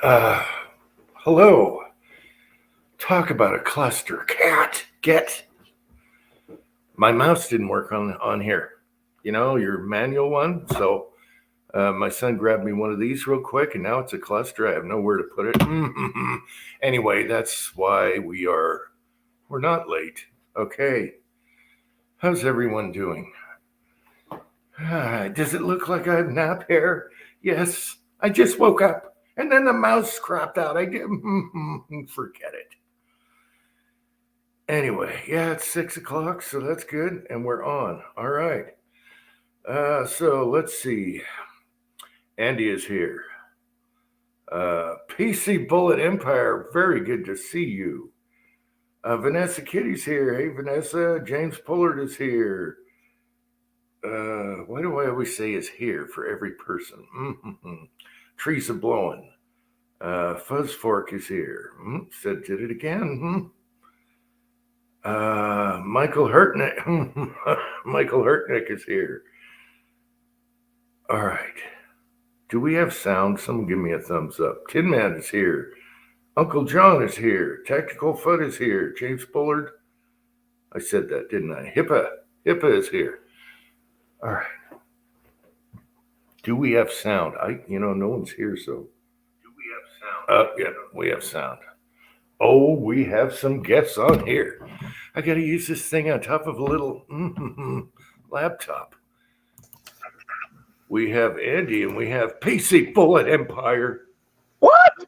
uh, hello. Talk about a cluster. Cat, get. My mouse didn't work on here. You know, your manual one. So my son grabbed me one of these real quick, and now it's a cluster. I have nowhere to put it. Anyway, that's why we're not late. Okay. How's everyone doing? Does it look like I have nap hair? Yes. I just woke up, and then the mouse cropped out. I did. Forget it. Anyway, yeah, it's 6 o'clock, so that's good, and we're on. All right. So let's see. Andy is here. PC Bullet Empire, very good to see you. Vanessa Kitty's here. Hey, Vanessa. James Pullard is here. Why do I always say is here for every person? Trees are blowing. Fuzz Fork is here. Did it again. Michael Hurtnick. Michael Hurtnick is here. All right. Do we have sound? Someone give me a thumbs up. Tin Man is here. Uncle John is here. Tactical Foot is here. James Bullard. I said that, didn't I? Hippa is here. All right. Do we have sound? No one's here, so. Do we have sound? Yeah, we have sound. Oh, we have some guests on here. I got to use this thing on top of a little laptop. We have Andy and we have PC Bullet Empire. What?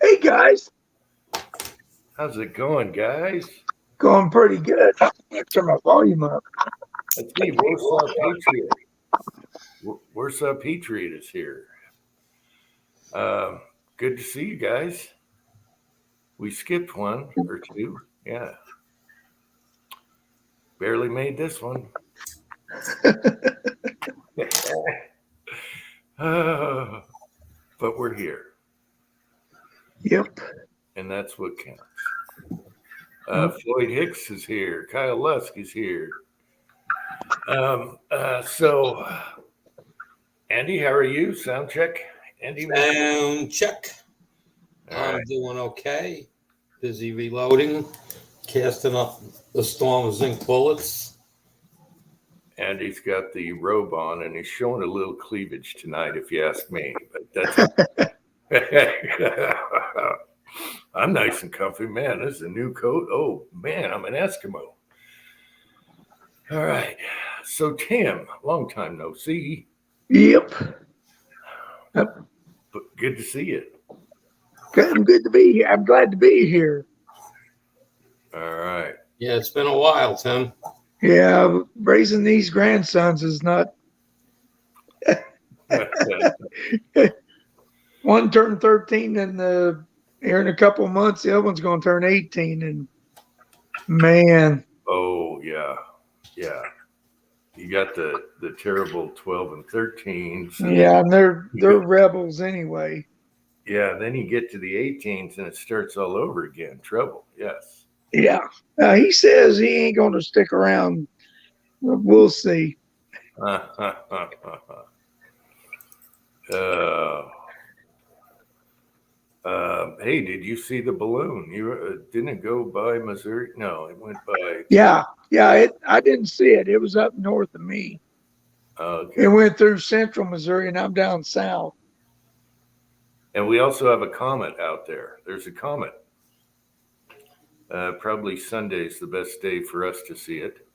Hey, guys. How's it going, guys? Going pretty good. Turn my volume up. Let's see. Warsaw Patriot. Warsaw Patriot is here. Good to see you guys. We skipped one or two. Yeah. Barely made this one. But we're here. Yep. And that's what counts. Floyd Hicks is here. Kyle Lusk is here. So, Andy, how are you? Sound check. Andy. Sound check. I'm doing okay. Busy reloading, casting up the storm of zinc bullets. Andy's got the robe on, and he's showing a little cleavage tonight, if you ask me. But that's. I'm nice and comfy, man. This is a new coat. Oh man, I'm an Eskimo. All right. So Tim, long time no see. Yep. But good to see you. I'm good to be here. I'm glad to be here. All right. Yeah, it's been a while, Tim. Yeah, raising these grandsons is not. One turned 13 and here in a couple of months, the other one's going to turn 18. And man. Oh, yeah. Yeah. You got the terrible 12 and 13. So yeah, and they're rebels anyway. Yeah, then you get to the 18s and it starts all over again. Trouble, yes. Yeah. He says he ain't going to stick around. We'll see. Hey, did you see the balloon? You didn't go by Missouri? No, it went by. Yeah. I didn't see it. It was up north of me. Okay. It went through central Missouri, and I'm down south. And we also have a comet out there. There's a comet. Probably Sunday's the best day for us to see it.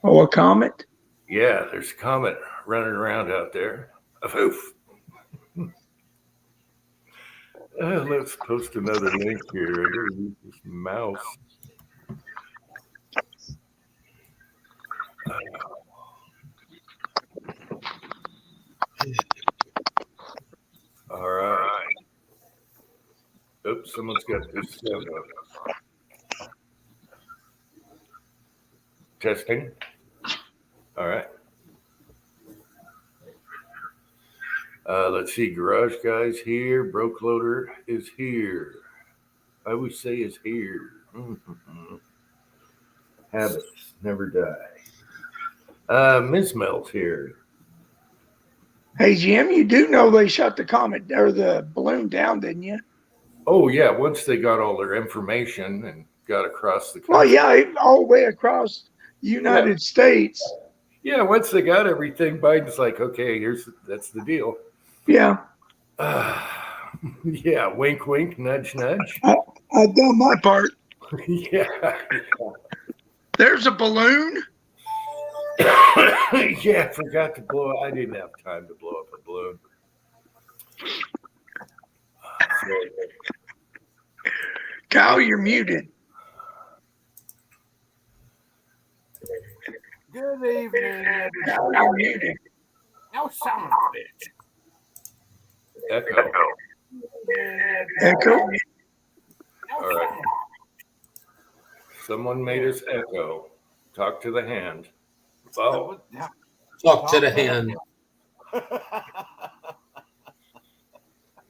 Oh, a comet? Yeah, there's a comet running around out there. Oof. Let's post another link here. I gotta use this mouse. All right. Oops, someone's got this set up. Testing. All right. Let's see. Garage Guy's here. Broke Loader is here. I would say is here. Habits never die. Ms. Mel's here. Hey, Jim, you do know they shut the comet or the balloon down, didn't you? Oh yeah, once they got all their information and got across the Well, country. yeah, all the way across the Yeah, United States. yeah. Once they got everything, Biden's like, okay, that's the deal. Yeah, Yeah, wink, wink, nudge, nudge. I done my part. Yeah, There's a balloon. yeah. Forgot to blow. I didn't have time to blow up a balloon. Kyle, you're muted. Good evening, Kyle, everybody. you're muted. No son of a bitch. Echo. Echo. All right. Someone made us echo. Talk to the hand. Oh, Talk to the hand.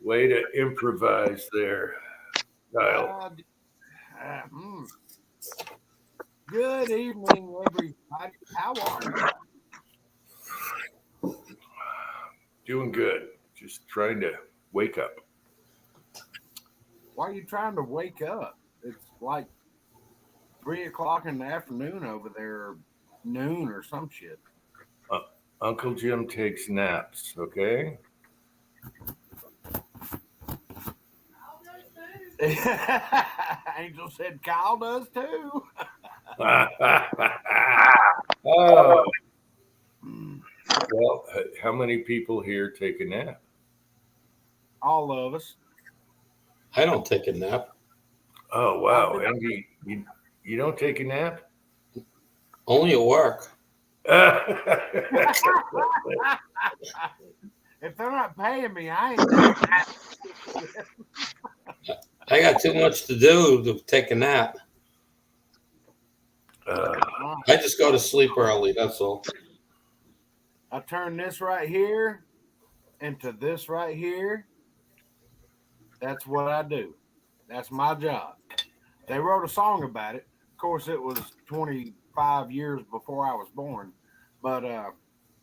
way to improvise there, Kyle. Good evening, everybody. How are you? Doing good. Just trying to wake up. Why are you trying to wake up? It's like 3:00 in the afternoon over there, noon or some shit. Uncle Jim takes naps, okay? Angel said Kyle does too. Oh, well, how many people here take a nap? All of us. I don't take a nap. Oh, wow. Andy, you don't take a nap? Only at work. If they're not paying me, I ain't doing it. I got too much to do to take a nap. I just go to sleep early. That's all. I turn this right here into this right here. That's what I do. That's my job. They wrote a song about it. Of course, it was 25 years before I was born. But,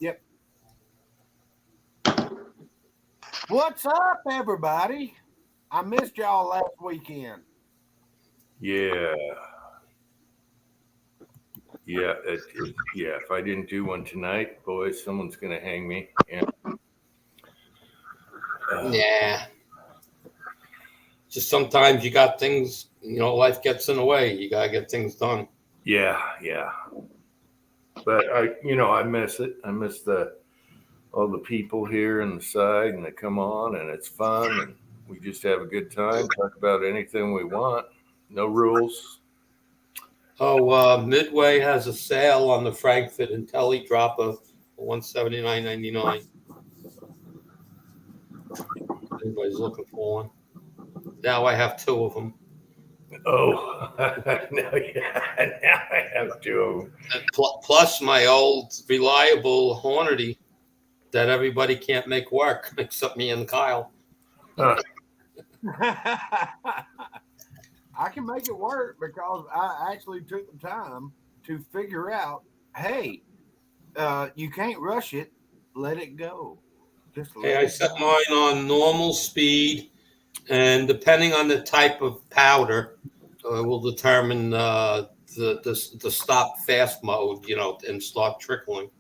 yep. What's up, everybody? I missed y'all last weekend. Yeah. Yeah, yeah. If I didn't do one tonight, boys, someone's gonna hang me. Yeah. Yeah. Just sometimes you got things, life gets in the way. You gotta get things done. Yeah, yeah. But I miss it. I miss all the people here on the side, and they come on, and it's fun, and we just have a good time. Talk about anything we want. No rules. Oh, Midway has a sale on the Frankfurt and Telly drop of $179.99. Anybody's looking for one. Now I have two of them. Oh, now I have to. Plus my old reliable Hornady that everybody can't make work except me and Kyle. I can make it work because I actually took the time to figure out, hey, you can't rush it. Let it go. Hey, I set mine on normal speed, and depending on the type of powder, will determine the stop fast mode, and start trickling.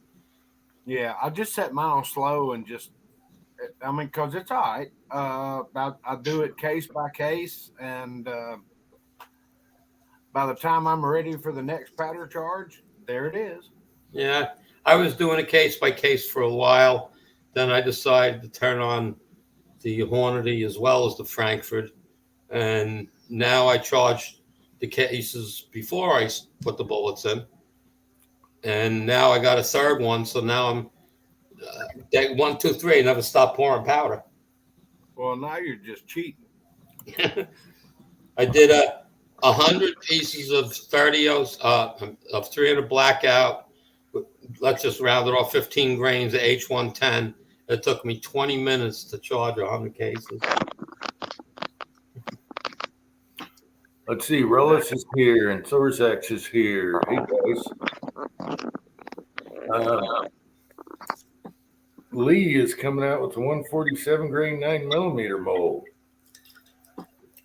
Yeah, I just set mine on slow and because it's all right. I do it case by case, and by the time I'm ready for the next powder charge, there it is. Yeah, I was doing a case by case for a while. Then I decided to turn on the Hornady as well as the Frankfurt, and now I charge the cases before I put the bullets in. And now I got a third one, so now I'm day 1, 2, 3. Never stop pouring powder. Well, now you're just cheating. I did 100 pieces of 30 of 300 blackout. Let's just round it off. 15 grains of H110. It took me 20 minutes to charge 100 cases. Let's see. Rollis is here, and Sorzax is here. Hey guys. Lee is coming out with the 147 grain 9mm mold.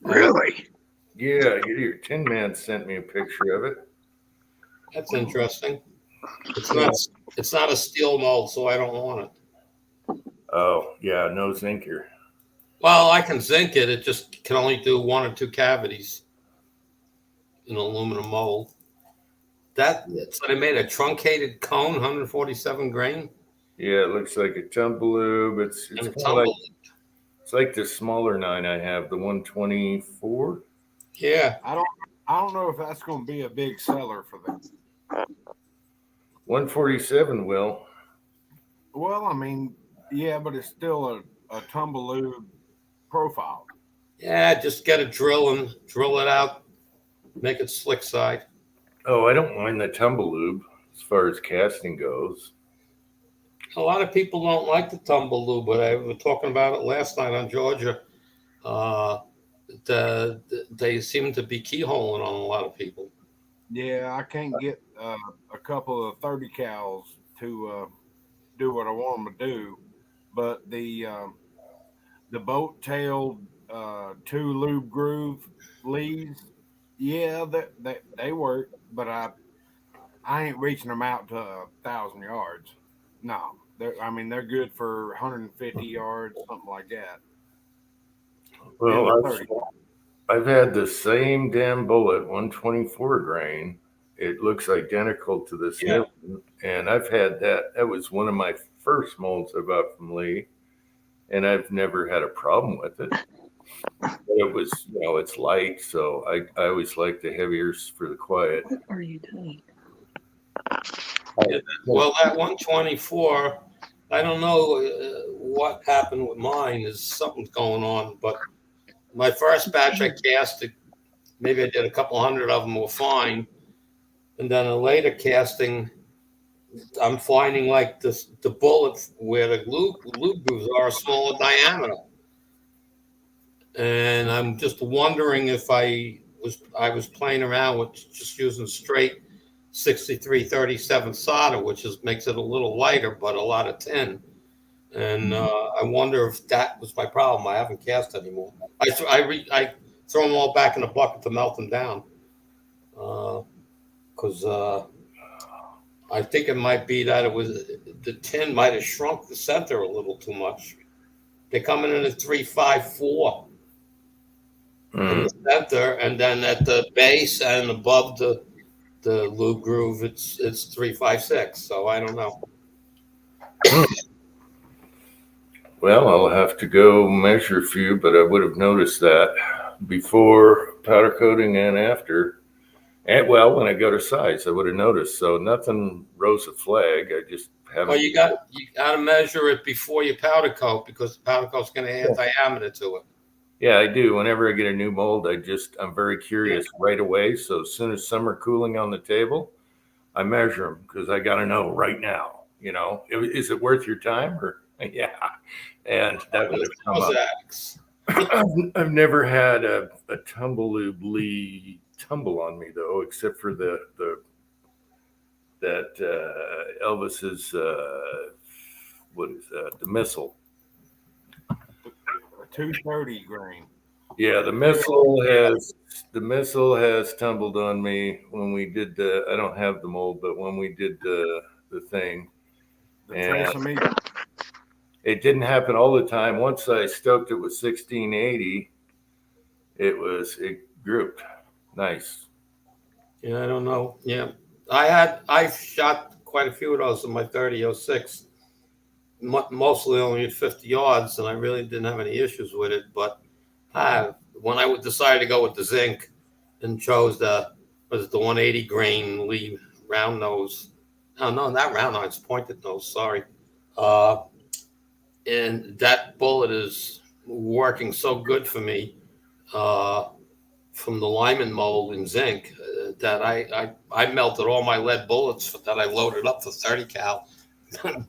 Really? Yeah, your Tin Man sent me a picture of it. That's interesting. It's not a steel mold, so I don't want it. Oh, yeah, no zinker. Well, I can zinc it. It just can only do 1 or 2 cavities in aluminum mold. So they made a truncated cone, 147 grain. Yeah, it looks like a tumblelube. It's And a kind of tumble. it's like the smaller 9 I have, the 124. Yeah. I don't know if that's going to be a big seller for them. 147 will. Well, I mean, yeah, but it's still a tumblelube profile. Yeah, just get a drill and drill it out, make it slick side. Oh, I don't mind the tumblelube as far as casting goes. A lot of people don't like the tumble lube, but I was talking about it last night on Georgia. They seem to be keyholing on a lot of people. Yeah, I can't get a couple of 30 cals to do what I want them to do, but the boat-tailed 2 lube groove leads, yeah, they work, but I ain't reaching them out to 1,000 yards. No, they're good for 150 yards, something like that. Well, And 30. I've had the same damn bullet, 124 grain. It looks identical to this new one. And I've had that. That was one of my first molds I bought from Lee. And I've never had a problem with it. It was, it's light. So I always like the heaviers for the quiet. What are you doing? Well, that 124, I don't know what happened with mine. Is something's going on, but my first batch I casted, maybe I did a couple hundred of them were fine. And then a later casting, I'm finding like the bullet where the lube grooves are a smaller diameter. And I'm just wondering if I was playing around with just using straight 6337 solder, which makes it a little lighter, but a lot of tin. And I wonder if that was my problem. I haven't cast anymore. I throw them all back in the bucket to melt them down. Because I think it might be that the tin might have shrunk the center a little too much. They're coming in at 354 in the center, and then at the base and above the lube groove, it's 356. So I don't know. Well, I'll have to go measure a few, but I would have noticed that before powder coating and after. And well, when I go to size, I would have noticed. So nothing rose a flag. I just haven't. Well, you got to measure it before you powder coat, because the powder coat's going to add diameter to it. Yeah, I do. Whenever I get a new mold, I'm very curious right away. So as soon as some are cooling on the table, I measure them because I got to know right now. Is it worth your time or yeah? And that would have come up. I've never had a tumblelube Lee tumble on me though, except for that Elvis's what is that? The missile. 230 grain. Yeah, the missile has tumbled on me when we did I don't have the mold, but when we did the thing. And it didn't happen all the time. Once I stoked it with 1680, it grouped. Nice. Yeah, I don't know. Yeah. I shot quite a few of those in my 30-06. Mostly only at 50 yards, and I really didn't have any issues with it. But when I decided to go with the zinc and chose the 180 grain Lee round nose. Oh, no, not round nose, pointed nose. Sorry. And that bullet is working so good for me from the Lyman mold in zinc that I melted all my lead bullets that I loaded up for 30 cal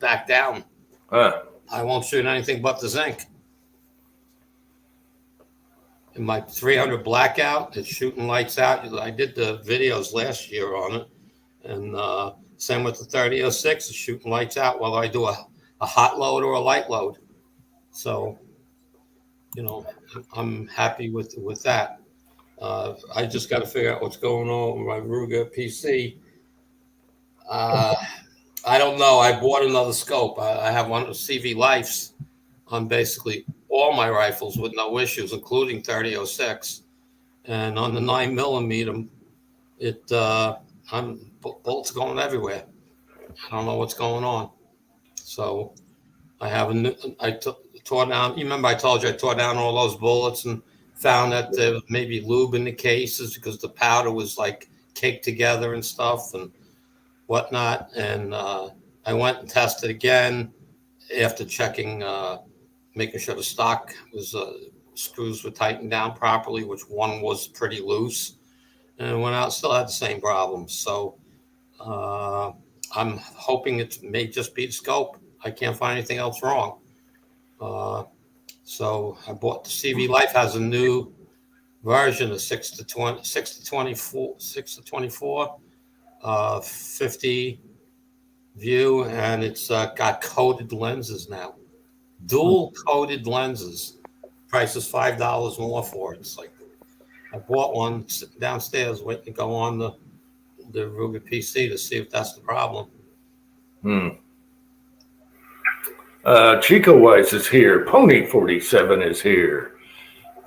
back down. I won't shoot anything but the zinc. In my 300 blackout, it's shooting lights out. I did the videos last year on it. And same with the 30-06, it's shooting lights out while I do a a hot load or a light load. So, I'm happy with that. I just got to figure out what's going on with my Ruger PC. I don't know. I bought another scope. I have one of the CV Lifes on basically all my rifles with no issues, including 30-06. And on the 9mm, bullets going everywhere. I don't know what's going on. So I have tore down. You remember I told you I tore down all those bullets and found that there was maybe lube in the cases because the powder was like caked together and stuff and whatnot. And I went and tested again after checking, making sure the stock was screws were tightened down properly, which one was pretty loose, and went out, still had the same problem. So I'm hoping it may just be the scope. I can't find anything else wrong. So I bought the CV Life has a new version of 6 to 24, 50 view, and it's got coated lenses now, dual coated lenses. Price is $5 more for it. It's like I bought one sitting downstairs waiting to go on the Ruger PC to see if that's the problem. Chico Weiss is here. Pony 47 is here.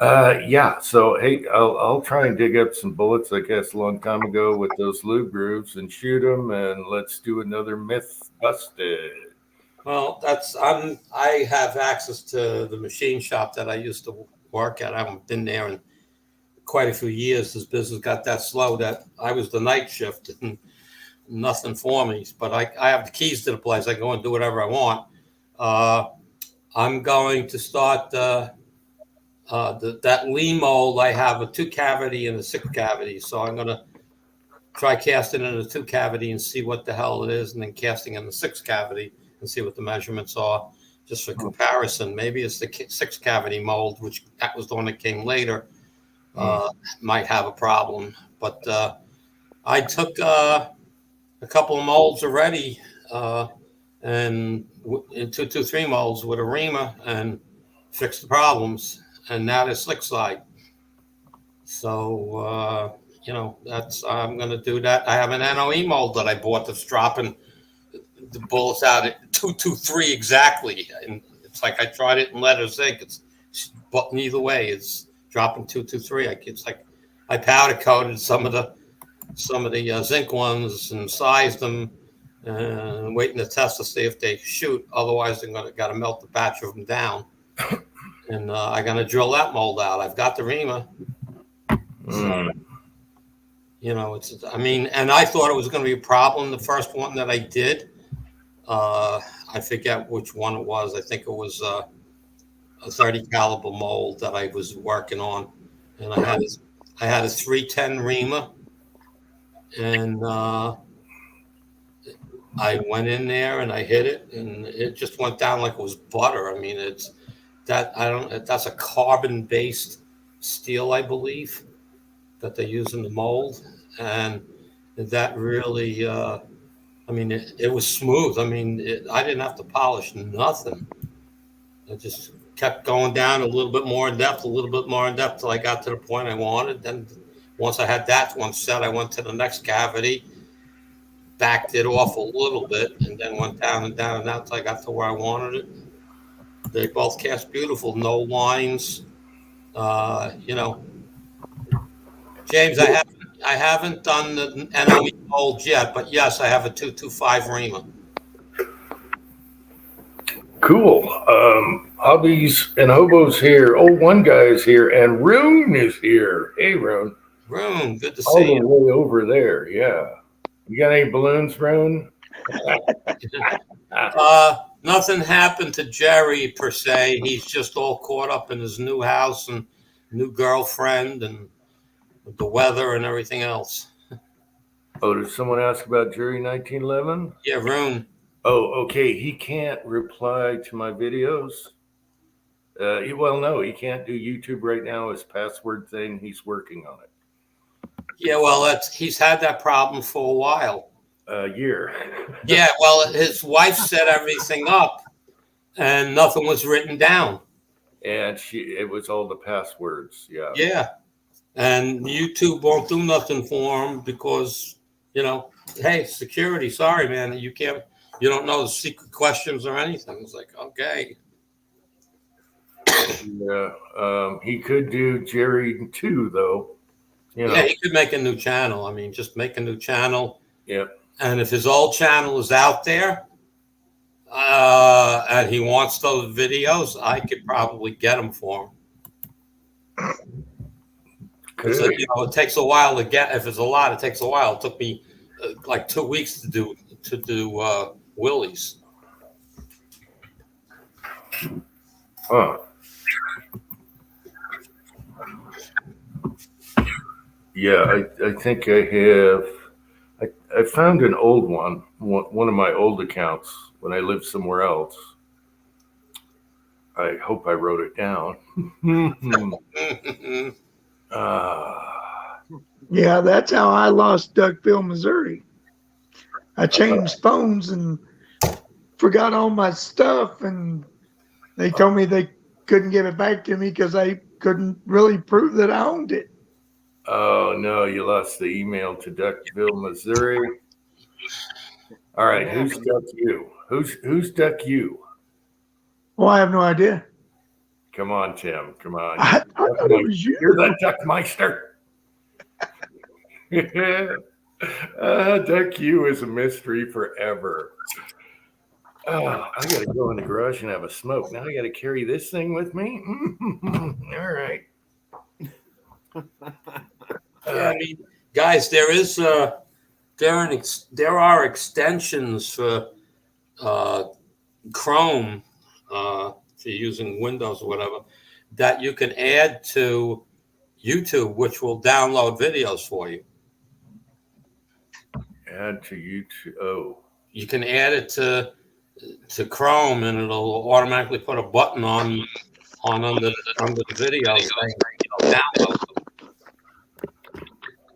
Yeah, so hey, I'll try and dig up some bullets, I guess, a long time ago with those lube grooves and shoot them, and let's do another myth busted. Well, I have access to the machine shop that I used to work at. I haven't been there in quite a few years. This business got that slow that I was the night shift and nothing for me. But I have the keys to the place. I can go and do whatever I want. I'm going to start that Lee mold. I have a 2-cavity and a 6-cavity, so I'm going to try casting in a 2-cavity and see what the hell it is, and then casting in the 6-cavity and see what the measurements are, just for comparison. Maybe it's the 6-cavity mold, which that was the one that came later, might have a problem. But I took a couple of molds already, and in 223 molds with a reamer and fixed the problems. And now they're slick slide. So, I'm going to do that. I have an NOE mold that I bought that's dropping the bullets out at 223 exactly. And it's like I tried it in letter zinc. But neither way, it's dropping 223. It's like I powder coated some of the zinc ones and sized them and waiting to test to see if they shoot. Otherwise, they're got to melt the batch of them down. And I'm going to drill that mold out. I've got the reamer. So, and I thought it was going to be a problem. The first one that I did, I forget which one it was. I think it was a 30 caliber mold that I was working on. And I had a 310 reamer. And I went in there and I hit it, and it just went down like it was butter. I mean, that's a carbon-based steel, I believe, that they use in the mold, and that really, it was smooth. I mean, I didn't have to polish nothing. I just kept going down a little bit more in depth, till I got to the point I wanted. Then once I had that one set, I went to the next cavity, backed it off a little bit, and then went down and down and down until I got to where I wanted it. They both cast beautiful, no lines. James, I haven't done the NOE mold yet, but yes, I have a 225 reamer. Cool. Hobbies and Hobos here. Oh, one guy is here, and Rune is here. Hey, Rune. Rune, good to All see the you. way over there. Yeah. You got any balloons, Rune? Nothing happened to Jerry per se. He's just all caught up in his new house and new girlfriend and the weather and everything else. Oh, did someone ask about Jerry 1911? Yeah, Rune. Oh, okay. He can't reply to my videos. No, he can't do YouTube right now. His password thing, he's working on it. Yeah, well, he's had that problem for a while. A year. Yeah, well, his wife set everything up, and nothing was written down. And it was all the passwords. Yeah. Yeah. And YouTube won't do nothing for them because, hey, security, sorry, man, you don't know the secret questions or anything. It's like, okay. Yeah. He could do Jerry too, though. Yeah, he could make a new channel. I mean, just make a new channel. Yep. And if his old channel is out there, and he wants those videos, I could probably get them for him. Because it takes a while to get. If it's a lot, it takes a while. It took me like 2 weeks to do Willie's. Huh. Yeah, I think I have. I found an old one of my old accounts when I lived somewhere else. I hope I wrote it down. Yeah, that's how I lost Duckville, Missouri. I changed phones and forgot all my stuff, and they told me they couldn't give it back to me because I couldn't really prove that I owned it. Oh no, you lost the email to Duckville, Missouri. All right, who's Duck You? Who's Duck You? Well, I have no idea. Come on, Tim. Come on. I thought it was you. You're the Duckmeister. Duck You is a mystery forever. Oh, I got to go in the garage and have a smoke. Now I got to carry this thing with me. All right. I mean, guys, there are extensions for Chrome, if you're using Windows or whatever, that you can add to YouTube, which will download videos for you. Add to YouTube. Oh, you can add it to Chrome, and it'll automatically put a button on under the video saying, download.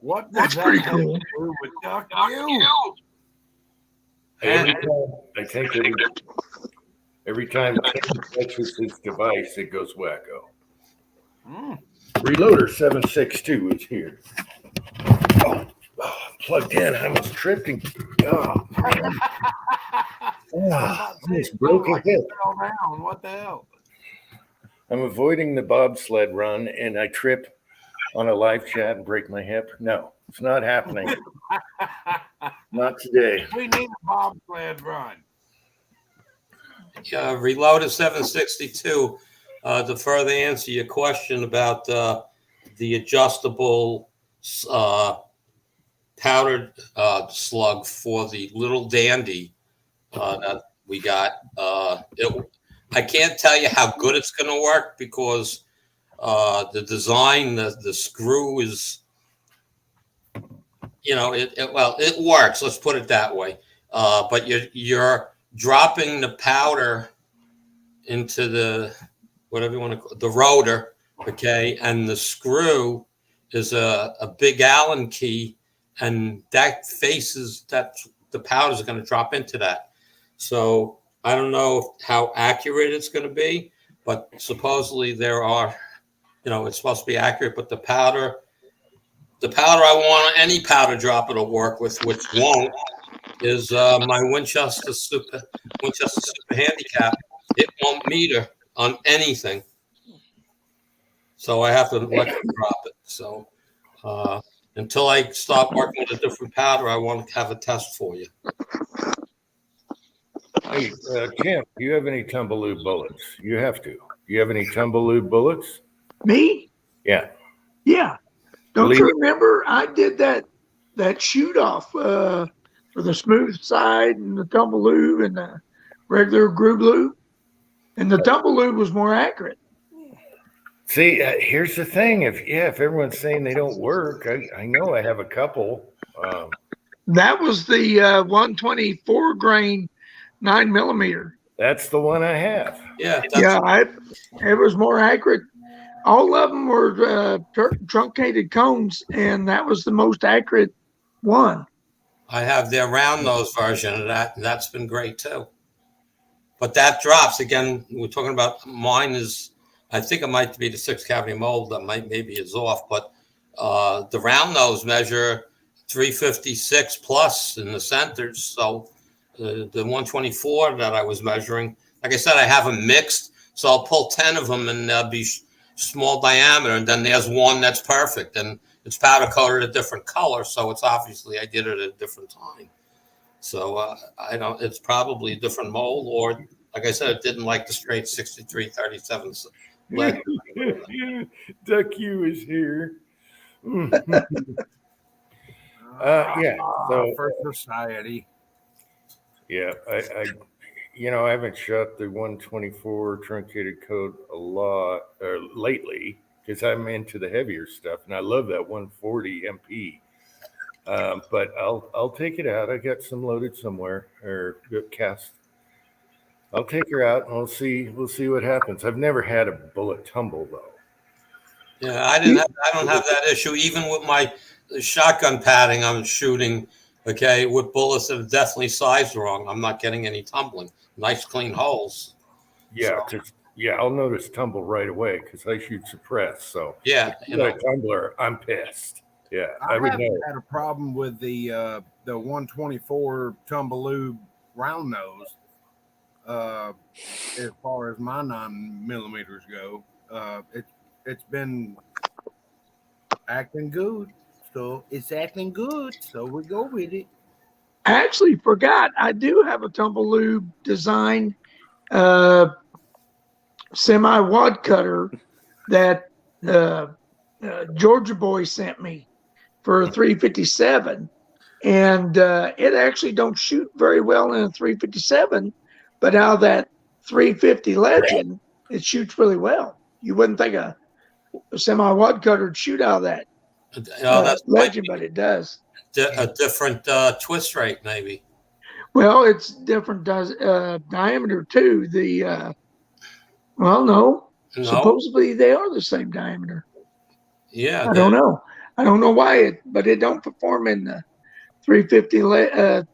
What does that have to do with Duck You? Every time Tim touches his device, it goes wacko. Reloader 762 is here. Oh, plugged in. I was tripping. Almost broke a hip. What the hell? I'm avoiding the bobsled run, and I trip on a live chat and break my hip. No, it's not happening. Not today. We need a bobsled run. Reloaded 762. To further answer your question about the adjustable powdered slug for the little dandy that we got, I can't tell you how good it's going to work because the design, the screw is, it works. Let's put it that way. But you're dropping the powder into the, whatever you want to call it, the rotor, okay? And the screw is a big Allen key, and that faces that the powder is going to drop into that. So I don't know how accurate it's going to be, but supposedly there are, it's supposed to be accurate, but the powder I want any powder dropper to work with, which won't, is my Winchester Super Handicap. It won't meter on anything, so I have to electric drop it. So until I start working with a different powder, I want to have a test for you. Hey, Tim, do you have any Tumbleweed bullets? You have to. Do you have any Tumbleweed bullets? Me? Yeah. Yeah. Don't you remember I did that shoot off for the smooth side and the tumble lube and the regular groove lube? And the tumble lube was more accurate. See, here's the thing. If everyone's saying they don't work, I know I have a couple. That was the 124 grain 9mm. That's the one I have. Yeah. It was more accurate. All of them were truncated cones, and that was the most accurate one. I have their round nose version of that, and that's been great too. but that drops again. We're talking about mine is, I think it might be the 6 cavity mold that maybe is off, but the round nose measure 356 plus in the centers. So the 124 that I was measuring, like I said, I have them mixed. So I'll pull 10 of them and they'll be small diameter. And then there's one that's perfect. And it's powder coated a different color. So it's obviously I did it at a different time. So I don't, it's probably a different mold, or like I said, it didn't like the straight 6337 lead. Duck U is here. Yeah. So for society. yeah, I I haven't shot the 124 truncated coat a lot lately because I'm into the heavier stuff, and I love that 140 MP. But I'll take it out. I got some loaded somewhere or cast. I'll take her out and we'll see what happens. I've never had a bullet tumble though. Yeah, I don't have that issue. Even with my shotgun padding, I'm shooting, okay, with bullets that are definitely sized wrong. I'm not getting any tumbling. Nice clean holes. Yeah, because I'll notice tumble right away because I shoot suppress. So yeah, if you got a tumbler, I'm pissed. Yeah, I would haven't know. had a problem with the 124 Tumbleweed round nose. As far as my 9mm go, it's been acting good. So it's acting good. So we go with it. I actually forgot. I do have a Tumbleweed design semi wad cutter that Georgia boy sent me for a 357, and it actually don't shoot very well in a 357, but out of that 350 Legend, it shoots really well. You wouldn't think a semi wad cutter would shoot out of that that's Legend, but it does. a different twist rate, maybe. Well, it's different diameter too. No, supposedly they are the same diameter. Yeah, I don't know. I don't know why but it don't perform in the 350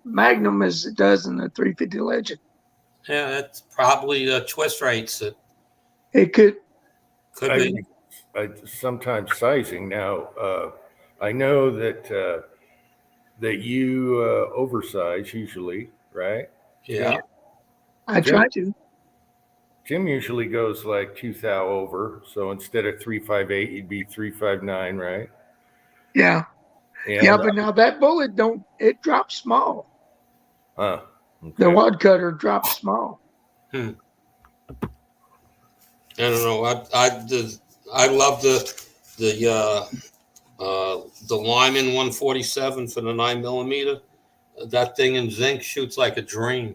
Magnum as it does in the 350 Legend. Yeah, it's probably the twist rates. It could be. Sometimes sizing. Now, I know that you oversize usually, right? Yeah. I try to. Jim usually goes like 2 thou over, so instead of 358, you'd be 359, right? Yeah. And, yeah, but now that bullet it drops small. Okay. The wad cutter drops small. I don't know. I love the Lyman 147 for the 9mm. That thing in zinc shoots like a dream.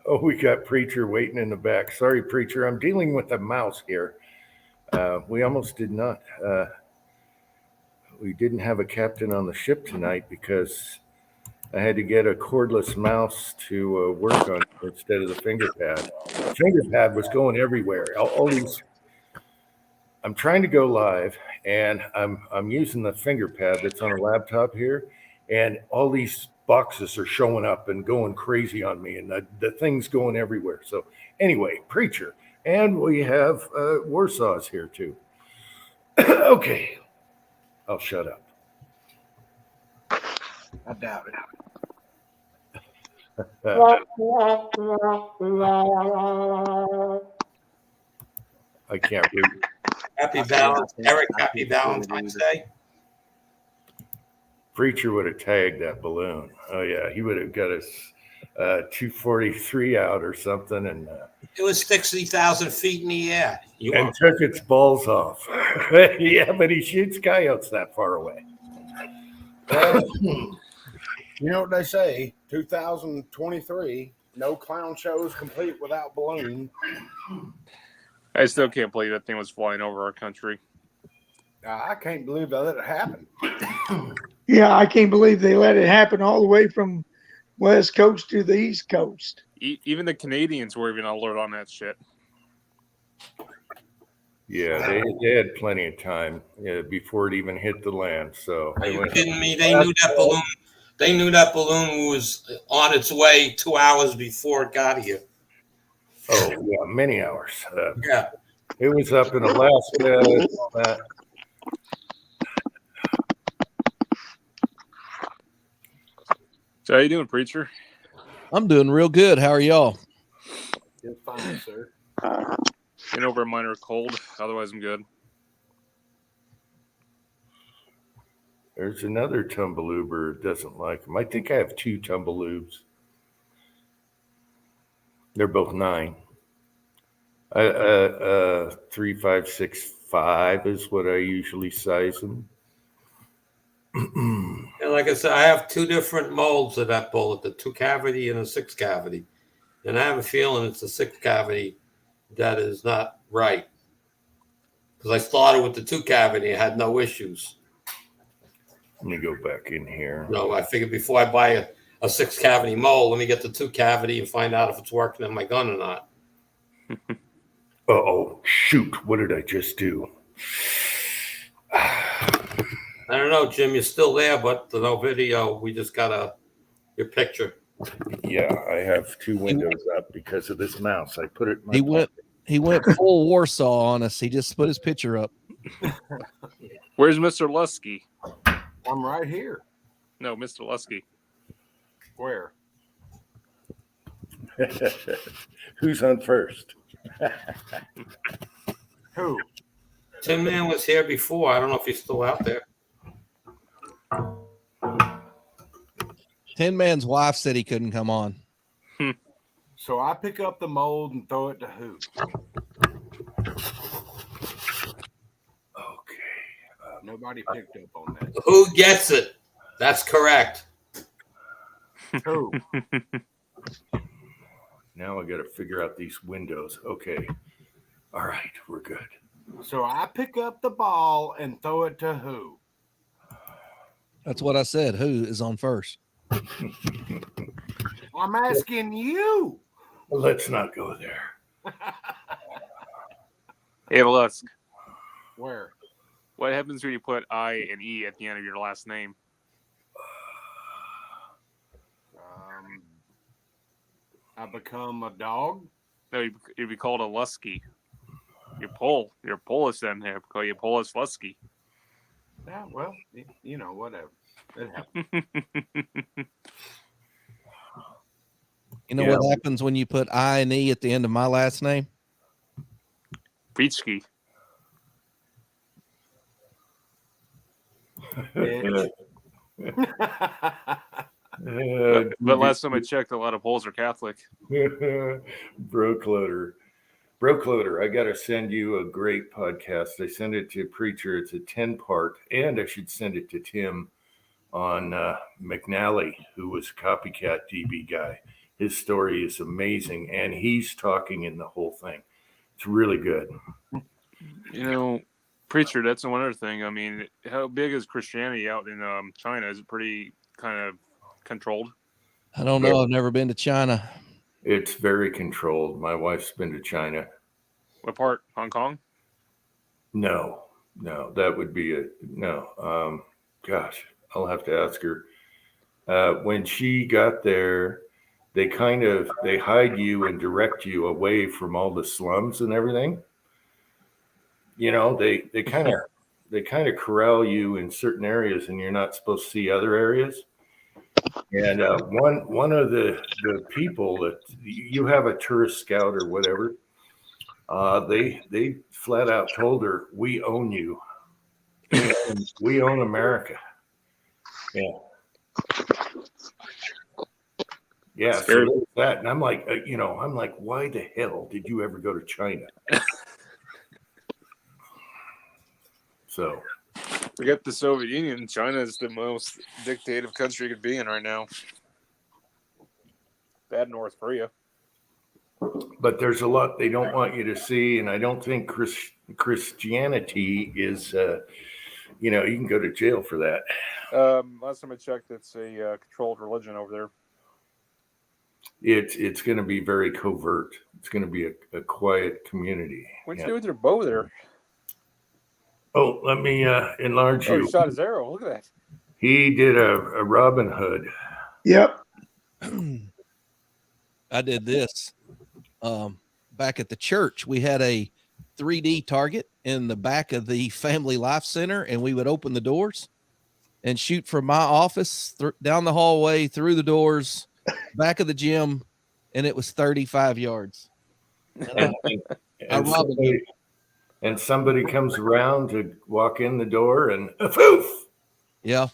Oh, we got Preacher waiting in the back. Sorry, Preacher. I'm dealing with a mouse here. We almost did not. We didn't have a captain on the ship tonight because I had to get a cordless mouse to work on instead of the finger pad. The finger pad was going everywhere. All these. I'm trying to go live, and I'm using the finger pad that's on a laptop here, and all these boxes are showing up and going crazy on me, and the thing's going everywhere. So anyway, Preacher, and we have Warsaw's here too. Okay, I'll shut up. I doubt it. I can't read. Happy Valentine's Day. Preacher would have tagged that balloon. Oh yeah, he would have got us 243 out or something, and it was 60,000 feet in the air. And took its balls off. Yeah, but he shoots coyotes that far away. You know what they say? 2023, no clown shows complete without balloons. I still can't believe that thing was flying over our country. I can't believe they let it happen. Yeah, I can't believe they let it happen all the way from West Coast to the East Coast. Even the Canadians were even alert on that shit. Yeah, they had plenty of time before it even hit the land. So are you kidding me? They knew that balloon They knew that balloon was on its way 2 hours before it got here. Oh, yeah, many hours. Yeah. It was up in Alaska and all that. So how you doing, preacher? I'm doing real good. How are y'all? Just fine, sir. Getting over a minor cold. Otherwise, I'm good. There's another tumbleoober that doesn't like them. I think I have 2 tumbeloobs. They're both 9. 3, 5, 6, 5 is what I usually size them. And like I said, I have 2 different molds of that bullet, the 2 cavity and a 6 cavity. And I have a feeling it's the 6 cavity that is not right. Because I started with the 2 cavity, I had no issues. Let me go back in here. No, I figured before I buy a 6 cavity mold, let me get the 2 cavity and find out if it's working on my gun or not. Oh, shoot. What did I just do? I don't know, Jim, you're still there, but the no video. We just got your picture. Yeah, I have 2 windows up because of this mouse. I put it in my He went full Warsaw on us. He just put his picture up. Where's Mr. Lusky? I'm right here. No, Mr. Lusky. Where? Who's on first? Who? Tin Man was here before. I don't know if he's still out there. Tin Man's wife said he couldn't come on. So I pick up the mold and throw it to who? Okay. Nobody picked up on that. Who gets it? That's correct. Who? Now I got to figure out these windows. Okay. All right, we're good. So I pick up the ball and throw it to who? That's what I said. Who is on first? I'm asking you. Let's not go there. Hey, Lusk. Where? What happens when you put I and E at the end of your last name? I become a dog. No, you'd be called a Lusky. You're Polish then. They call you Polish Lusky. Yeah, well, you know, whatever. It happens. You know what happens when you put I and E at the end of my last name? Preachky. But last time I checked, a lot of Poles are Catholic. Brocloader, I got to send you a great podcast. I send it to Preacher. It's a 10-part, and I should send it to Tim on McNally, who was a copycat DB guy. His story is amazing, and he's talking in the whole thing. It's really good. You know, Preacher, that's one other thing. I mean, how big is Christianity out in China? Is it pretty kind of controlled? I don't know. I've never been to China. It's very controlled. My wife's been to China. What part? Hong Kong? No, that would be no. Gosh, I'll have to ask her. When she got there, they hide you and direct you away from all the slums and everything. You know, they kind of corral you in certain areas, and you're not supposed to see other areas. And one of the people that you have a tourist scout or whatever, they flat out told her, "We own you. We own America." Yeah. Yeah, so there's that. And I'm like, why the hell did you ever go to China? So Forget the Soviet Union. China is the most dictative country you could be in right now. Bad North Korea. but there's a lot they don't want you to see, and I don't think Christianity is you can go to jail for that. Last time I checked, it's a controlled religion over there. It's going to be very covert. It's going to be a quiet community. What'd you do with your bow there? Oh, let me enlarge Oh, you. you shot his arrow. Look at that. He did a Robin Hood. Yep. I did this back at the church. We had a 3D target in the back of the Family Life Center, and we would open the doors and shoot from my office down the hallway, through the doors, back of the gym, and it was 35 yards. And somebody comes around to walk in the door and poof. Yeah.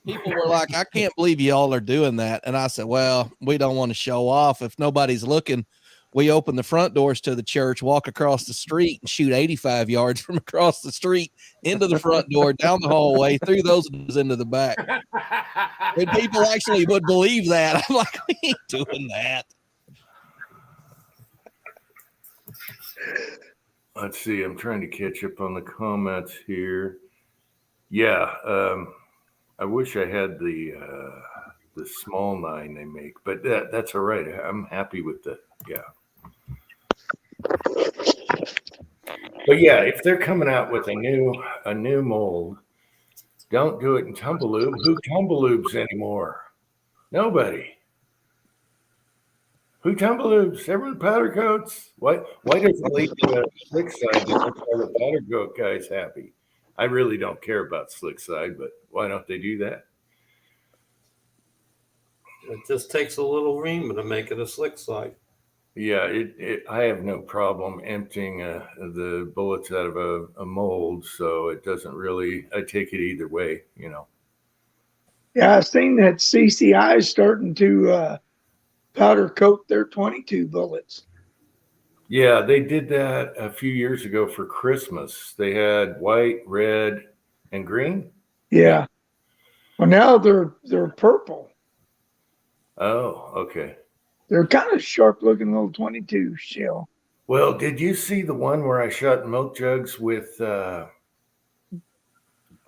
People were like, I can't believe y'all are doing that. And I said, well, we don't want to show off. If nobody's looking, we open the front doors to the church, walk across the street, and shoot 85 yards from across the street into the front door, down the hallway, through those doors into the back. And people actually would believe that. I'm like, we ain't doing that. Let's see. I'm trying to catch up on the comments here. Yeah. I wish I had the small 9 they make, but that's all right. I'm happy with that. Yeah. But yeah, if they're coming out with a new mold, don't do it in tumblelube. Who tumblelubes anymore? Nobody. Who tumblelubes? Everyone powder coats. Why doesn't leave the slick side to make all the powder coat guys happy? I really don't care about slick side, but why don't they do that? It just takes a little reamer to make it a slick side. Yeah, I have no problem emptying the bullets out of a mold, so it doesn't really. I take it either way, you know. Yeah, I've seen that CCI is starting to powder coat their 22 bullets. Yeah, they did that a few years ago for Christmas. They had white, red, and green. Yeah. Well, now they're purple. Oh, okay. They're kind of sharp looking little 22 shell. Well, did you see the one where I shot milk jugs with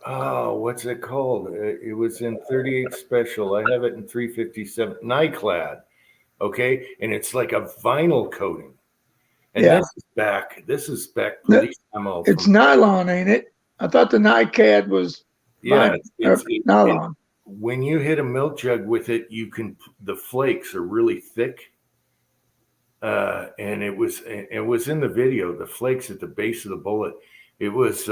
what's it called? It was in 38 special. I have it in 357 Nyclad. Okay, and it's like a vinyl coating. And Yeah. This is back police ammo. It's nylon, ain't it? I thought the NICAD was it's nylon. When you hit a milk jug with it, the flakes are really thick. And it was in the video, the flakes at the base of the bullet. It was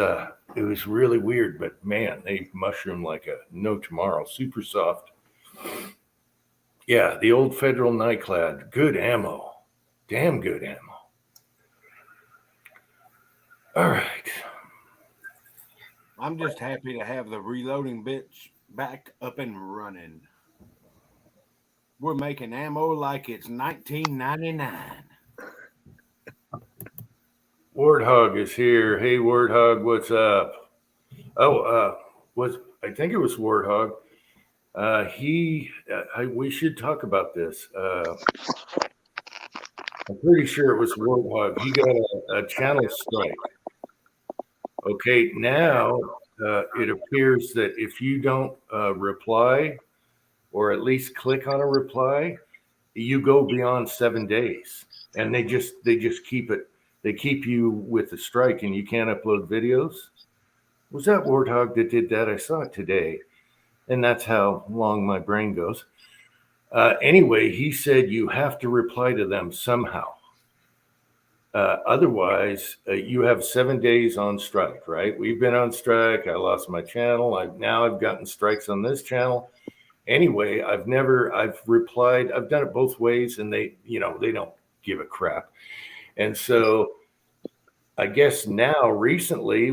really weird, but man, they mushroom like a no tomorrow. Super soft. Yeah, the old Federal Nyclad. Good ammo. Damn good ammo. All right. I'm just happy to have the reloading bits back up and running. We're making ammo like it's 1999. Warthog is here. Hey, Warthog, what's up? Oh, I think it was Warthog. We should talk about this. I'm pretty sure it was Warthog. He got a channel strike. Okay, now it appears that if you don't reply or at least click on a reply, you go beyond 7 days, and they just keep it. They keep you with the strike, and you can't upload videos. Was that Warthog that did that? I saw it today, and that's how long my brain goes. Anyway, he said you have to reply to them somehow. Otherwise, you have 7 days on strike, right? We've been on strike. I lost my channel. I've gotten strikes on this channel. Anyway, I've replied. I've done it both ways, and they don't give a crap. And so I guess now recently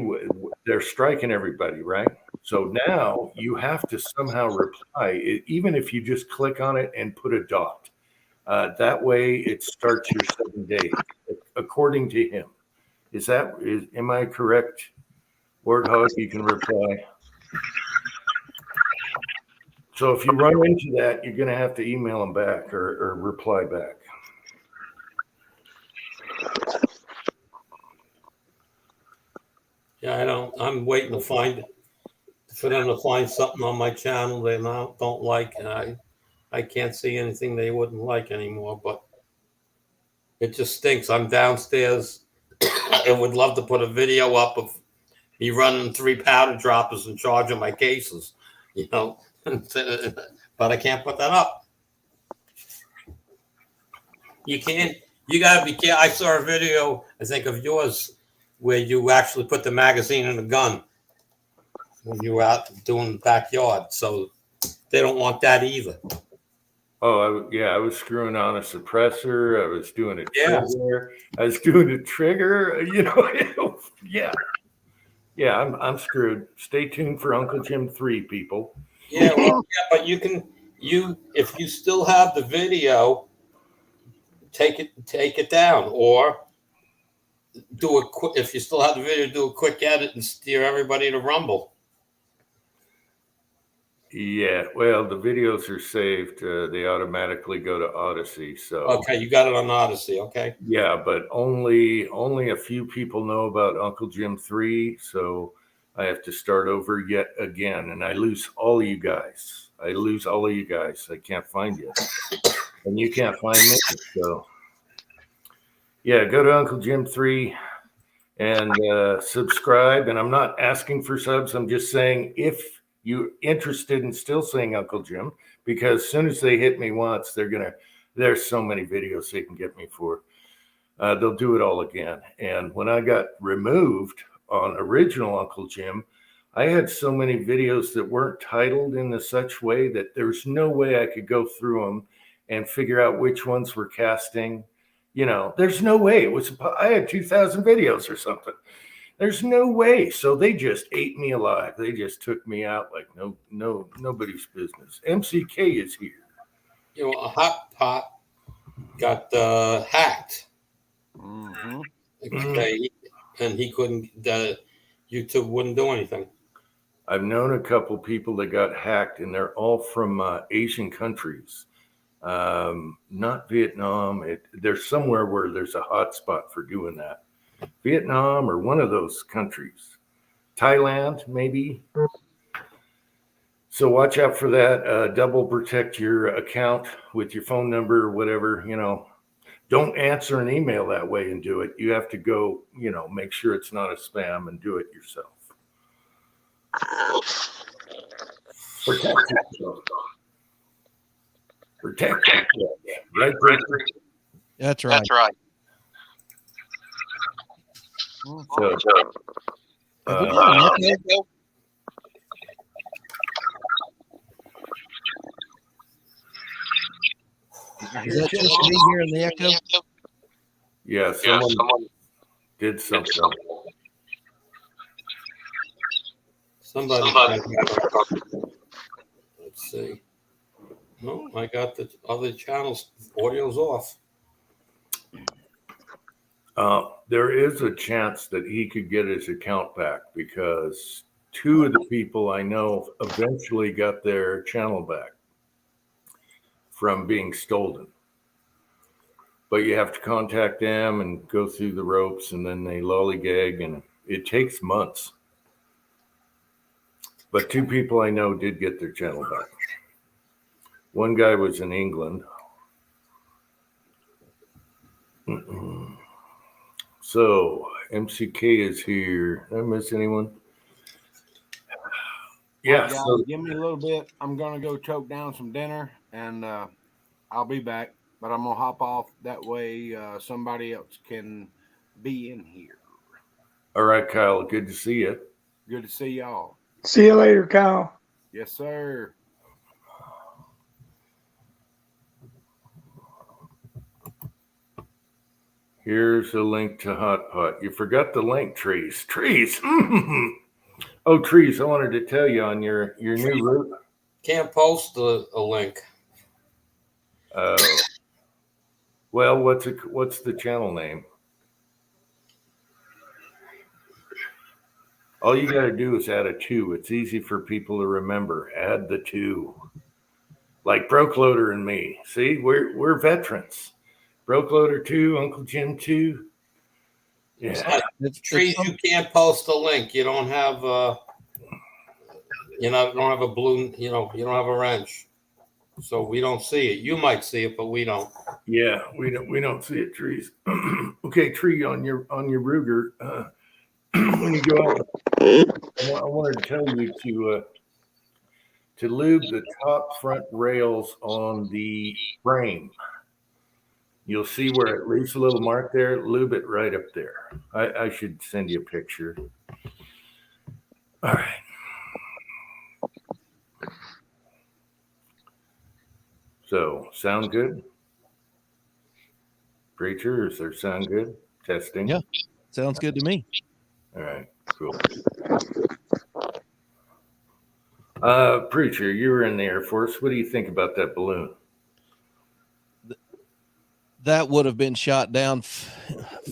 they're striking everybody, right? So now you have to somehow reply, even if you just click on it and put a dot. That way it starts your 7 days, according to him. Am I correct? Warthog, you can reply. So if you run into that, you're going to have to email them back or reply back. Yeah, I'm waiting to find for them to find something on my channel they don't like, and I can't see anything they wouldn't like anymore. But it just stinks. I'm downstairs. I would love to put a video up of me running 3 powder droppers and charging my cases, you know, but I can't put that up. You can't. You gotta be careful. I saw a video, I think, of yours where you actually put the magazine in the gun when you were out doing the backyard. So they don't want that either. Oh, I was screwing on a suppressor. I was doing a Yeah. trigger. I was doing a trigger. You know, yeah. I'm screwed. Stay tuned for Uncle Jim 3, people. Yeah, well, yeah, but if you still have the video, take it down, or do a quick. If you still have the video, do a quick edit and steer everybody to Rumble. Yeah, well, the videos are saved. They automatically go to Odyssey. So Okay, you got it on Odyssey. Okay. yeah, but only a few people know about Uncle Jim 3. So I have to start over yet again, and I lose all of you guys. I can't find you, and you can't find me. So yeah, go to Uncle Jim 3 and subscribe. And I'm not asking for subs. I'm just saying if you're interested in still seeing Uncle Jim, because as soon as they hit me once, there's so many videos they can get me for. They'll do it all again. And when I got removed on original Uncle Jim, I had so many videos that weren't titled in such way that there's no way I could go through them and figure out which ones were casting. You know, there's no way. I had 2,000 videos or something. There's no way. So they just ate me alive. They just took me out like nobody's business. MCK is here. You know, a hot pot got hacked. Mm-hmm. Okay, and he couldn't. YouTube wouldn't do anything. I've known a couple people that got hacked, and they're all from Asian countries. Not Vietnam. There's somewhere where there's a hot spot for doing that. Vietnam or one of those countries. Thailand, maybe. So watch out for that. Double protect your account with your phone number or whatever, you know. Don't answer an email that way and do it. You have to go, you know, make sure it's not a spam and do it yourself. Protect yourself. Protect yourself. Right, Richard? That's right. So, Have we got an echo? Is that just me hearing the echo? yeah, someone did something. Somebody. Let's see. No, I got the other channels. Audio's off. There is a chance that he could get his account back because 2 of the people I know eventually got their channel back from being stolen. But you have to contact them and go through the ropes, and then they lollygag, and it takes months. But 2 people I know did get their channel back. One guy was in England. So MCK is here. Did I miss anyone? Yeah. Guys, So give me a little bit. I'm gonna go choke down some dinner, and I'll be back. But I'm gonna hop off. That way, somebody else can be in here. all right, Kyle. Good to see you. Good to see y'all. See you later, Kyle. Yes, sir. Here's a link to Hot Pot. You forgot the link, Trees. Trees. Oh, Trees, I wanted to tell you on your new route. Can't post a link. Well, what's the channel name? All you got to do is add a 2. It's easy for people to remember. Add the 2. Like Broke Loader and me. See, we're veterans. Broke Loader 2, Uncle Jim 2. Yeah. Trees, you can't post a link. You don't have don't have a blue, you don't have a wrench. So we don't see it. You might see it, but we don't. Yeah, we don't see it, Trees. Okay, Tree, on your Ruger, when you go out, I wanted to tell you to lube the top front rails on the frame. You'll see where it leaves a little mark there. Lube it right up there. I should send you a picture. All right. So, sound good? Preacher, does there sound good? Testing? Yeah. Sounds good to me. All right, cool. Preacher, you were in the Air Force. What do you think about that balloon? That would have been shot down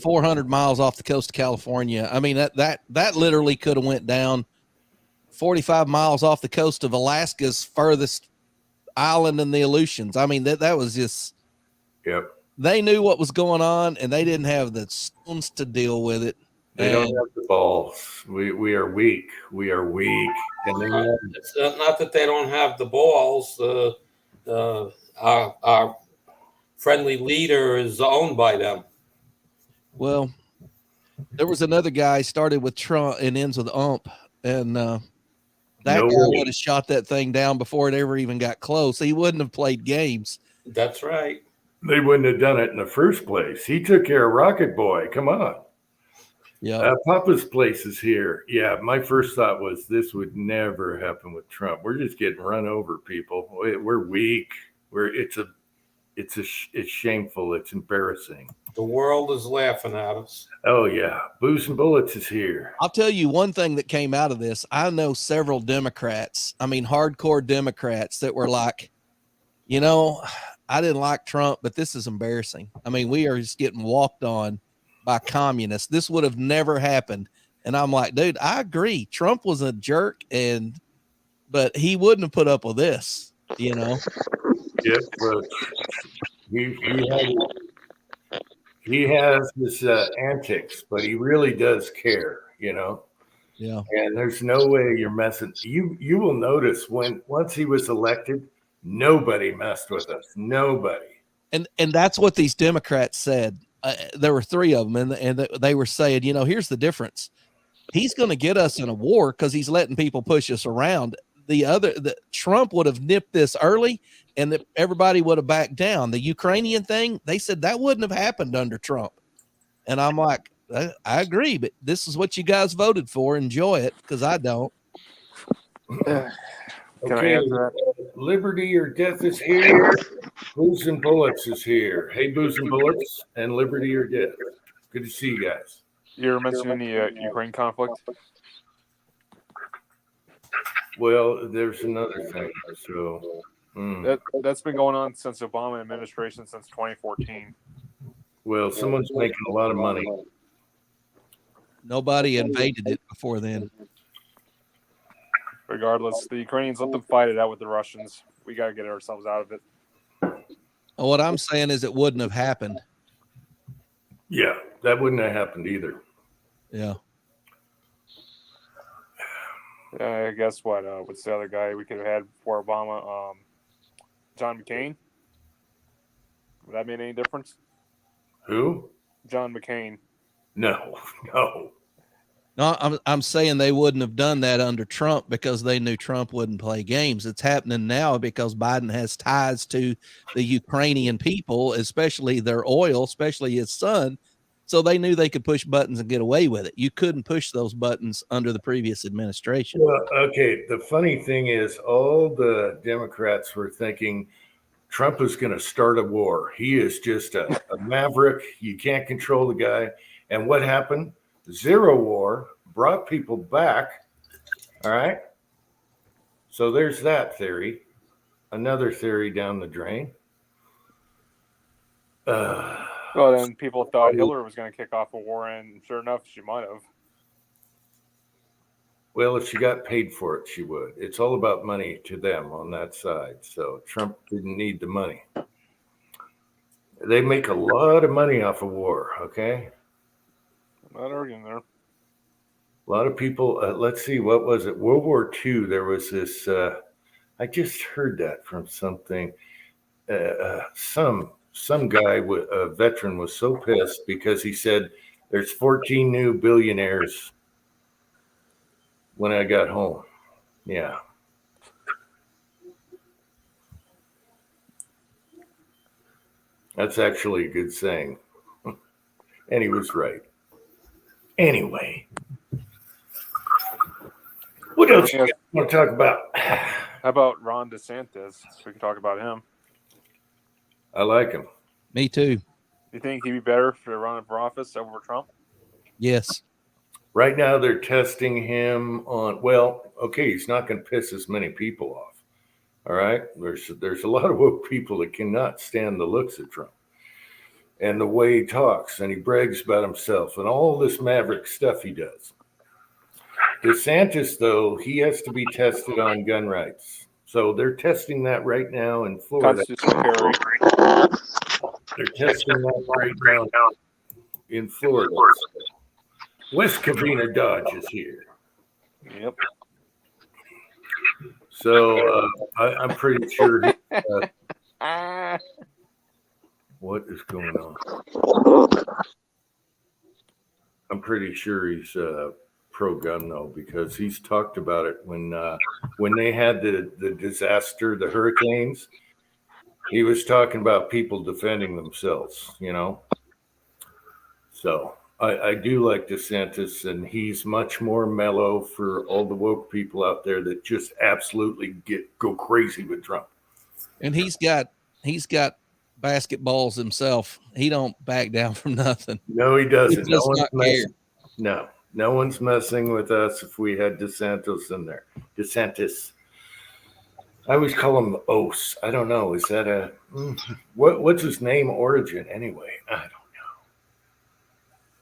400 miles off the coast of California. I mean, that literally could have went down 45 miles off the coast of Alaska's furthest island in the Aleutians. I mean, that was just, Yep. they knew what was going on and they didn't have the stones to deal with it. They don't have the balls. We are weak. We are weak. And it's not that they don't have the balls. Our friendly leader is owned by them. Well, there was another guy started with Trump and ends with ump, and that guy would have shot that thing down before it ever even got close. He wouldn't have played games. That's right. They wouldn't have done it in the first place. He took care of Rocket Boy. Come on. Yeah. Papa's place is here. Yeah, my first thought was this would never happen with Trump. We're just getting run over, people. We're weak. It's shameful. It's embarrassing. The world is laughing at us. Oh yeah, Booze and Bullets is here. I'll tell you one thing that came out of this. I know several Democrats. I mean, hardcore Democrats that were like, you know, I didn't like Trump, but this is embarrassing. I mean, we are just getting walked on by communists. This would have never happened. And I'm like, dude, I agree. Trump was a jerk, but he wouldn't have put up with this, you know. Yes, but he has his antics, but he really does care, you know. Yeah. And there's no way you're messing. You will notice once he was elected, nobody messed with us. Nobody. And that's what these Democrats said. There were three of them, and they were saying, you know, here's the difference. He's going to get us in a war because he's letting people push us around. The Trump would have nipped this early, and everybody would have backed down. The Ukrainian thing, they said that wouldn't have happened under Trump. And I'm like, I agree, but this is what you guys voted for. Enjoy it, because I don't. Okay, Liberty or Death is here. Booze and Bullets is here. Hey, Booze and Bullets and Liberty or Death. Good to see you guys. You were mentioning the Ukraine conflict? Well, there's another thing. So that's been going on since the Obama administration, since 2014. Well, someone's making a lot of money. Nobody invaded it before then. Regardless, the Ukrainians, let them fight it out with the Russians. We got to get ourselves out of it. What I'm saying is it wouldn't have happened. Yeah, that wouldn't have happened either. Yeah. Guess what? What's the other guy we could have had before Obama? John McCain. Would that make any difference? Who? John McCain. No. No, I'm saying they wouldn't have done that under Trump because they knew Trump wouldn't play games. It's happening now because Biden has ties to the Ukrainian people, especially their oil, especially his son. So they knew they could push buttons and get away with it. You couldn't push those buttons under the previous administration. Well, okay. The funny thing is all the Democrats were thinking Trump is going to start a war. He is just a maverick. You can't control the guy. And what happened? Zero war, brought people back. All right. So there's that theory. Another theory down the drain. Well, then people thought Hillary was going to kick off a war, and sure enough, she might have. Well, if she got paid for it, she would. It's all about money to them on that side. So Trump didn't need the money. They make a lot of money off of war, okay? I'm not arguing there. A lot of people, let's see, what was it? World War II, there was this, I just heard that from something. Some guy, a veteran, was so pissed because he said there's 14 new billionaires when I got home. Yeah. That's actually a good saying. And he was right. Anyway, what else you want to talk about? How about Ron DeSantis? We can talk about him. I like him. Me too. You think he'd be better for running for office over Trump? Yes. Right now, they're testing him on. Well, okay, he's not going to piss as many people off. All right, there's a lot of woke people that cannot stand the looks of Trump and the way he talks, and he brags about himself and all this maverick stuff he does. DeSantis, though, he has to be tested on gun rights. So they're testing that right now in Florida. Constitutional carry. They're testing that right now in Florida. West Covina Dodge is here. Yep. So I'm pretty sure. What is going on? I'm pretty sure he's pro-gun though, because he's talked about it when they had the disaster, the hurricanes. He was talking about people defending themselves, you know. So I do like DeSantis, and he's much more mellow for all the woke people out there that just absolutely go crazy with Trump. And he's got basketballs himself. He don't back down from nothing. No, he doesn't. He does not care. No one's messing with us if we had DeSantis in there. DeSantis. I always call him Os. I don't know. Is that what's his name origin anyway? I don't know.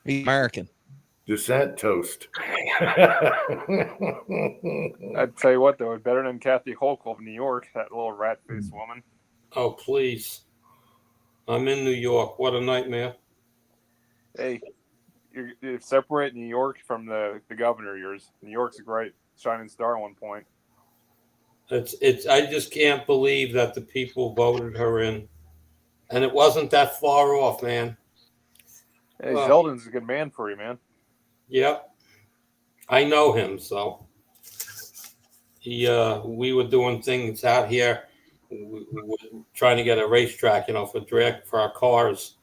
He's American. Descent toast. I'd tell you what, though, better than Kathy Hochul of New York, that little rat-faced woman. Oh, please. I'm in New York. What a nightmare. Hey, you separate New York from the governor of yours. New York's a great shining star at one point. I just can't believe that the people voted her in. And it wasn't that far off, man. Hey, Zeldin's a good man for you, man. Yep. I know him, so we were doing things out here. We were trying to get a racetrack, for our cars.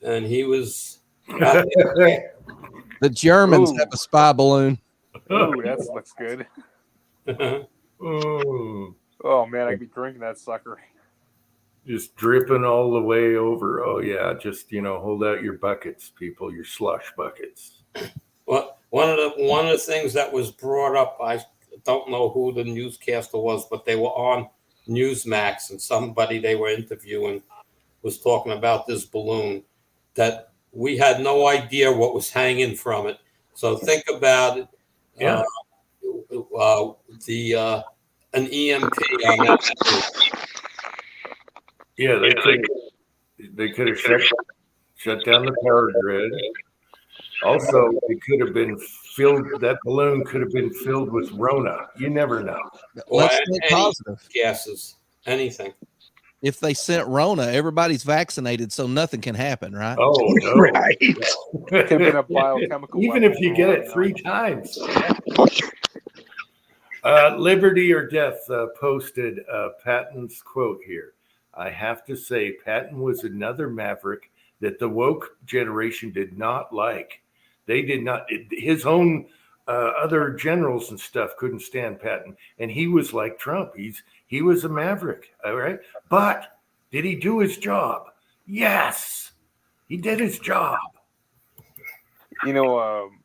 And he was the Germans have a spy balloon. Ooh, that looks good. Oh man, I could be drinking that sucker. Just dripping all the way over. Oh yeah, just hold out your buckets, people, your slush buckets. Well, one of the things that was brought up, I don't know who the newscaster was, but they were on Newsmax, and somebody they were interviewing was talking about this balloon that we had no idea what was hanging from it. So think about it. Yeah. An EMP on that. Yeah, they could have shut down the power grid. Also, it could have been filled. That balloon could have been filled with Rona. You never know. Let's stay positive. Gases, anything. If they sent Rona, everybody's vaccinated, so nothing can happen, right? Oh no! Right. Could have been a biochemical. Even if you get it 3 times. Liberty or Death posted Patton's quote here. I have to say, Patton was another maverick that the woke generation did not like. They did not. His own other generals and stuff couldn't stand Patton, and he was like Trump. He was a maverick, all right? But did he do his job? Yes, he did his job. I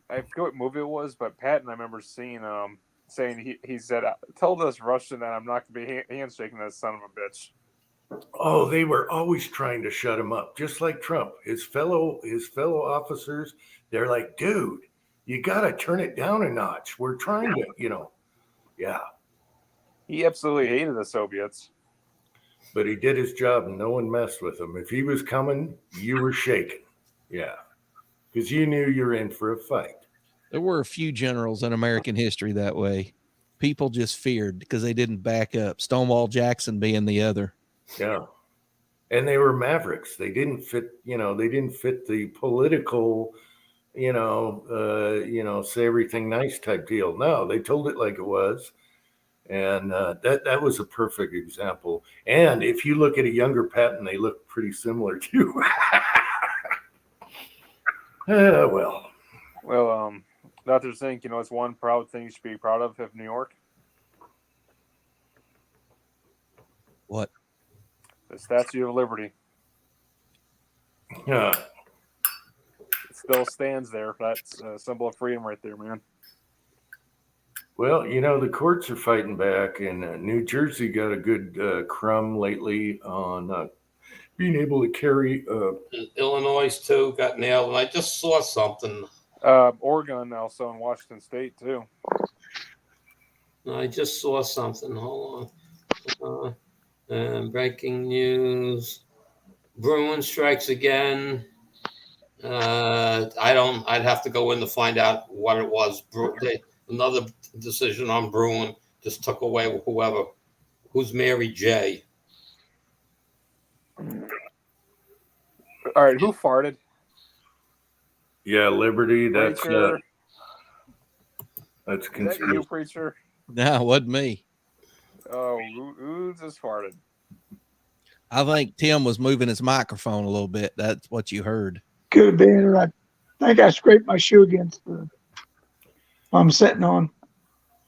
forget what movie it was, but Patton, I remember seeing saying he said, "Tell this Russian that I'm not going to be handshaking that son of a bitch." Oh, they were always trying to shut him up, just like Trump. His fellow officers, they're like, dude, you got to turn it down a notch. We're trying to, yeah. He absolutely hated the Soviets. But he did his job, and no one messed with him. If he was coming, you were shaking. Yeah, because you knew you were in for a fight. There were a few generals in American history that way. People just feared because they didn't back up. Stonewall Jackson being the other. Yeah. And they were mavericks. They didn't fit, they didn't fit the political, say everything nice type deal. No, they told it like it was. And that was a perfect example. And if you look at a younger Patton, they look pretty similar too. Well, Dr. Zink, it's one proud thing you should be proud of New York. What? The Statue of Liberty. yeah. It still stands there. That's a symbol of freedom right there, man. Well, the courts are fighting back, and New Jersey got a good crumb lately on being able to carry. Illinois too got nailed, and I just saw something. Oregon also, and Washington State too. I just saw something. Hold on. Breaking news: Bruin strikes again. I'd have to go in to find out what it was. Another decision on Bruin just took away who's Mary J. All right, who farted? Yeah, Liberty. That's Preacher. that's Is that conspiracy. you, preacher? No, it wasn't me. Oh, who just farted? I think Tim was moving his microphone a little bit. That's what you heard. Could have been, or I think I scraped my shoe against the I'm sitting on.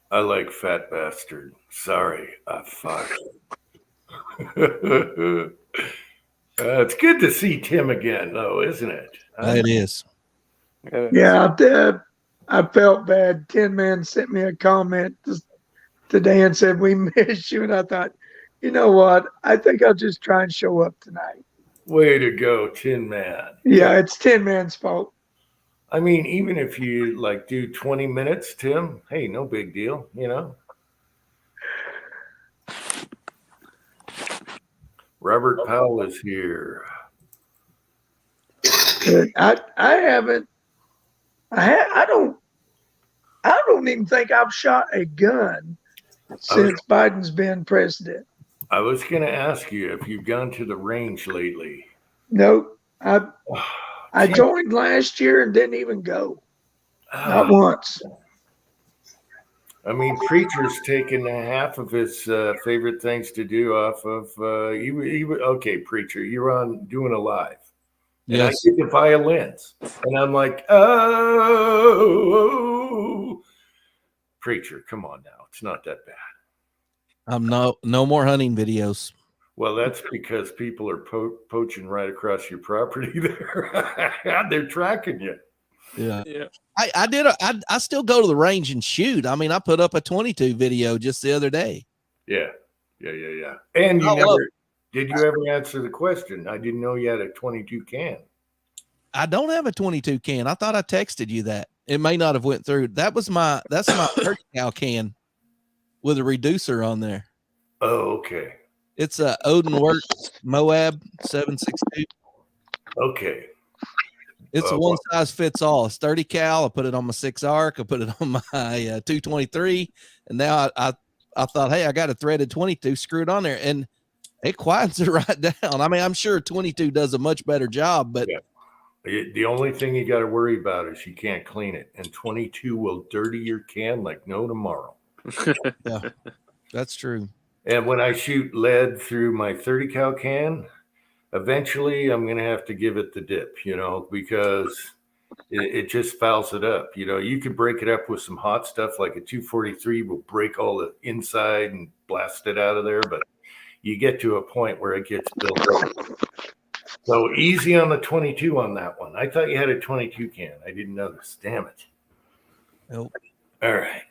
I like fat bastard. Sorry, I fucked. It's good to see Tim again, though, isn't it? It is. Yeah, I felt bad. Tin Man sent me a comment today and said, "We miss you." And I thought, you know what? I think I'll just try and show up tonight. Way to go, Tin Man. Yeah, it's Tin Man's fault. I mean, even if you do 20 minutes, Tim, hey, no big deal, Robert Powell is here. I haven't. I don't even think I've shot a gun since Biden's been president. I was going to ask you if you've gone to the range lately. Nope. I joined last year and didn't even go. Not once. I mean, Preacher's taken half of his favorite things to do off of. Okay, Preacher, you're on doing a live. And Yes. I get the violins. And I'm like, oh, Preacher, come on now. It's not that bad. I'm no more hunting videos. Well, that's because people are poaching right across your property there. They're tracking you. Yeah. Yeah. I still go to the range and shoot. I mean, I put up a 22 video just the other day. Yeah. And did you ever answer the question? I didn't know you had a 22 can. I don't have a 22 can. I thought I texted you that. It may not have went through. That's my 30 cal can with a reducer on there. Oh, okay. It's a Odin Works Moab 7.62. Okay. It's a one size fits all. It's 30 cal. I put it on my 6 arc. I put it on my 223. And now I thought, hey, I got a threaded 22. Screw it on there. And it quiets it right down. I mean, I'm sure 22 does a much better job, but yeah. The only thing you got to worry about is you can't clean it. And 22 will dirty your can like no tomorrow. Yeah, that's true. And when I shoot lead through my 30 cal can, eventually I'm going to have to give it the dip, because it just fouls it up. You could break it up with some hot stuff like a 243 will break all the inside and blast it out of there. But you get to a point where it gets built up. So easy on the 22 on that one. I thought you had a 22 can. I didn't notice. Damn it. Nope. All right.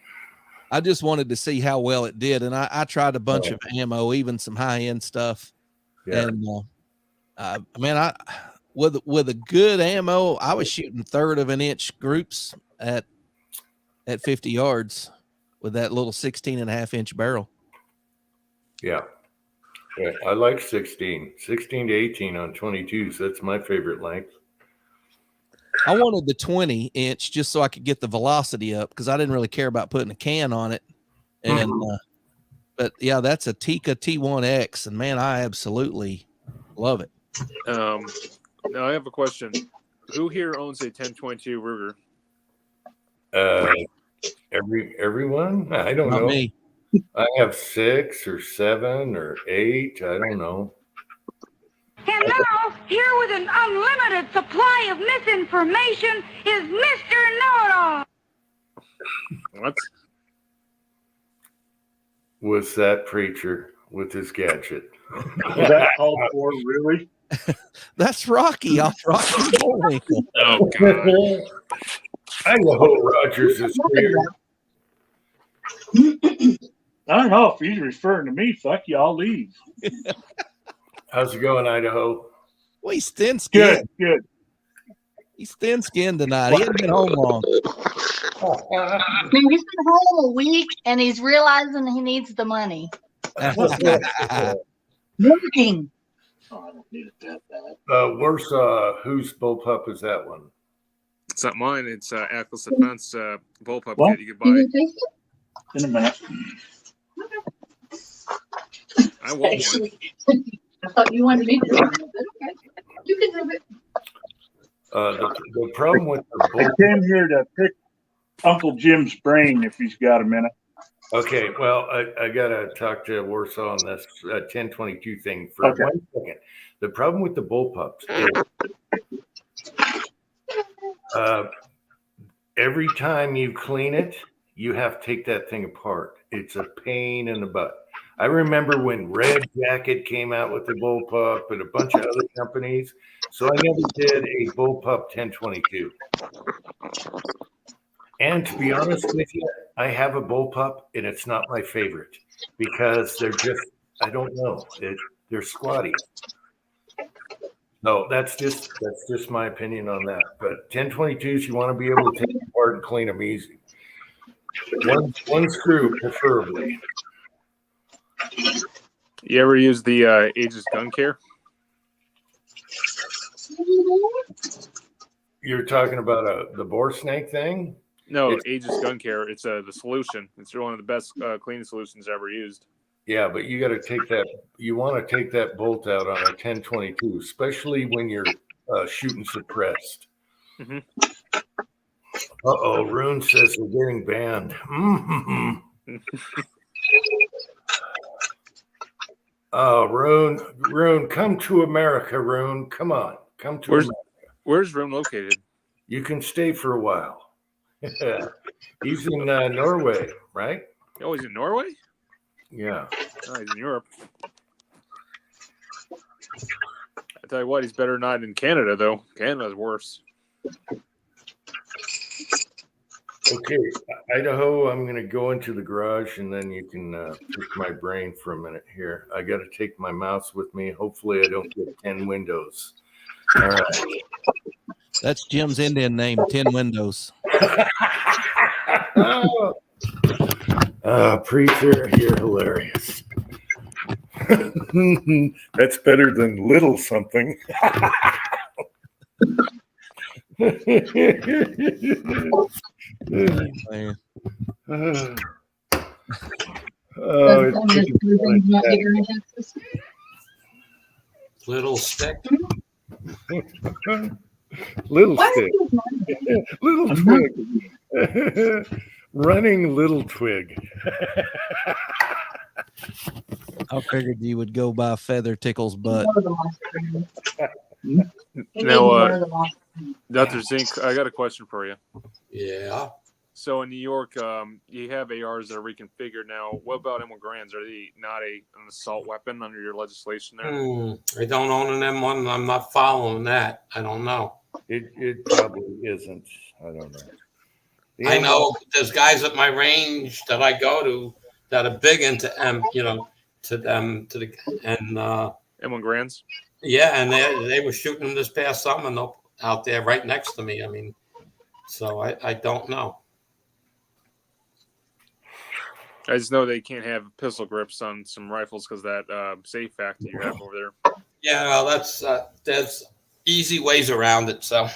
I just wanted to see how well it did. And I tried a bunch of ammo, even some high end stuff. Yeah. And with a good ammo, I was shooting 1/3 of an inch groups at 50 yards with that little 16.5-inch barrel. Yeah. I like 16 to 18 on 22s. That's my favorite length. I wanted the 20-inch just so I could get the velocity up because I didn't really care about putting a can on it. And but yeah, that's a Tika T1X, and man, I absolutely love it. Now I have a question. Who here owns a 1022 Ruger? Everyone? I don't Not know. me. I have 6 or 7 or 8. I don't know. And now, here with an unlimited supply of misinformation is Mr. Know-It-All. What? Was that preacher with his gadget? Was that called for, really? That's Rocky off Rocky Bullwinkle. Oh God! Idaho Rogers is here. I don't know if he's referring to me. Fuck you, I'll leave. How's it going, Idaho? Well, he's thin-skinned. Good. He's thin-skinned tonight. He hasn't been home long. I mean, he's been home a week and he's realizing he needs the money. Working. Oh, I don't need it that bad. Warsaw, whose bullpup is that one? It's not mine. It's Atlas Defense bullpup What? kit you could Can buy. you taste it? In a minute. I want one. Actually, I thought you wanted me to do it, but okay. You can have it. The problem with the I bull. came here to pick Uncle Jim's brain if he's got a minute. Okay, well, I gotta talk to Warsaw on this 1022 thing for Okay. 1 second. The problem with the bullpups is every time you clean it, you have to take that thing apart. It's a pain in the butt. I remember when Red Jacket came out with the bullpup and a bunch of other companies. So I never did a bullpup 1022. And to be honest with you, I have a bullpup and it's not my favorite because they're just, I don't know, they're squatty. No, that's just my opinion on that. But 1022s, you want to be able to take them apart and clean them easy. One screw, preferably. You ever use the Aegis gun care? You're talking about the boar snake thing? No, Aegis gun care. It's the solution. It's one of the best cleaning solutions ever used. Yeah, but you got to take that. You want to take that bolt out on a 1022, especially when you're shooting suppressed. Mhm. Uh-oh, Rune says we're getting banned. Mm-hmm. Oh, Rune, come to America, Rune. Come on, come to America. Where's Rune located? You can stay for a while. He's in Norway, right? Oh, he's in Norway? Yeah. Oh, he's in Europe. I tell you what, he's better not in Canada, though. Canada's worse. Okay, Idaho, I'm going to go into the garage and then you can pick my brain for a minute here. I got to take my mouse with me. Hopefully I don't get 10 windows. All right. That's Jim's Indian name, 10 Windows. Preacher, you're hilarious. That's better than little something. Man. Little stick. Little stick. Little twig. Running little twig. I figured you would go by Feather Tickle's butt. Now, Dr. Zink, I got a question for you. Yeah. So in New York, you have ARs that are reconfigured now. What about M1 Are they not an assault weapon under your legislation there? I don't own an M1. I'm not following that. I don't know. It probably isn't. I don't know. I know there's guys at my range that I go to that are big into M1 Yeah, and they were shooting them this past summer out there right next to me. I mean, so I don't know. I just know they can't have pistol grips on some rifles because that safe factor you have over there. Yeah, well, that's there's easy ways around it. So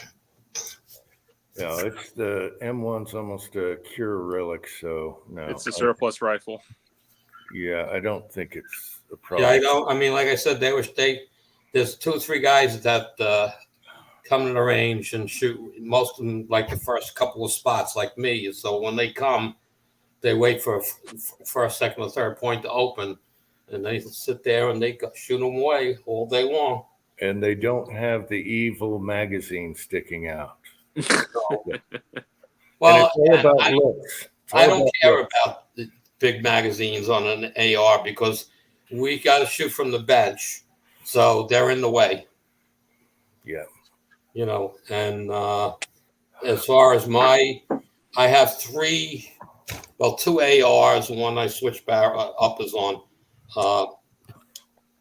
Yeah, it's the M1's almost a cure relic, so no. It's a surplus rifle. Yeah, I don't think it's a yeah, problem. I don't. I mean, like I said, there's 2 or 3 guys that come to the range and shoot. Most of them like the first couple of spots, like me. So when they come, they wait for a first, second, or third point to open, and they sit there and they shoot them away all day long. And they don't have the evil magazine sticking out. Well, it's all about looks. I don't care about the big magazines on an AR because we got to shoot from the bench, so they're in the way. Yeah. You know, and as far as I have two ARs, and one I switch up is on.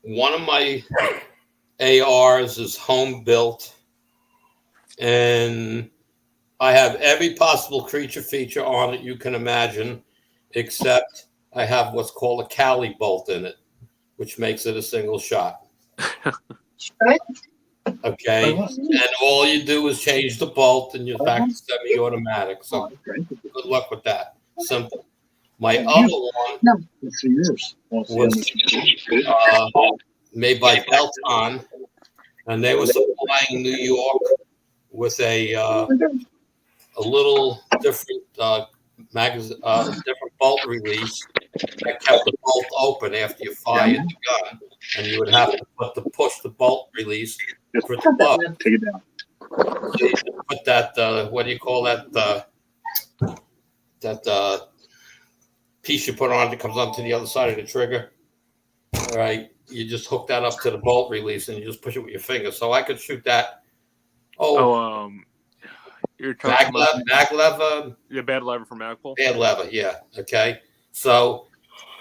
One of my ARs is home built, and I have every possible creature feature on it you can imagine, except I have what's called a Cali bolt in it, which makes it a single shot. Okay, and all you do is change the bolt, and you're back to semi-automatic. So good luck with that. Simple. My other one was made by Belton, and they were supplying New York with a little different different bolt release that kept the bolt open after you fired the gun, and you would have to push the bolt release for the plug. Take it down. So you put that what do you call that that piece you put on it that comes onto the other side of the trigger. All right, you just hook that up to the bolt release and you just push it with your finger. So I could shoot that. You're talking about mag lever. Yeah, bad lever from Magpul. Bad lever, yeah. Okay, so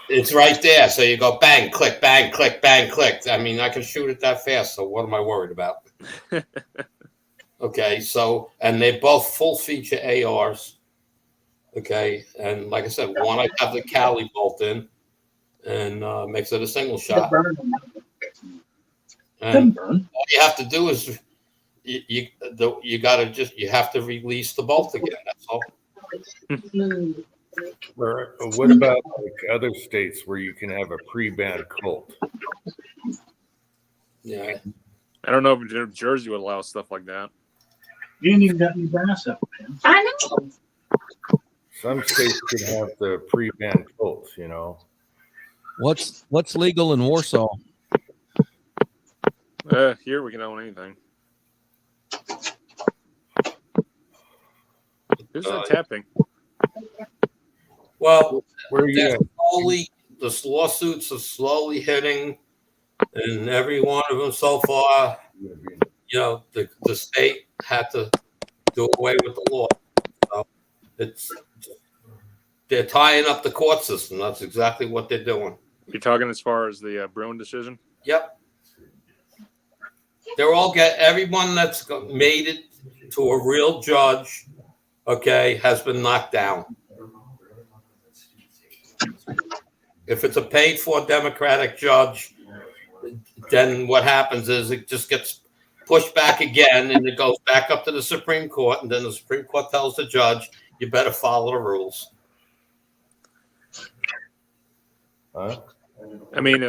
it's right there. So you go bang, click, bang, click, bang, click. I mean, I can shoot it that fast. So what am I worried about? Okay, so and they're both full feature ARs. Okay, and like I said, one I have the Cali bolt in, and makes it a single shot. And all you have to do is you have to release the bolt again. That's all. What about like other states where you can have a pre-banned Colt? Yeah, I don't know if New Jersey would allow stuff like that. You ain't even got any brass up, man. I know. Some states could have the pre-banned Colts, you know. What's legal in Warsaw? Here we can own anything. Who's that tapping? Well, Where are you at? the lawsuits are slowly hitting, and every one of them so far, you know, the state had to do away with the law. So they're tying up the court system. That's exactly what they're doing. You're talking as far as the Bruin decision? Yep. They're all everyone that's made it to a real judge, okay, has been knocked down. If it's a paid for Democratic judge, then what happens is it just gets pushed back again and it goes back up to the Supreme Court, and then the Supreme Court tells the judge, you better follow the rules. Huh? I mean,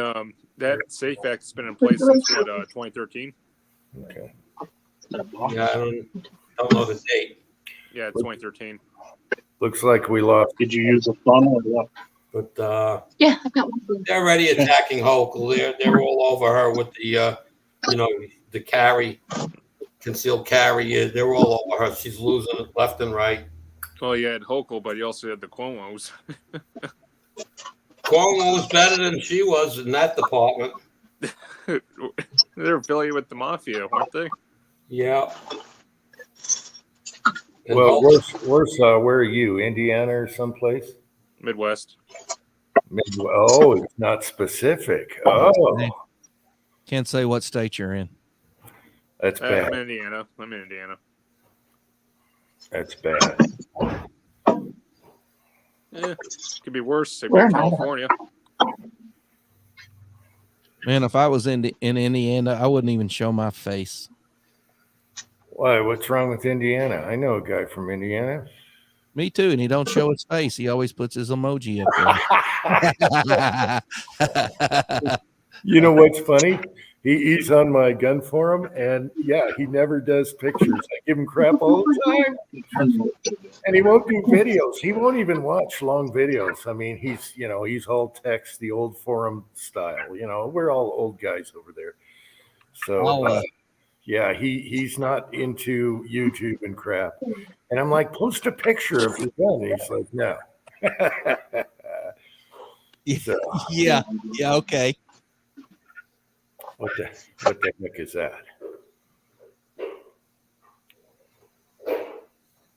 that SAFE Act has been in place since 2013. Okay. Yeah, I don't know the date. Yeah, 2013. Looks like we lost. Did you use a funnel or what? But Yeah, I've got one. they're already attacking Hochul. They're all over her with the the concealed carry. They're all over her. She's losing it left and right. Well, you had Hochul, but you also had the Cuomo's. Cuomo was better than she was in that department. They're affiliated with the mafia, weren't they? Yeah. And Well, Warsaw, where are you? Indiana or someplace? Midwest. Oh, it's not specific. Oh, Can't say what state you're in. that's I'm bad. in Indiana. That's bad. Could be worse. Say Where am I? California. Man, if I was in Indiana, I wouldn't even show my face. Why? What's wrong with Indiana? I know a guy from Indiana. Me too, and he don't show his face. He always puts his emoji up there. You know what's funny? He's on my gun forum, and yeah, he never does pictures. I give him crap all the time, and he won't do videos. He won't even watch long videos. I mean, he's all text, the old forum style. We're all old guys over there. So yeah, he's not into YouTube and crap. And I'm like, post a picture of your gun. And he's like, no. So, yeah, okay. What the heck is that?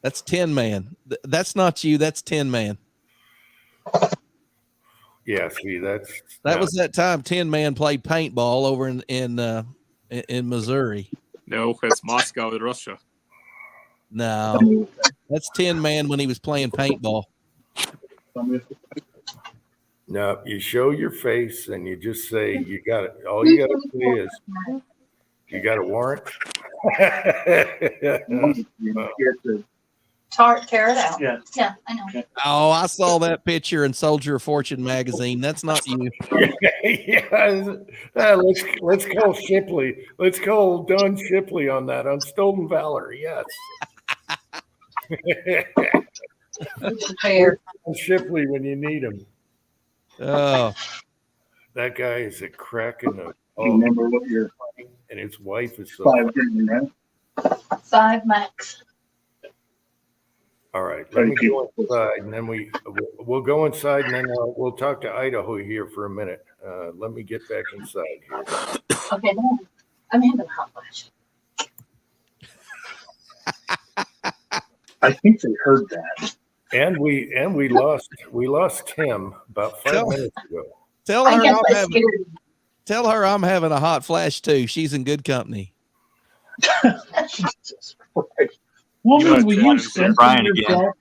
That's Tin Man. That's not you. That's Tin Man. Yeah, see, that was that time Tin Man played paintball over in Missouri. No, it's Moscow in Russia. No, that's Tin Man when he was playing paintball. No, you show your face and you just say you got it. All you got to say is you got a warrant. Tear it out. Yeah. Yeah, I know. Oh, I saw that picture in Soldier of Fortune magazine. That's not you. Yeah. Let's call Shipley. Let's call Don Shipley on that, on Stolen Valor. Yes. Fair. Shipley when you need him. Oh, that guy is a crack in the. You remember what your and his wife is so. 5 grand, right? 5 max. All right, let me go inside, and then we'll go inside, and then we'll talk to Idaho here for a minute. Let me get back inside here. Okay, then I'm having a hot flash. I think they heard that. And we lost Tim about 5 minutes ago. Tell her I'm having a hot flash too. She's in good company. Jesus Christ. Woman, will you send Brian again? What?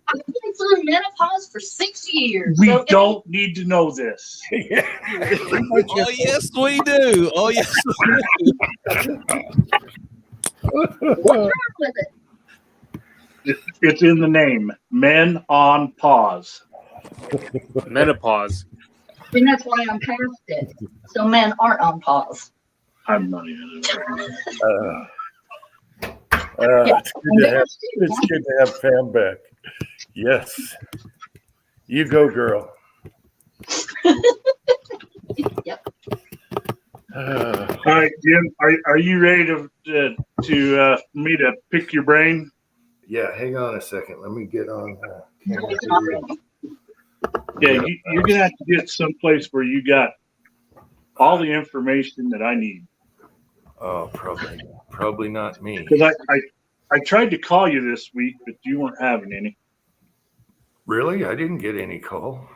I've been through menopause for 6 years. We don't need to know this. Oh, yes, we do. Oh, yes, we do. What's wrong with it? It's in the name. Men on pause. Menopause. And that's why I'm past it. So men aren't on pause. I'm not even. It's good to have Pam back. Yes. You go, girl. Yep. All right, Jim. Are you ready to me to pick your brain? Yeah, hang on a second. Let me get on. Yeah, you're gonna have to get someplace where you got all the information that I need. Oh, probably not me. Because I tried to call you this week, but you weren't having any. Really? I didn't get any call.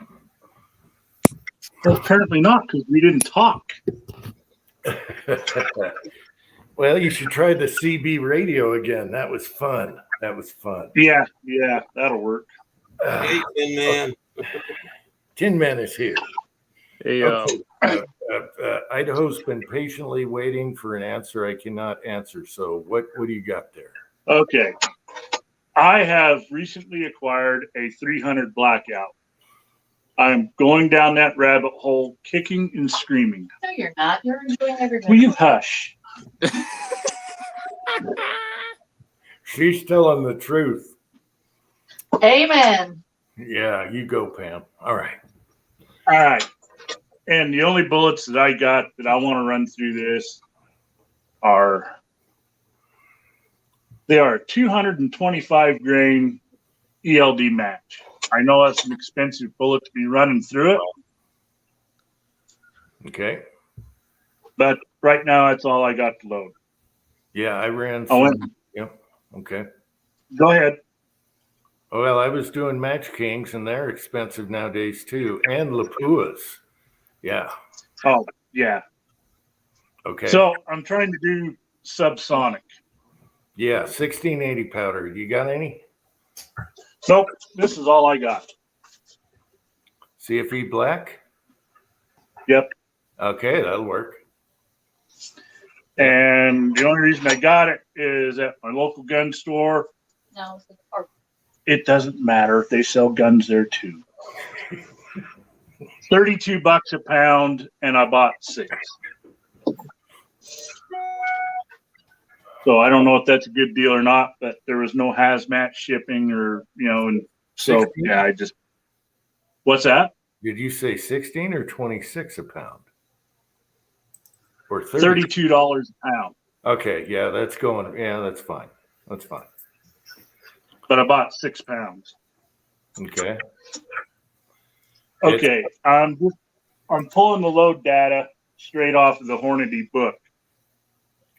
Well, apparently not, because we didn't talk. Well, you should try the CB radio again. That was fun. Yeah, that'll work. Hey, Tin Man. Tin Man is here. Hey, Okay. Idaho's been patiently waiting for an answer I cannot answer. So what do you got there? Okay. I have recently acquired a 300 Blackout. I'm going down that rabbit hole, kicking and screaming. No, you're not. You're enjoying everything. Will you hush? She's telling the truth. Amen. Yeah, you go, Pam. All right. All right. And the only bullets that I got that I want to run through this are 225 grain ELD match. I know that's an expensive bullet to be running through it. Okay. But right now, that's all I got to load. Yeah, I ran. Yep. Okay. Go ahead. Well, I was doing Match Kings, and they're expensive nowadays too, and Lapuas. Yeah. Oh, yeah. Okay. So I'm trying to do subsonic. Yeah, 1680 powder. You got any? Nope. This is all I got. CFE black? Yep. Okay, that'll work. And the only reason I got it is at my local gun store. No, It doesn't matter. They sell guns there too. $32 a pound, and I bought 6. So I don't know if that's a good deal or not, but there was no hazmat shipping or, and so 16? yeah, what's that? Did you say 16 or 26 a pound? Or 30? $32 a pound. Okay, yeah, that's going. Yeah, that's fine. That's fine. But I bought 6 pounds. Okay. Okay, I'm pulling the load data straight off of the Hornady book.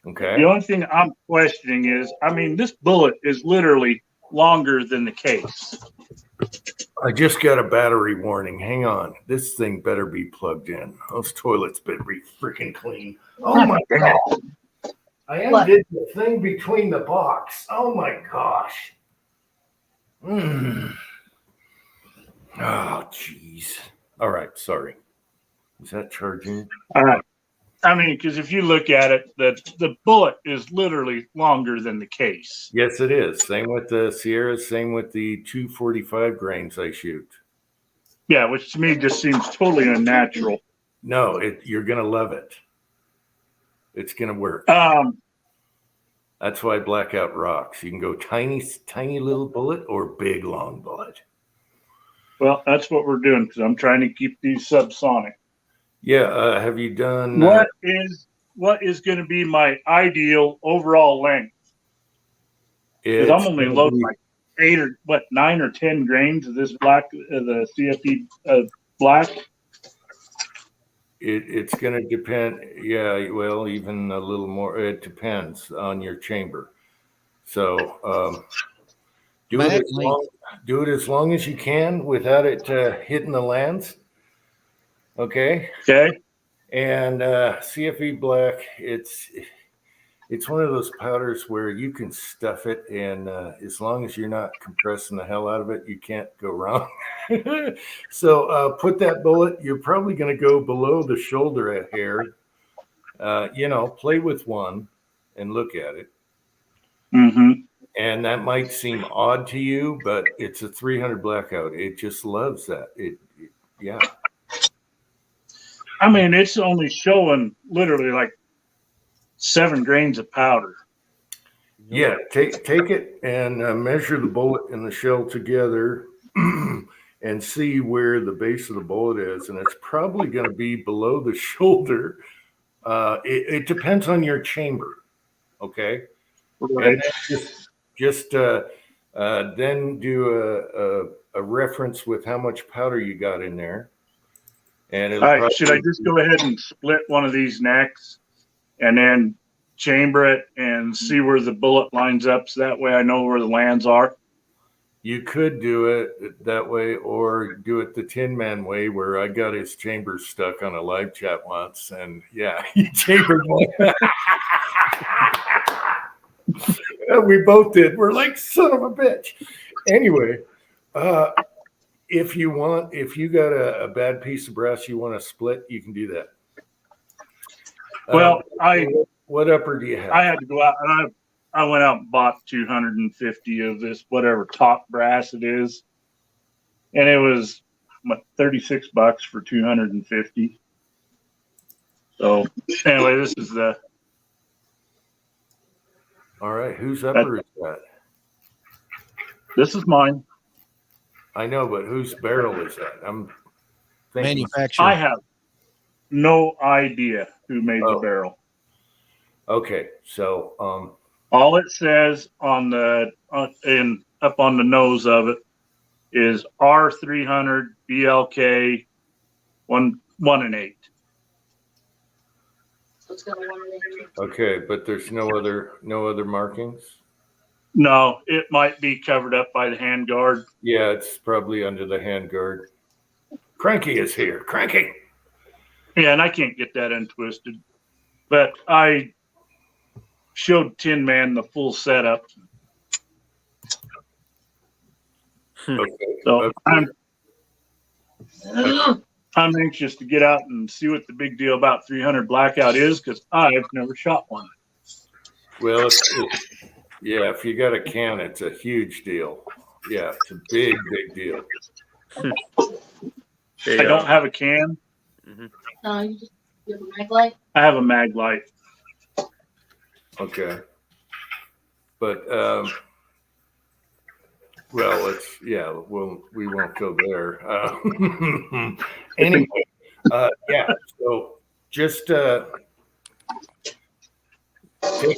Okay. The only thing I'm questioning is, this bullet is literally longer than the case. I just got a battery warning. Hang on. This thing better be plugged in. Those toilets better be freaking clean. Oh my God. I undid the thing between the box. Oh my gosh. Oh, jeez. All right. Sorry. Is that charging? All right. Because if you look at it, the bullet is literally longer than the case. Yes, it is. Same with the Sierra. Same with the 245 grains I shoot. Yeah, which to me just seems totally unnatural. No, you're going to love it. It's going to work. That's why Blackout rocks. You can go tiny little bullet or big, long bullet. Well, that's what we're doing because I'm trying to keep these subsonic. Yeah. Have you done? What is going to be my ideal overall length? Because I'm only loading like 9 or 10 grains of this black, the CFP black. It's going to depend. Yeah, well, even a little more. It depends on your chamber. So do it as long as you can without it hitting the lands. Okay. Okay. And CFE black, it's one of those powders where you can stuff it, and as long as you're not compressing the hell out of it, you can't go wrong. So put that bullet. You're probably going to go below the shoulder a hair. Play with one and look at it. Mm-hmm. And that might seem odd to you, but it's a 300 blackout. It just loves that. Yeah. It's only showing literally like 7 grains of powder. Yeah, take it and measure the bullet and the shell together and see where the base of the bullet is. And it's probably going to be below the shoulder. It depends on your chamber. Okay. Right. And just then do a reference with how much powder you got in there. And all right, should I just go ahead and split one of these necks and then chamber it and see where the bullet lines up so that way I know where the lands are? You could do it that way or do it the Tin Man way where I got his chamber stuck on a live chat once. And yeah, he chambered one. We both did. We're like, son of a bitch. Anyway, if you got a bad piece of brass you want to split, you can do that. Well, what upper do you have? I had to go out and I went out and bought 250 of this, whatever top brass it is. And it was $36 for 250. So anyway, this is all right. Whose upper is that? This is mine. I know, but whose barrel is that? I'm thinking. Manufacturer. I have no idea who made the barrel. Okay, so all it says on the up on the nose of it is R300 BLK 1 and 8. Okay, but there's no other markings. No, it might be covered up by the handguard. Yeah, it's probably under the handguard. Cranky is here. Cranky. Yeah, and I can't get that untwisted. But I showed Tin Man the full setup. Okay. So I'm anxious to get out and see what the big deal about 300 blackout is because I've never shot one. Well, yeah, if you got a can, it's a huge deal. Yeah, it's a big deal. I don't have a can. You just you have a mag light. I have a mag light. Okay. But well, we won't go there. Anyway, yeah. So just take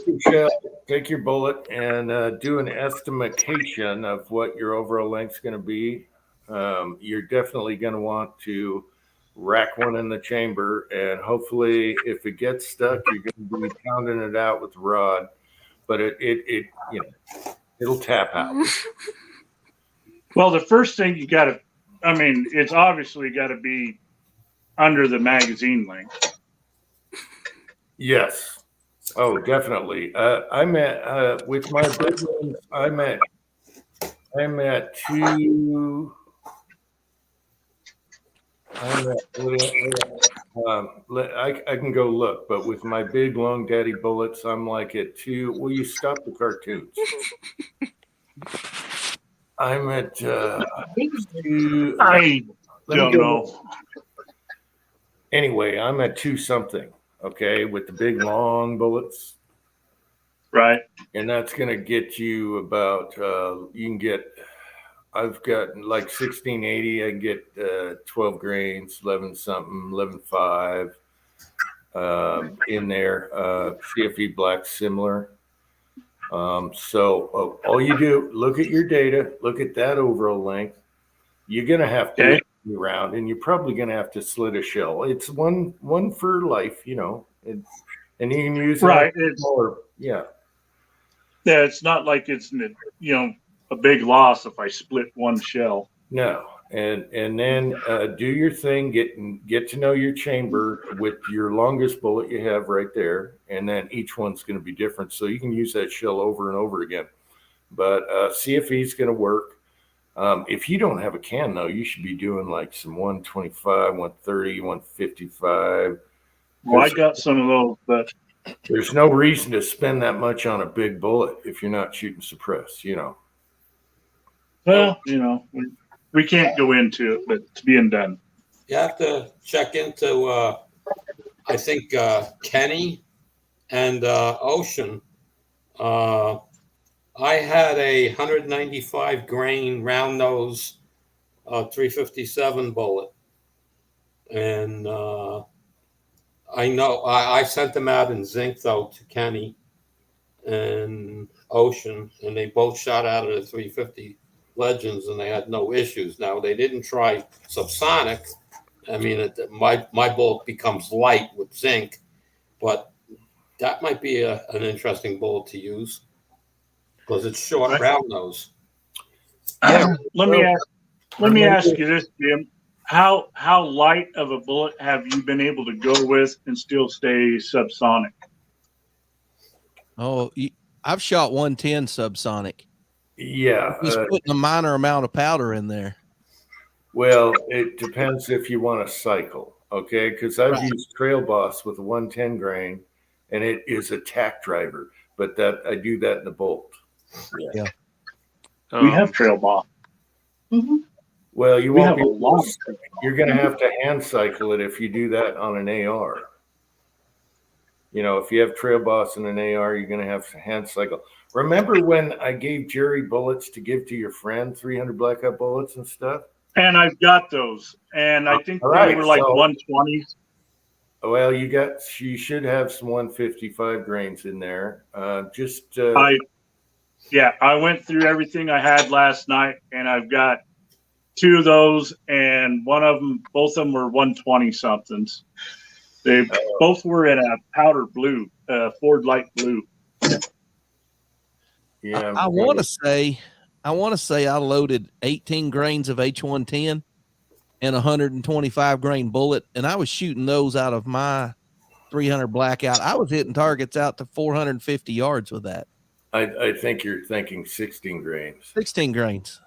your shell, take your bullet, and do an estimation of what your overall length's going to be. You're definitely going to want to rack one in the chamber, and hopefully, if it gets stuck, you're going to be pounding it out with the rod. But it'll tap out. Well, the first thing you got to, it's obviously got to be under the magazine length. Yes. Oh, definitely. I'm at with my big ones. I'm at two. I can go look, but with my big long daddy bullets, I'm like at two. Will you stop the cartoons? I'm at two. I don't know. Anyway, I'm at two something. Okay, with the big long bullets, Right. and that's gonna get you about. You can get. I've got like 1680. I can get 12 grains, 11 something, 11.5 in there. CFE black similar. So all you do, look at your data, look at that overall length. You're gonna have to around, and you're probably gonna have to slit a shell. It's one for life, and you can use right. It's more, yeah. Yeah, it's not like it's a big loss if I split one shell. No, and then do your thing, get to know your chamber with your longest bullet you have right there, and then each one's going to be different, so you can use that shell over and over again. But CFE is going to work. If you don't have a can though, you should be doing like some 125, 130, 155. Well, I got some of those, but there's no reason to spend that much on a big bullet if you're not shooting suppress, Well, we can't go into it, but it's being done. You have to check into, I think, Kenny and Ocean. I had a 195 grain round nose 357 bullet. And I know I sent them out in zinc, though, to Kenny and Ocean, and they both shot out of the 350 Legends, and they had no issues. Now, they didn't try subsonic. I mean, my bullet becomes light with zinc, but that might be an interesting bullet to use because it's short round nose. Yeah. Let me ask you this, Jim. How light of a bullet have you been able to go with and still stay subsonic? Oh, I've shot 110 subsonic. Yeah. Just putting a minor amount of powder in there. Well, it depends if you want to cycle, okay? Because I've used Trail Boss with a 110 grain, and it is a tack driver, but I do that in the bolt. Yeah. We have Trail Boss. Mm-hmm. Well, you won't be. You're going to have to hand cycle it if you do that on an AR. If you have Trail Boss and an AR, you're going to have to hand cycle. Remember when I gave Jerry bullets to give to your friend, 300 blackout bullets and stuff? And I've got those, and I think they were like 120s. Well, you should have some 155 grains in there. I went through everything I had last night, and I've got two of those, and both of them were 120 somethings. They both were in a powder blue, Ford light blue. Yeah, I want to say I loaded 18 grains of H110 and 125 grain bullet, and I was shooting those out of my 300 blackout. I was hitting targets out to 450 yards with that. I think you're thinking 16 grains. 16 grains.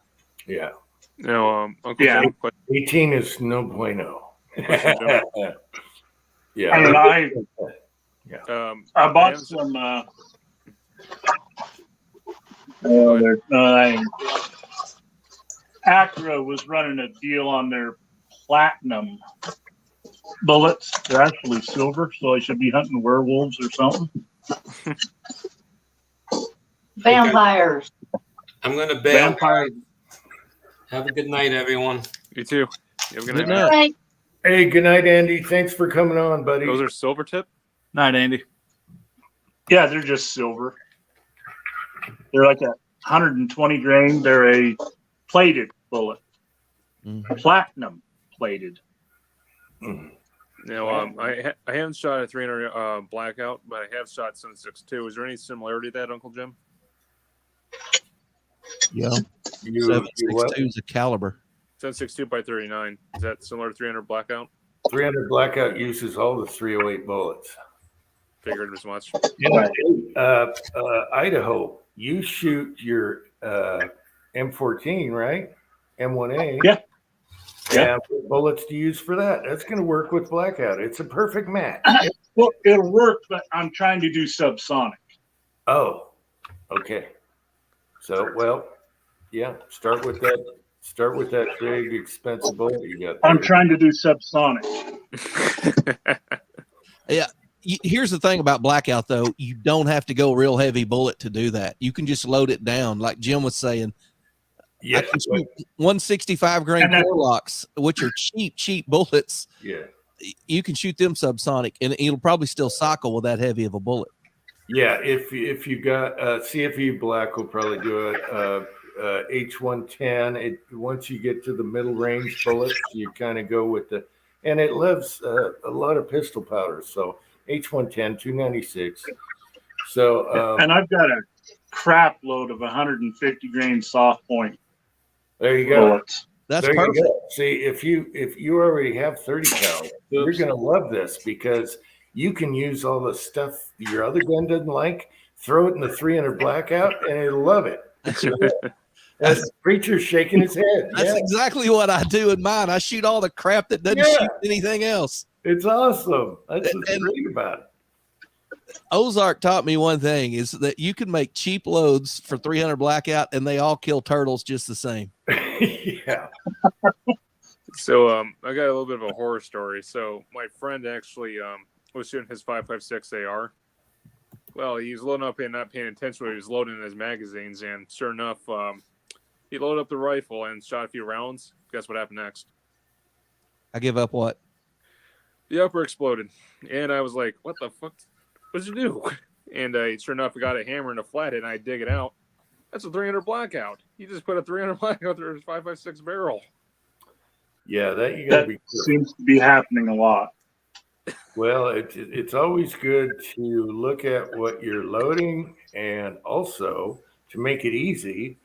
Yeah. No, Uncle Jim, 18 is no bueno. Yeah. I bought some. Acura was running a deal on their platinum bullets. They're actually silver, so I should be hunting werewolves or something. Vampires. I'm going to bail. Vampire. Have a good night, everyone. You too. You have a good Good night. night. Right. Hey, good night, Andy. Thanks for coming on, buddy. Those are silver tip? Night, Andy. Yeah, they're just silver. They're like 120 grain. They're a plated bullet. Platinum plated. No, I haven't shot a 300 blackout, but I have shot 7.62. Is there any similarity to that, Uncle Jim? Yeah. You 7.62 is a caliber. 7.62 by 39. Is that similar to 300 blackout? 300 blackout uses all the 308 bullets. Figured as much. Idaho, you shoot your M14, right? M1A. Yeah. Yeah. What bullets to use for that? That's going to work with blackout. It's a perfect match. Well, it'll work, but I'm trying to do subsonic. Oh, okay. So, well, yeah. Start with that. Start with that big expensive bullet you got there. I'm trying to do subsonic. Yeah. Here's the thing about blackout, though. You don't have to go real heavy bullet to do that. You can just load it down, like Jim was saying. Yeah. I can shoot 165 grain core locks, which are cheap bullets. Yeah. You can shoot them subsonic, and it'll probably still cycle with that heavy of a bullet. Yeah. If you got CFE black will probably do it. H110. Once you get to the middle range bullets, you kind of go with and it lives a lot of pistol powder. So H110, 296. So and I've got a crap load of 150 grain soft point there you go. bullets. That's there perfect. You go. See, if you already have 30 cal, you're going to love this because you can use all the stuff your other gun doesn't like, throw it in the 300 blackout, and it'll love it. That's Preacher's shaking his head. That's exactly what I do in mine. I shoot all the crap that doesn't shoot anything else. It's awesome. That's what's great about it. Ozark taught me one thing is that you can make cheap loads for 300 blackout and they all kill turtles just the same. Yeah. So I got a little bit of a horror story. So my friend actually was shooting his 5.56 AR. Well, he was loading up and not paying attention when he was loading his magazines, and sure enough, he loaded up the rifle and shot a few rounds. Guess what happened next? I give up what? The upper exploded. And I was like, what the fuck? What did you do? And sure enough, I got a hammer and a flathead, and I dig it out. That's a 300 blackout. He just put a 300 blackout through his 5.56 barrel. Yeah, that you got to That be careful. seems to be happening a lot. Well, it's always good to look at what you're loading, and also to make it easy,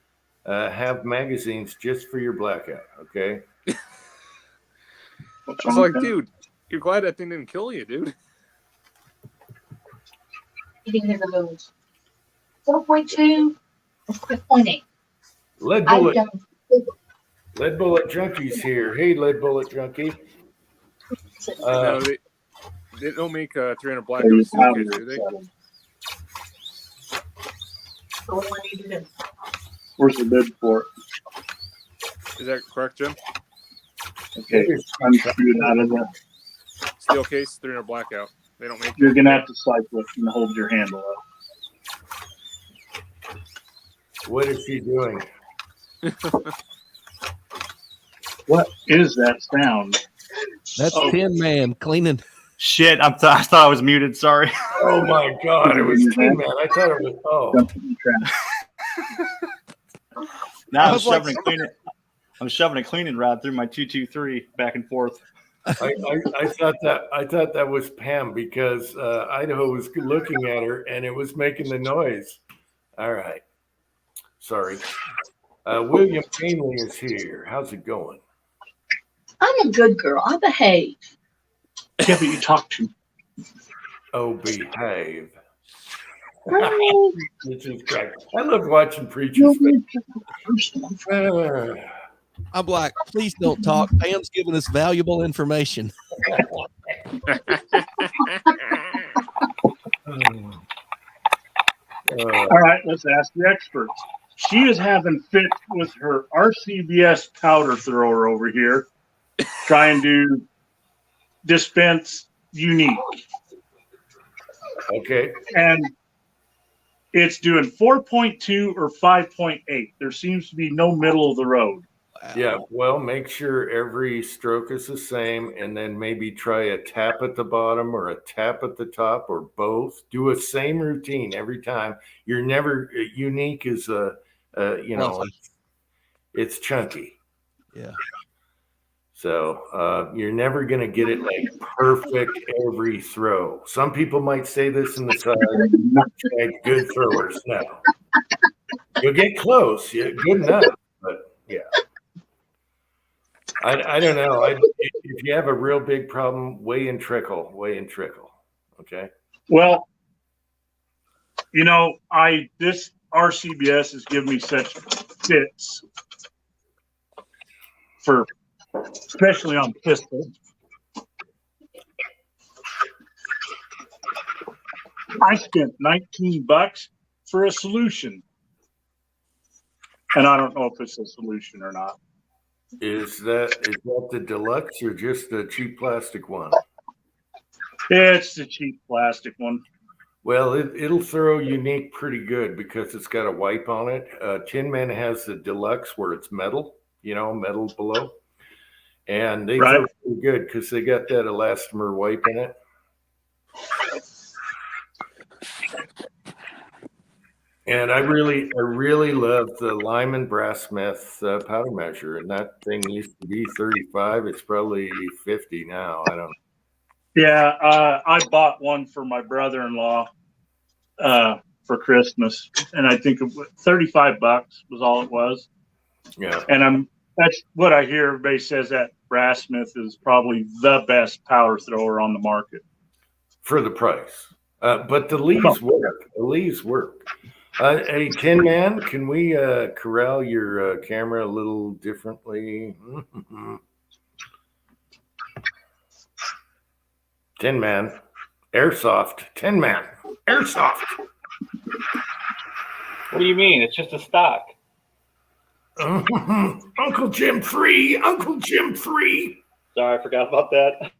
have magazines just for your blackout. Okay. What's It's wrong like, with that? dude, you're glad that thing didn't kill you, dude. Eating his moves. 4.2. Let's quit pointing. Lead I bullet, don't. lead bullet junkies here. Hey, lead bullet junkie. No, they don't make 300 black Maybe out of it's how suitcase, you're do they? settled. So what do I need to do? Where's the bid for it? Is that correct, Jim? Okay, I'm shooting out of the. Steel case, 300 blackout. They don't make. You're gonna have to cycle it and hold your handle up. What is she doing? What is that sound? That's Oh. Tin Man cleaning. Shit, I thought I was muted. Sorry. Oh my God! It was Tin Man. I thought it was. Oh, Jumping in traffic. Now I I'm was like, shoving and cleaning. I'm shoving a cleaning rod through my 223 back and forth. I thought that was Pam because Idaho was looking at her and it was making the noise. All right. Sorry. William Ainley is here. How's it going? I'm a good girl. I behave. Yeah, but you talk to. Oh, behave. Hi. This is great. I love watching preachers. I'm like, please don't talk. Pam's giving us valuable information. All right, let's ask the experts. She is having fit with her RCBS powder thrower over here. trying to dispense unique. Okay. And it's doing 4.2 or 5.8. There seems to be no middle of the road. Yeah, well, make sure every stroke is the same, and then maybe try a tap at the bottom or a tap at the top or both. Do a same routine every time. You're never unique as it's chunky. Yeah. So you're never going to get it like perfect every throw. Some people might say this in the side, good throwers. No, you'll get close. Yeah, good enough, but yeah. I don't know. If you have a real big problem, weigh and trickle. Okay. Well, this RCBS has given me such fits for, especially on pistol. I spent $19 for a solution, and I don't know if it's a solution or not. Is that the deluxe or just the cheap plastic one? It's the cheap plastic one. Well, it'll throw unique pretty good because it's got a wipe on it. Tin Man has the deluxe where it's metal, metal below. And they throw pretty good because they got that elastomer wipe in it. And I really love the Lyman Brassmith powder measure, and that thing used to be 35. It's probably 50 now. I don't. Yeah, I bought one for my brother-in-law for Christmas, and I think $35 was all it was. Yeah, and that's what I hear. Everybody says that Brassmith is probably the best powder thrower on the market for the price. But the leaves work. Hey, Tin Man, can we corral your camera a little differently? Tin Man, airsoft. Tin Man, airsoft. What do you mean? It's just a stock. Uncle Jim 3. Uncle Jim 3. Sorry, I forgot about that.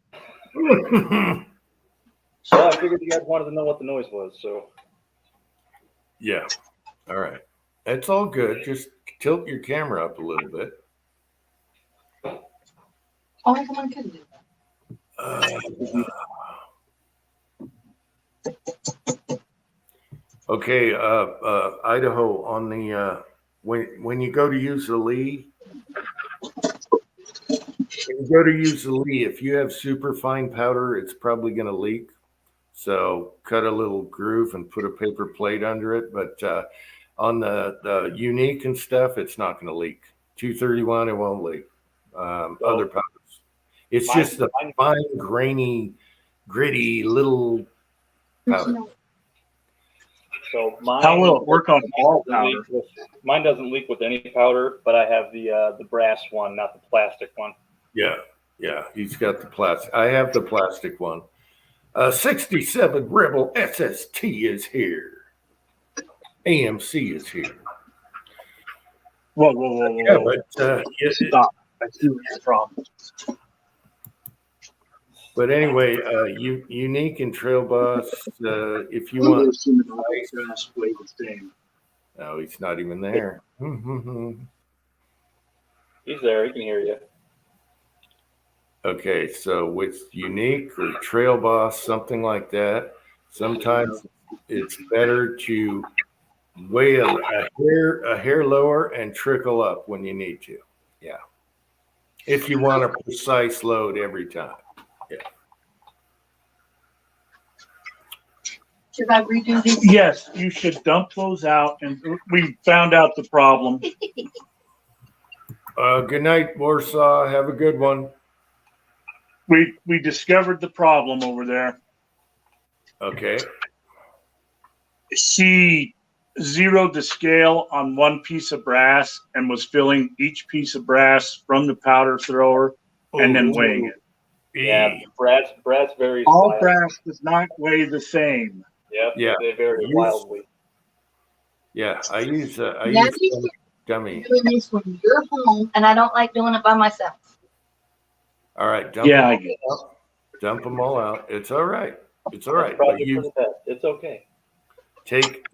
So I figured you guys wanted to know what the noise was, so. Yeah. All right. That's all good. Just tilt your camera up a little bit. Oh, come on, couldn't do that. Okay, Idaho, on the when you go to use the Lee, if you have super fine powder, it's probably going to leak. So cut a little groove and put a paper plate under it. But on the unique and stuff, it's not going to leak. 231, it won't leak. Other powders, it's just the fine, grainy, gritty little powder. So mine, how will it work on all powder? Mine doesn't leak with any powder, but I have the brass one, not the plastic one. Yeah, he's got the plastic. I have the plastic one. 67 Rebel SST is here. AMC is here. Whoa. Yeah, but stop. I see where you're from. But anyway, Unique and Trail Boss, if you want. No, he's not even there. He's there. He can hear you. Okay, so with Unique or Trail Boss, something like that, sometimes it's better to weigh a hair lower and trickle up when you need to. Yeah. If you want a precise load every time. Yeah. Should I redo these? Yes, you should dump those out, and we found out the problem. Good night, Warsaw. Have a good one. We discovered the problem over there. Okay. She zeroed the scale on one piece of brass and was filling each piece of brass from the powder thrower and then weighing it. Yeah, brass varies. All brass does not weigh the same. Yep, yeah, they vary wildly. Yeah, I use dummy. Doing this when you're home, and I don't like doing it by myself. All right, dump Yeah, them I all get out. Dump them all out. It's all right. It's all right. But Probably for you the best. It's okay. take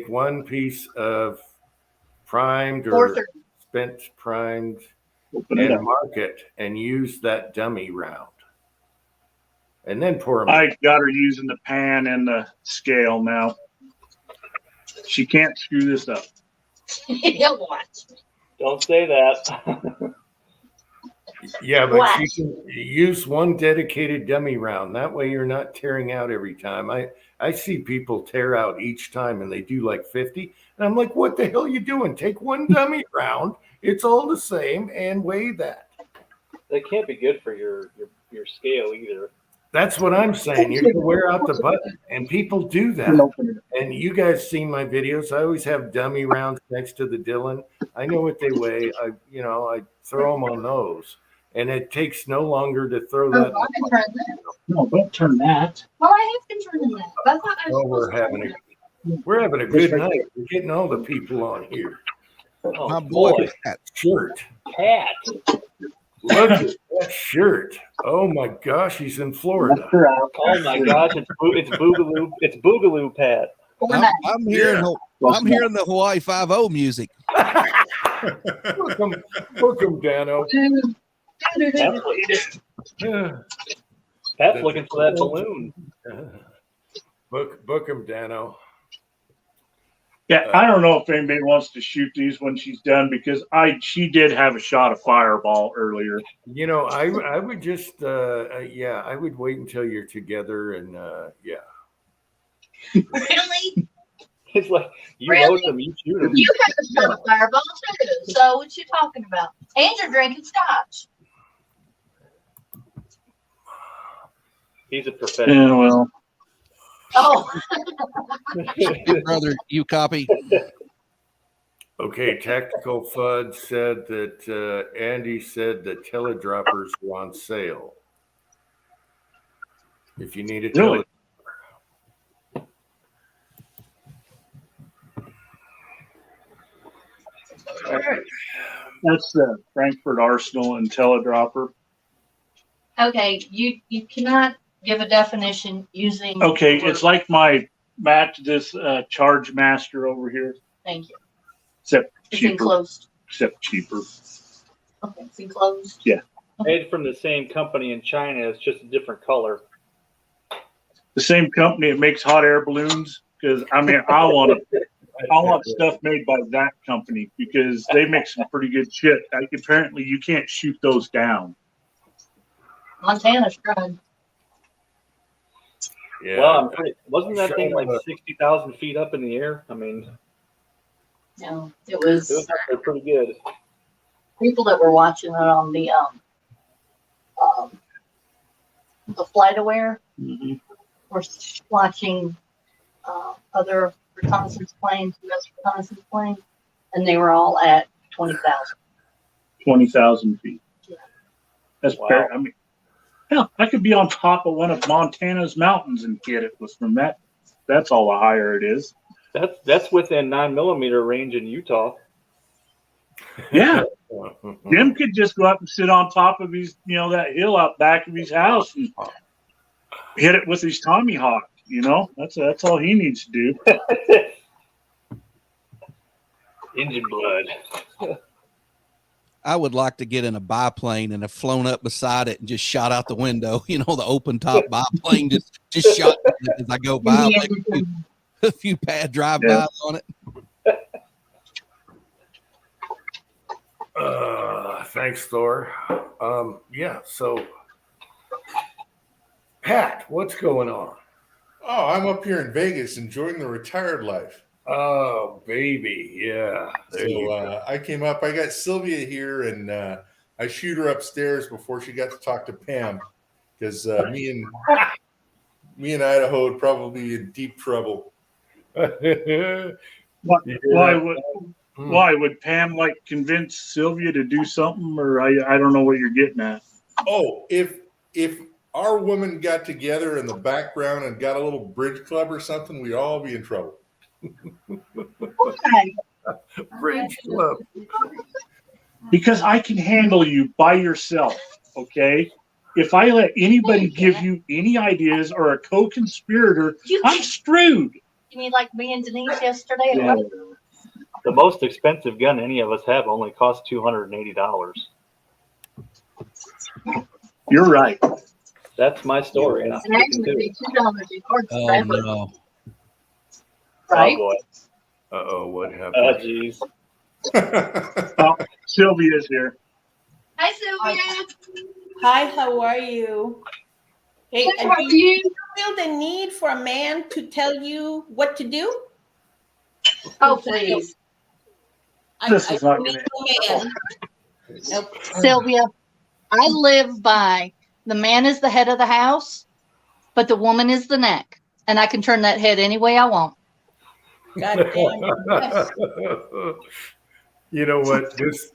one piece of primed Four or thirty. spent primed open it and up. mark it and use that dummy round. And then pour them in. I got her using the pan and the scale now. She can't screw this up. What? Don't say that. Yeah, but What? you can use one dedicated dummy round. That way you're not tearing out every time. I see people tear out each time and they do like 50. And I'm like, what the hell are you doing? Take one dummy round. It's all the same and weigh that. That can't be good for your scale either. That's what I'm saying. You can wear out the button, and people do that. And you guys seen my videos. I always have dummy rounds next to the Dillon. I know what they weigh. I throw them on those, and it takes no longer to throw that. Oh, I can turn that. No, don't turn that. Well, I have control in that. That's not. Oh, we're having a good night. We're getting all the people on here. Oh, My boy, boy. Pat. Shirt. Pat. Look at that shirt. Oh my gosh, he's in Florida. Oh my gosh, it's Boogaloo. It's Boogaloo Pat. I'm hearing the Hawaii 5-0 music. Book him, Dano. Pat's looking for that balloon. Book him, Dano. Yeah, I don't know if anybody wants to shoot these when she's done because she did have a shot of fireball earlier. You know, I would just I would wait until you're together and yeah. Really? It's like you Really? load them, you shoot them. You have a shot of fireball too. So what you talking about? And you're drinking scotch. He's a professional. Yeah, well. Oh. Brother, you copy? Okay, Tactical FUD said that Andy said that teledroppers were on sale. If you need a Really? That's the Frankfurt Arsenal and teledropper. Okay, you cannot give a definition using. Okay, it's like my this Charge Master over here, Thank you. except It's cheaper. enclosed. Except cheaper. Okay, it's enclosed. Yeah. Made from the same company in China. It's just a different color. The same company that makes hot air balloons. Because I mean, I want stuff made by that company because they make some pretty good shit. Like, apparently, you can't shoot those down. Montana's trying. Yeah. Well, wasn't that thing like 60,000 feet up in the air? I mean, No, it was actually pretty good. people that were watching it on the FlightAware Mm-hmm. were watching other reconnaissance planes, U.S. reconnaissance planes, and they were all at 20,000. 20,000 feet. Yeah. That's Wow. fair. I mean, hell, I could be on top of one of Montana's mountains and get it from that. That's all the higher it is. That's within 9mm range in Utah. Yeah. Jim could just go up and sit on top of his, that hill out back of his house and hit it with his Tommy Hawk. That's all he needs to do. Engine blood. I would like to get in a biplane and have flown up beside it and just shot out the window. The open top biplane just shot as I go by, like a few pad drive-bys on it. Thanks, Thor. Yeah, so Pat, what's going on? Oh, I'm up here in Vegas enjoying the retired life. Oh, baby. Yeah. There you go. So I came up. I got Sylvia here, and I shoot her upstairs before she got to talk to Pam because me and Idaho would probably be in deep trouble. Why would Pam convince Sylvia to do something, or I don't know what you're getting at? Oh, if our women got together in the background and got a little bridge club or something, we'd all be in trouble. Okay. Bridge club. Because I can handle you by yourself. okay? If I let anybody give you any ideas or a co-conspirator, I'm screwed. You mean like me and Denise yesterday? Yeah. The most expensive gun any of us have only costs $280. You're right. That's my story. And actually, $2 yards Oh forever, no. right? Oh boy. Uh-oh, what happened? Oh jeez. Oh, Sylvia's here. Hi, Sylvia. Hi, how are you? Hey, Good, how are do you feel the need for a man to tell you what to do? Oh, please. This is not need gonna- a man. Nope. Sylvia, I live by the man is the head of the house, but the woman is the neck. And I can turn that head any way I want. God damn. Yes. You know what? This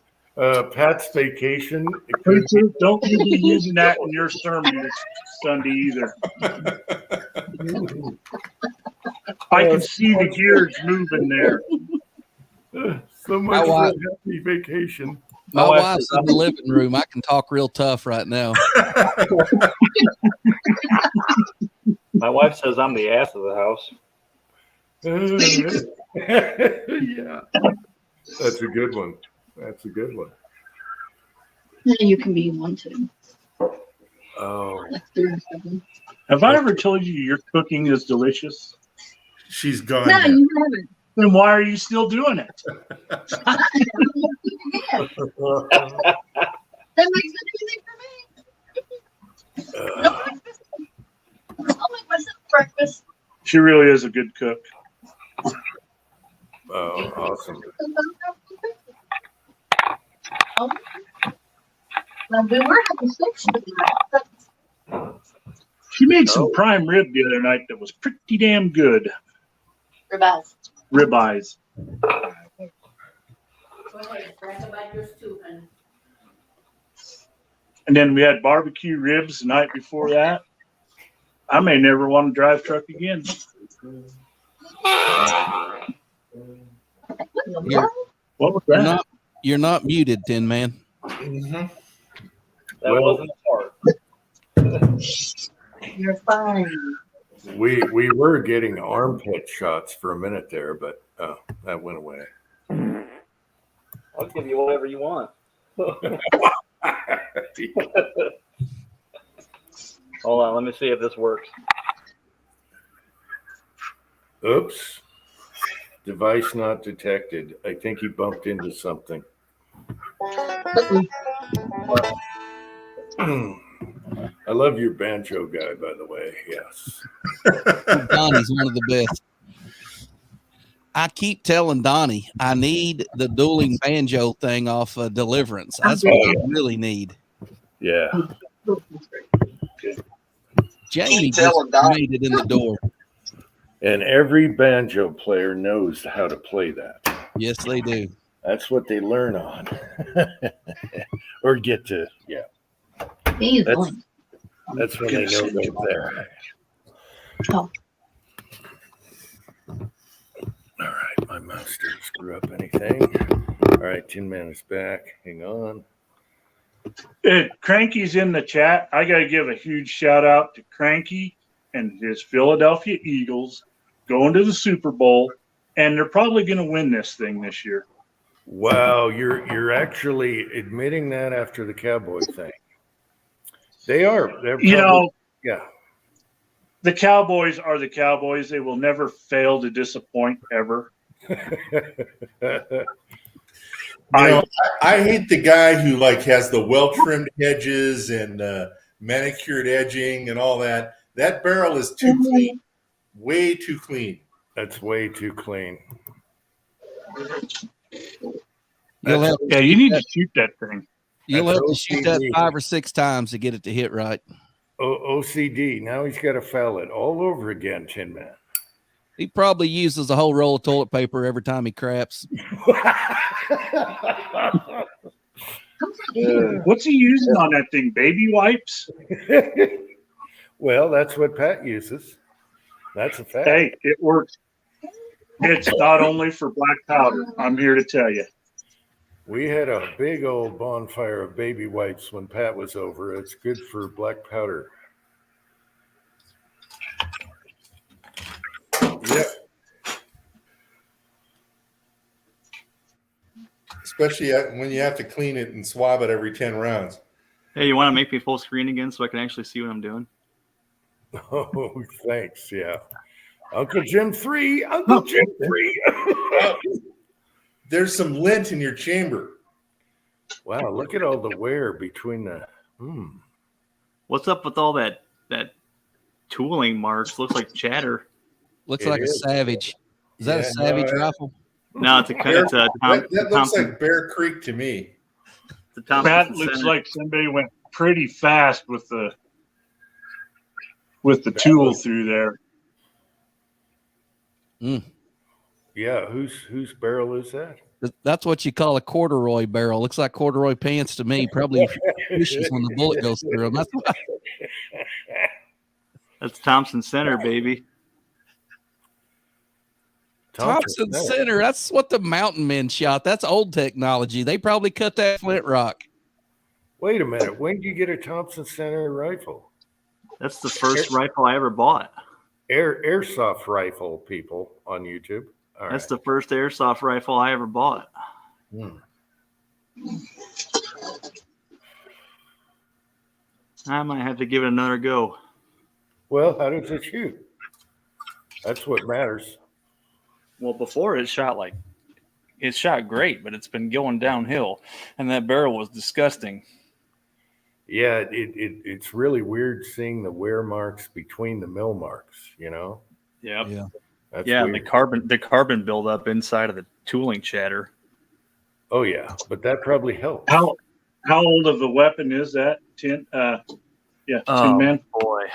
Pat's vacation. Preacher, don't you be using that in your sermon this Sunday either. I can see the gears moving there. So much for wife- a happy vacation. My My wife wife's says in the living room. I can talk real tough right now. My wife says I'm the ass of the house. Yeah, that's a good one. That's a good one. You can be one too. Oh, Have I ever told you your cooking is delicious? She's gone. No, now. you haven't. Then why are you still doing it? That makes it easy for me. No breakfast. I'll make myself breakfast. She really is a good cook. oh, awesome. Well, we were having sex tonight. She made some prime rib the other night that was pretty damn good. Ribeyes. Ribeyes. Go ahead, brag about yours too, honey. And then we had barbecue ribs the night before that. I may never want to drive truck again. You're, What was you're that? not you're not muted, Tin Man. That Well- wasn't hard. You're fine. We were getting armpit shots for a minute there, but that went away. I'll give you whatever you want. Hold on, let me see if this works. Oops. Device not detected. I think he bumped into something. I love your banjo guy, by the way. Yes. Donnie's one of the best. I keep telling Donnie I need the dueling banjo thing off Deliverance. That's what I really need. Yeah. Jamie just made it in the door. And every banjo player knows how to play that. Yes, they do. That's what they learn on. Or get to, yeah. He's That's, going. that's when they know they're there. Oh. All right, my mouse didn't screw up anything. All right, Tin Man is back. Hang on. Cranky's in the chat. I got to give a huge shout out to Cranky and his Philadelphia Eagles going to the Super Bowl, and they're probably going to win this thing this year. Wow, you're actually admitting that after the Cowboy thing. They are. They're probably, yeah. The Cowboys are the Cowboys. They will never fail to disappoint ever. I hate the guy who like has the well-trimmed hedges and manicured edging and all that. That barrel is too clean, way too clean. That's way too clean. You'll you need to shoot that thing. You'll That's have to shoot that OCD. 5 or 6 times to get it to hit right. OCD. Now he's got to foul it all over again, Tin Man. He probably uses a whole roll of toilet paper every time he craps. What's he using on that thing? Baby wipes? Well, that's what Pat uses. That's a fact. Hey, it works. It's not only for black powder. I'm here to tell you. We had a big old bonfire of baby wipes when Pat was over. It's good for black powder. Yeah. Especially when you have to clean it and swab it every 10 rounds. Hey, you want to make me full screen again so I can actually see what I'm doing? Oh, thanks. Yeah. Uncle Jim 3. Uncle Jim 3. There's some lint in your chamber. Wow, look at all the wear between the. What's up with all that tooling marks? Looks like chatter. Looks like a Savage. Is that a Savage rifle? No, it's a that looks like Bear Creek to me. That looks like somebody went pretty fast with the tool through there. Yeah, whose barrel is that? That's what you call a corduroy barrel. Looks like corduroy pants to me. Probably fishes when the bullet goes through them. That's why. That's Thompson Center, baby. Thompson Center. That's what the mountain men shot. That's old technology. They probably cut that flint rock. Wait a minute. When did you get a Thompson Center rifle? That's the first rifle I ever bought. Airsoft rifle, people on YouTube. All That's the first airsoft rifle I ever bought. I might have to give it another go. Well, how does it shoot? That's what matters. Well, before it shot great, but it's been going downhill, and that barrel was disgusting. Yeah, it's really weird seeing the wear marks between the mill marks, you know? Yep. Yeah. That's and weird. the carbon buildup inside of the tooling chatter. Oh yeah, but that probably helps. How old of a weapon is that? Tin Man. Boy,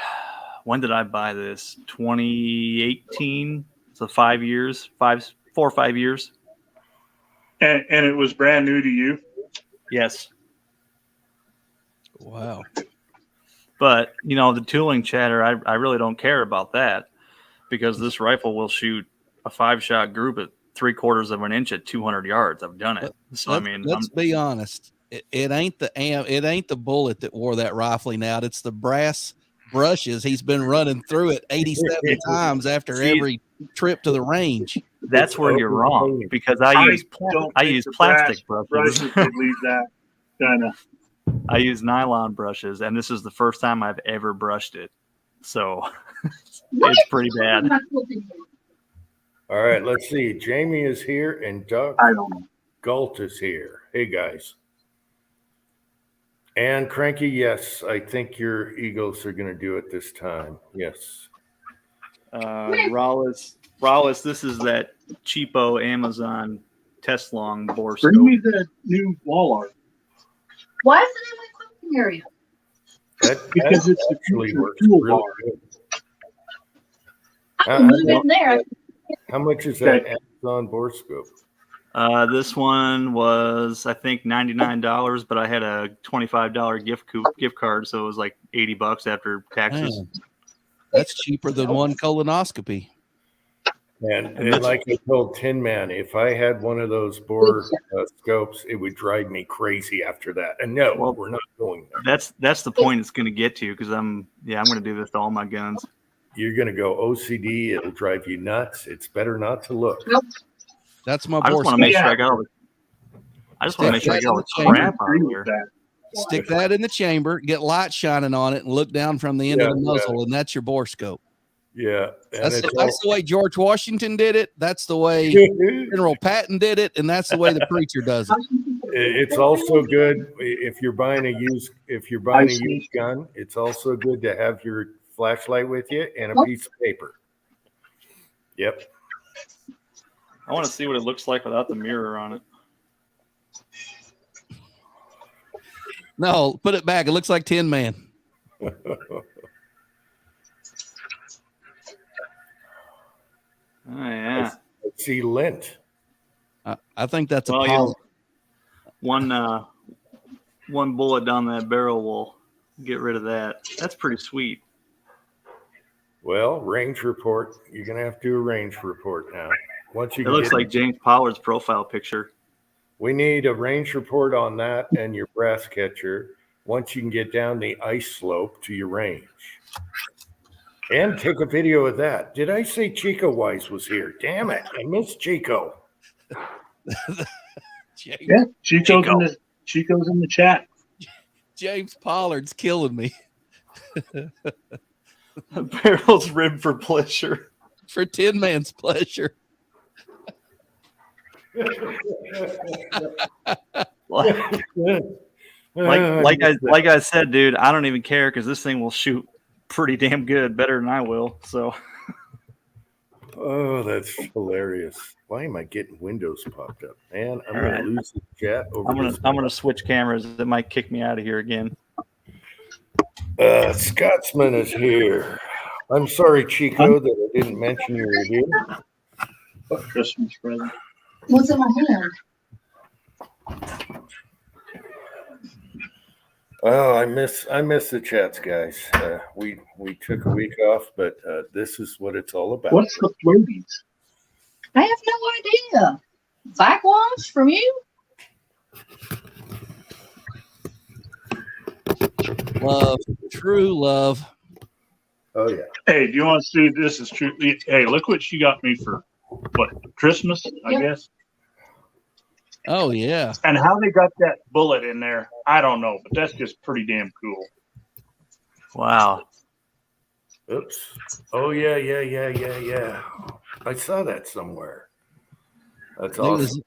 when did I buy this? 2018. So 5 years, 4 or 5 years. And it was brand new to you? Yes. Wow. But the tooling chatter, I really don't care about that, because this rifle will shoot a 5-shot group at 3/4 of an inch at 200 yards. I've done it. So let's be honest. It ain't the bullet that wore that rifling out. It's the brass brushes. He's been running through it 87 times after every trip to the range. That's where you're wrong, because I use plastic brushes. Leave that kind of. I use nylon brushes, and this is the first time I've ever brushed it. So it's pretty bad. All right, let's see. Jamie is here and Doug Galt is here. Hey, guys. And Cranky, yes, I think your Eagles are going to do it this time. Yes. Rallis, this is that cheapo Amazon test long bore Bring scope. me the new wall art. Why is it in my cooking area? Because it's actually works tool really bar. good. I can move it in there. How much is that Amazon bore scope? This one was, I think, $99, but I had a $25 gift card, so it was like $80 after taxes. Man, that's cheaper than one colonoscopy. And like I told Tin Man, if I had one of those bore scopes, it would drive me crazy after that. And no, we're not going there. That's the point it's going to get to, because I'm going to do this to all my guns. You're going to go OCD. It'll drive you nuts. It's better not to look. That's my I just want to make sure I got all the crap out of here. Stick that in the chamber, get light shining on it, and look down from the end of the muzzle, and that's your bore scope. Yeah. That's the way George Washington did it. That's the way General Patton did it, and that's the way the preacher does it. It's also good if you're buying a used gun. It's also good to have your flashlight with you and a piece of paper. Yep. I want to see what it looks like without the mirror on it. No, put it back. It looks like Tin Man. Oh, yeah. Let's see lint. I think that's a poly. One bullet down that barrel will get rid of that. That's pretty sweet. Well, range report. You're going to have to do a range report now. Once you It looks like James Pollard's profile picture. We need a range report on that and your brass catcher once you can get down the ice slope to your range. And take a video of that. Did I say Chico Weiss was here? Damn it. I missed Chico. Yeah, Chico's in the chat. James Pollard's killing me. Barrel's rib for pleasure. For Tin Man's pleasure. like I said, dude, I don't even care because this thing will shoot pretty damn good, better than I will. So, oh, that's hilarious. Why am I getting windows popped up, man? I'm gonna lose the chat over. I'm gonna switch cameras. It might kick me out of here again. Scotsman is here. I'm sorry, Chico, that I didn't mention you were here. Christmas present. What's in my hand? Oh, I miss the chats, guys. We took a week off, but this is what it's all about. What's the floaties? I have no idea. Backwash from you? Love, true love. Oh yeah. Hey, do you want to see this is true? Hey, look what she got me for what Christmas, I guess. Oh yeah. And how they got that bullet in there, I don't know, but that's just pretty damn cool. Wow. Oops. Oh yeah. I saw that somewhere. That's awesome.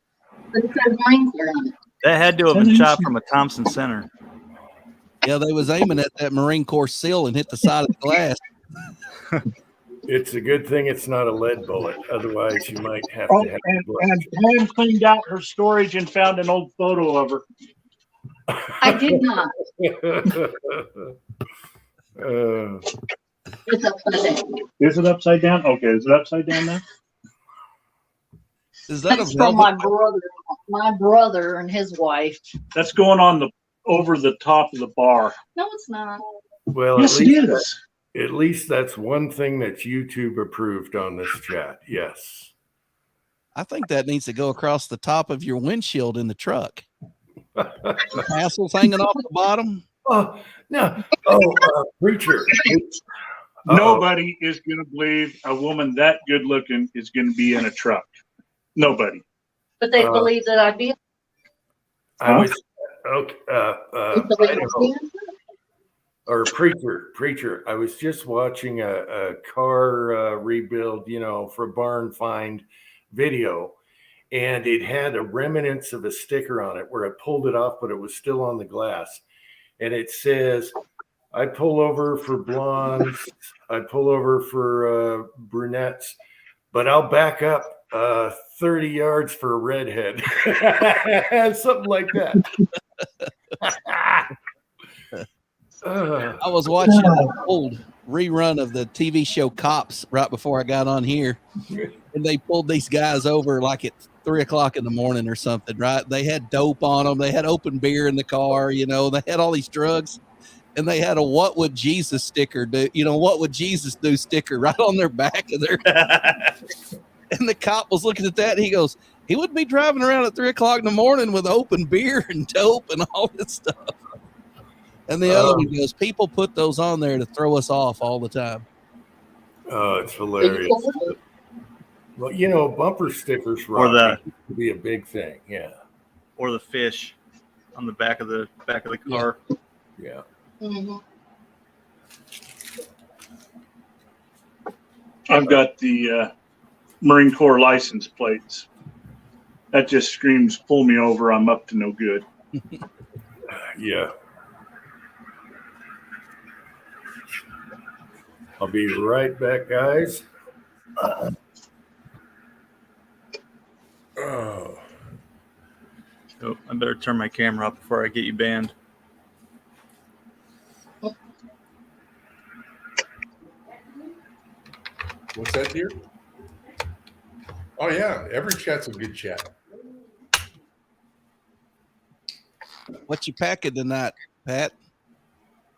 That had to have been shot from a Thompson Center. Yeah, they was aiming at that Marine Corps seal and hit the side of the glass. It's a good thing it's not a lead bullet. Otherwise, you might have Oh, to have and Pam cleaned out her storage and found an old photo of her. I did not. It's upside down. Is it upside down? Okay, is it upside down now? Is that That's from my brother and his wife. That's going on the over the top of the bar. No, it's not. Well, Yes, it is. At least that's one thing that's YouTube approved on this chat. Yes. I think that needs to go across the top of your windshield in the truck. Tassels hanging off the bottom. Oh no! Oh, preacher. Nobody is going to believe a woman that good looking is going to be in a truck. Nobody. But they believe that I'd be. I was okay. I don't know. Or preacher. I was just watching a car rebuild, for a barn find video, and it had a remnants of a sticker on it where I pulled it off, but it was still on the glass, and it says, "I pull over for blondes, I pull over for brunettes, but I'll back up 30 yards for a redhead," something like that. I was watching an old rerun of the TV show Cops right before I got on here, and they pulled these guys over like at 3 o'clock in the morning or something, right? They had dope on them. They had open beer in the car, they had all these drugs, and they had a "What would Jesus" sticker do, "What would Jesus do" sticker right on their back of their and the cop was looking at that, and he goes, he wouldn't be driving around at 3 o'clock in the morning with open beer and dope and all this stuff. And the other one goes, people put those on there to throw us off all the time. Oh, it's hilarious. Well, bumper stickers Or could be a big thing. Yeah. Or the fish on the back of the car. Yeah. Mm-hmm. I've got the Marine Corps license plates. That just screams, pull me over, I'm up to no good. Yeah. I'll be right back, guys. Oh, I better turn my camera up before I get you banned. What's that here? Oh yeah, every chat's a good chat. What you packing tonight, Pat?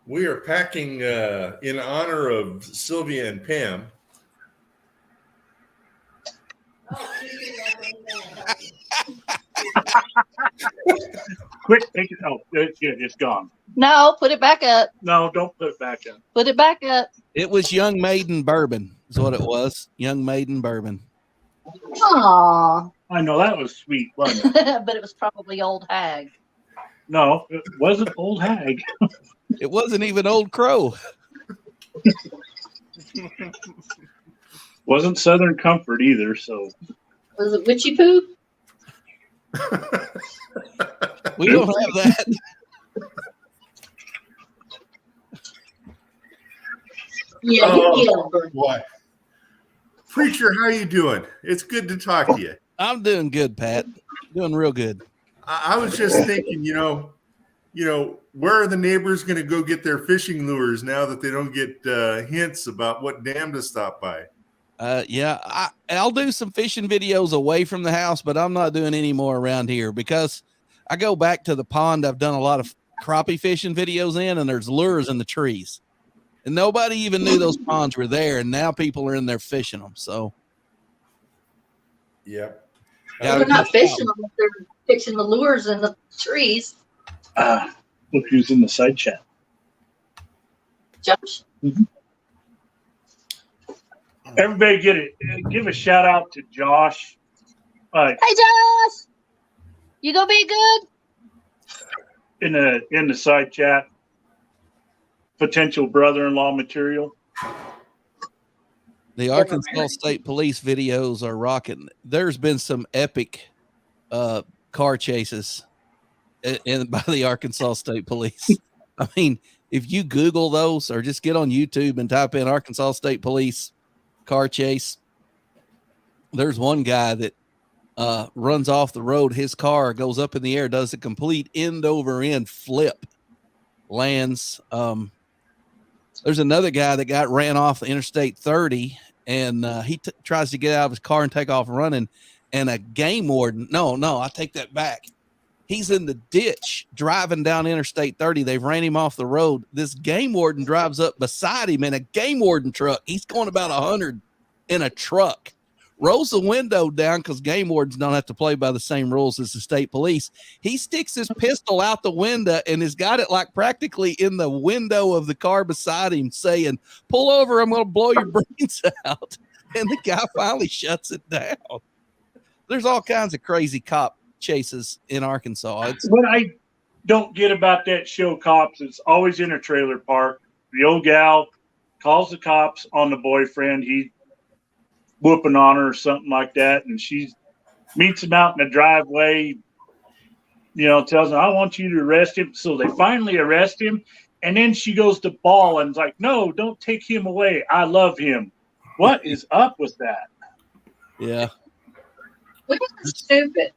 We are packing in honor of Sylvia and Pam. Quick, take it. Oh, it's gone. No, put it back up. No, don't put it back up. Put it back up. It was Young Maiden Bourbon, is what it was. Young Maiden Bourbon. Aw. I know that was sweet, wasn't it? But it was probably Old Hag. No, it wasn't Old Hag. It wasn't even Old Crow. Wasn't Southern Comfort either. So Was it Witchy Poo? We don't have that. Yeah, What? Preacher, how you doing? It's good to talk to you. I'm doing good, Pat. Doing real good. I was just thinking, where are the neighbors going to go get their fishing lures now that they don't get hints about what dam to stop by? I'll do some fishing videos away from the house, but I'm not doing any more around here because I go back to the pond. I've done a lot of crappie fishing videos in, and there's lures in the trees. And nobody even knew those ponds were there, and now people are in there fishing them. So, yeah, they're not fishing them; they're fixing the lures in the trees. Look who's in the side chat. Josh. Mm-hmm. Everybody, give a shout out to Josh. Hey, Josh, you gonna be good? In the side chat. Potential brother-in-law material. The Arkansas State Police videos are rocking. There's been some epic car chases by the Arkansas State Police. I mean, if you Google those or just get on YouTube and type in Arkansas State Police car chase, there's one guy that runs off the road. His car goes up in the air, does a complete end over end flip, lands. There's another guy that ran off the Interstate 30, and he tries to get out of his car and take off running. And a game warden, no, I take that back. He's in the ditch driving down Interstate 30. They've ran him off the road. This game warden drives up beside him in a game warden truck. He's going about 100 in a truck. Rolls the window down because game wardens don't have to play by the same rules as the state police. He sticks his pistol out the window and has got it like practically in the window of the car beside him saying, "Pull over, I'm going to blow your brains out." And the guy finally shuts it down. There's all kinds of crazy cop chases in Arkansas. What I don't get about that show, Cops, it's always in a trailer park. The old gal calls the cops on the boyfriend. He whooping on her or something like that, and she meets him out in the driveway, tells him, "I want you to arrest him." So they finally arrest him, and then she goes to bawl and is like, "No, don't take him away. I love him." What is up with that? Yeah. That's stupid.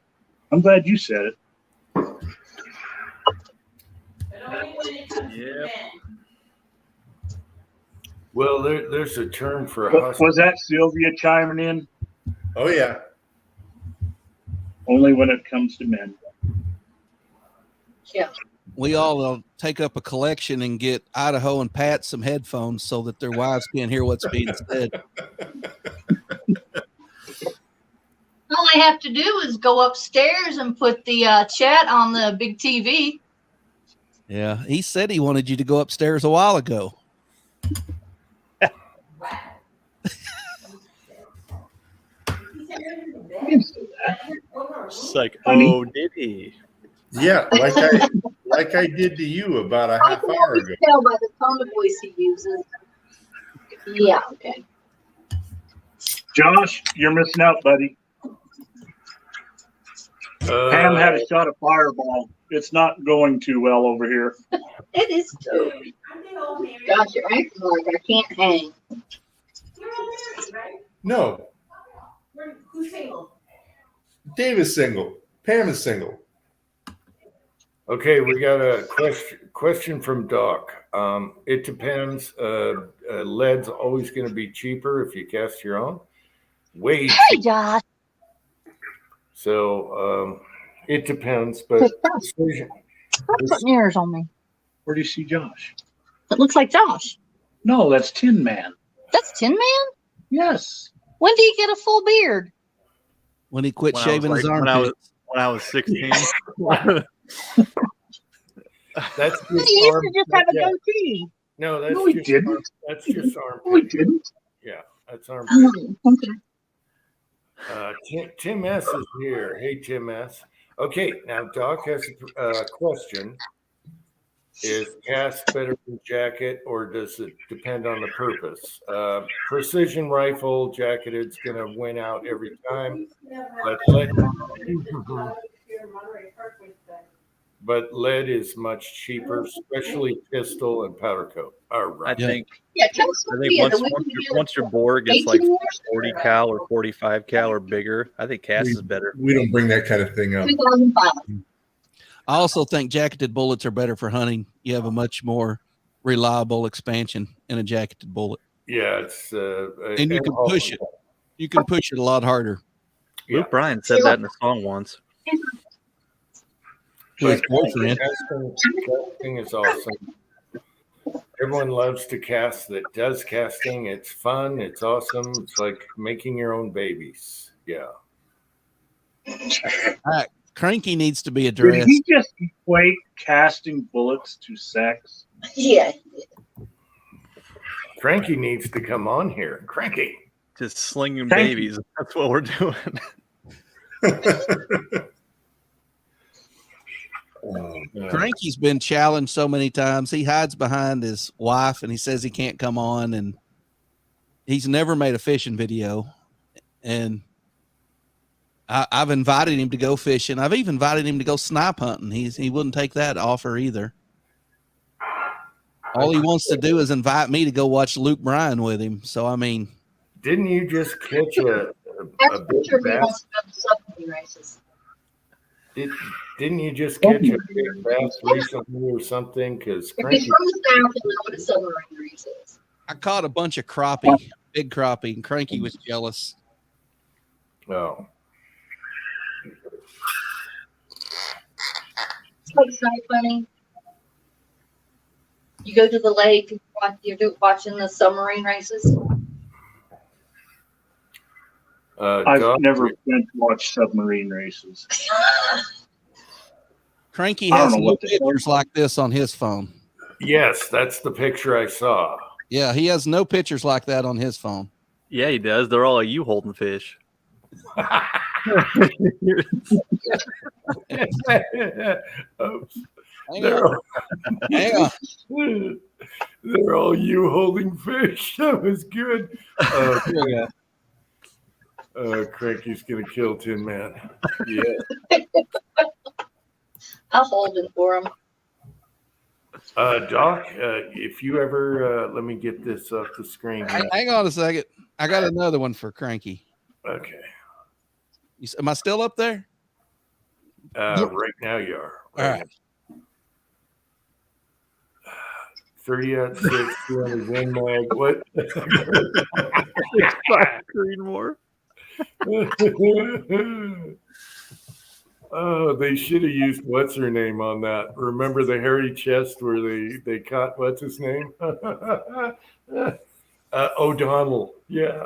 I'm glad you said it. Yeah. Well, there's a term for a husband. Was that Sylvia chiming in? Oh, yeah. Only when it comes to men. Yeah. We all take up a collection and get Idaho and Pat some headphones so that their wives can't hear what's being said. All I have to do is go upstairs and put the chat on the big TV. Yeah, he said he wanted you to go upstairs a while ago. It's like, oh, did he? Yeah, like I did to you about a half hour ago. Tell by the tone of voice he uses. Yeah, okay. Josh, you're missing out, buddy. Pam had a shot of Fireball. It's not going too well over here. It is too. Gosh, you're acting like I can't hang. No. Who's single? Dave is single. Pam is single. Okay, we got a question from Doc. It depends. Lead's always going to be cheaper if you cast your own. Way Hey, cheaper. Josh. So it depends, but Stop putting yours on me. Where do you see Josh? It looks like Josh. No, that's Tin Man. That's Tin Man? Yes. When do you get a full beard? When he quit When shaving his armpits. when I was 16. That's You just used arm. to just have a Yeah. goatee. No, that's No, we just didn't. That's just armpit. We didn't. Yeah, that's armpit. Oh, okay. Tim S is here. Hey, Tim S. Okay, now Doc has a question. Is cast better than jacket, or does it depend on the purpose? Precision rifle jacketed's going to win out every time, but lead is much cheaper, especially pistol and powder coat. I think Yeah, tell us I think once your bore gets like 40 cal or 45 cal or bigger, I think cast is better. We don't bring that kind of thing up. 2005. I also think jacketed bullets are better for hunting. You have a much more reliable expansion in a jacketed bullet. Yeah, it's and you can push it. You can push it a lot harder. Luke Bryan said that in a song once. His boyfriend. Casting is awesome. Everyone loves to cast that does casting. It's fun. It's awesome. It's like making your own babies. Yeah. Cranky needs to be Did addressed. he just equate casting bullets to sex? Yeah. Cranky needs to come on here. Cranky. Just slinging Thank babies. That's what we're doing. Cranky's been challenged so many times. He hides behind his wife and he says he can't come on, and he's never made a fishing video. And I've invited him to go fishing. I've even invited him to go snipe hunting. He wouldn't take that offer either. All he wants to do is invite me to go watch Luke Bryan with him. So, I mean, didn't you just catch a big bass? Didn't you just catch a big bass recently or something? Because I caught a bunch of crappie, big crappie, and Cranky was jealous. Oh. It's like snipe hunting. You go to the lake, you're watching the submarine races. I've never been to watch submarine races. Cranky I don't has know no what the hell. pictures like this on his phone. Yes, that's the picture I saw. Yeah, he has no pictures like that on his phone. Yeah, he does. They're all you holding fish. Oops. Hang on. They're all you holding fish. That was good. Cranky's gonna kill Tin Man. Yeah. I'll hold it for him. Doc, if you ever let me get this off the screen. Hang on a second. I got another one for Cranky. Okay. Am I still up there? Right now you are. All right. 30 at 6, 200 wing mag. What? Green more. Oh, they should have used what's her name on that. Remember the hairy chest where they caught what's his name? O'Donnell. Yeah.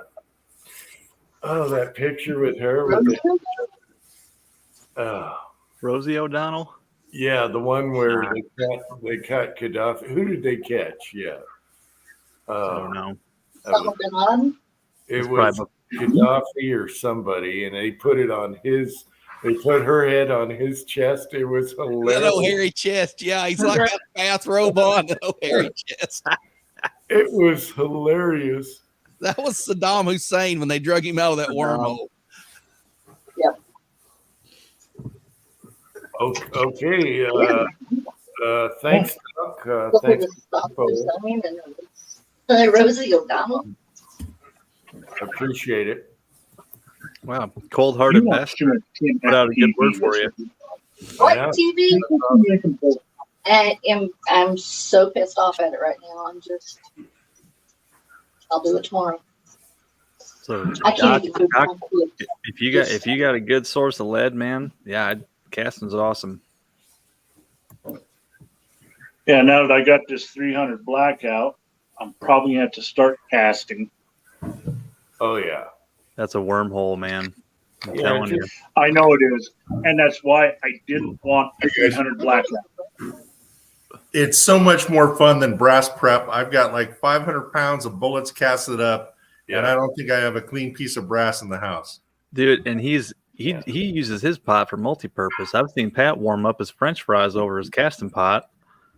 Oh, that picture with her. With Rosie O'Donnell. Yeah, the one where they caught Gaddafi. Who did they catch? Yeah. I don't know. It was Gaddafi or somebody, and they put it on his. They put her head on his chest. It was hilarious. That old hairy chest. Yeah, he's like got a bathrobe on. That old hairy chest. It was hilarious. That was Saddam Hussein when they drug him out of that wormhole. Yep. Okay. Thanks, Doc. Thanks. Rosie O'Donnell. Appreciate it. Wow, cold-hearted bastard. Put out a good word for you. What Yeah. TV? I'm so pissed off at it right now. I'll do it tomorrow. So, I can't even do Doc, it. if you got a good source of lead, man, yeah, casting's awesome. Yeah, now that I got this 300 blackout, I'm probably going to have to start casting. Oh, yeah. That's a wormhole, man. I'm Yeah, telling you. I know it is, and that's why I didn't want a 300 black. It's so much more fun than brass prep. I've got like 500 pounds of bullets casted up, and I don't think I have a clean piece of brass in the house. Dude, and he uses his pot for multi-purpose. I've seen Pat warm up his French fries over his casting pot.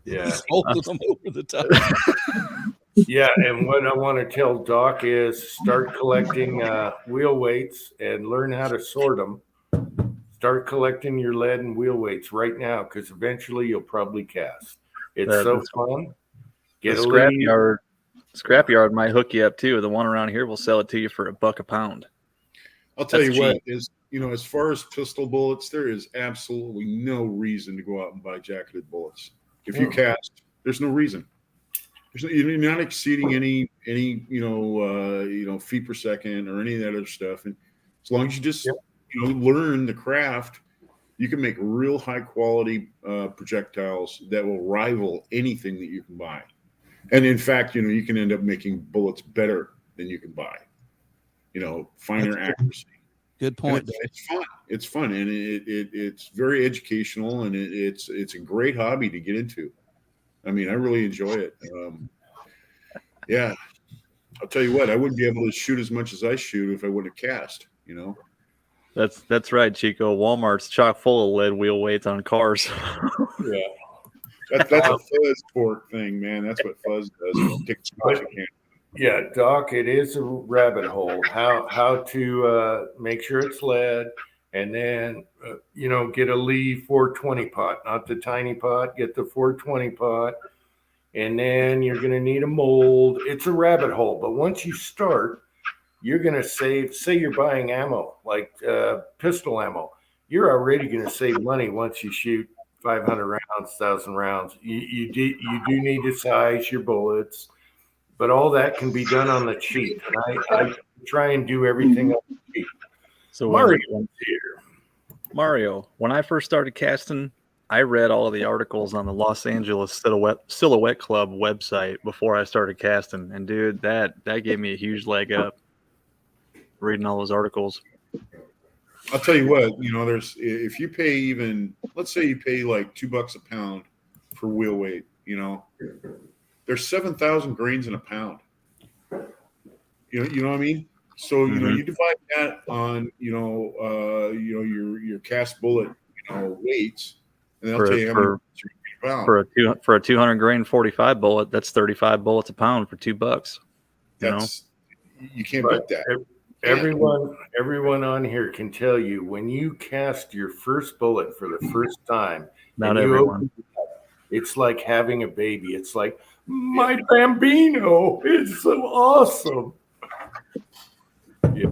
Yeah. He's holding them over the top. Yeah, and what I want to tell Doc is start collecting wheel weights and learn how to sort them. Start collecting your lead and wheel weights right now, because eventually you'll probably cast. It's so fun. The scrapyard might hook you up too. The one around here will sell it to you for $1 a pound. I'll tell That's you what cheap. is, as far as pistol bullets, there is absolutely no reason to go out and buy jacketed bullets. If you cast, there's no reason. You're not exceeding any feet per second or any of that other stuff. And as long as you just learn the craft, you can make real high quality projectiles that will rival anything that you can buy. And in fact, you can end up making bullets better than you can buy. Finer accuracy. Good point. It's fun. It's fun, and it's very educational, and it's a great hobby to get into. I mean, I really enjoy it. Yeah, I'll tell you what, I wouldn't be able to shoot as much as I shoot if I wouldn't have cast. That's right, Chico. Walmart's chock full of lead wheel weights on cars. Yeah, that's a fuzz sport thing, man. That's what fuzz does. Yeah, Doc, it is a rabbit hole. How to make sure it's lead, and then get a Lee 420 pot, not the tiny pot. Get the 420 pot, and then you're going to need a mold. It's a rabbit hole, but once you start, you're going to save. Say you're buying ammo, like pistol ammo. You're already going to save money once you shoot 500 rounds, 1,000 rounds. You do need to size your bullets. But all that can be done on the cheap, and I try and do everything on the cheap. So Mario, when I first started casting, I read all of the articles on the Los Angeles Silhouette Club website before I started casting, and dude, that gave me a huge leg up. Reading all those articles. I'll tell you what, there's, if you pay let's say you pay like $2 a pound for wheel weight, there's 7,000 grains in a pound. You know what I mean? So you divide that on your cast bullet weights, and they'll tell you how much per pound. For a 200 grain 45 bullet, that's 35 bullets a pound for $2. You can't beat that. Everyone on here can tell you when you cast your first bullet for the first time. Not everyone. It's like having a baby. It's like, my Bambino is so awesome. Yeah.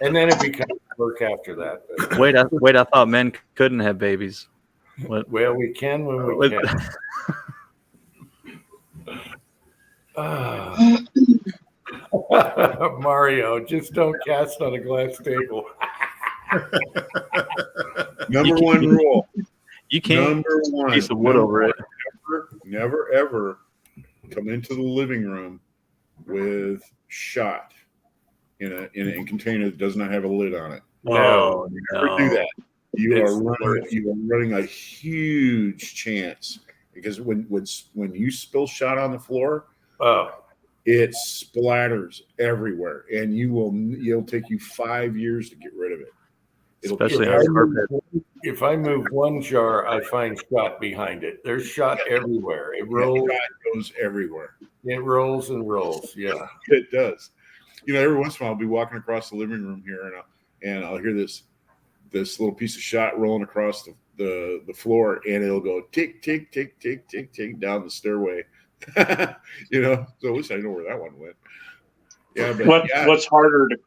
And then it becomes work after that. But. Wait, I thought men couldn't have babies. What? Well, we can when we can. Mario, just don't cast on a glass table. Number one rule. You can't Number one piece of wood over it. Never ever come into the living room with shot in a container that does not have a lid on it. No, never do that. You are running a huge chance, because when you spill shot on the floor, it splatters everywhere, and it'll take you 5 years to get rid of it. Especially on carpet. If I move one jar, I find shot behind it. There's shot everywhere. It rolls. Shot goes everywhere. It rolls and rolls. Yeah, it does. Every once in a while, I'll be walking across the living room here, and I'll hear this little piece of shot rolling across the floor, and it'll go tick tick tick tick tick tick down the stairway. So at least I know where that one went. Yeah, but what's harder to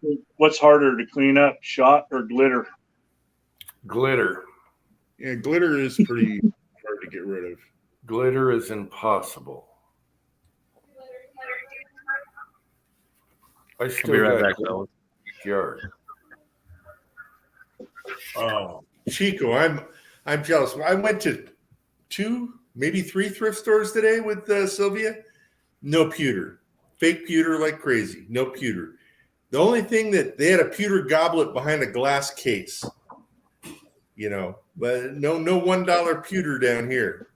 clean up, shot or glitter? Glitter. Yeah, glitter is pretty hard to get rid of. Glitter is impossible. I still be right got back, fellas. Yard. Oh, Chico, I'm jealous. I went to 2, maybe 3 thrift stores today with Sylvia. No pewter, fake pewter like crazy. No pewter. The only thing that they had a pewter goblet behind a glass case, you know, but no $1 pewter down here.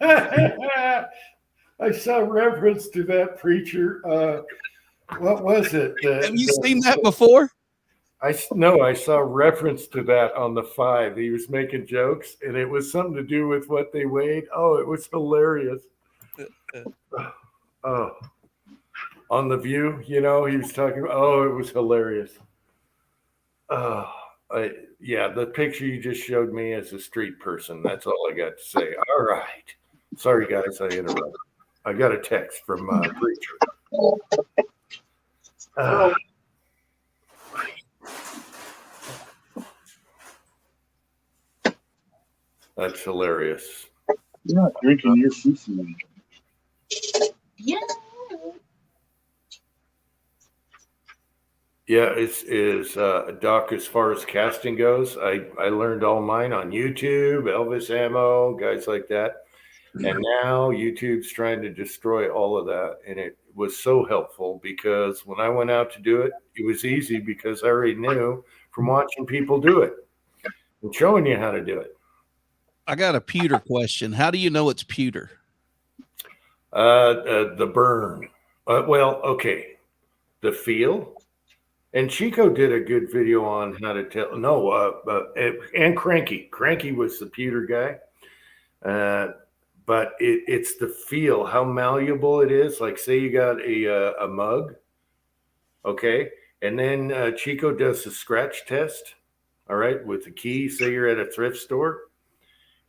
I saw reference to that preacher. What was it? Have you seen that before? I saw reference to that on the 5. He was making jokes, and it was something to do with what they weighed. Oh, it was hilarious. Oh, on The View, you know, he was talking about. Oh, it was hilarious. Yeah, the picture you just showed me as a street person. That's all I got to say. All right. Sorry, guys, I interrupted. I got a text from preacher. That's hilarious. You're not drinking your fufu. Yeah. Yeah, is Doc, as far as casting goes, I learned all mine on YouTube, Elvis Ammo, guys like that. And now YouTube's trying to destroy all of that. And it was so helpful because when I went out to do it, it was easy because I already knew from watching people do it and showing you how to do it. I got a pewter question. How do you know it's pewter? The burn. Well, okay. The feel. And Chico did a good video on how to tell. No, and Cranky. Cranky was the pewter guy. But it's the feel, how malleable it is. Like, say you got a mug, okay? And then Chico does the scratch test, all right, with the key. Say you're at a thrift store.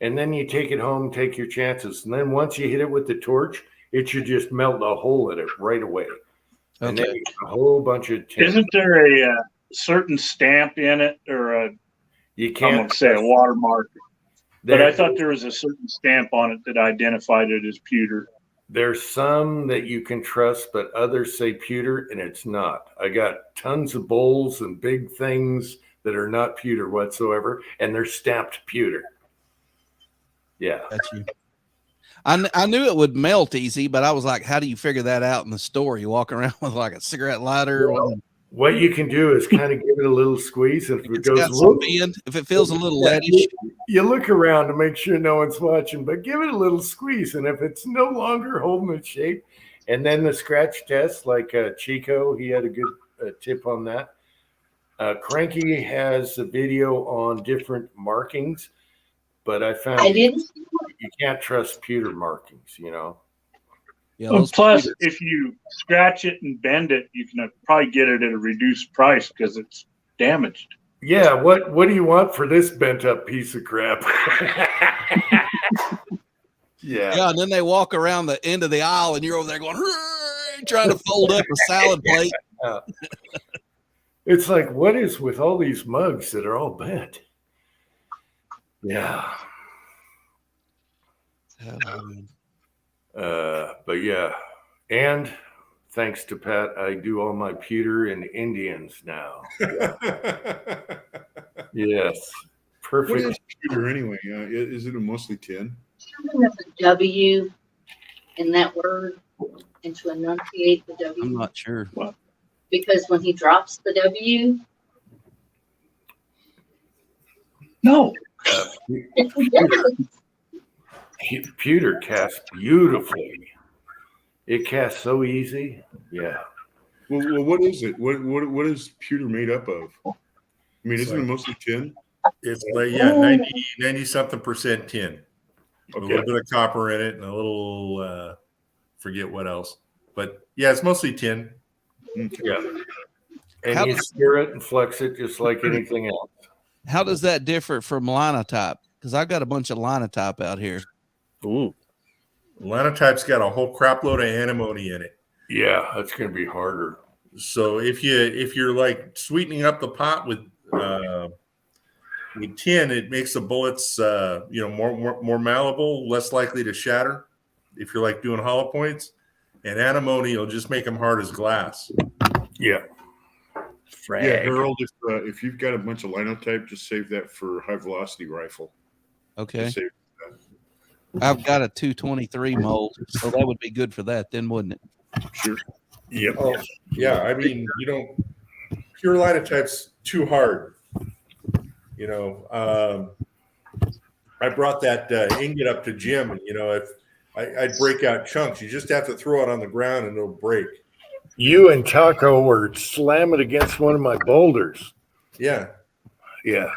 And then you take it home, take your chances. And then once you hit it with the torch, it should just melt a hole in it right away. And then you get a whole bunch of tints. Isn't there a certain stamp in it, or you can't, I'm going to say a watermark? But I thought there was a certain stamp on it that identified it as pewter. There's some that you can trust, but others say pewter, and it's not. I got tons of bowls and big things that are not pewter whatsoever, and they're stamped pewter. Yeah. That's you. I knew it would melt easy, but I was like, how do you figure that out in the store? You walk around with like a cigarette lighter. Well, what you can do is kind of give it a little squeeze. If it goes, if it feels a little leadish, you look around to make sure no one's watching, but give it a little squeeze. And if it's no longer holding its shape, and then the scratch test, like Chico, he had a good tip on that. Cranky has a video on different markings, but I found you can't trust pewter markings, you know. Yeah, plus, if you scratch it and bend it, you can probably get it at a reduced price because it's damaged. Yeah, what do you want for this bent up piece of crap? Yeah, and then they walk around the end of the aisle, and you're over there going, trying to fold up a salad plate. It's like, what is with all these mugs that are all bent? Yeah. But yeah, and thanks to Pat, I do all my pewter and Indians now. Yeah. Yes, perfect. What is pewter anyway? Is it mostly tin? There's a W in that word, and to enunciate the W. I'm not sure. Because when he drops the W, no. Pewter casts beautifully. It casts so easy. Yeah. Well, what is it? What is pewter made up of? I mean, isn't it mostly tin? It's like 90 something percent tin. Okay. A little bit of copper in it and a little forget what else. But yeah, it's mostly tin. Yeah. And you stir it and flex it just like anything else. How does that differ from linotype? Because I've got a bunch of linotype out here. Ooh. Linotype's got a whole crap load of antimony in it. Yeah, that's going to be harder. So if you're like sweetening up the pot with tin, it makes the bullets more malleable, less likely to shatter. If you're like doing hollow points, and antimony will just make them hard as glass. Yeah. Frag. Yeah, Harold. If you've got a bunch of linotype, just save that for high velocity rifle. Okay. I've got a 223 mold, so that would be good for that, then, wouldn't it? Sure. Yep. Oh, yeah. I mean, you don't pure linotype's too hard. I brought that ingot up to Jim, and if I'd break out chunks, you just have to throw it on the ground and it'll break. You and Taco were slamming against one of my boulders. Yeah. Yeah.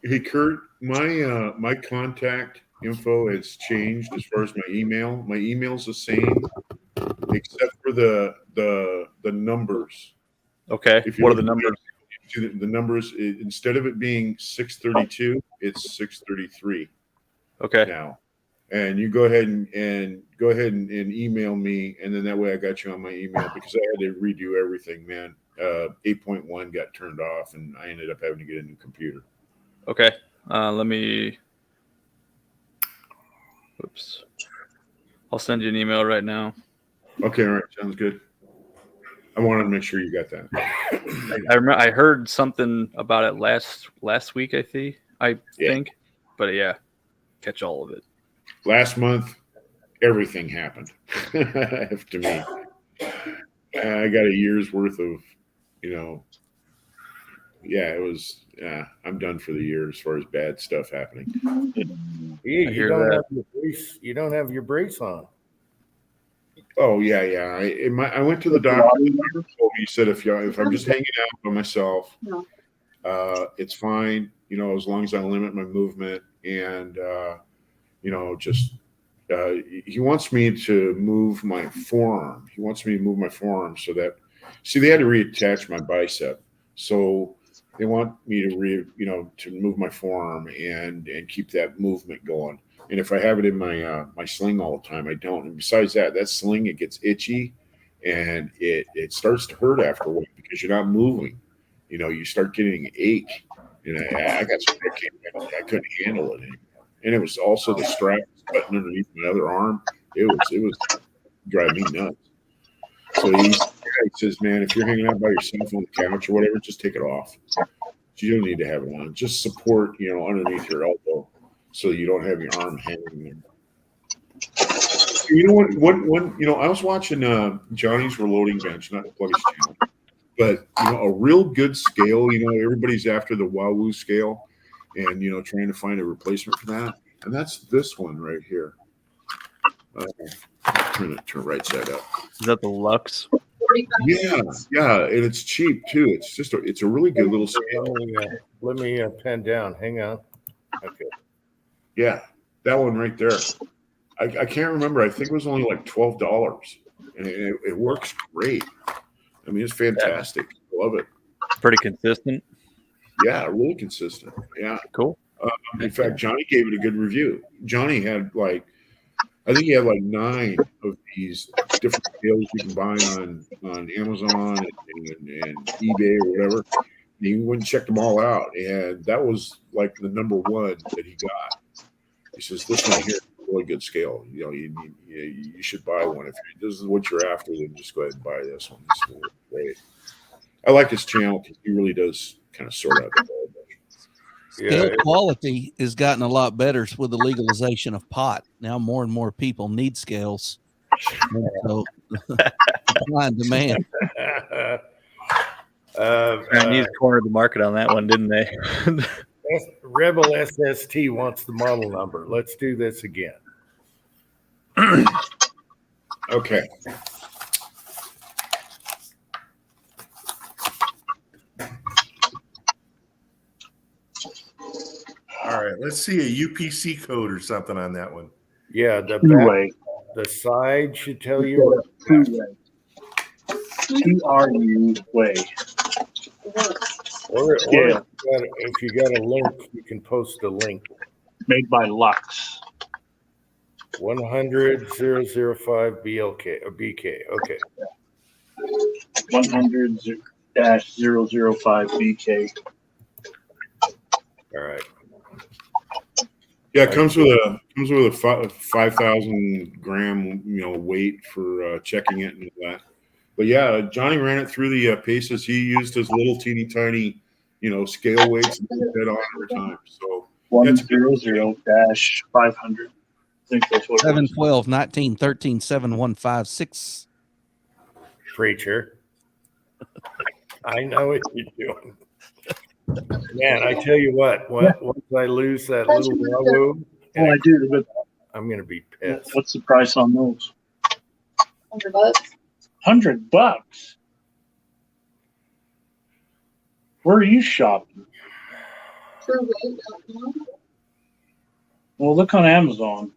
Hey Kurt, my contact info has changed as far as my email. My email's the same, except for the numbers. Okay. What are the numbers? The numbers, instead of it being 632, it's 633. Okay. Now, and you go ahead and email me, and then that way I got you on my email, because I had to redo everything, man. 8.1 got turned off, and I ended up having to get a new computer. Okay. Let me. Oops. I'll send you an email right now. Okay. All right. Sounds good. I wanted to make sure you got that. I remember I heard something about it last week. I think, but yeah, catch all of it. Last month, everything happened to me. I got a year's worth of, it was. I'm done for the year as far as bad stuff happening. Yeah, you don't have your brace on. Oh yeah. I went to the doctor. He said if I'm just hanging out by myself, it's fine. As long as I limit my movement, and he wants me to move my forearm. He wants me to move my forearm so that, they had to reattach my bicep, so they want me to to move my forearm and keep that movement going. And if I have it in my my sling all the time, I don't. And besides that sling, it gets itchy, and it starts to hurt after a while because you're not moving. You start getting an ache, and I got something I couldn't handle it anymore. And it was also the strap button underneath my other arm. It was driving me nuts. So he says, "Man, if you're hanging out by yourself on the couch or whatever, just take it off. You don't need to have it on. Just support, underneath your elbow, so you don't have your arm hanging there." You know what? I was watching Johnny's Reloading Bench, not the Pluggish channel, but a real good scale. Everybody's after the Wahoo scale, and trying to find a replacement for that, and that's this one right here. Turn right side up. Is that the Lux? Yeah, and it's cheap too. It's a really good little scale. Let me pen down. Hang on. Okay. Yeah, that one right there. I can't remember. I think it was only like $12, and it works great. I mean, it's fantastic. I love it. Pretty consistent. Yeah, really consistent. Yeah, cool. In fact, Johnny gave it a good review. Johnny had I think he had 9 of these different scales you can buy on Amazon and eBay or whatever. And he went and checked them all out, and that was the number one that he got. He says, "This one here is a really good scale. You should buy one. If this is what you're after, then just go ahead and buy this one. This one great." I like his channel because he really does kind of sort out the whole bunch. Scale quality has gotten a lot better with the legalization of pot. Now more and more people need scales. So supply and demand. Chinese cornered the market on that one, didn't they? Rebel SST wants the model number. Let's do this again. Okay. All right, let's see a UPC code or something on that one. Yeah, the side should tell you. TRU way. Or if you got a link, you can post a link. Made by Lux. 100-005 BLK or BK. Okay. 100-005 BK. All right. Yeah, it comes with a 5,000 gram weight for checking it and all that. But yeah, Johnny ran it through the paces. He used his little teeny tiny scale weights and put that on every time. So 100-500. I think that's what 712 19 13 7156. preacher. I know what you're doing. Man, I tell you what, once I lose that little wahoo, I do, but I'm going to be pissed. what's the price on those? $100. $100. Where are you shopping? Well, look on Amazon.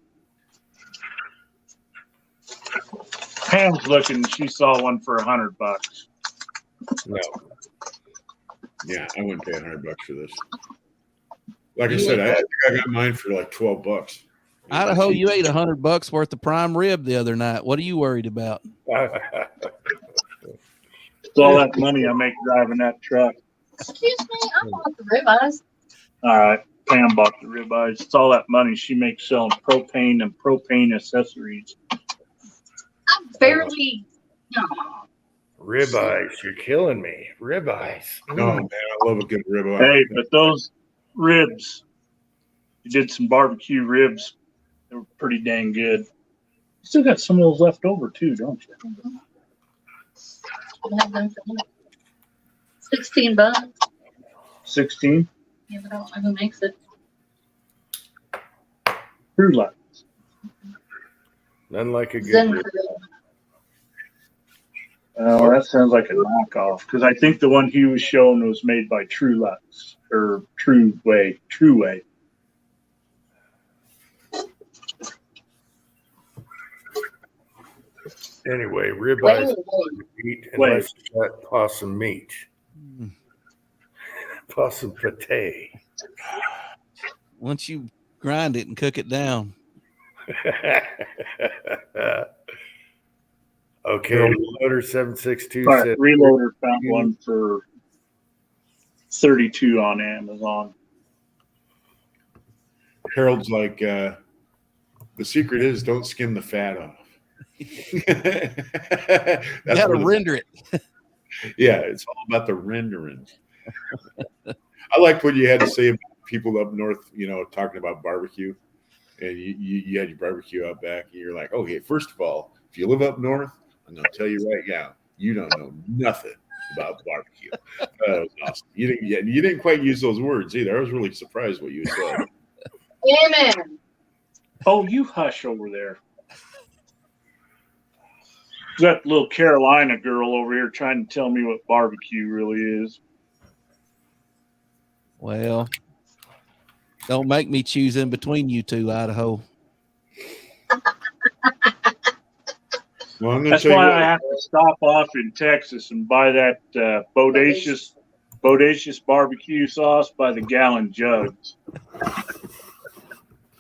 Pam's looking. She saw one for $100. No. Yeah, I wouldn't pay $100 for this. Like I said, I think I got mine for like $12. Idaho, you ate $100 worth of prime rib the other night. What are you worried about? It's all that money I make driving that truck. Excuse me, I want the ribeyes. All right, Pam bought the ribeyes. It's all that money she makes selling propane and propane accessories. I'm barely. No. Ribeyes, you're killing me. Ribeyes. Oh man, I love a good ribeye. Hey, but those ribs, you did some barbecue ribs. They were pretty dang good. You still got some of those left over too, don't you? $16. 16. Yeah, but I don't know who makes it. True Light. Nothing like a good Zen rib. Oh, that sounds like a knockoff because I think the one he was showing was made by True Lux or True Way. Anyway, ribeyes eat unless you got possum meat. Possum pate. Once you grind it and cook it down. Okay, Reloader 762 All right, said Reloader found one for $32 on Amazon. Harold's like, the secret is don't skim the fat off. You gotta render it. Yeah, it's all about the rendering. I liked what you had to say about people up north, talking about barbecue. And you had your barbecue out back, and you're like, okay, first of all, if you live up north, I'm going to tell you right now, you don't know nothing about barbecue. That was awesome. You didn't quite use those words either. I was really surprised what you said. Amen. Oh, you hush over there. That little Carolina girl over here trying to tell me what barbecue really is. Well, don't make me choose in between you two, Idaho. Well, that's why I have to stop off in Texas and buy that bodacious barbecue sauce by the gallon jugs.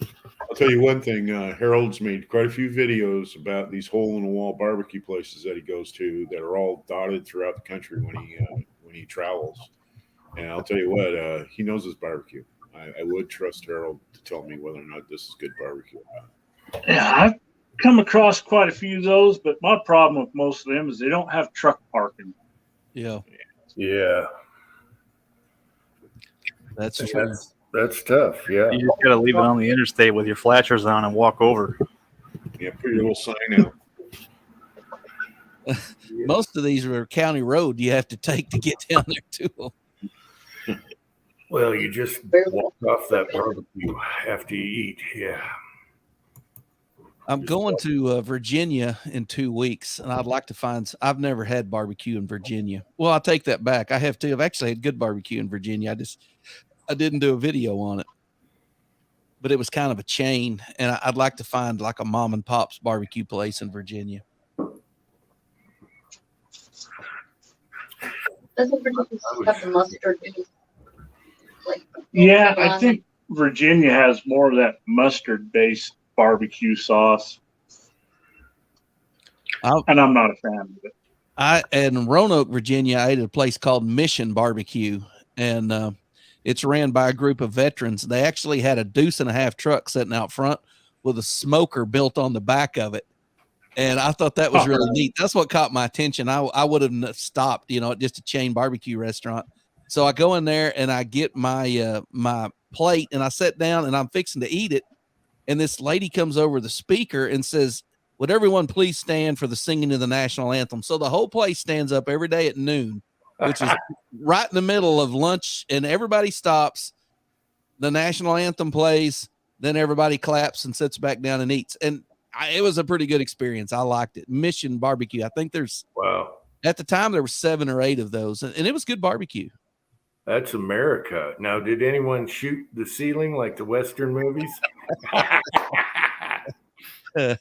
I'll tell you one thing. Harold's made quite a few videos about these hole-in-the-wall barbecue places that he goes to that are all dotted throughout the country when he travels. And I'll tell you what, he knows his barbecue. I would trust Harold to tell me whether or not this is good barbecue or not. Yeah, I've come across quite a few of those, but my problem with most of them is they don't have truck parking. Yeah. That's true. That's tough. Yeah. You just gotta leave it on the interstate with your flashers on and walk over. Yeah, put your little sign out. Most of these are county road you have to take to get down there to them. Well, you just walk off that barbecue after you eat. Yeah. I'm going to Virginia in 2 weeks, and I'd like to find. I've never had barbecue in Virginia. Well, I'll take that back. I have too. I've actually had good barbecue in Virginia. I didn't do a video on it, but it was kind of a chain, and I'd like to find like a mom and pop's barbecue place in Virginia. Doesn't Virginia have the mustard? Yeah, I think Virginia has more of that mustard-based barbecue sauce. And I'm not a fan of it. In Roanoke, Virginia, I ate at a place called Mission Barbecue, and it's ran by a group of veterans. They actually had a 2.5 truck sitting out front with a smoker built on the back of it. And I thought that was really neat. That's what caught my attention. I would have stopped, at just a chain barbecue restaurant. So I go in there and I get my my plate and I sit down and I'm fixing to eat it. And this lady comes over the speaker and says, would everyone please stand for the singing of the national anthem? So the whole place stands up every day at noon, which is right in the middle of lunch, and everybody stops. The national anthem plays, then everybody claps and sits back down and eats. And it was a pretty good experience. I liked it. Mission Barbecue. I think there's, Wow. at the time, there were 7 or 8 of those, and it was good barbecue. That's America. Now, did anyone shoot the ceiling like the Western movies? The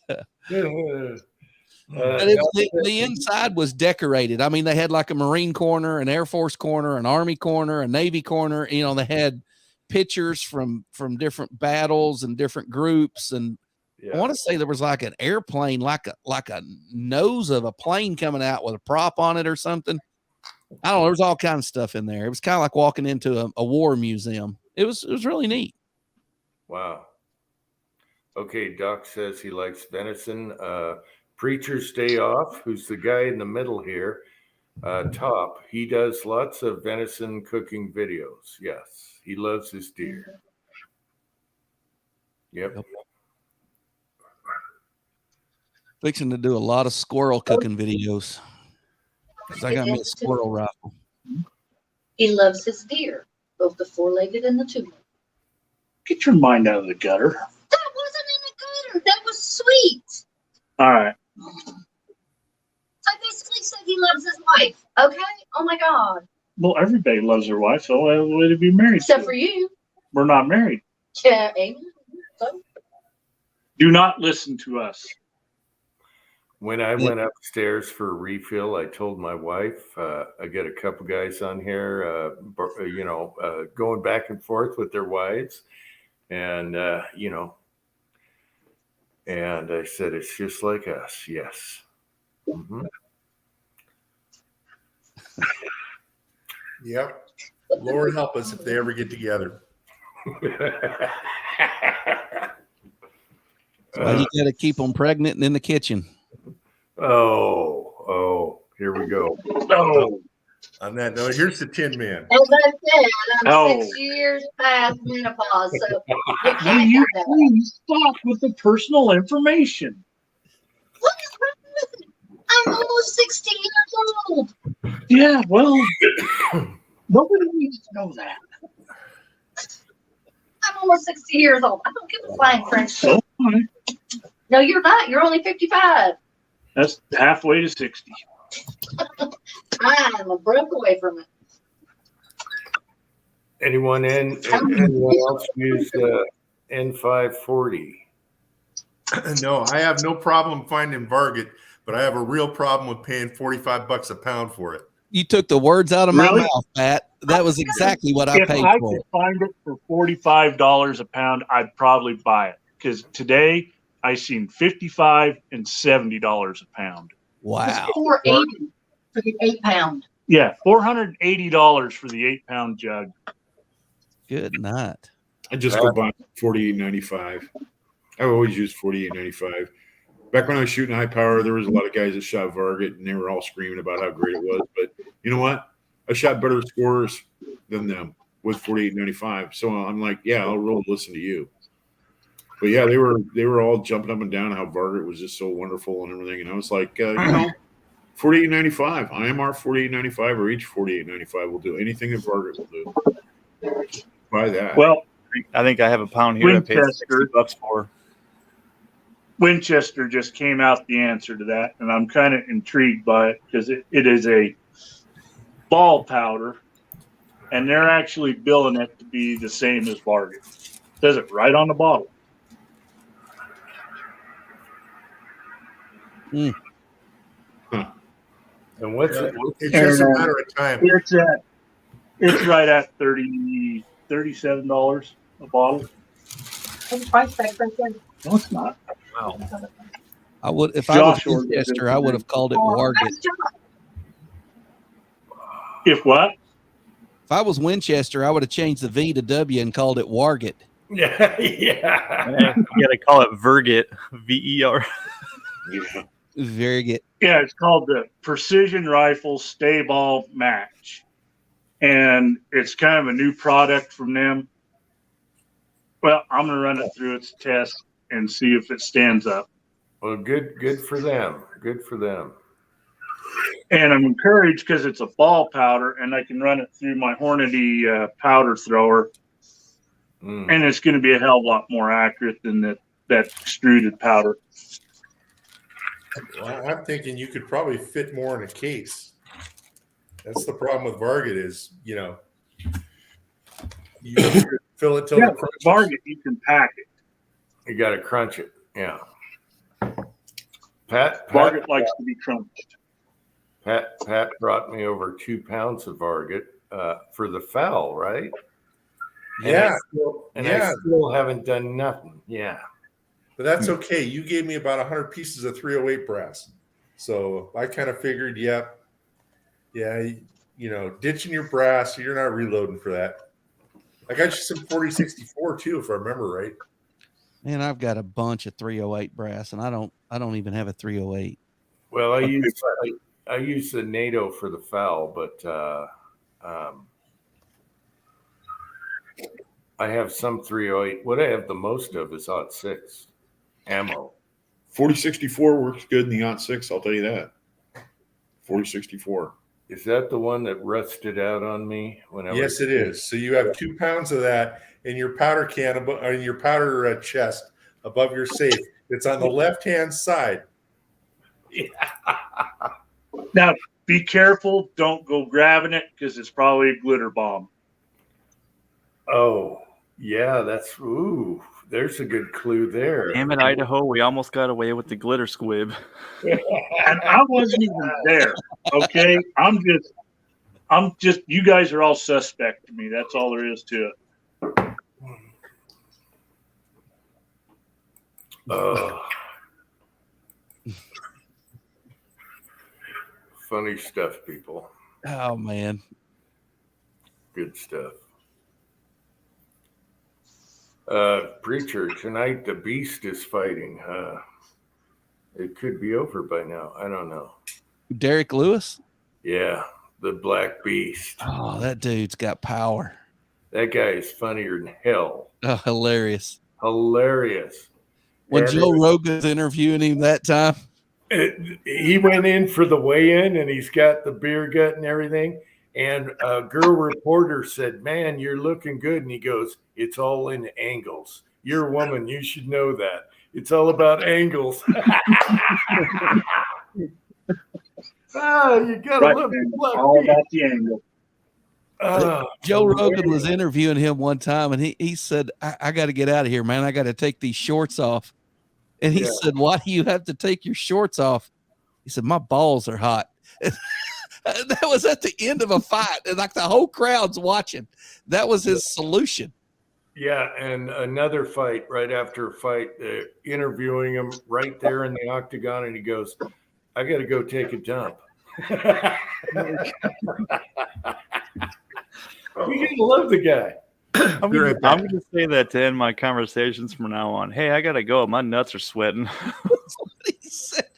inside was decorated. I mean, they had like a Marine corner, an Air Force corner, an Army corner, a Navy corner. You know, they had pictures from different battles and different groups. And I want to say there was like an airplane, like a nose of a plane coming out with a prop on it or something. I don't know. There was all kinds of stuff in there. It was kind of like walking into a war museum. It was really neat. Wow. Okay, Doc says he likes venison. Preacher Stay Off, who's the guy in the middle here, top. He does lots of venison cooking videos. Yes, he loves his deer. Yep. Fixing to do a lot of squirrel cooking videos. Because I got me a squirrel rifle. He loves his deer, both the 4-legged and the 2-legged. Get your mind out of the gutter. That wasn't in the gutter. That was sweet. All right. I basically said he loves his wife. Okay? Oh my God. Well, everybody loves their wife, so I have a way to be married. Except for you. We're not married. Yeah, amen. So? Do not listen to us. When I went upstairs for a refill, I told my wife, I got a couple guys on here, going back and forth with their wives. And, and I said, it's just like us. Yes. Mm-hmm. Yep. Lord help us if they ever get together. Well, you got to keep them pregnant and in the kitchen. Oh, here we go. Oh. On that note, here's the Tin Man. As I said, I'm 6 years past menopause, so you Will can't you have that. please stop with the personal information? What is wrong with it? I'm almost 60 years old. Yeah, well, nobody needs to know that. I'm almost 60 years old. I don't give a flying French. So fine. No, you're not. You're only 55. That's halfway to 60. I'm a broke away from it. Anyone else use N540? No, I have no problem finding Varget, but I have a real problem with paying $45 a pound for it. You took the words out of my mouth, Pat. That was exactly what I paid If I for. could find it for $45 a pound, I'd probably buy it. Because today I seen $55 and $70 a pound. Wow. $480 for the 8-pound. Yeah, $480 for the 8-pound jug. Good night. I just go buy $48.95. I always use $48.95. Back when I was shooting high power, there was a lot of guys that shot Varget, and they were all screaming about how great it was. But you know what? I shot better scores than them with $48.95. So I'm like, yeah, I'll really listen to you. But yeah, they were all jumping up and down how Varget was just so wonderful and everything. And I was like, $48.95. IMR $48.95 or each $48.95 will do anything that Varget will do. Buy that. Well, I think I have a pound here I paid $60 for. Winchester just came out the answer to that, and I'm kind of intrigued by it because it is a ball powder, and they're actually billing it to be the same as Varget. Says it right on the bottle. And what's it? It's just a matter of time. It's right at $37 a bottle. What's the price tag right there? No, it's not. Wow. I would, if I was Winchester, I would have called it Warget. If what? If I was Winchester, I would have changed the V to W and called it Warget. Yeah. You gotta call it Verget, VER. Yeah. Very good. Yeah, it's called the Precision Rifle Stay Ball Match. And it's kind of a new product from them. Well, I'm going to run it through its test and see if it stands up. Well, good for them. Good for them. And I'm encouraged because it's a ball powder, and I can run it through my Hornady powder thrower, and it's going to be a hell of a lot more accurate than that extruded powder. Well, I'm thinking you could probably fit more in a case. That's the problem with Varget is, you fill it till it crunches. Varget, you can pack it. You got to crunch it. Yeah. Pat Varget likes to be crunched. Pat brought me over 2 pounds of Varget for the fowl, right? Yeah. I still haven't done nothing. Yeah. But that's okay. You gave me about 100 pieces of 308 brass. So I kind of figured, ditching your brass, you're not reloading for that. I got you some 4064 too, if I remember right. Man, I've got a bunch of 308 brass, and I don't even have a 308. Well, I use the NATO for the foul, but I have some 308. What I have the most of is 06 ammo. 4064 works good in the 06, I'll tell you that. 4064. Is that the one that rusted out on me when I Yes, it is. So you have 2 pounds of that in your powder can, in your powder chest above your safe. It's on the left-hand side. Yeah. Now, be careful. Don't go grabbing it because it's probably a glitter bomb. Oh, yeah. There's a good clue there. Damn it, Idaho. We almost got away with the glitter squib. And I wasn't even there. Okay. I'm just, you guys are all suspect to me. That's all there is to it. Funny stuff, people. Oh, man. Good stuff. Preacher, tonight the beast is fighting. It could be over by now. I don't know. Derek Lewis? Yeah, the Black Beast. Oh, that dude's got power. That guy is funnier than hell. Oh, hilarious. Hilarious. When Joe Rogan's interviewing him that time. He went in for the weigh-in, and he's got the beer gut and everything. And a girl reporter said, "Man, you're looking good." And he goes, "It's all in angles. You're a woman. You should know that. It's all about angles." You gotta love the Black all Beast. about the angle. Joe Rogan was interviewing him one time, and he said, I got to get out of here, man. I got to take these shorts off. And he said, "Why do you have to take your shorts off?" He said, "My balls are hot." That was at the end of a fight, and like the whole crowd's watching. That was his solution. Yeah, and another fight right after a fight, interviewing him right there in the octagon, and he goes, "I got to go take a dump." You gotta love the guy. I'm going to say that to end my conversations from now on. Hey, I got to go. My nuts are sweating. That's what he said.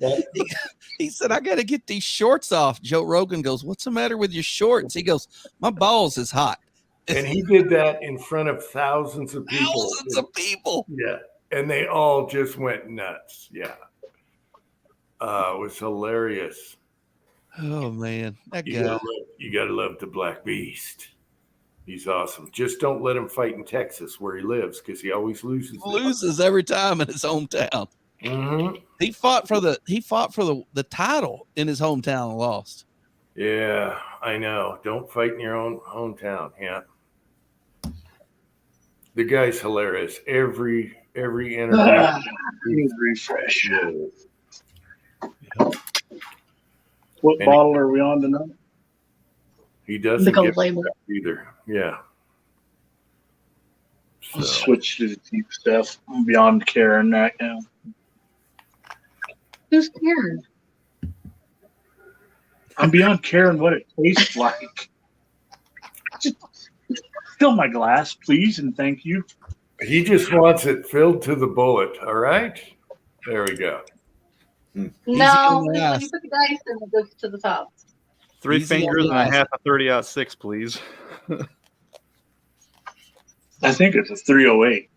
He said, "I got to get these shorts off." Joe Rogan goes, "What's the matter with your shorts?" He goes, "My balls is hot." And he did that in front of thousands of people. Thousands of people. Yeah. And they all just went nuts. Yeah. It was hilarious. Oh, man. That You guy. gotta love the Black Beast. He's awesome. Just don't let him fight in Texas where he lives, because he always loses. Loses every time in his hometown. Mm-hmm. He fought for the title in his hometown and lost. Yeah, I know. Don't fight in your own hometown. Yeah. The guy's hilarious. Every interview. Refresh. What bottle are we on tonight? He doesn't The gold get label. either. Yeah. I'll switch to the cheap stuff. I'm beyond caring right now. Who's Karen? I'm beyond caring what it tastes like. Just fill my glass, please, and thank you. He just wants it filled to the bullet. All right. There we go. No, Easy when on the you ass. put the dice in, it goes to the top. 3 Easy on fingers the and a eyes. half a 30-06, please. I think it's a 308.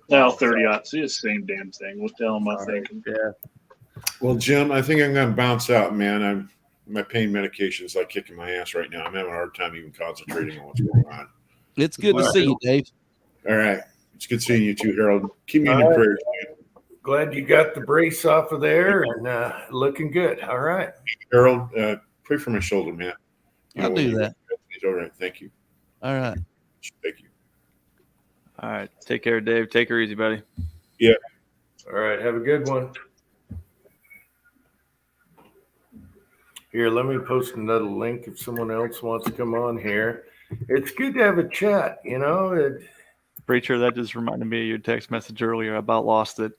Well, 30 it's the same damn thing. What the hell am I thinking? Yeah. Well, Jim, I think I'm going to bounce out, man. My pain medication is like kicking my ass right now. I'm having a hard time even concentrating on what's going on. It's good to see you, Dave. All right. It's good seeing you too, Harold. Keep me in All your right. prayers, man. Glad you got the brace off of there and looking good. All right. Harold, pray for my shoulder, man. I'll do that. All right. Thank you. All right. Thank you. All right. Take care, Dave. Take her easy, buddy. Yeah. All right. Have a good one. Here, let me post another link if someone else wants to come on here. It's good to have a chat, you know. Preacher, that just reminded me of your text message earlier. I about lost it.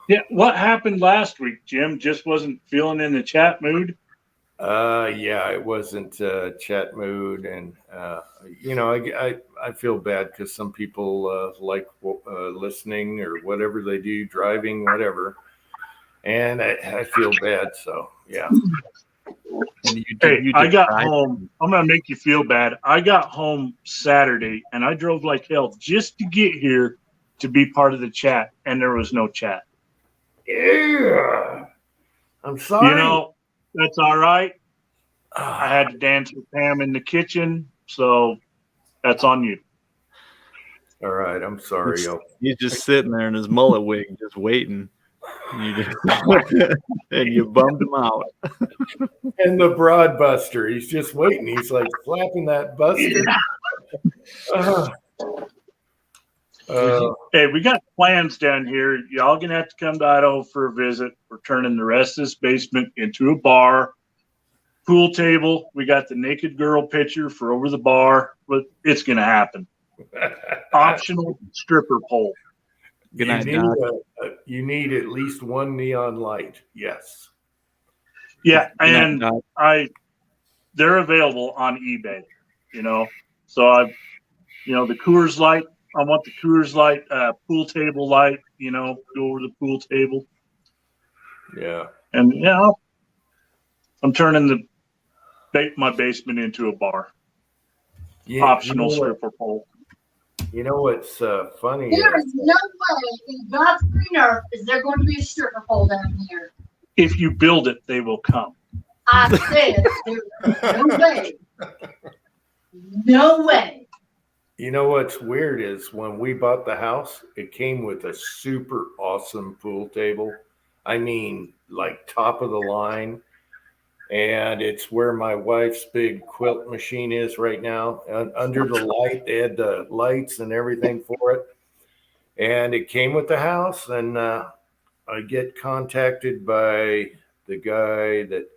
Yeah, what happened last week, Jim? Just wasn't feeling in the chat mood? Yeah, it wasn't chat mood, and you know, I feel bad because some people like listening or whatever they do, driving, whatever, and I feel bad. So yeah. Hey, I got home. I'm gonna make you feel bad. I got home Saturday, and I drove like hell just to get here to be part of the chat, and there was no chat. Yeah, I'm sorry. You know, that's all right. I had to dance with Pam in the kitchen, so that's on you. All right, I'm sorry. He's just sitting there in his mullet wig, just waiting. And you bummed him out. And the broad buster, he's just waiting. He's like slapping that buster. Hey, we got plans down here. Y'all gonna have to come to Idaho for a visit. We're turning the rest of this basement into a bar. Pool table. We got the naked girl picture for over the bar, but it's gonna happen. Optional stripper pole. You need at least one neon light. Yes. Yeah, and they're available on eBay. You know, so the Coors Light. I want the Coors Light pool table light. You know, go over the pool table. Yeah. And I'm turning my basement into a bar. Optional stripper pole. You know what's funny? There is no way in God's green earth is there going to be a stripper pole down here. If you build it, they will come. I said, there's no way. No way. You know what's weird is when we bought the house, it came with a super awesome pool table. I mean, like top of the line. And it's where my wife's big quilt machine is right now. Under the light, they had the lights and everything for it. And it came with the house. And I get contacted by the guy that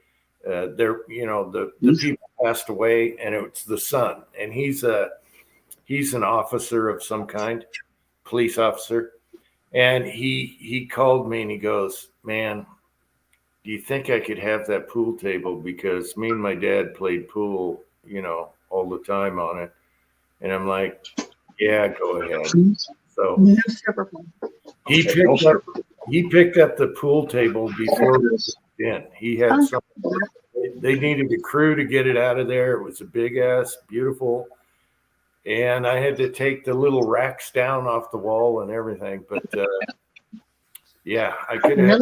the people passed away, and it's the son. And he's an officer of some kind, police officer. And he called me and he goes, "Man, do you think I could have that pool table? Because me and my dad played pool, all the time on it." And I'm like, "Yeah, go ahead." So he picked up the pool table before we moved in. He had something. They needed a crew to get it out of there. It was a big ass, beautiful. And I had to take the little racks down off the wall and everything. But yeah, I could have.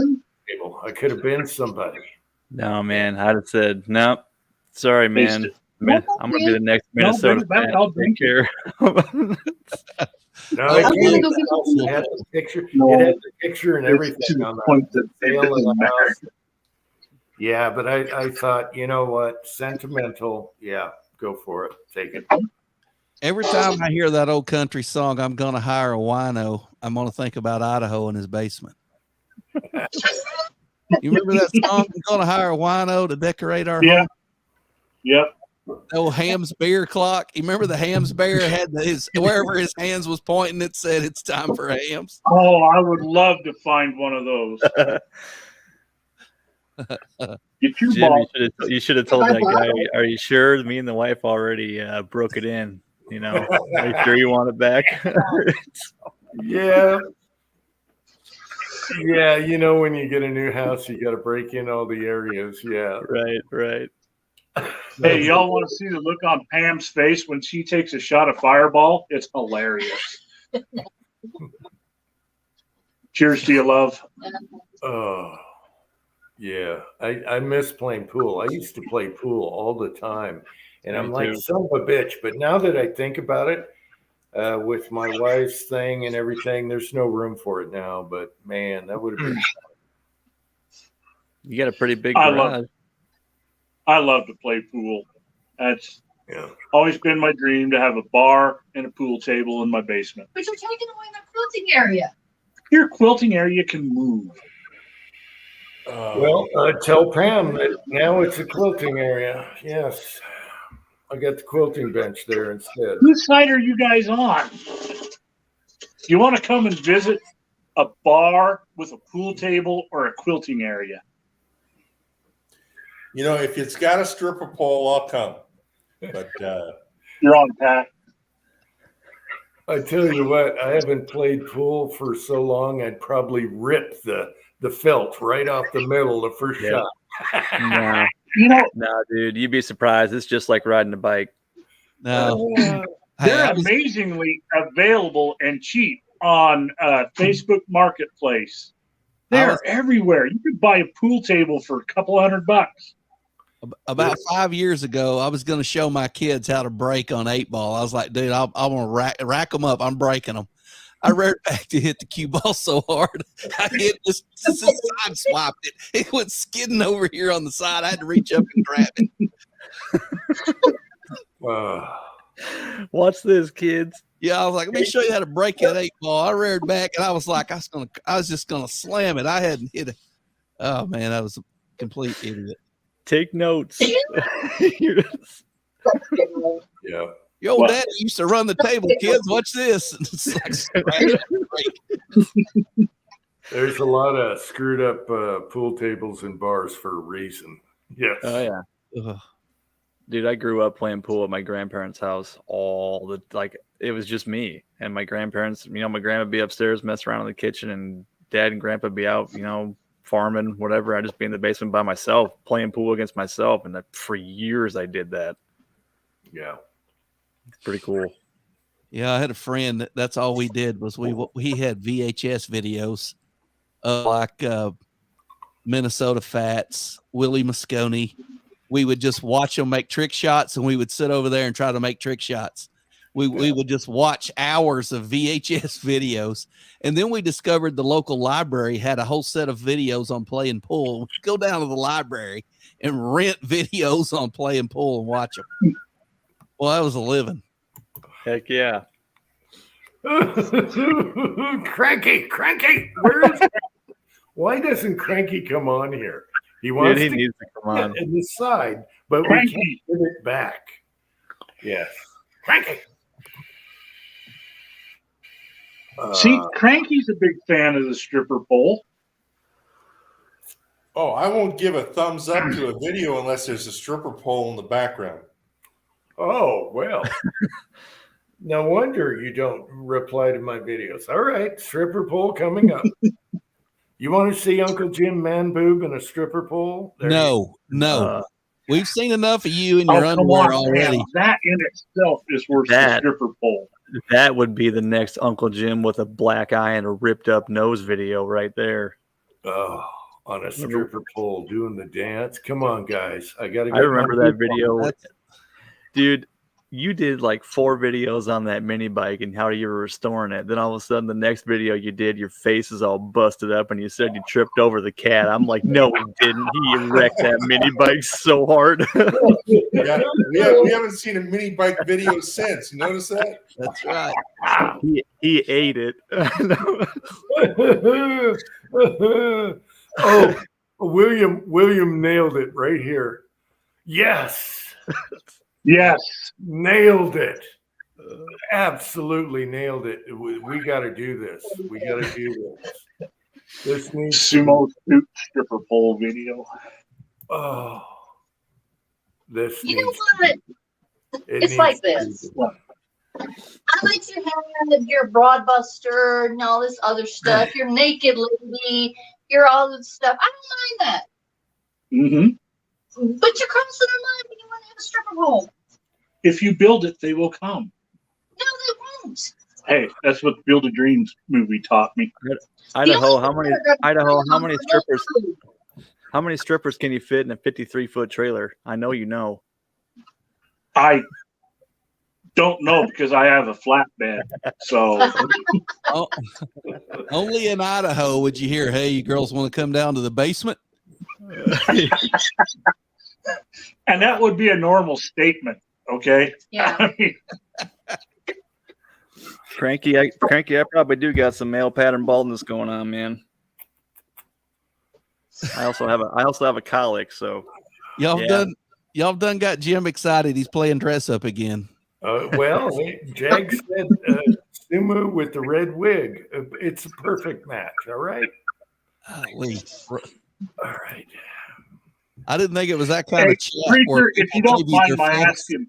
I could have been somebody. No, man. I'd have said, nope. Sorry, man. I'm going to be the next Minnesota fan. Take care. No, it had the picture. It had the picture and everything on the sale of the house. Yeah, but I thought, you know what? Sentimental. Yeah, go for it. Take it. Every time I hear that old country song, I'm going to hire a wino. I'm going to think about Idaho in his basement. You remember that song? I'm going to hire a wino to decorate our home. Yep. The old Ham's beer clock. You remember the Ham's bear had wherever his hands was pointing, it said it's time for Hams. Oh, I would love to find one of those. Jim, you should have told that guy, "Are you sure?" Me and the wife already broke it in. Are you sure you want it back? Yeah. Yeah, when you get a new house, you got to break in all the areas. Yeah. Right. Hey, y'all want to see the look on Pam's face when she takes a shot of Fireball? It's hilarious. Cheers to you, love. Oh, yeah. I miss playing pool. I used to play pool all the time. And I'm Me like, too. son of a bitch. But now that I think about it, with my wife's thing and everything, there's no room for it now. But man, that would have been. You got a pretty big I garage. love to play pool. That's Yeah. always been my dream to have a bar and a pool table in my basement. But you're taking away the quilting area. Your quilting area can move. Well, tell Pam that now it's a quilting area. Yes. I got the quilting bench there instead. Whose side are you guys on? You want to come and visit a bar with a pool table or a quilting area? You know, if it's got a stripper pole, I'll come. But You're on, Pat. I tell you what, I haven't played pool for so long, I'd probably rip the felt right off the middle the first shot. No, You know, no, dude, you'd be surprised. It's just like riding a bike. No. they're amazingly available and cheap on Facebook Marketplace. They're everywhere. You could buy a pool table for a couple $100. About 5 years ago, I was going to show my kids how to break on 8-ball. I was like, dude, I want to rack them up. I'm breaking them. I reared back to hit the cue ball so hard. I hit this side swapped it. It went skidding over here on the side. I had to reach up and grab it. Watch this, kids. Yeah, I was like, let me show you how to break that 8-ball. I reared back and I was like, I was just gonna slam it. I hadn't hit it. Oh man, I was a complete idiot. Take notes. Yeah. Your old daddy used to run the table, kids. Watch this. It's like, There's a lot of screwed up pool tables and bars for a reason. Yes. Oh yeah. Ugh. Dude, I grew up playing pool at my grandparents' house it was just me and my grandparents. You know, my grandma would be upstairs messing around in the kitchen, and dad and grandpa would be out, you know, farming, whatever. I'd just be in the basement by myself, playing pool against myself. And for years I did that. Yeah. It's pretty cool. Yeah, I had a friend that's all we did was he had VHS videos of like Minnesota Fats, Willie Moscone. We would just watch them make trick shots, and we would sit over there and try to make trick shots. We would just watch hours of VHS videos. And then we discovered the local library had a whole set of videos on playing pool. We'd go down to the library and rent videos on playing pool and watch them. Well, that was a living. Heck yeah. Cranky. Where is why doesn't Cranky come on here? He wants Dude, he to needs to come on. in the side, but Cranky. we can't get it back. Yes. Cranky. See, Cranky's a big fan of the stripper pole. oh, I won't give a thumbs up to a video unless there's a stripper pole in the background. Oh, well. No wonder you don't reply to my videos. All right, stripper pole coming up. You want to see Uncle Jim man boob in a stripper pole? No. We've seen enough of you in your come underwear on, already. man. That in itself is worse than a stripper pole. That would be the next Uncle Jim with a black eye and a ripped up nose video right there. Oh, on a stripper pole doing the dance. Come on, guys. I got to. I remember that video. Dude, you did like 4 videos on that mini bike and how you were restoring it. Then all of a sudden, the next video you did, your face is all busted up and you said you tripped over the cat. I'm like, no, he didn't. He wrecked that mini bike so hard. Yeah, we haven't seen a mini bike video since. You notice that? That's right. He ate it. Oh, William nailed it right here. Yes. Yes. Nailed it. Absolutely nailed it. We got to do this. We got to do this. This needs sumo stripper pole video. Oh, this. You know what? It's like this. I let you have your broadbuster and all this other stuff. Your naked lady. Your all this stuff. I don't mind that. Mm-hmm. But you're crossing our line when you want to have a stripper pole. If you build it, they will come. No, they won't. Hey, that's what the Field of Dreams movie taught me. Idaho, how many strippers? How many strippers can you fit in a 53-foot trailer? I know you know. I don't know because I have a flatbed. So Oh, only in Idaho would you hear, "Hey, you girls want to come down to the basement?" and that would be a normal statement, okay? Yeah. I mean, Cranky, I probably do got some male pattern baldness going on, man. I also have a colic, so Y'all done got Jim excited. He's playing dress up again. Well, Jag said Sumu with the red wig. It's a perfect match. All right. Golly. All right. I didn't think it was that kind hey, of chat. Preacher, if you don't mind my asking,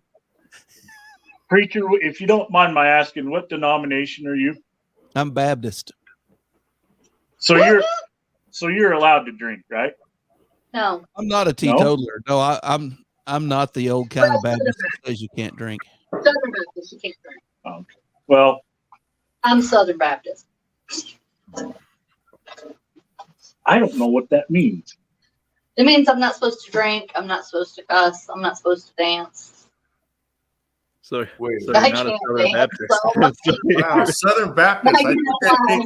Preacher, if you don't mind my asking, what denomination are you? I'm Baptist. So you're allowed to drink, right? No. I'm not a teetotaler. No, I'm not the old kind of Baptist that says you can't drink. Southern Baptist, you can't drink. Okay. Well, I'm Southern Baptist. I don't know what that means. It means I'm not supposed to drink. I'm not supposed to cuss. I'm not supposed to dance. So you're I not a can't Southern dance, Baptist. Wow, Southern Baptist. I I think know.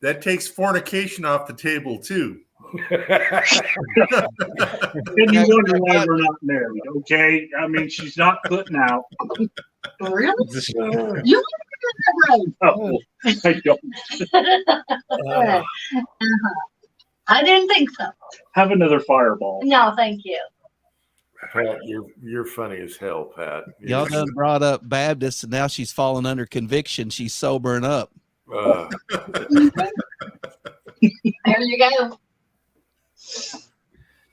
that takes fornication off the table too. Then you wonder why we're not married, okay? I mean, she's not putting out. Really? You No, I don't. I didn't think so. Have another fireball. No, thank you. Pat, you're funny as hell, Pat. Y'all done brought up Baptist, and now she's fallen under conviction. She's sobering up. There you go.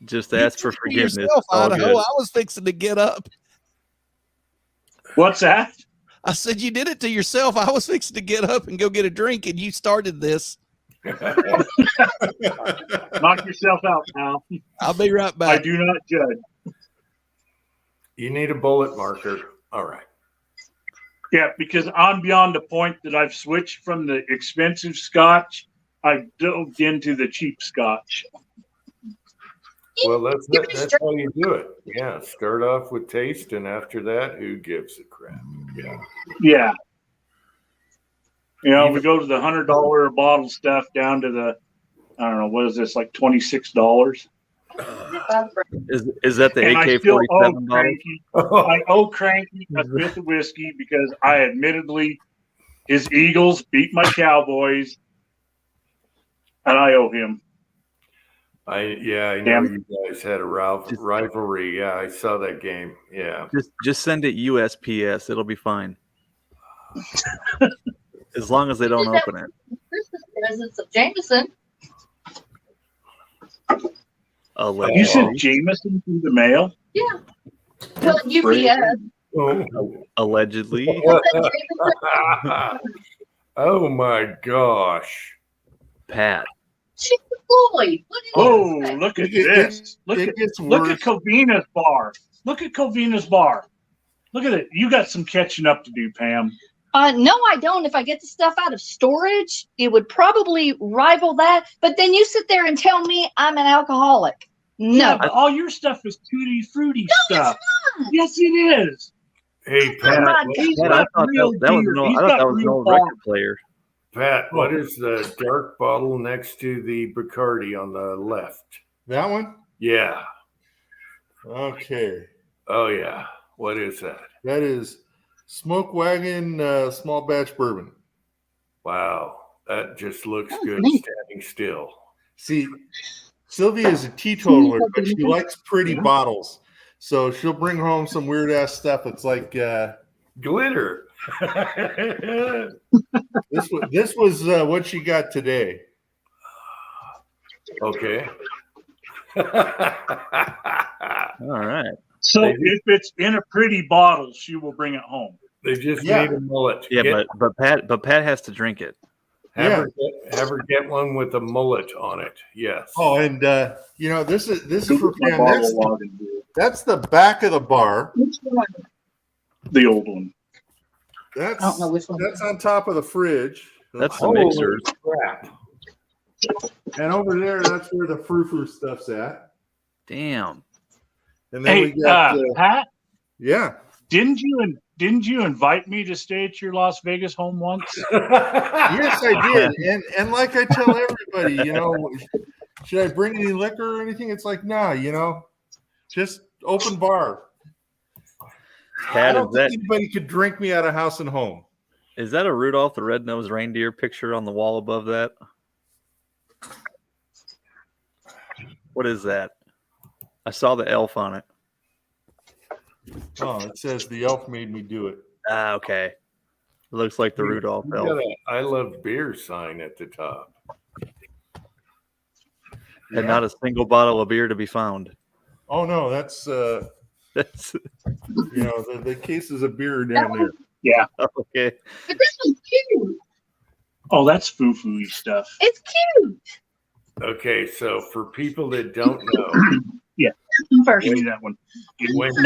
Just ask for forgiveness. Yourself, All Idaho. good. I was fixing to get up. What's that? I said you did it to yourself. I was fixing to get up and go get a drink, and you started this. Knock yourself out, pal. I'll be right back. I do not judge. You need a bullet marker. All right. Yeah, because I'm beyond the point that I've switched from the expensive scotch. I dove into the cheap scotch. Well, that's how you do it. Yeah, start off with taste, and after that, who gives a crap? Yeah. Yeah. You know, we go to the $100 a bottle stuff down to the, I don't know, what is this, like $26? Is that the And I AK-47 still owe bottle? Cranky. I owe Cranky a fifth of whiskey because I admittedly, his Eagles beat my Cowboys, and I owe him. I know you guys had a rivalry. Yeah, I saw that game. Yeah. Just send it USPS. It'll be fine. As long as they don't open it. Christmas presents of Jameson. You sent Jameson through the mail? Yeah. Well, UPS. Allegedly. Oh my gosh. Pat. Chicken Floyd. Oh, look at this. Look at Covina's bar. Look at Covina's bar. Look at it. You got some catching up to do, Pam. No, I don't. If I get the stuff out of storage, it would probably rival that. But then you sit there and tell me I'm an alcoholic. No. Yeah, but all your stuff is tutti fruity stuff. It's not. Yes, it is. Hey, Pat. I thought that was an old record player. Pat, what is the dark bottle next to the Bacardi on the left? That one? Yeah. Okay. Oh, yeah. What is that? That is Smoke Wagon small batch bourbon. Wow. That just looks good standing still. See, Sylvia is a teetotaler, but she likes pretty bottles. So she'll bring home some weird ass stuff. It's like glitter. This was what she got today. Okay. All right. So if it's in a pretty bottle, she will bring it home. They just need a mullet. Yeah, but Pat has to drink it. Have her get one with a mullet on it. Yes. Oh, and this is for Pam. That's the back of the bar. Which one? The old one. That's I don't know which one. that's on top of the fridge. That's the Holy mixers. crap. And over there, that's where the frou-frou stuff's at. Damn. And then we Hey, got Pat, yeah. didn't you invite me to stay at your Las Vegas home once? Yes, I did. And like I tell everybody, should I bring any liquor or anything? It's like, nah, just open bar. I Pat, don't think anybody could drink me out of house and home. is that a Rudolph the Red-Nosed Reindeer picture on the wall above that? What is that? I saw the elf on it. Oh, it says the elf made me do it. Ah, okay. It looks like the Rudolph You elf. got a I love beer sign at the top. And not a single bottle of beer to be found. Oh no, that's That's the cases of beer down there. Yeah. okay. But this one's cute. Oh, that's foo-foo-y stuff. It's cute. Okay, so for people that don't know, Yeah. First. Give me that one. Give When- me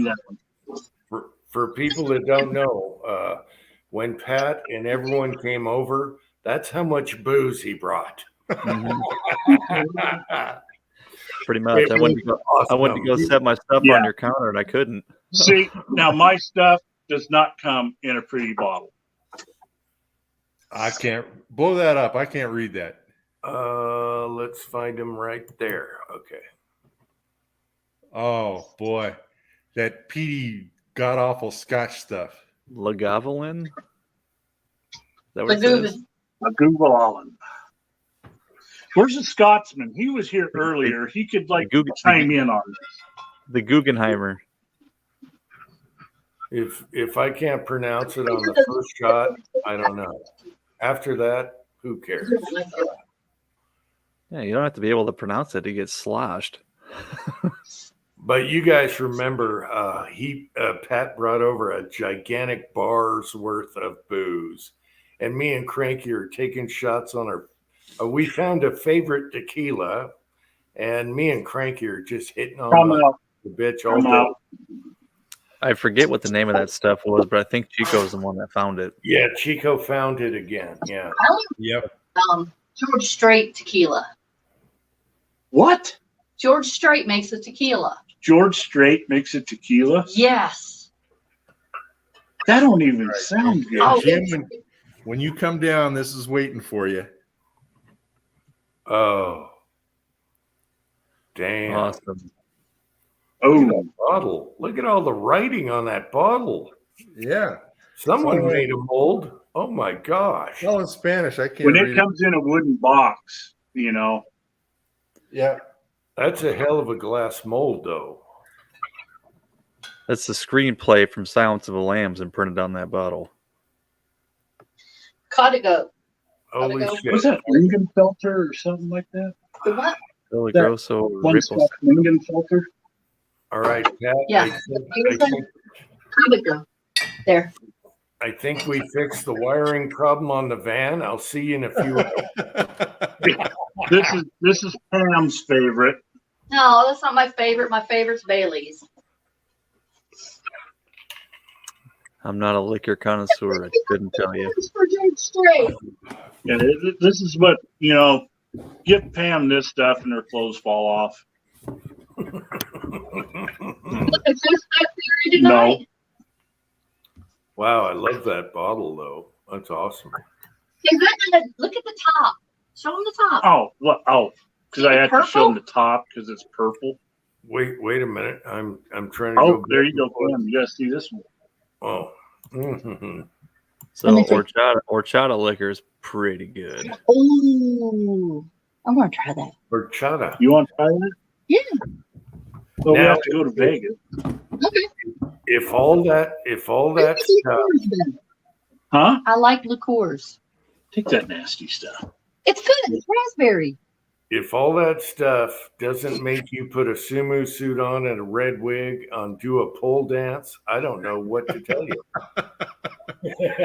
that one. for people that don't know, when Pat and everyone came over, that's how much booze he brought. Pretty much. I went to go set my stuff Yeah. on your counter and I couldn't. See, now my stuff does not come in a pretty bottle. I can't blow that up. I can't read that. Let's find him right there. Okay. Oh boy, that peaty god awful Scotch stuff. Lagavulin? Is that what it says? A Google Allen. Where's the Scotsman? He was here earlier. He could chime in on this. The Guggenheimer. If I can't pronounce it on the first shot, I don't know. After that, who cares? Yeah, you don't have to be able to pronounce it to get sloshed. But you guys remember, Pat brought over a gigantic bar's worth of booze, and me and Cranky are taking shots on our. We found a favorite tequila, and me and Cranky are just hitting on the bitch all day. I forget what the name of that stuff was, but I think Chico's the one that found it. Yeah, Chico found it again. Yeah. Yep. George Strait tequila. What? George Strait makes a tequila. George Strait makes a tequila? Yes. That don't even sound good. Oh, Jim, when you come down, this is waiting for you. Oh. Damn. Awesome. Oh, bottle. Look at all the writing on that bottle. Yeah. Someone made a mold. Oh my gosh. All in Spanish. I can't when read it comes in a wooden box, Yeah. That's a hell of a glass mold, though. That's the screenplay from Silence of the Lambs imprinted on that bottle. Codigo. Holy shit. Was that Lingenfelter or something like that? The what? Billy That Grosso one Ripples. stuff, Lingenfelter? All right, Pat. Yeah. Codigo. There. I think we fixed the wiring problem on the van. I'll see you in a few hours. This is Pam's favorite. No, that's not my favorite. My favorite's Bailey's. I'm not a liquor connoisseur. I couldn't tell you. It's for George Strait. Yeah, this is what, give Pam this stuff and her clothes fall off. It's just that theory tonight. Wow, I love that bottle, though. That's awesome. Is that gonna look at the top? Show them the top. Oh, what? Oh, because I had to show them the top because it's purple. Wait a minute. I'm trying to Oh, go. there you go, Pam. You gotta see this one. Oh. Mm-hmm. So horchata liquor is pretty good. Ooh, I want to try that. Horchata. You want to try that? Yeah. Well, we Now- have to go to Vegas. Okay. If all that stuff. Huh? I like liqueurs. Take that nasty stuff. It's good. It's raspberry. If all that stuff doesn't make you put a sumo suit on and a red wig and do a pole dance, I don't know what to tell you.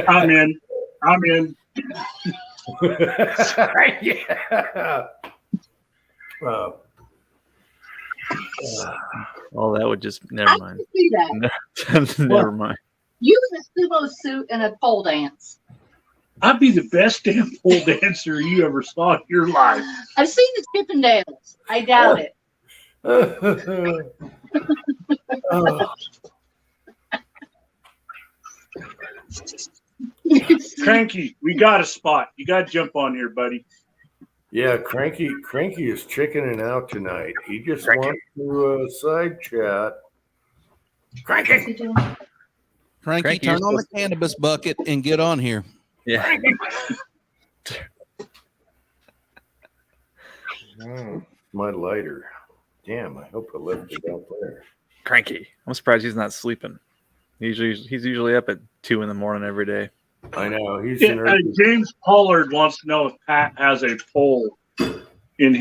I'm in. Yeah. Oh, that would just never mind. See that. Never mind. You in a sumo suit and a pole dance. I'd be the best damn pole dancer you ever saw in your life. I've seen the Chippendales. I doubt it. Oh. Cranky, we got a spot. You got to jump on here, buddy. Yeah, Cranky is chickening out tonight. He just wants to side chat. Cranky, turn on the cannabis bucket and get on here. Yeah. My lighter. Damn, I hope I left it out there. Cranky. I'm surprised he's not sleeping. He's usually up at 2 a.m. every day. I know. He's James Pollard wants to know if Pat has a pole in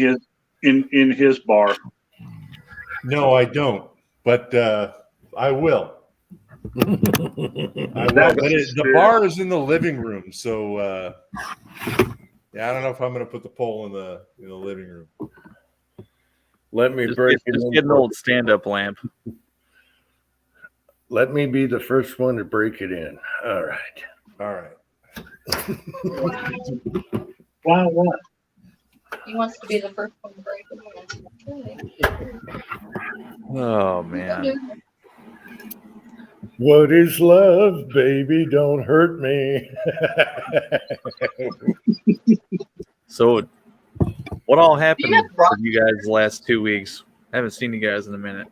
his bar. No, I don't. But I will. I will. But the bar is in the living room, so yeah, I don't know if I'm going to put the pole in the living room. Let me break it. Just get an old stand-up lamp. Let me be the first one to break it in. All right. Wow, what? He wants to be the first one to break it. Oh man. What is love, baby? Don't hurt me. So, what all happened with you guys the last 2 weeks? I haven't seen you guys in a minute.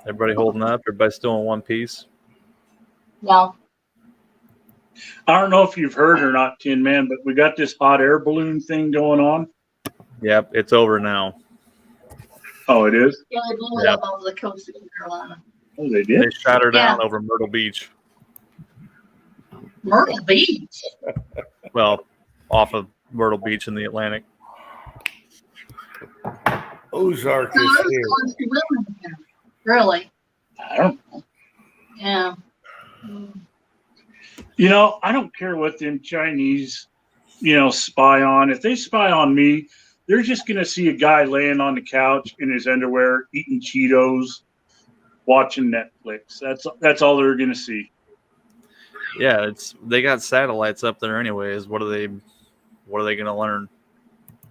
Everybody holding up? Everybody still in one piece? No. I don't know if you've heard or not, Tin Man, but we got this hot air balloon thing going on. Yep, it's over now. Oh, it is? Yeah, they blew it up off the coast of Carolina. Oh, they did? They shot her down over Myrtle Beach. Myrtle Beach? Well, off of Myrtle Beach in the Atlantic. Ozark is here. Really? I don't know. Yeah. You know, I don't care what them Chinese, spy on. If they spy on me, they're just going to see a guy laying on the couch in his underwear, eating Cheetos, watching Netflix. That's all they're going to see. Yeah, they got satellites up there anyways. What are they going to learn?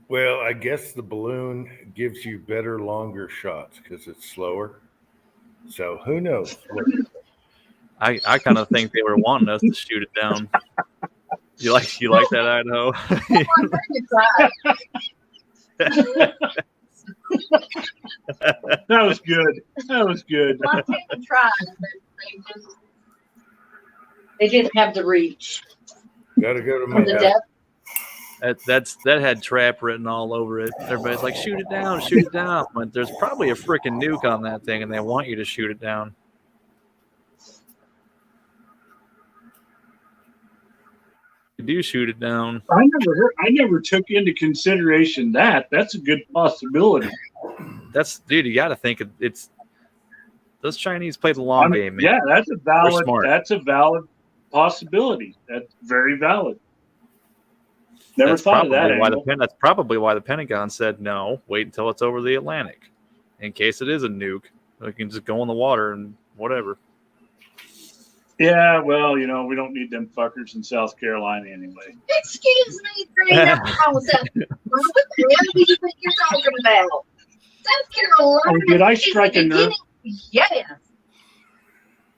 Well, I guess the balloon gives you better, longer shots because it's slower. So who knows? I kind of think they were wanting us to shoot it down. You like that, Idaho? That was good. That was good. Montana tried, but they didn't have the reach. Got to go to the depth. That had trap written all over it. Everybody's like, shoot it down, shoot it down. But there's probably a freaking nuke on that thing, and they want you to shoot it down. You do shoot it down. I never took into consideration that. That's a good possibility. Dude, you got to think it's those Chinese play the long game. Man. Yeah, that's a valid possibility. That's very valid. Never thought of that. That's probably why the Pentagon said no. Wait until it's over the Atlantic, in case it is a nuke. We can just go in the water and whatever. Yeah, well, we don't need them fuckers in South Carolina anyway. Excuse me, Green. Nothing wrong with that. What the hell do you think you're talking about? South Carolina. Oh, did I strike a nerve? Yes.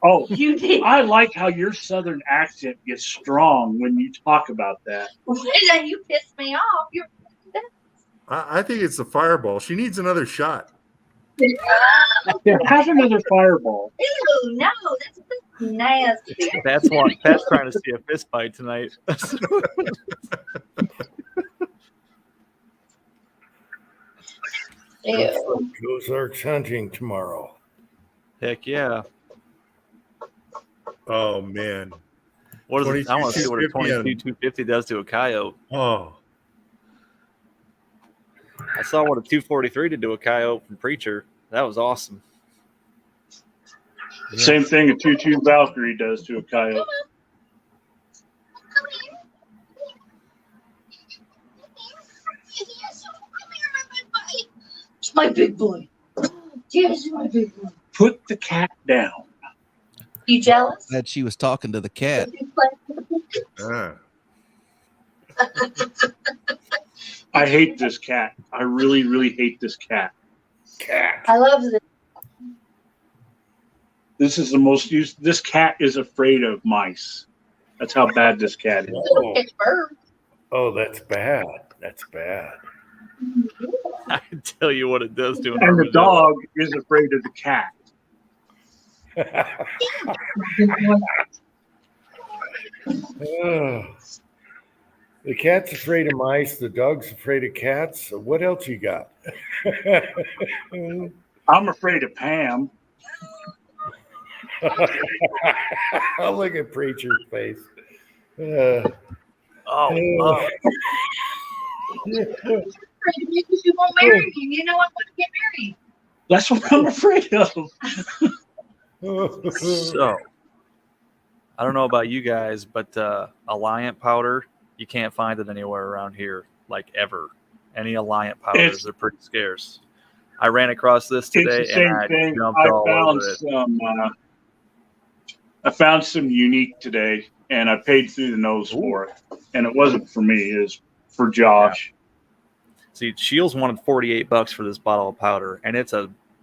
Oh, you did. I like how your Southern accent gets strong when you talk about that. Then you pissed me off. I think it's the fireball. She needs another shot. Yeah, have another fireball. Ew, no, that's nasty. That's why Pat's trying to see a fist fight tonight. Ew. Ozark's hunting tomorrow. Heck yeah. Oh man. What is it? I want to see what a 22-250 does to a coyote. Oh. I saw what a 243 did to a coyote from Preacher. That was awesome. Same thing a 2.2 Valkyrie does to a coyote. It's my big boy. Yes, my big boy. Put the cat down. You jealous? That she was talking to the cat. I hate this cat. I really, really hate this cat. I love this. This is the most used. This cat is afraid of mice. That's how bad this cat is. Oh, that's bad. That's bad. I can tell you what it does to an And the armadillo. dog is afraid of the cat. Oh. The cat's afraid of mice. The dog's afraid of cats. What else you got? I'm afraid of Pam. I'll look at Preacher's face. Because you won't marry me. You know I want to get married. That's what I'm afraid of. So, I don't know about you guys, but Alliant powder, you can't find it anywhere around here, like ever. Any Alliant powders are pretty scarce. I ran across this today, It's the same and I thing. jumped all over it. I found some unique today, and I paid through the nose for it. And it wasn't for me; it was for Josh. See, Shields wanted $48 for this bottle of powder, and it's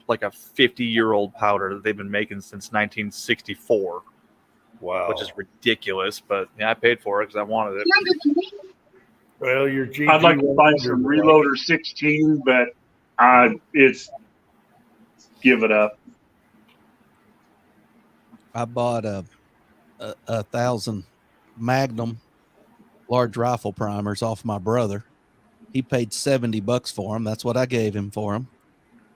like a 50-year-old powder that they've been making since 1964. Wow, which is ridiculous, but yeah, I paid for it because I wanted it. Well, your GG I'd like to find some Reloader 16, but it's give it up. I bought a 1,000 Magnum large rifle primers off my brother. He paid $70 for them. That's what I gave him for them.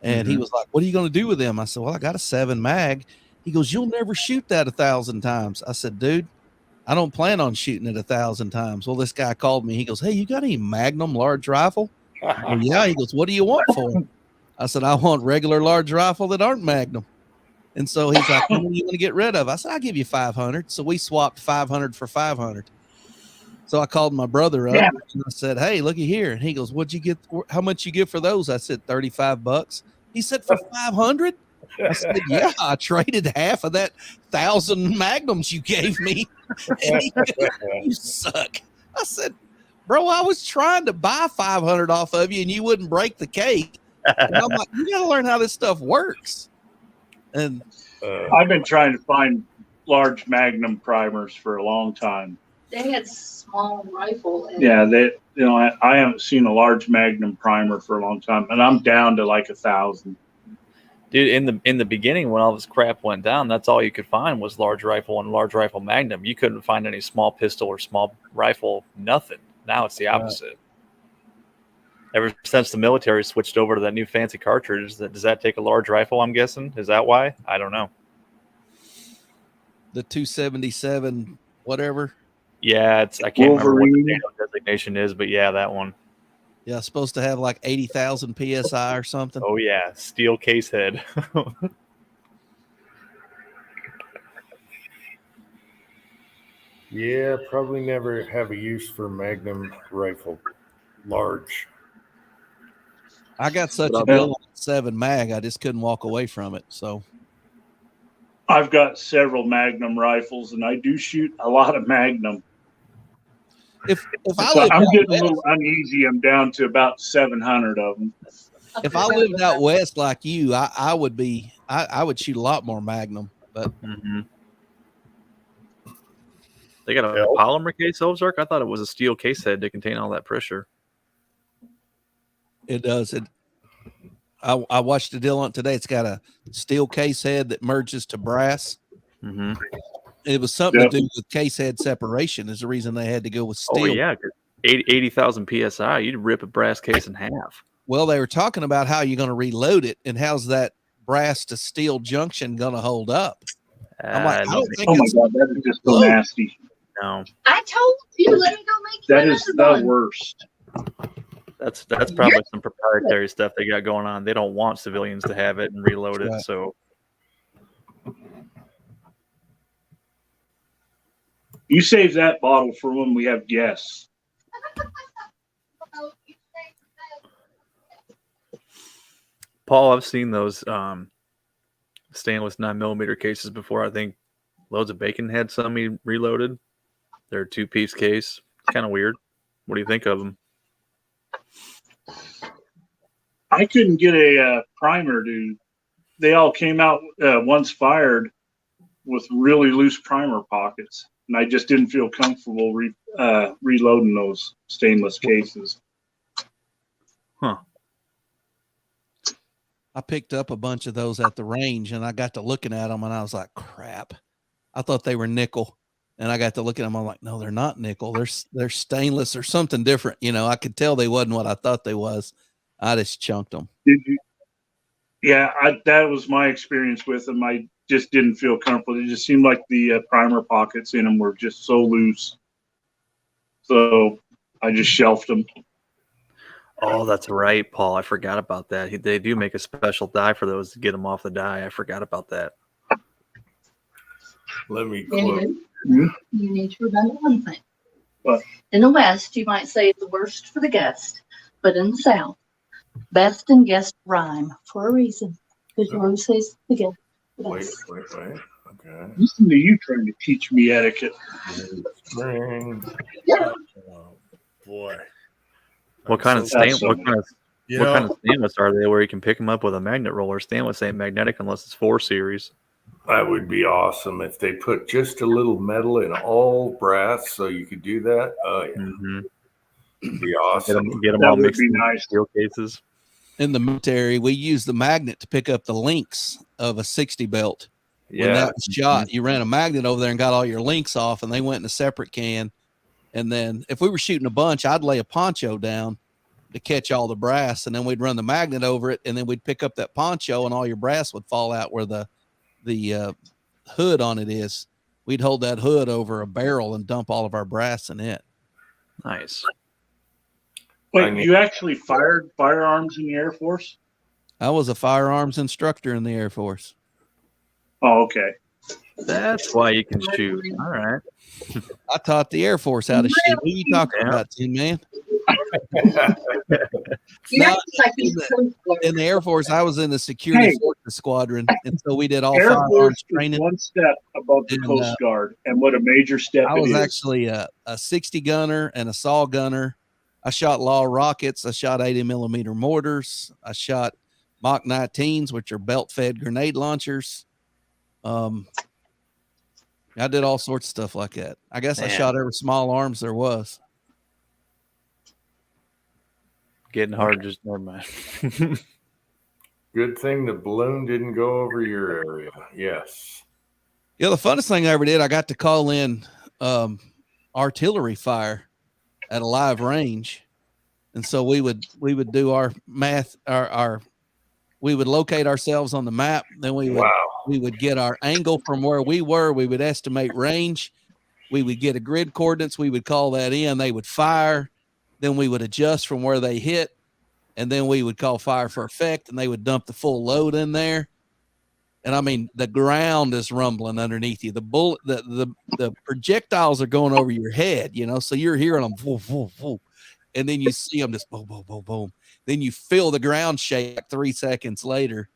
And he was like, "What are you going to do with them?" I said, "Well, I got a 7 mag." He goes, "You'll never shoot that 1,000 times." I said, "Dude, I don't plan on shooting it 1,000 times." Well, this guy called me. He goes, "Hey, you got any Magnum large rifle?" Well, yeah. He goes, "What do you want for it?" I said, "I want regular large rifle that aren't Magnum." And so he's like, "What are you going to get rid of?" I said, "I'll give you 500. So we swapped 500 for 500. So I called my brother up and I said, "Hey, looky here." And he goes, "What'd you get? How much you get for those?" I said, $35. He said, "For 500? I said, "Yeah, I traded half of that 1,000 Magnums you gave me." And he goes, "You suck." I said, "Bro, I was trying to buy 500 off of you and you wouldn't break the cake." And I'm like, "You got to learn how this stuff works." And I've been trying to find large Magnum primers for a long time. They had small rifle. Yeah, I haven't seen a large Magnum primer for a long time, and I'm down to like 1,000. Dude, in the beginning when all this crap went down, that's all you could find was large rifle and large rifle Magnum. You couldn't find any small pistol or small rifle, nothing. Now it's the opposite. Ever since the military switched over to that new fancy cartridge, does that take a large rifle, I'm guessing? Is that why? I don't know. The 277 whatever. Yeah, I can't remember what the NATO designation is, but yeah, that one. Yeah, supposed to have like 80,000 PSI or something. Oh yeah, steel case head. Yeah, probably never have a use for Magnum rifle, large. I got such a deal on 7 mag, I just couldn't walk away from it. So I've got several Magnum rifles, and I do shoot a lot of Magnum. If I'm getting a little uneasy, I'm down to about 700 of them. If I lived out west like you, I would shoot a lot more Magnum. But they got a polymer case, Ozark? I thought it was a steel case head to contain all that pressure. It does. I watched a deal on it today. It's got a steel case head that merges to brass. It was something to do with case head separation is the reason they had to go with steel. Oh, yeah. 80,000 PSI, you'd rip a brass case in half. Well, they were talking about how you're going to reload it and how's that brass to steel junction going to hold up. I'm like, I don't think oh my God, that is just so nasty. No. I told you, let me go make you That is another the one. worst. That's probably some proprietary stuff they got going on. They don't want civilians to have it and reload it. So you save that bottle for when we have guests. Paul, I've seen those stainless 9mm cases before. I think Loads of Bacon had some he reloaded. They're a 2-piece case. Kind of weird. What do you think of them? I couldn't get a primer, dude. They all came out once fired with really loose primer pockets, and I just didn't feel comfortable reloading those stainless cases. Huh. I picked up a bunch of those at the range, and I got to looking at them, and I was like, crap. I thought they were nickel, and I got to look at them. I'm like, no, they're not nickel. They're stainless or something different. You know, I could tell they wasn't what I thought they was. I just chunked them. Did you? Yeah, that was my experience with them. I just didn't feel comfortable. It just seemed like the primer pockets in them were just so loose. So I just shelved them. Oh, that's right, Paul. I forgot about that. They do make a special die for those to get them off the die. I forgot about that. Let me quote. You need to remember one thing. What? In the West, you might say the worst for the guest, but in the South, best and guest rhyme for a reason. Because you always say the guest. Wait. Okay. Listen to you trying to teach me etiquette. Spring. Yeah. Oh, boy. What kind of stainless are they where you can pick them up with a magnet roller? Stainless ain't magnetic unless it's 4 series. That would be awesome if they put just a little metal in all brass so you could do that. Oh, yeah. Mm-hmm. It'd be awesome. Get them That all would mixed be in nice. steel cases. In the military, we used the magnet to pick up the links of a 60 belt. Yeah. When that was shot, you ran a magnet over there and got all your links off, and they went in a separate can. And then if we were shooting a bunch, I'd lay a poncho down to catch all the brass, and then we'd run the magnet over it, and then we'd pick up that poncho, and all your brass would fall out where the hood on it is. We'd hold that hood over a barrel and dump all of our brass in it. Nice. Wait, you actually fired firearms in the Air Force? I was a firearms instructor in the Air Force. Oh, okay. That's why you can shoot. All right. I taught the Air Force how to shoot. What are you talking about, Tin Man? Not in the Air Force, I was in the security forces squadron, and so we did all Air firearms Force training. is one step above the Coast Guard, and what a major step I it was is. actually a 60 gunner and a saw gunner. I shot law rockets. I shot 80 millimeter mortars. I shot Mach 19s, which are belt-fed grenade launchers. I did all sorts of stuff like that. I guess I shot every small arms there was. Getting hard, just never mind. Good thing the balloon didn't go over your area. Yes. Yeah, the funnest thing I ever did, I got to call in artillery fire at a live range. And so we would do our math, we would locate ourselves on the map. Then we would get our angle from where we were. We would estimate range. We would get a grid coordinates. We would call that in. They would fire. Then we would adjust from where they hit. And then we would call fire for effect, and they would dump the full load in there. And I mean, the ground is rumbling underneath you. The bullet, the projectiles are going over your head, you know, so you're hearing them, woo, woo, woo. And then you see them just boom, boom, boom, boom. Then you feel the ground shake 3 seconds later.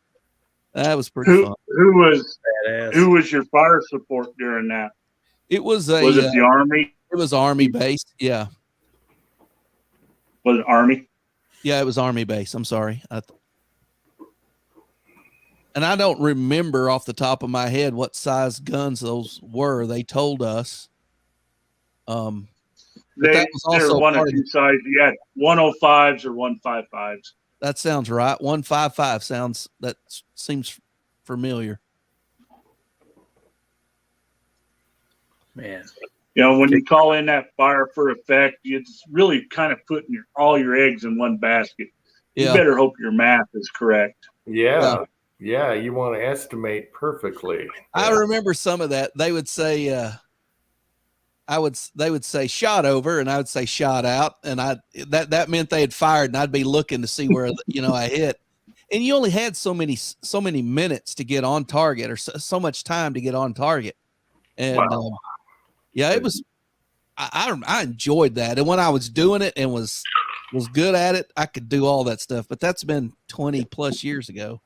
That was pretty fun. Who was your fire support during that? It was it the Army? It was Army based. Yeah. Was it Army? Yeah, it was Army based. I'm sorry. And I don't remember off the top of my head what size guns those were. They told us. They're one of two sizes. You had 105s or 155s. That sounds right. 155 seems familiar. Man. You know, when you call in that fire for effect, it's really kind of putting all your eggs in one basket. You better hope your math is correct. Yeah. Yeah, you want to estimate perfectly. I remember some of that. They would say they would say shot over, and I would say shot out, and that meant they had fired, and I'd be looking to see where I hit. And you only had so many minutes to get on target, or so much time to get on target. And it was I enjoyed that. And when I was doing it and was good at it, I could do all that stuff. But that's been 20 plus years ago.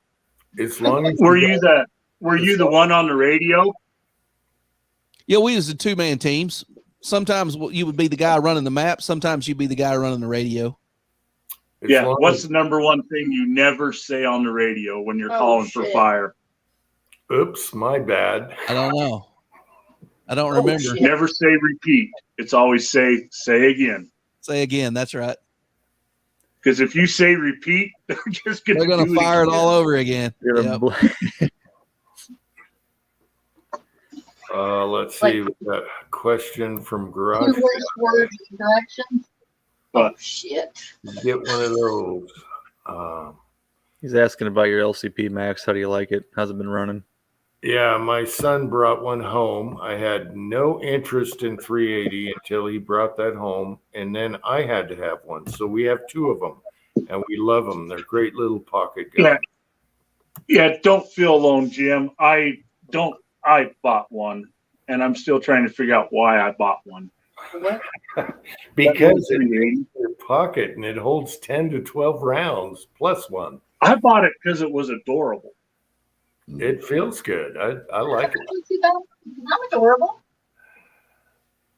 As long as were you the one on the radio? Yeah, we was the 2-man teams. Sometimes you would be the guy running the map. Sometimes you'd be the guy running the radio. Yeah. What's the number one thing you never say on the radio when you're calling for fire? Oops, my bad. I don't know. I don't remember. Never say repeat. It's always say again. Say again. That's right. Because if you say repeat, they're just going to fire it all over again. Yep. Let's see. We got a question from Garage. Two worst words and directions. Oh, shit. Get one of those. He's asking about your LCP Max. How do you like it? How's it been running? Yeah, my son brought one home. I had no interest in 380 until he brought that home, and then I had to have one. So we have 2 of them, and we love them. They're great little pocket guns. Yeah, don't feel alone, Jim. I bought one, and I'm still trying to figure out why I bought one. Because it's in your pocket, and it holds 10 to 12 rounds plus one. I bought it because it was adorable. It feels good. I like it. I'm adorable.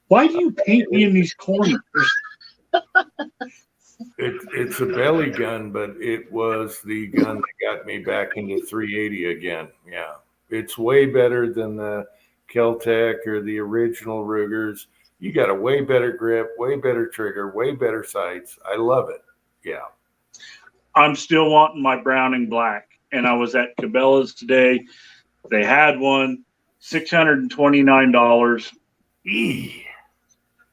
Why do you paint me in these corners? It's a belly gun, but it was the gun that got me back into 380 again. Yeah. It's way better than the Kel-Tec or the original Rugers. You got a way better grip, way better trigger, way better sights. I love it. Yeah. I'm still wanting my Browning Black. And I was at Cabela's today. They had one, $629.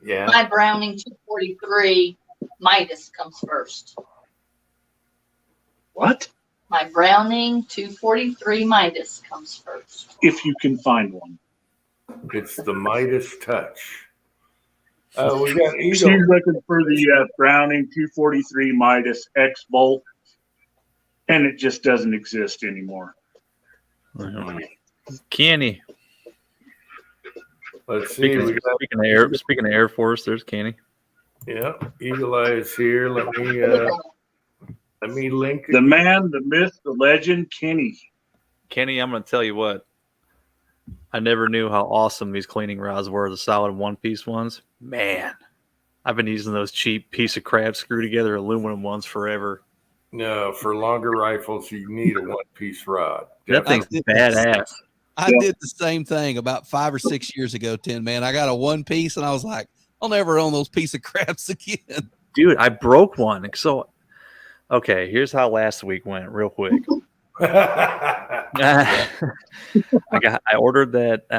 Yeah. My Browning 243 Midas comes first. What? My Browning 243 Midas comes first. If you can find one. It's the Midas Touch. We got Eagle. She's looking for the Browning 243 Midas X Bolt. And it just doesn't exist anymore. Kenny. Let's see. Speaking of Air Force, there's Kenny. Yeah, Eagle Eye is here. Let me link the man, the myth, the legend, Kenny. Kenny, I'm going to tell you what. I never knew how awesome these cleaning rods were, the solid one-piece ones. Man, I've been using those cheap piece of crap screw together aluminum ones forever. No, for longer rifles, you need a one-piece rod. That thing's badass. I did the same thing about 5 or 6 years ago, Tin Man. I got a one-piece, and I was like, I'll never own those piece of craps again. Dude, I broke one. So, okay, here's how last week went real quick. I ordered that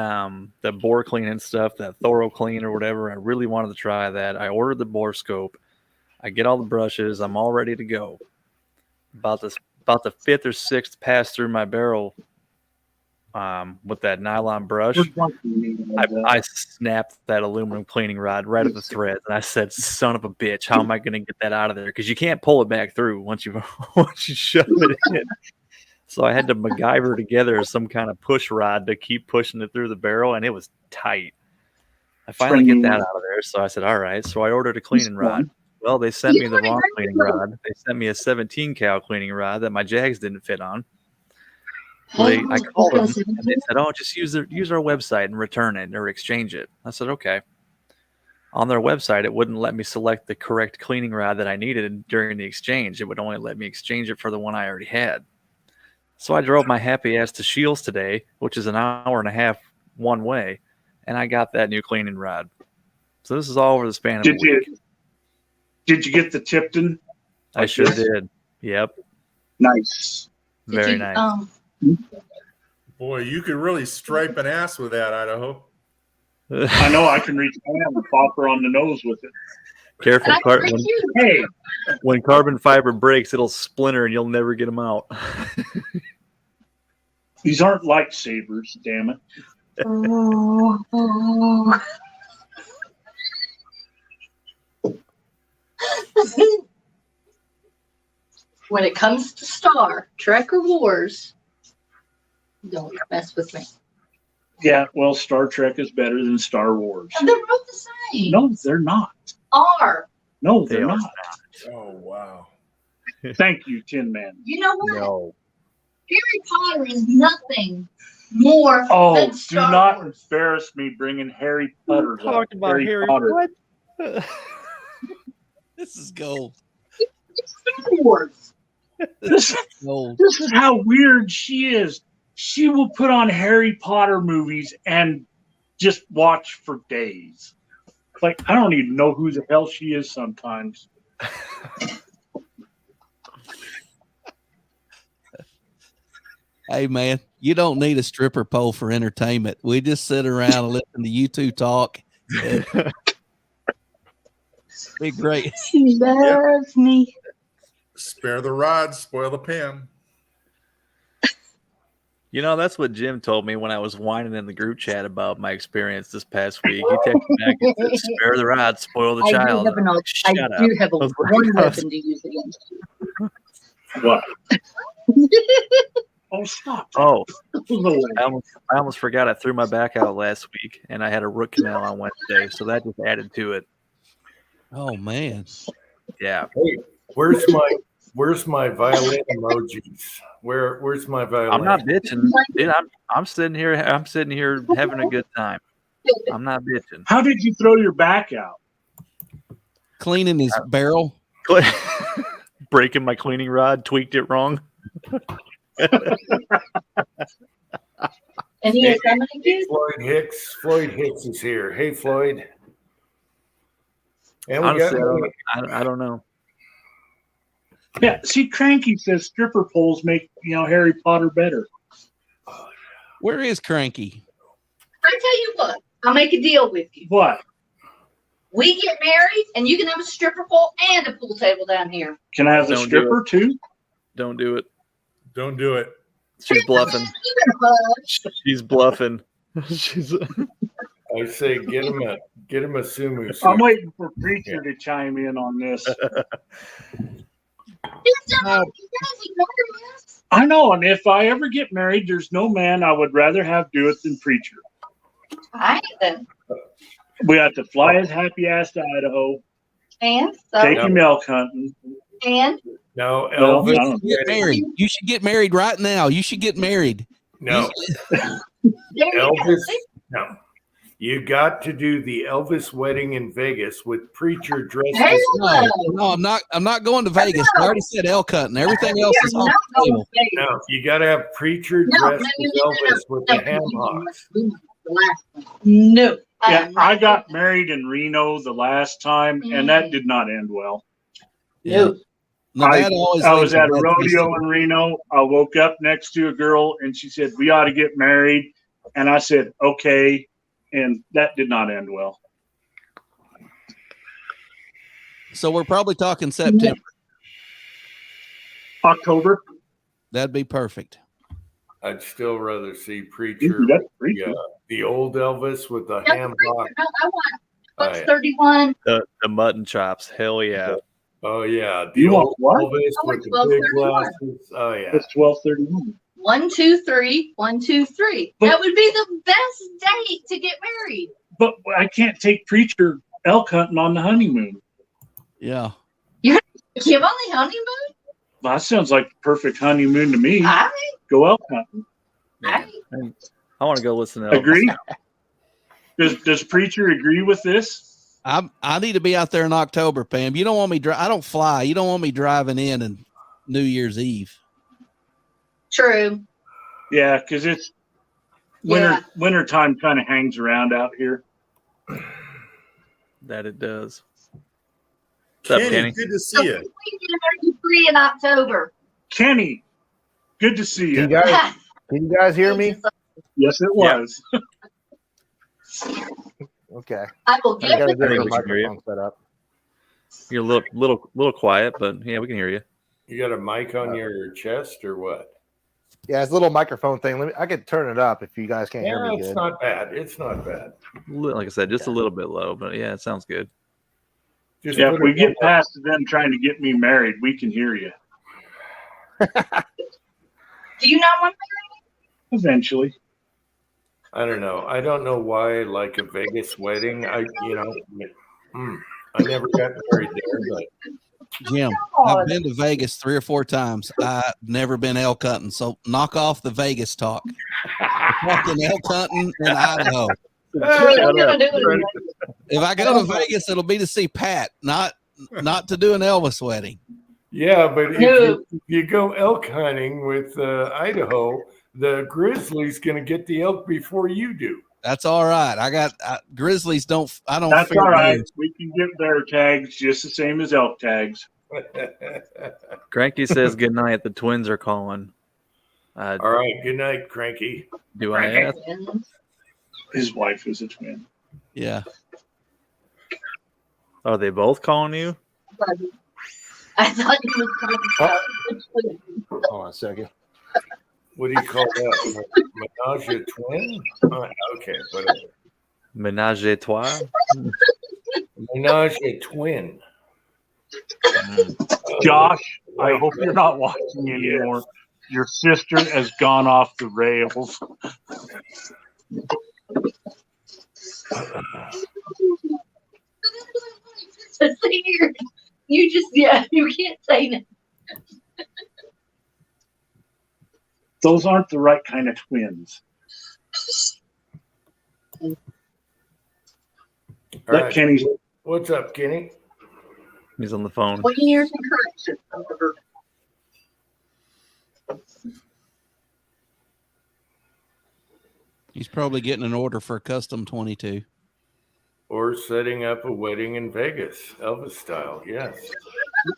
the bore cleaning stuff, that Thorough Clean or whatever. I really wanted to try that. I ordered the bore scope. I get all the brushes. I'm all ready to go. About the 5th or 6th pass through my barrel with that nylon brush, I snapped that aluminum cleaning rod right at the thread, and I said, "Son of a bitch, how am I going to get that out of there?" Because you can't pull it back through once you shove it in. So I had to MacGyver together some kind of push rod to keep pushing it through the barrel, and it was tight. I finally get that out of there, so I said, "All right." So I ordered a cleaning rod. Well, they sent me the wrong cleaning rod. They sent me a 17 cal cleaning rod that my Jags didn't fit on. So I called them and they said, "Oh, just use our website and return it or exchange it." I said, "Okay." On their website, it wouldn't let me select the correct cleaning rod that I needed during the exchange. It would only let me exchange it for the one I already had. So I drove my happy ass to Shields today, which is an hour and a half one way, and I got that new cleaning rod. So this is all over the span of a week. Did you get the Tipton? I sure did. Yep. Nice. Very nice. Boy, you could really stripe an ass with that, Idaho. I know I can reach my hand and pop her on the nose with it. Careful, when carbon fiber breaks, it'll splinter and you'll never get them out. These aren't lightsabers, damn it. When it comes to Star Trek or Wars, don't mess with me. Yeah, well, Star Trek is better than Star Wars. They're both the same. No, they're not. Are. No, they're not. Oh, wow. Thank you, Tin Man. You know what? No. Harry Potter is nothing more Oh, than do Star not Wars. embarrass me bringing Harry Potter. Talked about Harry Potter. what? This is gold. Star Wars. This is how weird she is. She will put on Harry Potter movies and just watch for days. Like, I don't even know who the hell she is sometimes. Hey, man, you don't need a stripper pole for entertainment. We just sit around and listen to you two talk. Be great. She loves me. Spare the rod, spoil the pan. You know, that's what Jim told me when I was whining in the group chat about my experience this past week. He texted me back and said, spare the rod, spoil the child. I do have one weapon to use against you. What? Oh, stop. Oh, I almost forgot I threw my back out last week, and I had a root canal on Wednesday, so that just added to it. Oh, man. Yeah. Hey, where's my violin emojis? Where's my violin? I'm not bitching, dude. I'm sitting here having a good time. I'm not bitching. How did you throw your back out? Cleaning his barrel. Breaking my cleaning rod, tweaked it wrong. And he is coming again? Floyd Hicks is here. Hey, Floyd. And honestly, I don't know. Yeah, see, Cranky says stripper poles make Harry Potter better. Where is Cranky? I tell you what, I'll make a deal with you. What? We get married, and you can have a stripper pole and a pool table down here. Can I have the stripper too? Don't do it. Don't do it. She's bluffing. She's bluffing. She's. I say get him a sumo suit. I'm waiting for Preacher to chime in on this. I know, and if I ever get married, there's no man I would rather have do it than Preacher. All right, then. We have to fly his happy ass to Idaho. And take him elk hunting. And no, Elvis, Elvis, get married. You should get married right now. You should get married. No, Elvis. No, you got to do the Elvis wedding in Vegas with Preacher dressed as. No, I'm not. I'm not going to Vegas. I already said elk hunting. Everything else is off the table. No, you got to have Preacher dressed as Elvis with the ham hocks. No. Yeah, I got married in Reno the last time, and that did not end well. Yeah. I was at a rodeo in Reno. I woke up next to a girl, and she said, "We ought to get married." And I said, "Okay," and that did not end well. So we're probably talking September. October. That'd be perfect. I'd still rather see Preacher. The old Elvis with the ham hock. No, I want 31. The mutton chops. Hell yeah. Oh yeah. You want what? Elvis with the big glasses. Oh yeah. It's 12:31. 1, 2, 3. 1, 2, 3. That would be the best date to get married. But I can't take Preacher elk hunting on the honeymoon. Yeah. You have only honeymoon? Well, that sounds like the perfect honeymoon to me. All right. Go elk hunting. I want to go listen to Elvis. Agree? Does Preacher agree with this? I need to be out there in October, Pam. You don't want me. I don't fly. You don't want me driving in and New Year's Eve. True. Yeah, because it's winter time kind of hangs around out here. That it does. What's up, Kenny? Good to see you. We get free in October. Kenny, good to see you. Can you guys hear me? Yes, it was. Okay. I will I get got a with different you. microphone set up. You're a little quiet, but yeah, we can hear you. You got a mic on your chest or what? Yeah, it's a little microphone thing. I could turn it up if you guys can't hear me it's good. not bad. It's not bad. Like I said, just a little bit low, but yeah, it sounds good. Just if we get past them trying to get me married, we can hear you. Do you not want me? Eventually. I don't know. I don't know why, like a Vegas wedding. I never got married there, but Jim, I've been to Vegas 3 or 4 times. I've never been elk hunting, so knock off the Vegas talk. talking elk hunting in Idaho. If I go to Vegas, it'll be to see Pat, not to do an Elvis wedding. Yeah, but if you go elk hunting with Idaho, the grizzly's going to get the elk before you do. That's all right. Grizzlies don't. I don't. That's fear all right. those. We can get bear tags just the same as elk tags. Cranky says good night. The twins are calling. All right. Good night, Cranky. Do I ask? His wife is a twin. Yeah. Are they both calling you? I thought you was talking about the twin. Hold on a second. What do you call that? Menage a twin? Okay, whatever. Menage a trois? Menage a twin. Josh, I hope you're not watching anymore. Your sister has gone off the rails. So you just, you can't say that. Those aren't the right kind of twins. Right. Kenny's. What's up, Kenny? He's on the phone. 20 years in correction. He's probably getting an order for a custom 22. Or setting up a wedding in Vegas, Elvis style. Yes.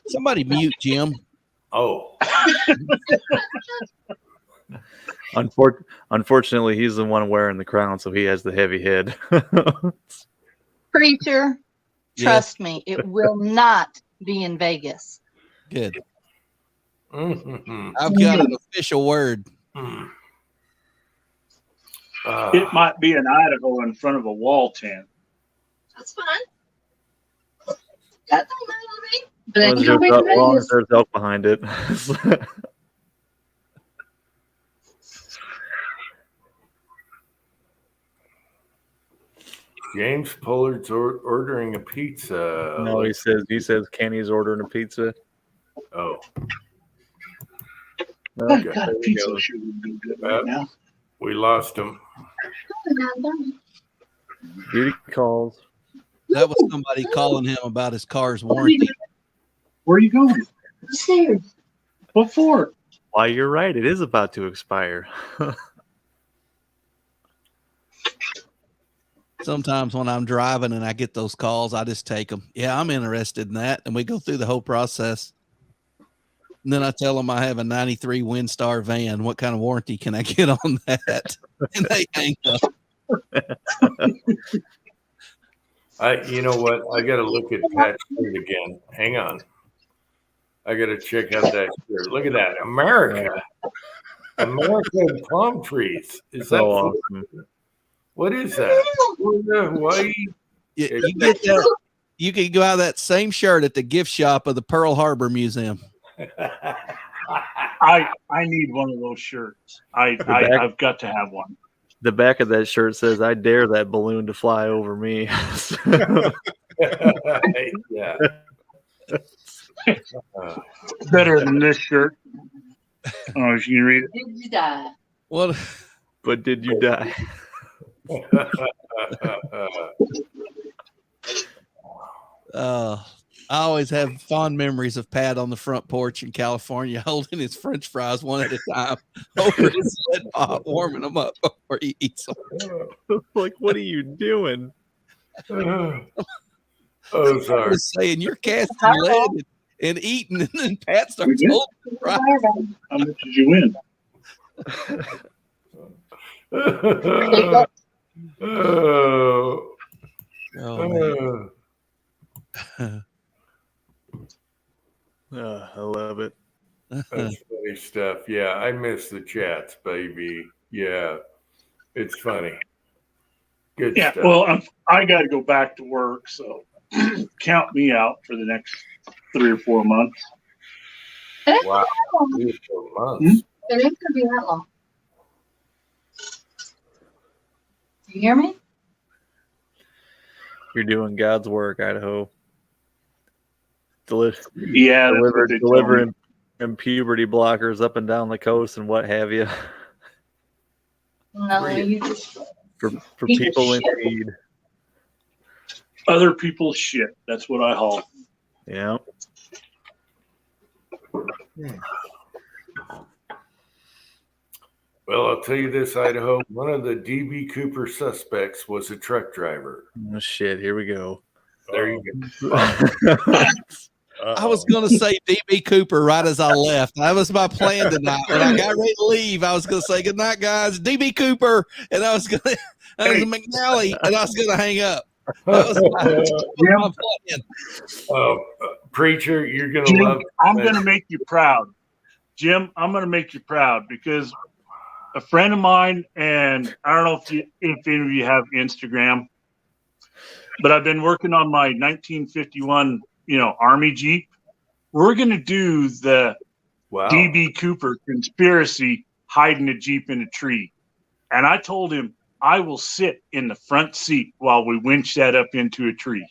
Somebody mute Jim. Oh. Unfortunately, he's the one wearing the crown, so he has the heavy head. Preacher, trust me, it will not be in Vegas. Good. Mm-hmm. I've got an official word. It might be in Idaho in front of a wall tent. That's fine. That don't matter to me. But As you long know, as there's elk behind it. James Pollard's ordering a pizza. No, he says Kenny's ordering a pizza. Oh. Oh, God, pizza sure would be good right now. We lost him. Duty calls. That was somebody calling him about his car's warranty. Where are you going? What for? Why, you're right. It is about to expire. Sometimes when I'm driving and I get those calls, I just take them. Yeah, I'm interested in that. And we go through the whole process. And then I tell them I have a 93 Windstar van. What kind of warranty can I get on that? And they hang up. You know what? I got to look at Pat's shirt again. Hang on. I got to check out that shirt. Look at that. America. American palm trees. Is that so awesome? What is that? Hawaii? You get that. You can go out of that same shirt at the gift shop of the Pearl Harbor Museum. I need one of those shirts. I've got to have one. The back of that shirt says, "I dare that balloon to fly over me." Yeah. Better than this shirt. Oh, you can read it. Did you die? What? But did you die? I always have fond memories of Pat on the front porch in California holding his French fries one at a time over his sled pot, warming them up before he eats them. Like, what are you doing? Oh, I sorry. was saying, you're casting lead and eating, and then Pat starts holding the fries. How much did you win? I love it. That's funny stuff. Yeah, I miss the chats, baby. Yeah, it's funny. Good Yeah, stuff. well, I got to go back to work, so count me out for the next 3 or 4 months. Wow, 3 or 4 months. It ain't gonna be that long. You hear me? You're doing God's work, Idaho. Yeah, delivering and puberty blockers up and down the coast and what have you. No, you just For Piece of people in shit. need. Other people's shit. That's what I haul. Yeah. Well, I'll tell you this, Idaho. One of the DB Cooper suspects was a truck driver. Oh shit! Here we go. There you go. I was going to say DB Cooper right as I left. That was my plan tonight. When I got ready to leave, I was going to say good night, guys. DB Cooper, and I was going to McNally, and I was going to hang up. That was my plan. Preacher, you're going to Jim, love. I'm going to make you proud, Jim. I'm going to make you proud because a friend of mine, and I don't know if any of you have Instagram, but I've been working on my 1951. Army Jeep. We're going to do the DB Cooper conspiracy hiding a Jeep in a tree. And I told him I will sit in the front seat while we winch that up into a tree.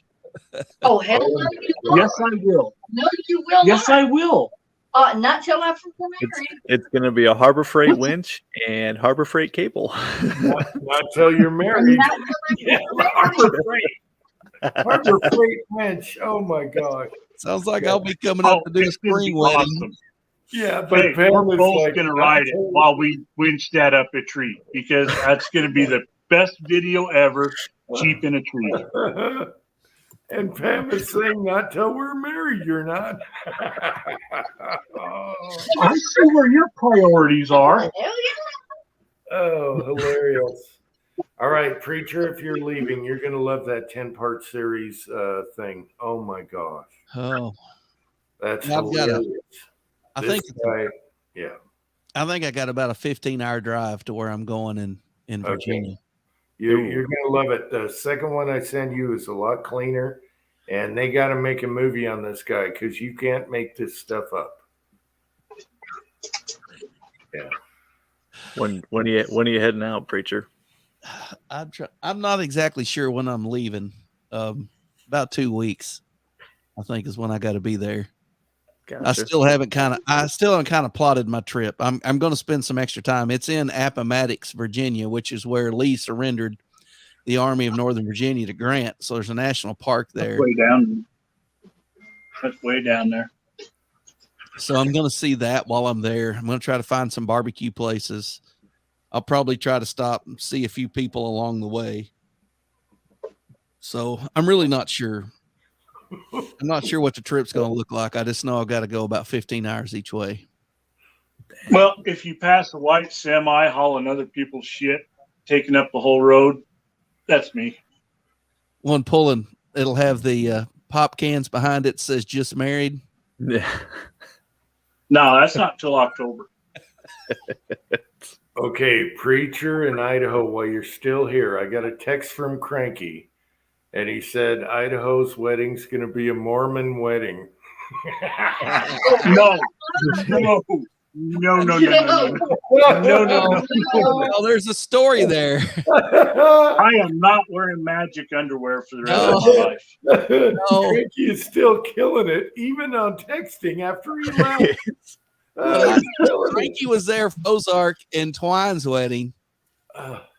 Oh, hell no, you won't. Yes, I will. No, you will Yes, not. I will. Not till after we're married. It's going to be a Harbor Freight winch and Harbor Freight cable. Not till you're married. Harbor Freight. Harbor Freight winch. Oh my God. Sounds like I'll be coming up to do a spring wedding. Awesome. Yeah, but Hey, Pam we're was both like, going to ride it while we winch that up a tree because that's going to be the best video ever. Jeep in a tree. And Pam is saying, not till we're married, you're not. I see where your priorities are. Oh, hilarious. All right, Preacher, if you're leaving, you're going to love that 10-part series thing. Oh, my gosh. Oh. That's I've got hilarious. I This think guy, yeah. I think I got about a 15-hour drive to where I'm going in Virginia. Okay. You're going to love it. The second one I send you is a lot cleaner, and they got to make a movie on this guy because you can't make this stuff up. Yeah. When are you heading out, Preacher? I'm not exactly sure when I'm leaving. About 2 weeks, I think, is when I got to be there. Gotcha. I still haven't kind of plotted my trip. I'm going to spend some extra time. It's in Appomattox, Virginia, which is where Lee surrendered the Army of Northern Virginia to Grant. So there's a national park there. That's way down there. So I'm going to see that while I'm there. I'm going to try to find some barbecue places. I'll probably try to stop and see a few people along the way. So I'm really not sure. I'm not sure what the trip's going to look like. I just know I've got to go about 15 hours each way. Well, if you pass a white semi hauling other people's shit, taking up the whole road, that's me. One pulling, it'll have the pop cans behind it, says just married. Yeah. No, that's not till October. Okay, Preacher in Idaho, while you're still here, I got a text from Cranky, and he said Idaho's wedding's going to be a Mormon wedding. No. Well, there's a story there. I am not wearing magic underwear for the rest of my life. Cranky is still killing it, even on texting after he left. Frankie was there for Ozark and Twine's wedding,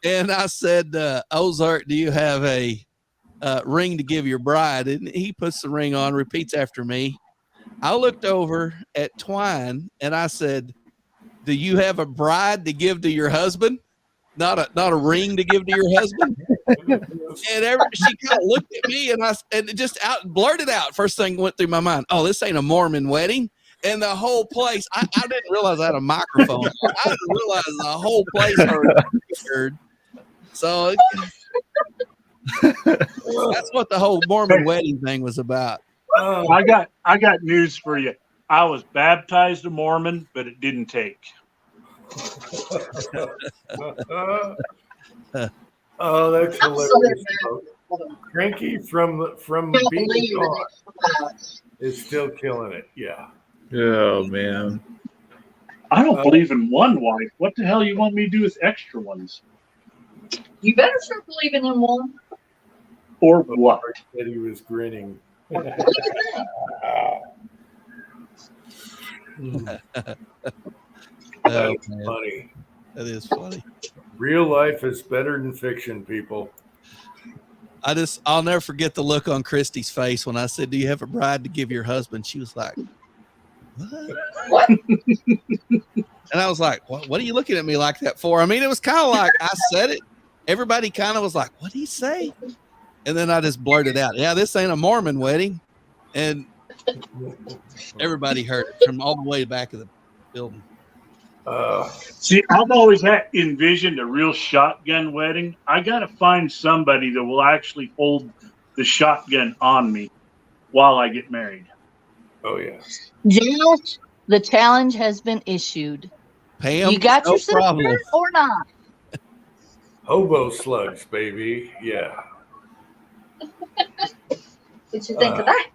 and I said, Ozark, do you have a ring to give your bride? And he puts the ring on, repeats after me. I looked over at Twine and I said, do you have a bride to give to your husband? Not a ring to give to your husband? And she kind of looked at me and it just blurted out. First thing went through my mind, oh, this ain't a Mormon wedding. And the whole place, I didn't realize I had a microphone. I didn't realize the whole place heard. So that's what the whole Mormon wedding thing was about. I got news for you. I was baptized a Mormon, but it didn't take. Oh, that's hilarious. Cranky from being gone is still killing it. Yeah. Oh man. I don't believe in one wife. What the hell you want me to do with extra ones? You better start believing in one. Or what? That he was grinning. That's funny. That is funny. Real life is better than fiction, people. I'll never forget the look on Christy's face when I said, "Do you have a bride to give your husband?" She was like, "What?" And I was like, what are you looking at me like that for? I mean, it was kind of like I said it. Everybody kind of was like, "What did he say?" And then I just blurted out, "Yeah, this ain't a Mormon wedding." And everybody heard it from all the way back of the building. See, I've always envisioned a real shotgun wedding. I got to find somebody that will actually hold the shotgun on me while I get married. Oh, yeah. Josh, the challenge has been issued. Pam, you got no your sister problem. or not? Hobo slugs, baby. Yeah. What you think of that?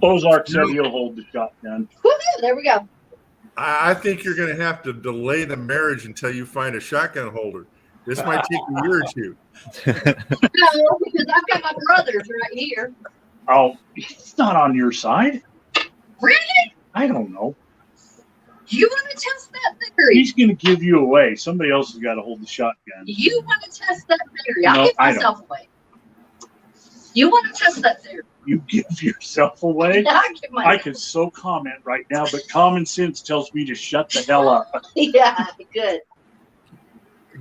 Ozark said he'll hold the shotgun. Woohoo, there we go. I think you're going to have to delay the marriage until you find a shotgun holder. This might take a year or two. No, because I've got my brothers right here. Oh, it's not on your side. Really? I don't know. You want to test that theory? He's going to give you away. Somebody else has got to hold the shotgun. You want to test that theory? I'll No, give I don't. myself away. You want to test that theory? You give yourself away? I give myself I could so comment right now, but common sense tells me to shut the hell up. Yeah, good.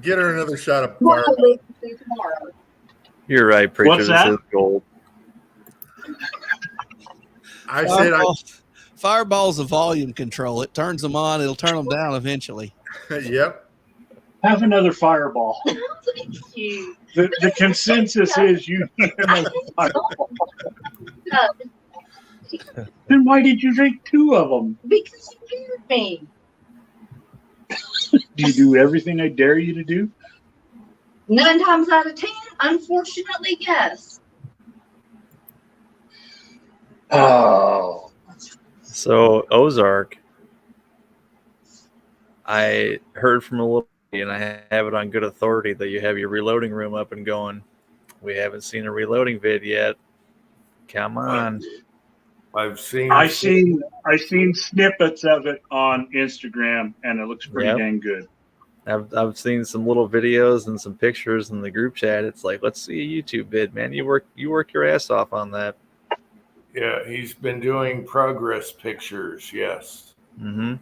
Get her another shot of We'll fire. wait and see tomorrow. You're right, preacher. What's This that? is gold. I said Fireball's a volume control. It turns them on. It'll turn them down eventually. Yep. Have another fireball. Thank you. The consensus is you need another fireball. Then why did you drink 2 of them? Because you dared me. Do you do everything I dare you to do? 9 times out of 10, unfortunately, yes. Oh. So Ozark, I heard from a little, and I have it on good authority that you have your reloading room up and going. We haven't seen a reloading vid yet. Come on. I've seen snippets of it on Instagram, and it looks pretty Yep. dang good. I've seen some little videos and some pictures in the group chat. It's like, let's see a YouTube vid, man. You work your ass off on that. Yeah, he's been doing progress pictures. Yes. Mm-hmm.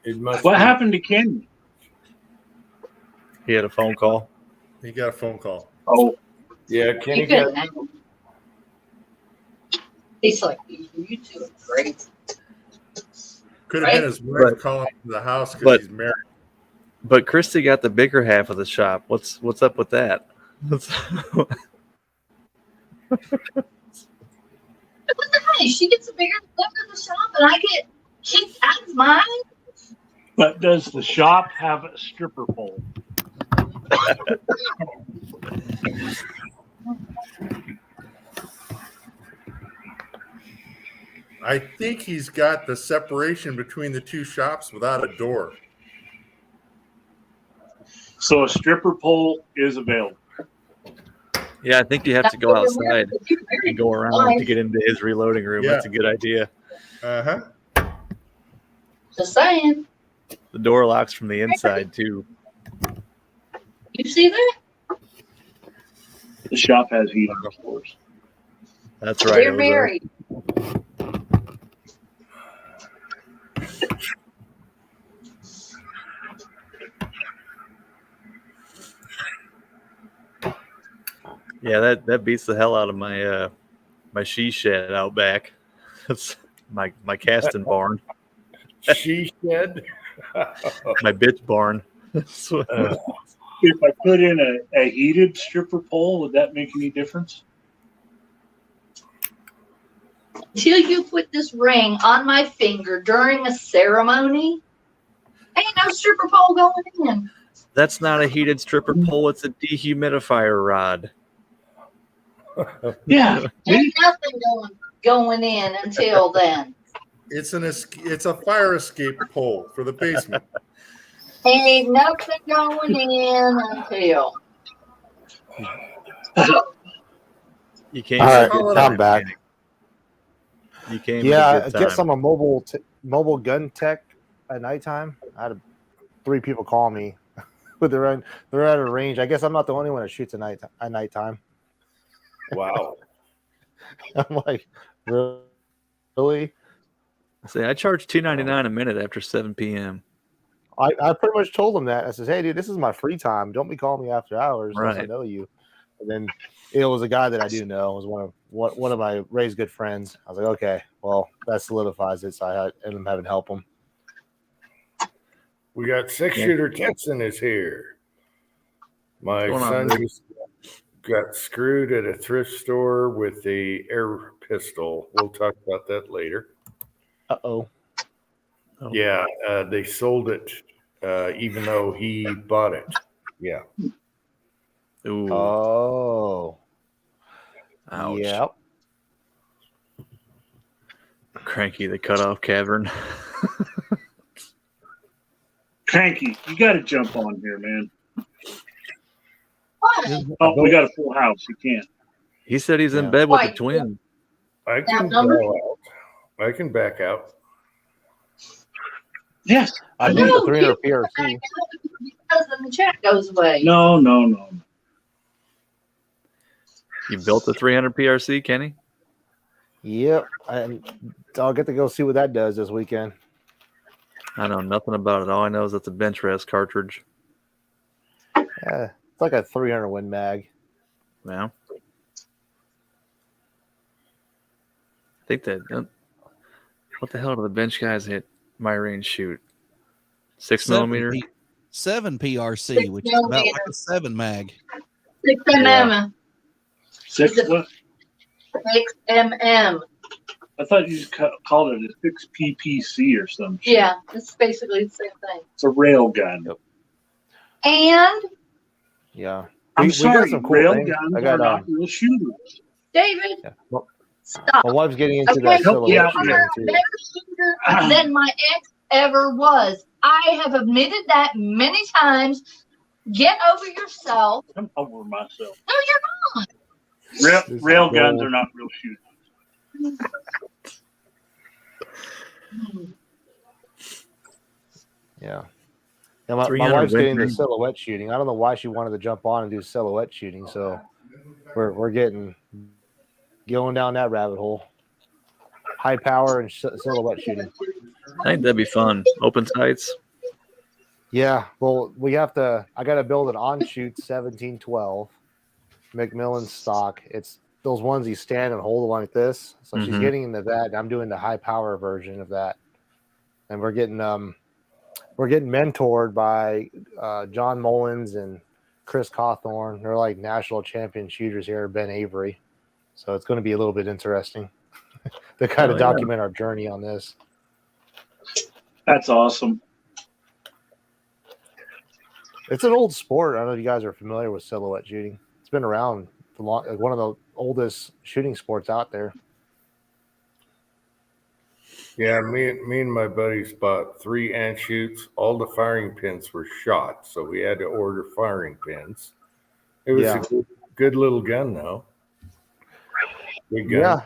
It must What be- happened to Kenny? He had a phone call. He got a phone call. Oh, Yeah, You Kenny couldn't got handle it. He's like, you two are great. Could have been his wife But- calling to the house because but- he's married. But Christy got the bigger half of the shop. What's up with that? What the heck? She gets a bigger look at the shop, and I get kicked out of mine. but does the shop have a stripper pole? I think he's got the separation between the 2 shops without a door. So a stripper pole is available. Yeah, I think you have to go outside and go around to get into his reloading room. Yeah. That's a good idea. Uh-huh. Just saying. The door locks from the inside too. You see that? The shop has heat on the floors. That's right. They're Ozark. married. Yeah, that beats the hell out of my my she shed out back. That's my casting barn. she shed. My bitch barn. If I put in a heated stripper pole, would that make any difference? Till you put this ring on my finger during a ceremony, ain't no stripper pole going in. That's not a heated stripper pole. It's a dehumidifier rod. Yeah. Ain't nothing going in until then. It's a fire escape pole for the basement. Ain't nothing going in until. You can't. All get a right, good I'm time, back. Kenny. You came. Yeah, at a good I guess time. I'm a mobile mobile gun tech at nighttime. I had 3 people call me, but they're at a range. I guess I'm not the only one that shoots at nighttime. Wow. I'm like, really? See, I charge $2.99 a minute after 7 p.m. I pretty much told them that. I says, hey, dude, this is my free time. Don't be calling me after hours unless I Right. know you. And then it was a guy that I do know. It was one of my Ray's good friends. I was like, okay, well, that solidifies it. So I ended up having to help him. We got 6-shooter Texan is here. My What's son going on, just got screwed at a thrift store with the air pistol. We'll talk about that later. Uh-oh. Yeah, they sold it even though he bought it. Yeah. Ooh. Oh. Ouch. Yep. Cranky, the cutoff cavern. Cranky, you got to jump on here, man. What? Oh, we got a full house. You can't. He said he's in bed with the twin. I can number? go out. I can back out. Yes. I No, need the 300 you PRC. because then the chat goes away. No, no, no. You built the 300 PRC, Kenny? Yep. I'll get to go see what that does this weekend. I know nothing about it. All I know is it's a bench rest cartridge. Yeah, it's like a 300 Win Mag. Yeah. I think that. What the hell do the bench guys hit my range shoot? 6 millimeter? 7 PRC, which is about like a 7 mag. 6 mm. 6 what? 6 mm. I thought you just called it a 6 PPC or something. Yeah, it's basically the same thing. It's a rail gun. And Yeah. I'm We got sorry, some cool rail things. guns I got, are not real shooters. David, Well, stop. my wife's getting into Okay, that you silhouette are shooting a too. better shooter than my ex ever was. I have admitted that many times. Get over yourself. I'm over myself. No, you're not. Rail guns are not real shooters. Yeah. Yeah, my 300 wife's getting winter. the silhouette shooting. I don't know why she wanted to jump on and do silhouette shooting. So we're going down that rabbit hole. High power and silhouette shooting. I think that'd be fun. Open sights. Yeah. Well, I got to build an on-shoot 1712 Macmillan stock. It's those ones you stand and hold like this. So she's getting into that. And I'm doing the high power version of that. And we're getting mentored by John Mullins and Chris Cawthorn. They're like national champion shooters here at Ben Avery. So it's going to be a little bit interesting to kind of document our journey on this. That's awesome. It's an old sport. I don't know if you guys are familiar with silhouette shooting. It's been around for long, like one of the oldest shooting sports out there. Yeah, me and my buddies bought 3 ant shoots. All the firing pins were shot, so we had to order firing pins. It was a good little gun, though. Good gun. Yeah,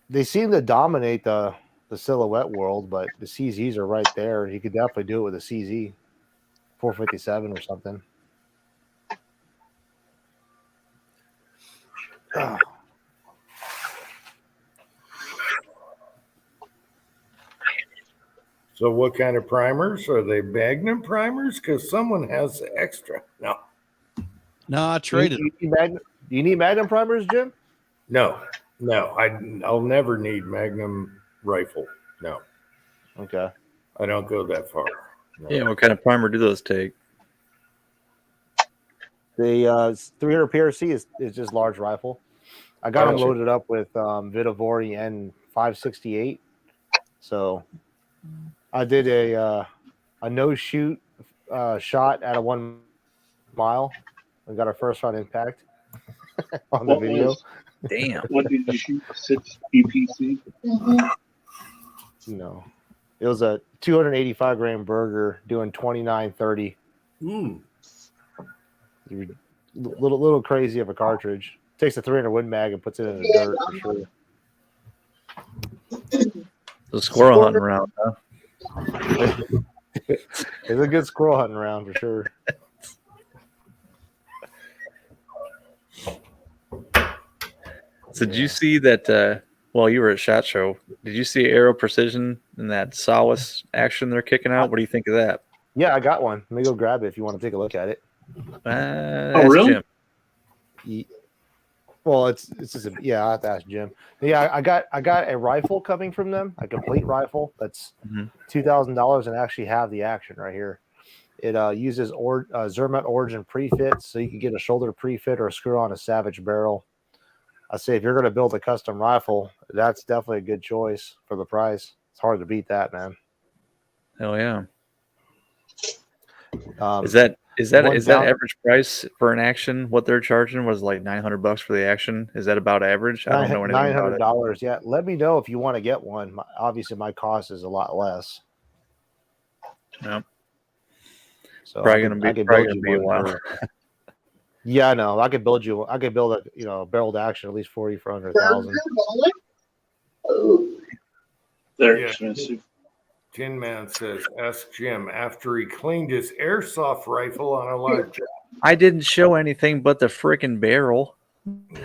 they seem to dominate the silhouette world, but the CZs are right there. You could definitely do it with a CZ 457 or something. So what kind of primers? Are they Magnum primers? Because someone has the extra. No. No, I traded. Do you need Magnum primers, Jim? No. I'll never need Magnum rifle. No. Okay. I don't go that far. No. Yeah, what kind of primer do those take? The 300 PRC is just large rifle. I got them loaded up with Vitavori N568. So I did a no shoot shot at a 1 mile and got a first round impact on the video. Damn. What did you shoot? 6 PPC? No, it was a 285 gram burger doing 2930. Little crazy of a cartridge. Takes a 300 Win Mag and puts it in the dirt for sure. The squirrel hunting round, huh? It's a good squirrel hunting round for sure. So did you see that while you were at SHOT Show, did you see Aero Precision and that Solace action they're kicking out? What do you think of that? Yeah, I got one. Let me go grab it if you want to take a look at it. Oh, really? Jim. Well, it's just I have to ask Jim. Yeah, I got a rifle coming from them, a complete rifle that's $2,000 and actually have the action right here. It uses Zermatt Origin prefits, so you can get a shoulder prefit or screw on a Savage barrel. I say if you're going to build a custom rifle, that's definitely a good choice for the price. It's hard to beat that, man. Hell yeah! Is that average price for an action? What they're charging was like $900 for the action. Is that about average? I don't know anything about it. $900. Yeah, let me know if you want to get one. Obviously, my cost is a lot less. Yep. So probably gonna be a while. Yeah, I know. I could build a barreled action at least for you for under $1,000. They're expensive. Tin Man says, ask Jim after he cleaned his airsoft rifle on a live job. I didn't show anything but the freaking barrel.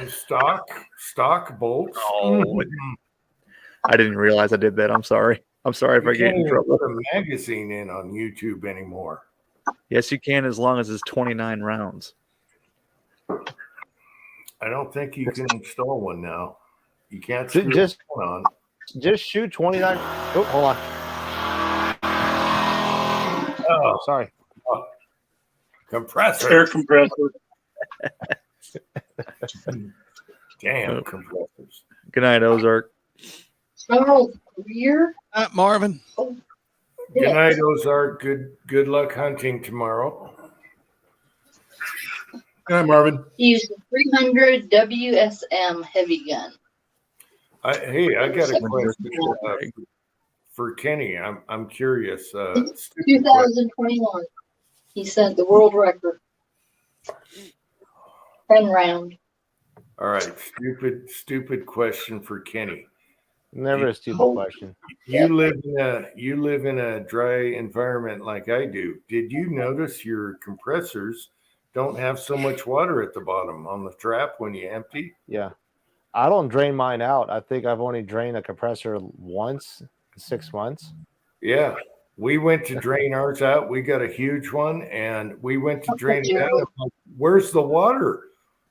Stock bolts. Oh, I didn't realize I did that. I'm sorry. I'm sorry if I get in trouble. Put a magazine in on YouTube anymore. Yes, you can, as long as it's 29 rounds. I don't think you can install one now. You can't just on. Just shoot 29. Oh, hold on. Oh, sorry. Oh. Compressor. Air compressor. Damn compressors. Good night, Ozark. Charles Greer. Marvin. Oh, good night, Ozark. Good luck hunting tomorrow. Good night, Marvin. He used a 300 WSM heavy gun. I got a question for Kenny. I'm curious. 2021. He set the world record. 10 round. All right, stupid question for Kenny. Never a stupid question. You live in a dry environment like I do. Did you notice your compressors don't have so much water at the bottom on the trap when you empty? Yeah. I don't drain mine out. I think I've only drained a compressor once in 6 months. Yeah. We went to drain ours out. We got a huge one and we went to drain it out. Like, where's the water?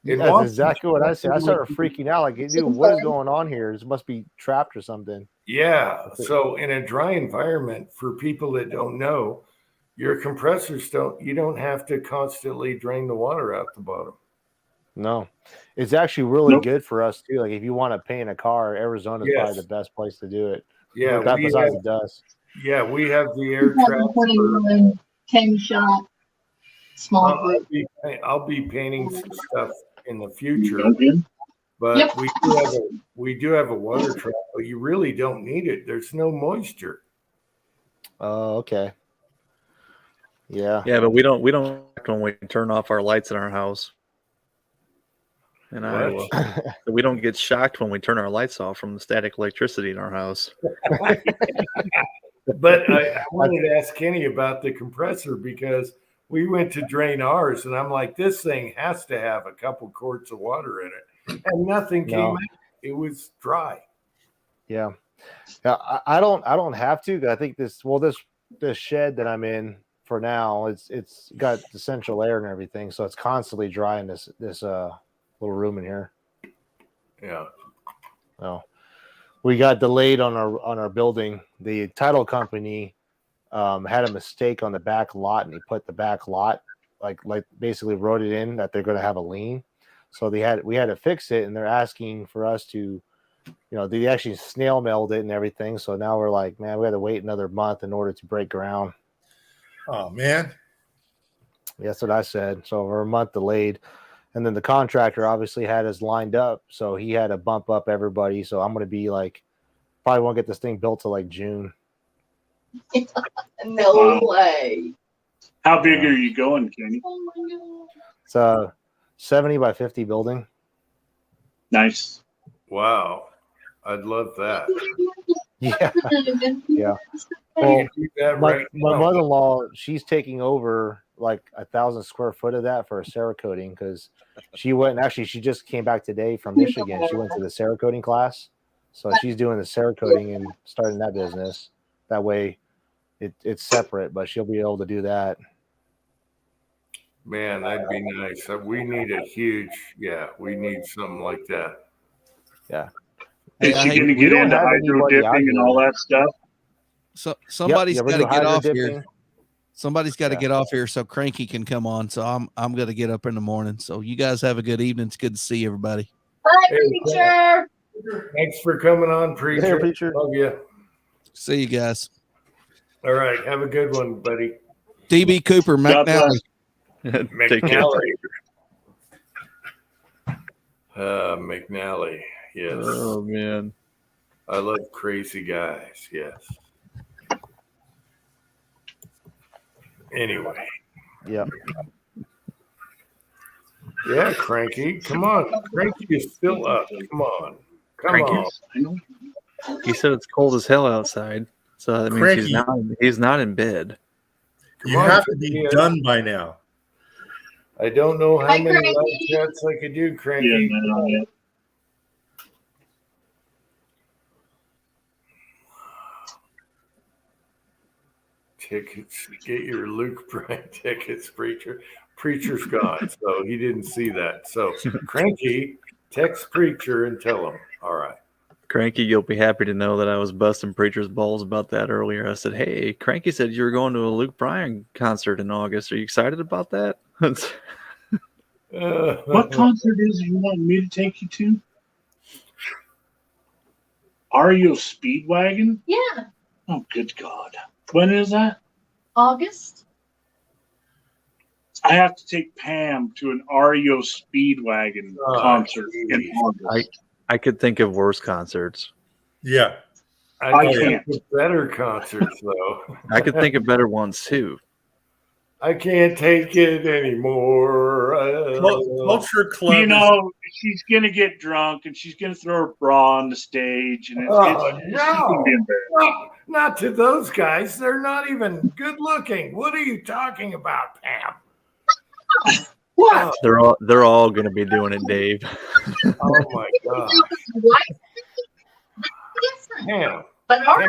That's exactly what I said. I started freaking out. Like, dude, what is going on here? This must be trapped or something. Yeah. So in a dry environment, for people that don't know, your compressors you don't have to constantly drain the water out the bottom. No, it's actually really good for us too. Like if you want to paint a car, Arizona is probably the best place to do it. Yeah, besides the dust. Yeah, we have the air trap. 10 shot. Small. I'll be painting some stuff in the future, but we do have a water trap, but you really don't need it. There's no moisture. Oh, okay. Yeah. Yeah, but we don't when we turn off our lights in our house. In Iowa. We don't get shocked when we turn our lights off from the static electricity in our house. But I wanted to ask Kenny about the compressor because we went to drain ours and I'm like, this thing has to have a couple quarts of water in it. And nothing came out. It was dry. Yeah. Yeah. I don't have to. I think this shed that I'm in for now, it's got the central air and everything. So it's constantly dry in this little room in here. Yeah. Oh, we got delayed on our building. The title company had a mistake on the back lot, and he put the back lot like basically wrote it in that they're going to have a lien. So we had to fix it, and they're asking for us to, they actually snail mailed it and everything. So now we're like, man, we had to wait another month in order to break ground. Oh man, that's what I said. So we're a month delayed. And then the contractor obviously had us lined up, so he had to bump up everybody. So I'm going to be probably won't get this thing built till June. No way. How big are you going, Kenny? Oh my God. It's a 70 by 50 building. Nice. Wow. I'd love that. Yeah. Yeah. I Well, can do that my, right my now. mother-in-law, she's taking over like 1,000 square foot of that for a Cerakoting because she went. Actually, she just came back today from Michigan. She went to the Cerakoting class, so she's doing the Cerakoting and starting that business. That way, it's separate, but she'll be able to do that. Man, that'd be nice. We need a huge, we need something like that. Yeah. Is she going to we get don't into have hydro anybody out dipping and all here. that stuff? So somebody's we're got to doing get hydro off dipping. here. Somebody's got to get off here so Cranky can come on. So I'm going to get up in the morning. So you guys have a good evening. It's good to see everybody. Bye, Hey, preacher. Thanks for coming on, preacher. Later, preacher. Love you. See you guys. All right, have a good one, buddy. DB Cooper, God McNally. McNally. McNally. Yes. Oh man. I love crazy guys. Yes. Anyway. Yeah. Yeah, Cranky. Come on. Cranky is still up. Come on. Come on. He said it's cold as hell outside, so that means he's not in bed. You have to be done by now. I don't know how Hi, many Cranky. live chats I could do, Cranky. Yeah. Tickets. Get your Luke Bryan tickets, preacher. Preacher's gone, so he didn't see that. So, Cranky, text preacher and tell him. All right. Cranky, you'll be happy to know that I was busting Preacher's balls about that earlier. I said, hey, Cranky said you were going to a Luke Bryan concert in August. Are you excited about that? What concert is it you want me to take you to? REO Speedwagon? Yeah. Oh, good God. When is that? August. I have to take Pam to an REO Speedwagon concert in August. I could think of worse concerts. Yeah. I can't. can't. Better concerts, though. I could think of better ones, too. I can't take it anymore. Culture Club. You know, she's going to get drunk and she's going to throw her bra on the stage. And it's gonna be embarrassing. Not to those guys. They're not even good looking. What are you talking about, Pam? What? They're all going to be doing it, Dave. Oh my God. Pam. But Pam,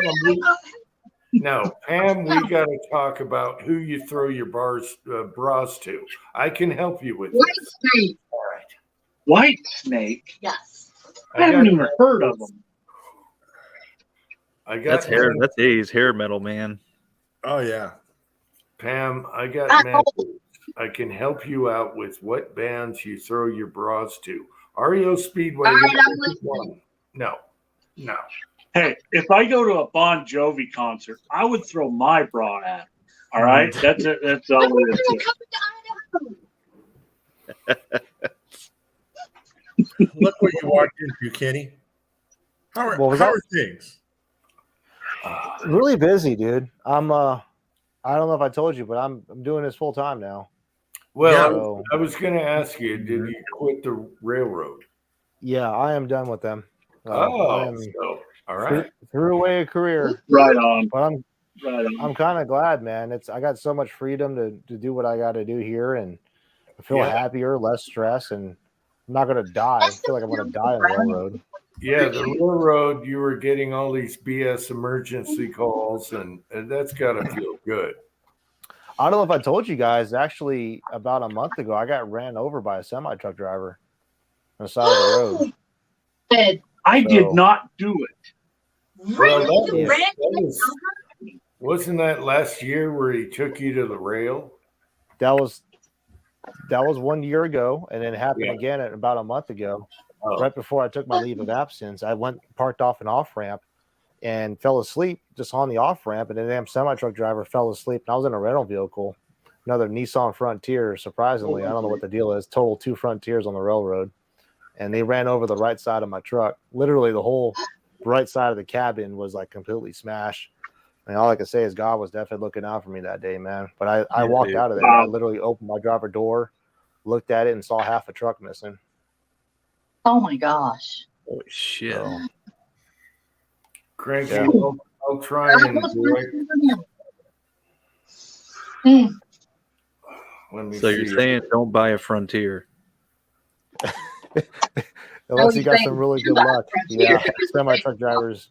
Pam, we got to talk about who you throw your bras to. I can help you with this. Snake. All right. White Snake? Yes. I haven't even heard of them. That's hair. That's 80s hair metal, man. Oh yeah. Pam, I got members. I can help you out with what bands you throw your bras to. REO Speedway. All right, I'm listening. No. Hey, if I go to a Bon Jovi concert, I would throw my bra at him. All right? That's it. That's all it is. Look what you walked into, Kenny. How are things? Really busy, dude. I don't know if I told you, but I'm doing this full time now. Well, I was going to ask you, did you quit the railroad? Yeah, I am done with them. All right. Threw away a career. Right on. But I'm kind of glad, man. I got so much freedom to do what I got to do here, and I feel happier, less stress, and I'm not going to die. I feel like I'm going to die on the railroad. Yeah, the railroad, you were getting all these BS emergency calls, and that's got to feel good. I don't know if I told you guys, actually, about a month ago, I got ran over by a semi-truck driver on the side of the road. I did not do it. Really? Wasn't that last year where he took you to the rail? That was 1 year ago, and then it happened again about a month ago. Right before I took my leave of absence, I parked off an off-ramp and fell asleep just on the off-ramp, and the damn semi-truck driver fell asleep, and I was in a rental vehicle, another Nissan Frontier, surprisingly. I don't know what the deal is. Total 2 Frontiers on the railroad, and they ran over the right side of my truck. Literally the whole right side of the cabin was like completely smashed. And all I can say is God was definitely looking out for me that day, man. But I walked out of there. I literally opened my driver door, looked at it, and saw half a truck missing. Oh my gosh. Holy shit. Cranky, Yeah. I'll try and do it. Let me So see. you're saying don't buy a Frontier? Unless you got some really good luck. Yeah, semi truck drivers.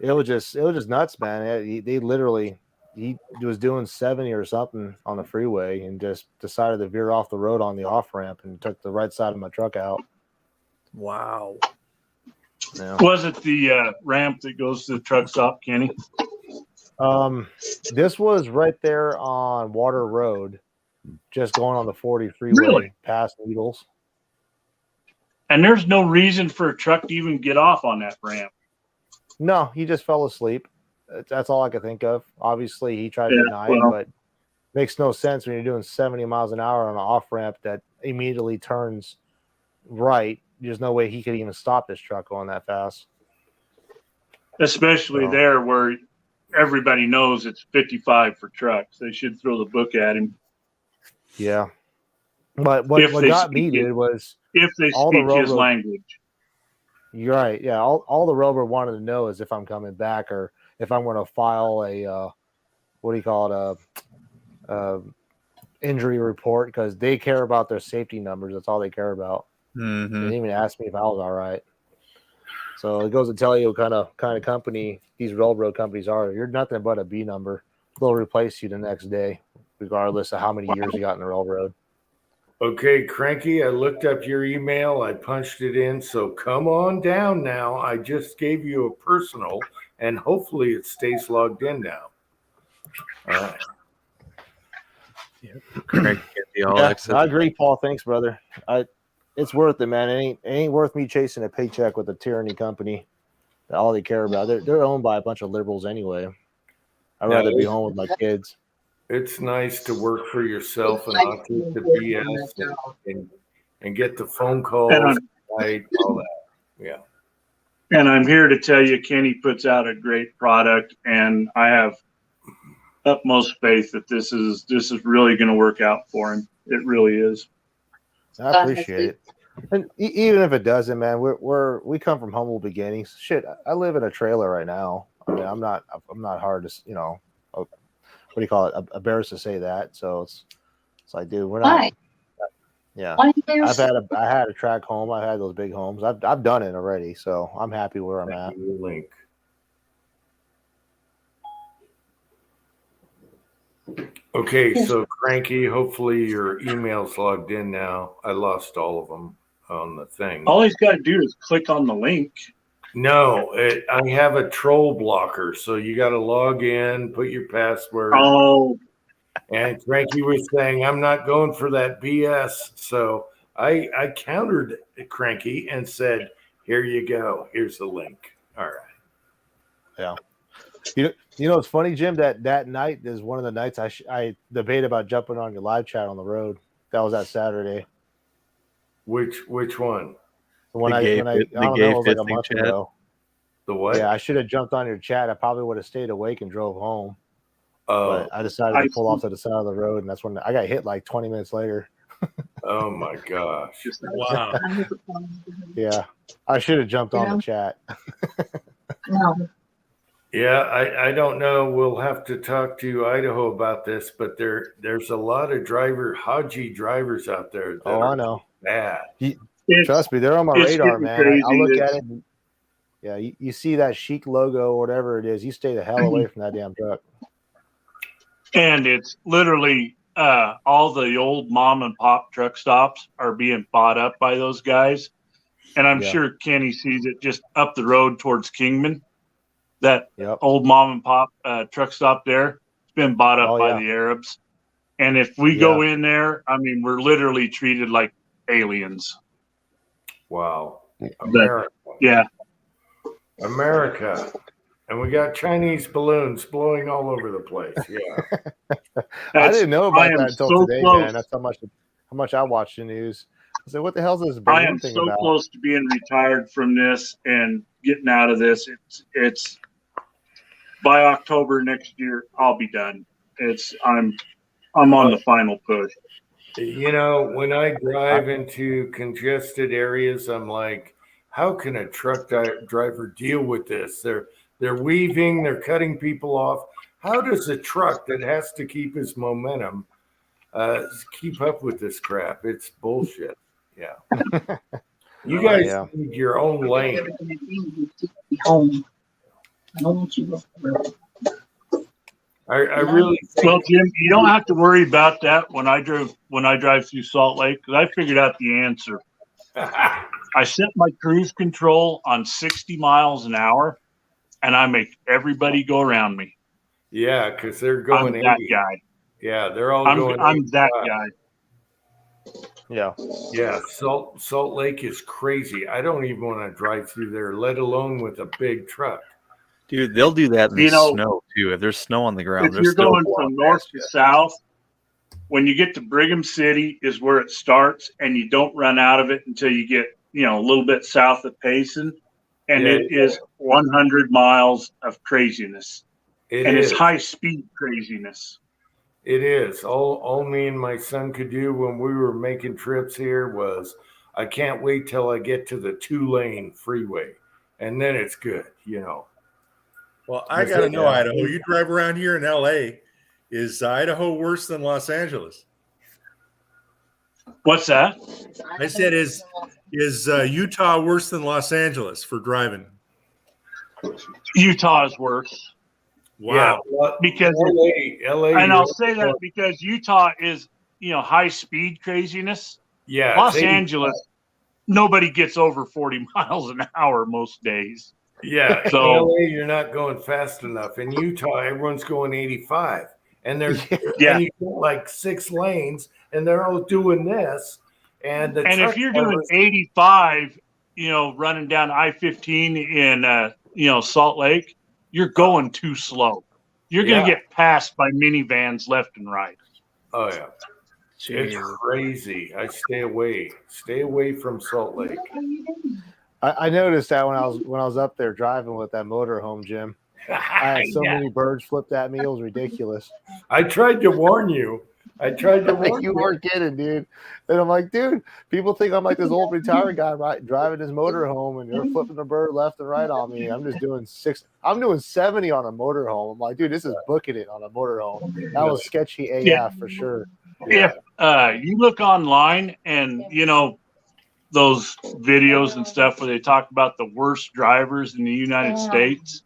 It was just nuts, man. They literally, he was doing 70 or something on the freeway and just decided to veer off the road on the off ramp and took the right side of my truck out. Wow. Yeah. Was it the ramp that goes to the truck stop, Kenny? This was right there on Water Road, just going on the 40 freeway Really? past Needles. And there's no reason for a truck to even get off on that ramp. No, he just fell asleep. That's all I could think of. Obviously, he tried to Yeah, deny it, well. but makes no sense when you're doing 70 miles an hour on an off ramp that immediately turns right. There's no way he could even stop this truck going that fast. Especially there where everybody knows it's 55 for trucks. They should throw the book at him. Yeah. But what got me, dude, was if they all the speak his railroad language. You're right. Yeah. All the railroad wanted to know is if I'm coming back or if I'm going to file a, what do you call it? Injury report, because they care about their safety numbers. That's all they care about. Mm-hmm. They didn't even ask me if I was all right. So it goes to tell you what kind of company these railroad companies are. You're nothing but a B number. They'll replace you the next day, regardless of how many years you got in the railroad. Okay, Cranky, I looked up your email. I punched it in. So come on down now. I just gave you a personal, and hopefully it stays logged in now. All right. Yeah, I agree, Paul. Thanks, brother. It's worth it, man. It ain't worth me chasing a paycheck with a tyranny company. All they care about. They're owned by a bunch of liberals anyway. I'd rather be home with my kids. It's nice to work for yourself and not take the BS and get the phone calls, right? All that. Yeah. And I'm here to tell you, Kenny puts out a great product, and I have utmost faith that this is really going to work out for him. It really is. I appreciate it. And even if it doesn't, man, we come from humble beginnings. Shit, I live in a trailer right now. I mean, I'm not hard to, what do you call it? Embarrassed to say that. So it's like, dude, we're not. Yeah, I had a track home. I had those big homes. I've done it already, so I'm happy where I'm at. Link. Okay, so Cranky, hopefully your email's logged in now. I lost all of them on the thing. All he's got to do is click on the link. No, I have a troll blocker, so you got to log in, put your password. Oh. And Cranky was saying, I'm not going for that BS. So I countered Cranky and said, here you go. Here's the link. All right. Yeah. You know, it's funny, Jim, that night is one of the nights I debate about jumping on your live chat on the road. That was that Saturday. Which one? When I don't know, it was like a month ago. The what? Yeah, I should have jumped on your chat. I probably would have stayed awake and drove home. But I decided to pull off to the side of the road, and that's when I got hit like 20 minutes later. Oh my gosh. Wow. Yeah. I should have jumped on the chat. No. Yeah, I don't know. We'll have to talk to Idaho about this, but there's a lot of Haji drivers out there that I know. Bad. Trust me, they're on my radar, man. I look at it. And, yeah, you see that chic logo or whatever it is, you stay the hell away from that damn truck. And it's literally all the old mom and pop truck stops are being bought up by those guys. And I'm sure Kenny sees it just up the road towards Kingman. That old mom and pop truck stop there, it's been bought up by the Arabs. And if we go in there, I mean, we're literally treated like aliens. Wow. America. America. And we got Chinese balloons blowing all over the place. Yeah. I didn't know about that until today, man. That's how much I watch the news. I said, what the hell is this balloon thing about? I am so close to being retired from this and getting out of this. It's by October next year, I'll be done. I'm on the final push. You know, when I drive into congested areas, I'm like, how can a truck driver deal with this? They're weaving, they're cutting people off. How does a truck that has to keep his momentum keep up with this crap? It's bullshit. Yeah. You guys need your own lane. I really think, well, Jim, you don't have to worry about that when I drive through Salt Lake, because I figured out the answer. I set my cruise control on 60 miles an hour, and I make everybody go around me. Yeah, because they're going. I'm that guy. Yeah, they're all going. I'm that guy. Yeah. Yeah, Salt Lake is crazy. I don't even want to drive through there, let alone with a big truck. Dude, they'll do that in the snow too. If there's snow on the ground, if you're going from north to south, when you get to Brigham City is where it starts, and you don't run out of it until you get, a little bit south of Payson, and it is 100 miles of craziness. It's high speed craziness. It is. All me and my son could do when we were making trips here was, I can't wait till I get to the 2-lane freeway, and then it's good, Well, I got to know, Idaho. You drive around here in LA. Is Idaho worse than Los Angeles? What's that? I said, is Utah worse than Los Angeles for driving? Utah is worse. Wow. Yeah, because LA, and I'll say that because Utah is, high speed craziness. Yeah. Los Angeles, nobody gets over 40 miles an hour most days. Yeah. So LA, you're not going fast enough. In Utah, everyone's going 85. And they're and you get like 6 lanes, and they're all doing this. And if you're doing 85, running down I-15 in Salt Lake, you're going too slow. You're going to get passed by minivans left and right. Oh yeah, it's crazy. I stay away from Salt Lake. I noticed that when I was up there driving with that motorhome, Jim. I had so many birds flipped at me. It was ridiculous. I tried to warn you. You weren't kidding, dude. And I'm like, dude, people think I'm like this old retired guy driving his motorhome, and you're flipping a bird left and right on me. I'm just doing 70 on a motorhome. I'm like, dude, this is booking it on a motorhome. That was sketchy AF for sure. If you look online and those videos and stuff where they talk about the worst drivers in the United States,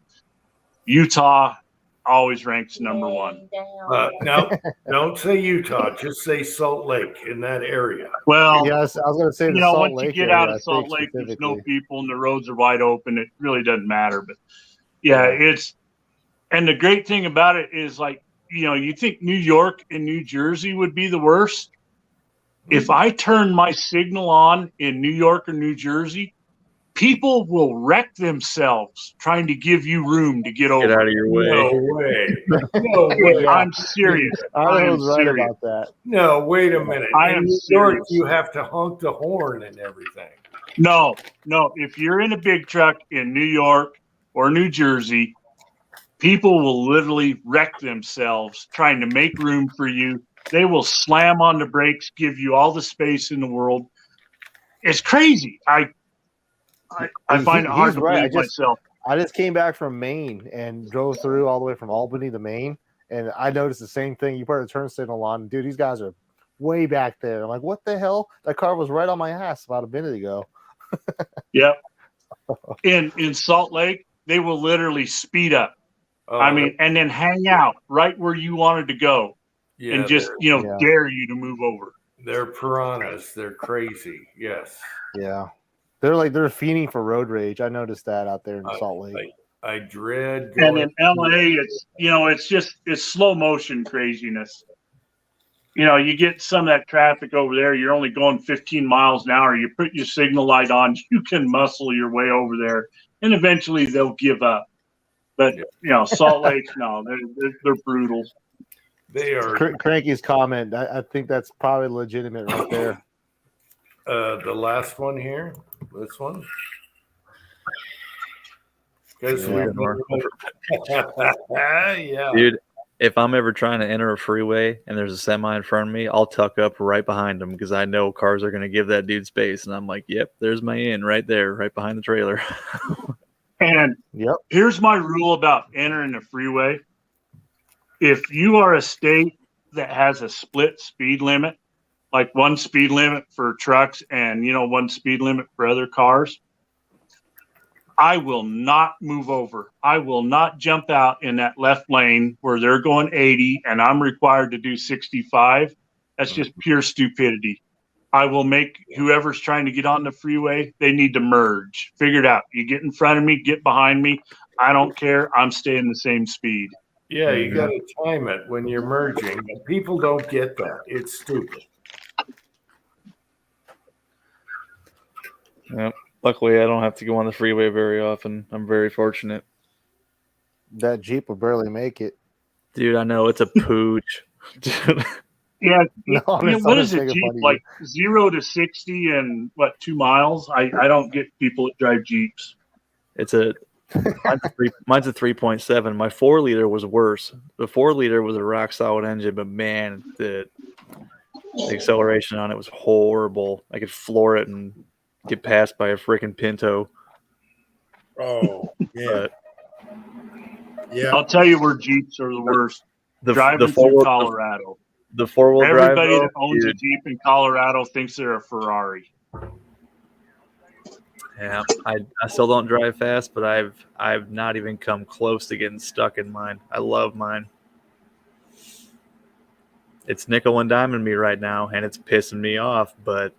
Utah always ranks number 1. No, don't say Utah. Just say Salt Lake in that area. Well, yes, I was going to say the Salt once Lake you get area, out of Salt Lake, there's no people and the roads are wide open. It really doesn't matter. But and the great thing about it is, like, you think New York and New Jersey would be the worst. If I turn my signal on in New York or New Jersey, people will wreck themselves trying to give you room to get over. Get out of your way. No way. No way. I'm serious. I was right about that. No, wait a minute. I am serious. You have to honk the horn and everything. No. If you're in a big truck in New York or New Jersey, people will literally wreck themselves trying to make room for you. They will slam on the brakes, give you all the space in the world. It's crazy. I find it hard to believe myself. I just came back from Maine and drove through all the way from Albany to Maine, and I noticed the same thing. You put a turn signal on, dude, these guys are way back there. I'm like, what the hell? That car was right on my ass about a minute ago. Yep. In Salt Lake, they will literally speed up. And then hang out right where you wanted to go, and just dare you to move over. They're piranhas. They're crazy. Yes. Yeah. They're fiending for road rage. I noticed that out there in Salt Lake. I dread going. And in LA, it's slow motion craziness. You get some of that traffic over there. You're only going 15 miles an hour. You put your signal light on. You can muscle your way over there, and eventually they'll give up. But Salt Lake, no, they're brutal. They are. Cranky's comment. I think that's probably legitimate right there. The last one here. This one. Because Dude, if I'm ever trying to enter a freeway and there's a semi in front of me, I'll tuck up right behind them because I know cars are going to give that dude space. And I'm like, yep, there's my in right there, right behind the trailer. And here's my rule about entering a freeway. If you are a state that has a split speed limit, like one speed limit for trucks and, one speed limit for other cars, I will not move over. I will not jump out in that left lane where they're going 80 and I'm required to do 65. That's just pure stupidity. I will make whoever's trying to get on the freeway, they need to merge. Figure it out. You get in front of me, get behind me. I don't care. I'm staying the same speed. Yeah, you got to time it when you're merging. But people don't get that. It's stupid. Yep. Luckily, I don't have to go on the freeway very often. I'm very fortunate. That Jeep will barely make it. Dude, I know. It's a pooch. Yeah. No, What is it, Jeep? Like 0 to 60 in, 2 miles? I don't get people that drive Jeeps. Mine's a 3.7. My 4-liter was worse. The 4-liter was a rock solid engine, but man, the acceleration on it was horrible. I could floor it and get passed by a freaking Pinto. Oh, yeah. Yeah. I'll tell you where Jeeps are the worst. Driving through Colorado. The 4-wheel drive. Everybody that owns a Jeep in Colorado thinks they're a Ferrari. Yeah, I still don't drive fast, but I've not even come close to getting stuck in mine. I love mine. It's nickel and diming me right now, and it's pissing me off, but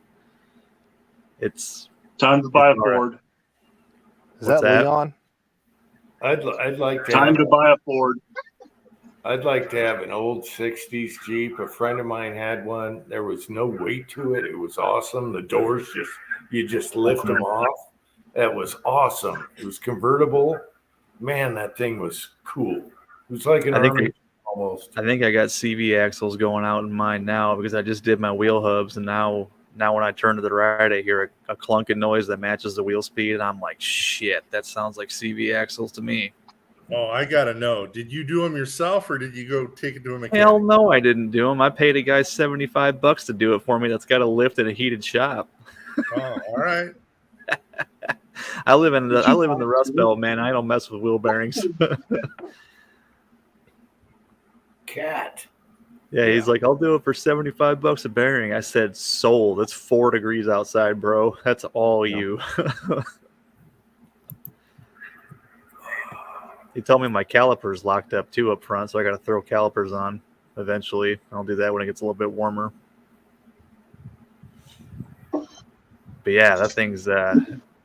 it's time to buy a Ford. Is that Leon? I'd like to time to buy a Ford. I'd like to have an old 60s Jeep. A friend of mine had one. There was no weight to it. It was awesome. The doors you just lift them off. That was awesome. It was convertible. Man, that thing was cool. It was like an army almost. I think I got CV axles going out in mine now because I just did my wheel hubs, and now when I turn to the right, I hear a clunking noise that matches the wheel speed, and I'm like, shit, that sounds like CV axles to me. Oh, I gotta know. Did you do them yourself, or did you go take it to a mechanic? Hell no, I didn't do them. I paid a guy $75 to do it for me. That's got a lift in a heated shop. Oh, all right. I live in the Rust Belt, man. I don't mess with wheel bearings. Cat. Yeah, he's like, I'll do it for $75 a bearing. I said, sold. It's 4 degrees outside, bro. That's all you. He told me my caliper's locked up too up front, so I got to throw calipers on eventually. I'll do that when it gets a little bit warmer. But yeah, that thing's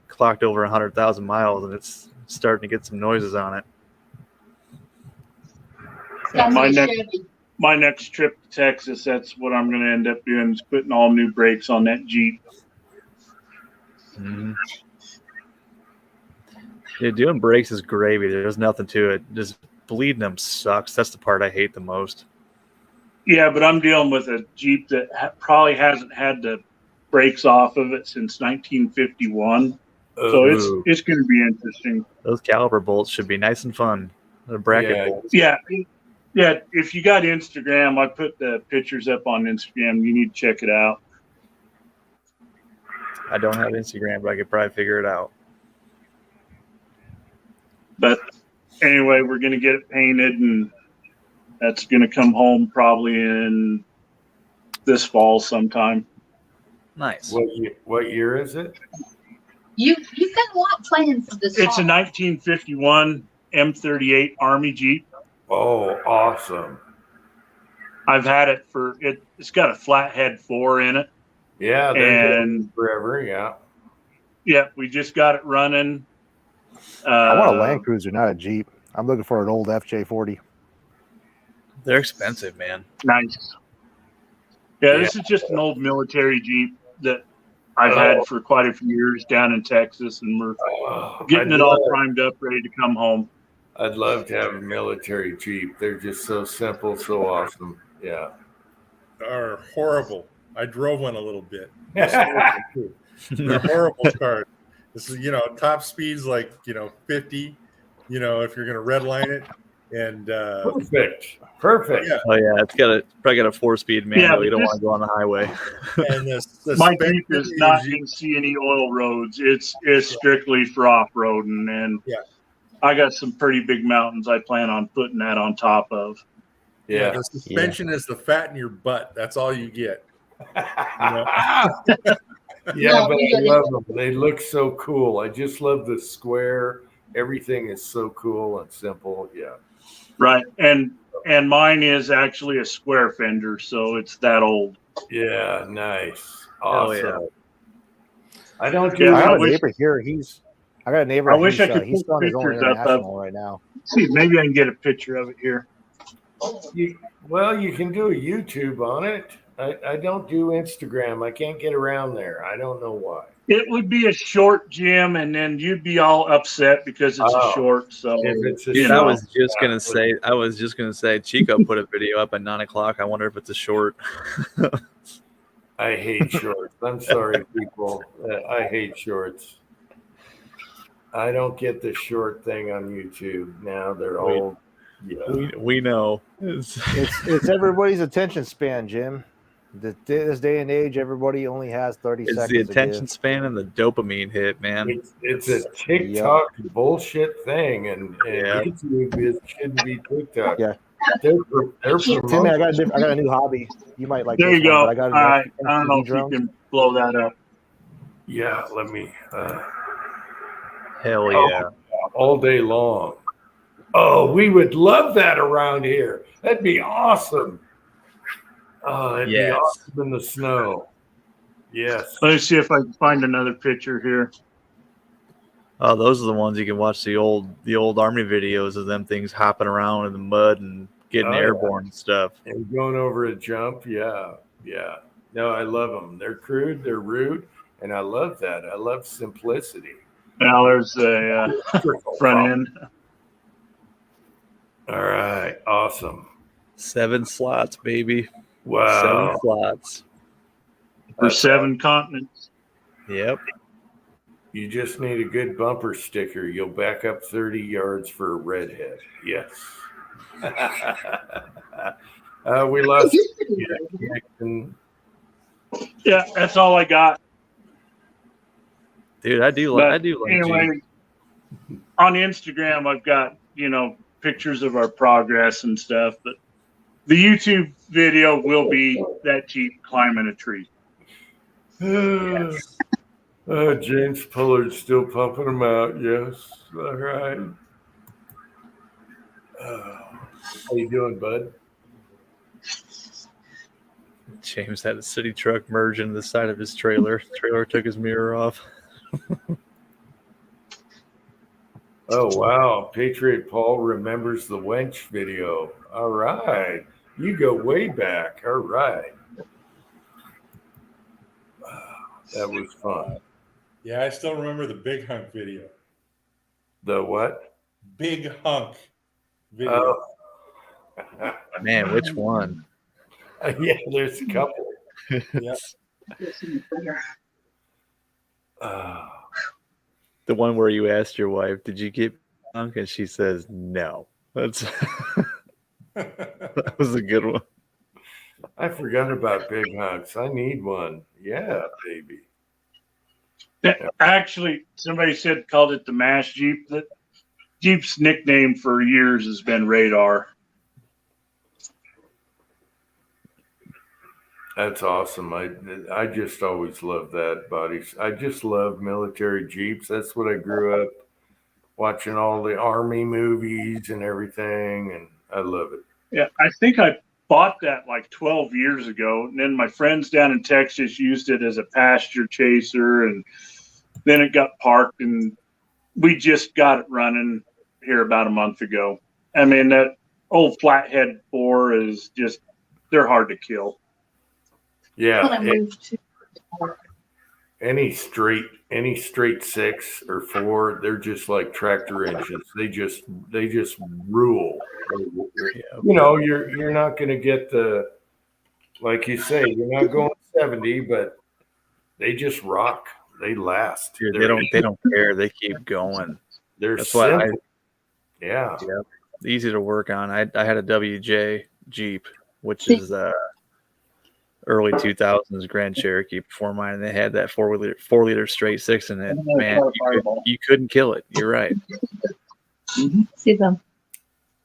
clocked over 100,000 miles, and it's starting to get some noises on it. My next trip to Texas, that's what I'm going to end up doing, is putting all new brakes on that Jeep. Mm-hmm. Yeah, doing brakes is gravy. There's nothing to it. Just bleeding them sucks. That's the part I hate the most. Yeah, but I'm dealing with a Jeep that probably hasn't had the brakes off of it since 1951. So it's going to be interesting. Those caliper bolts should be nice and fun. The bracket bolts. Yeah. If you got Instagram, I put the pictures up on Instagram. You need to check it out. I don't have Instagram, but I could probably figure it out. But anyway, we're going to get it painted, and that's going to come home probably in this fall sometime. Nice. What year is it? You've got a lot planned for this. It's a 1951 M38 Army Jeep. Oh, awesome! I've had it it's got a flathead 4 in it. Yeah, and forever. Yeah. Yeah, we just got it running. I want a Land Cruiser, not a Jeep. I'm looking for an old FJ40. They're expensive, man. Nice. Yeah, this is just an old military Jeep that I've had for quite a few years down in Texas, and we're getting it all primed up, ready to come home. I'd love to have a military Jeep. They're just so simple, so awesome. Yeah. Are horrible. I drove one a little bit. They're horrible cars. This is, top speeds like, 50, if you're going to redline it. And Perfect. Yeah. Oh yeah, it's probably got a 4-speed manual. You don't want to go on the highway. And the My suspension Jeep is not is- going to see any oil roads. It's strictly for off-roading, and Yeah. I got some pretty big mountains I plan on putting that on top of. Yeah, the suspension is the fat in your butt. That's all you get. You know? Yeah, but I love them. They look so cool. I just love the square. Everything is so cool and simple. Yeah. Right, and mine is actually a square fender, so it's that old. Yeah, nice. Hell Awesome. yeah. I don't Yeah, do I got I a wish- neighbor here. I got a neighbor. I wish I could He's put on his own pictures up of. international right now. See, maybe I can get a picture of it here. Well, you can do a YouTube on it. I don't do Instagram. I can't get around there. I don't know why. It would be a short, Jim, and then you'd be all upset because it's Oh, a short. So if it's a Dude, short, I was just gonna say, Chico put a video up at 9:00. I wonder if it's a short. I hate shorts. I'm sorry, people. I hate shorts. I don't get the short thing on YouTube now. They're all. Yeah. We know. It's everybody's attention span, Jim. This day and age, everybody only has 30 It's seconds. the to attention give. span and the dopamine hit, man. It's a TikTok bullshit thing, and Yeah. YouTube shouldn't be TikTok. Yeah. They're Timmy, I got a new hobby. You might like there this you go. one, but I got All right. an I don't know FPV if you drone. can blow that up. Yeah, let me. Hell yeah. All day long. Oh, we would love that around here. That'd be awesome. Oh, that'd be Yes. awesome in the snow. Yes. Let me see if I can find another picture here. Oh, those are the ones you can watch the old army videos of them things hopping around in the mud and getting Oh, yeah. airborne and stuff. And going over a jump. Yeah. Yeah. No, I love them. They're crude, they're rude, and I love that. I love simplicity. Now there's a front end. All right. Awesome. 7 slots, baby. Wow. 7 slots. For 7 continents. Yep. You just need a good bumper sticker. You'll back up 30 yards for a redhead. Yes. We lost connection. Yeah, that's all I got. Dude, I do like anyway, on Instagram I've got, pictures of our progress and stuff, but the YouTube video will be that Jeep climbing a tree. Yes. James Pullard's still pumping them out. Yes. All right. How you doing, bud? James had a city truck merge into the side of his trailer. Trailer took his mirror off. Oh, wow. Patriot Paul remembers the wench video. All right. You go way back. All right. That was fun. Yeah, I still remember the big hunk video. The what? Big hunk video. Man, which one? Yeah, there's a couple. Yes. The one where you asked your wife, "Did you get hunk?" and she says, "No." That's that was a good one. I forgot about big hunks. I need one. Yeah, baby. Actually, somebody called it the Mash Jeep. That Jeep's nickname for years has been Radar. That's awesome. I just always loved that body. I just love military Jeeps. That's what I grew up watching, all the Army movies and everything, and I love it. Yeah, I think I bought that like 12 years ago, and then my friends down in Texas used it as a pasture chaser, and then it got parked, and we just got it running here about a month ago. I mean, that old flathead bore is just, they're hard to kill. Yeah. Any straight 6 or 4, they're just like tractor engines. They just rule. You're not going to get the, like you say, you're not going 70, but they just rock. They last. Dude, they don't care. They keep going. They're That's simple. why Yeah. easy to work on. I had a WJ Jeep, which is early 2000s Grand Cherokee before mine, and they had that 4-liter straight six in it. Man, you couldn't kill it. You're right. See them.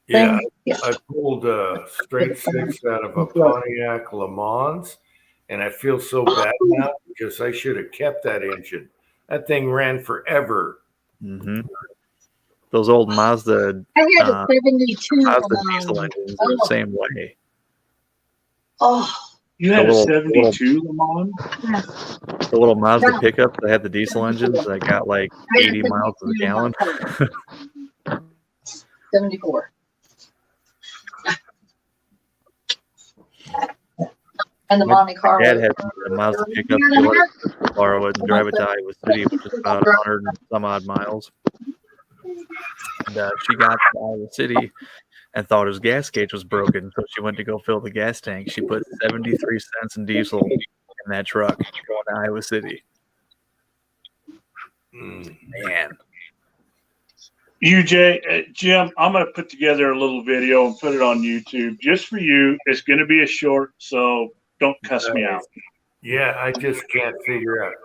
Yeah, I pulled a straight six out of a Pontiac Le Mans, and I feel so bad now because I should have kept that engine. That thing ran forever. Mm-hmm. Those old Mazda, I had a 72 Mazda diesel engines are the same way. Oh, you had a 72 Le Mans? The little Mazda pickup that had the diesel engines that got like 80 miles per gallon. 74. And the Monte Carlo. My dad had a Mazda pickup. He let us borrow it and drive it to Iowa City, which is about 100 and some odd miles. And she got to Iowa City and thought his gas gauge was broken, so she went to go fill the gas tank. She put 73 cents in diesel in that truck going to Iowa City. Man. Jim, I'm going to put together a little video and put it on YouTube just for you. It's going to be a short, so don't cuss me out. Yeah, I just can't figure out.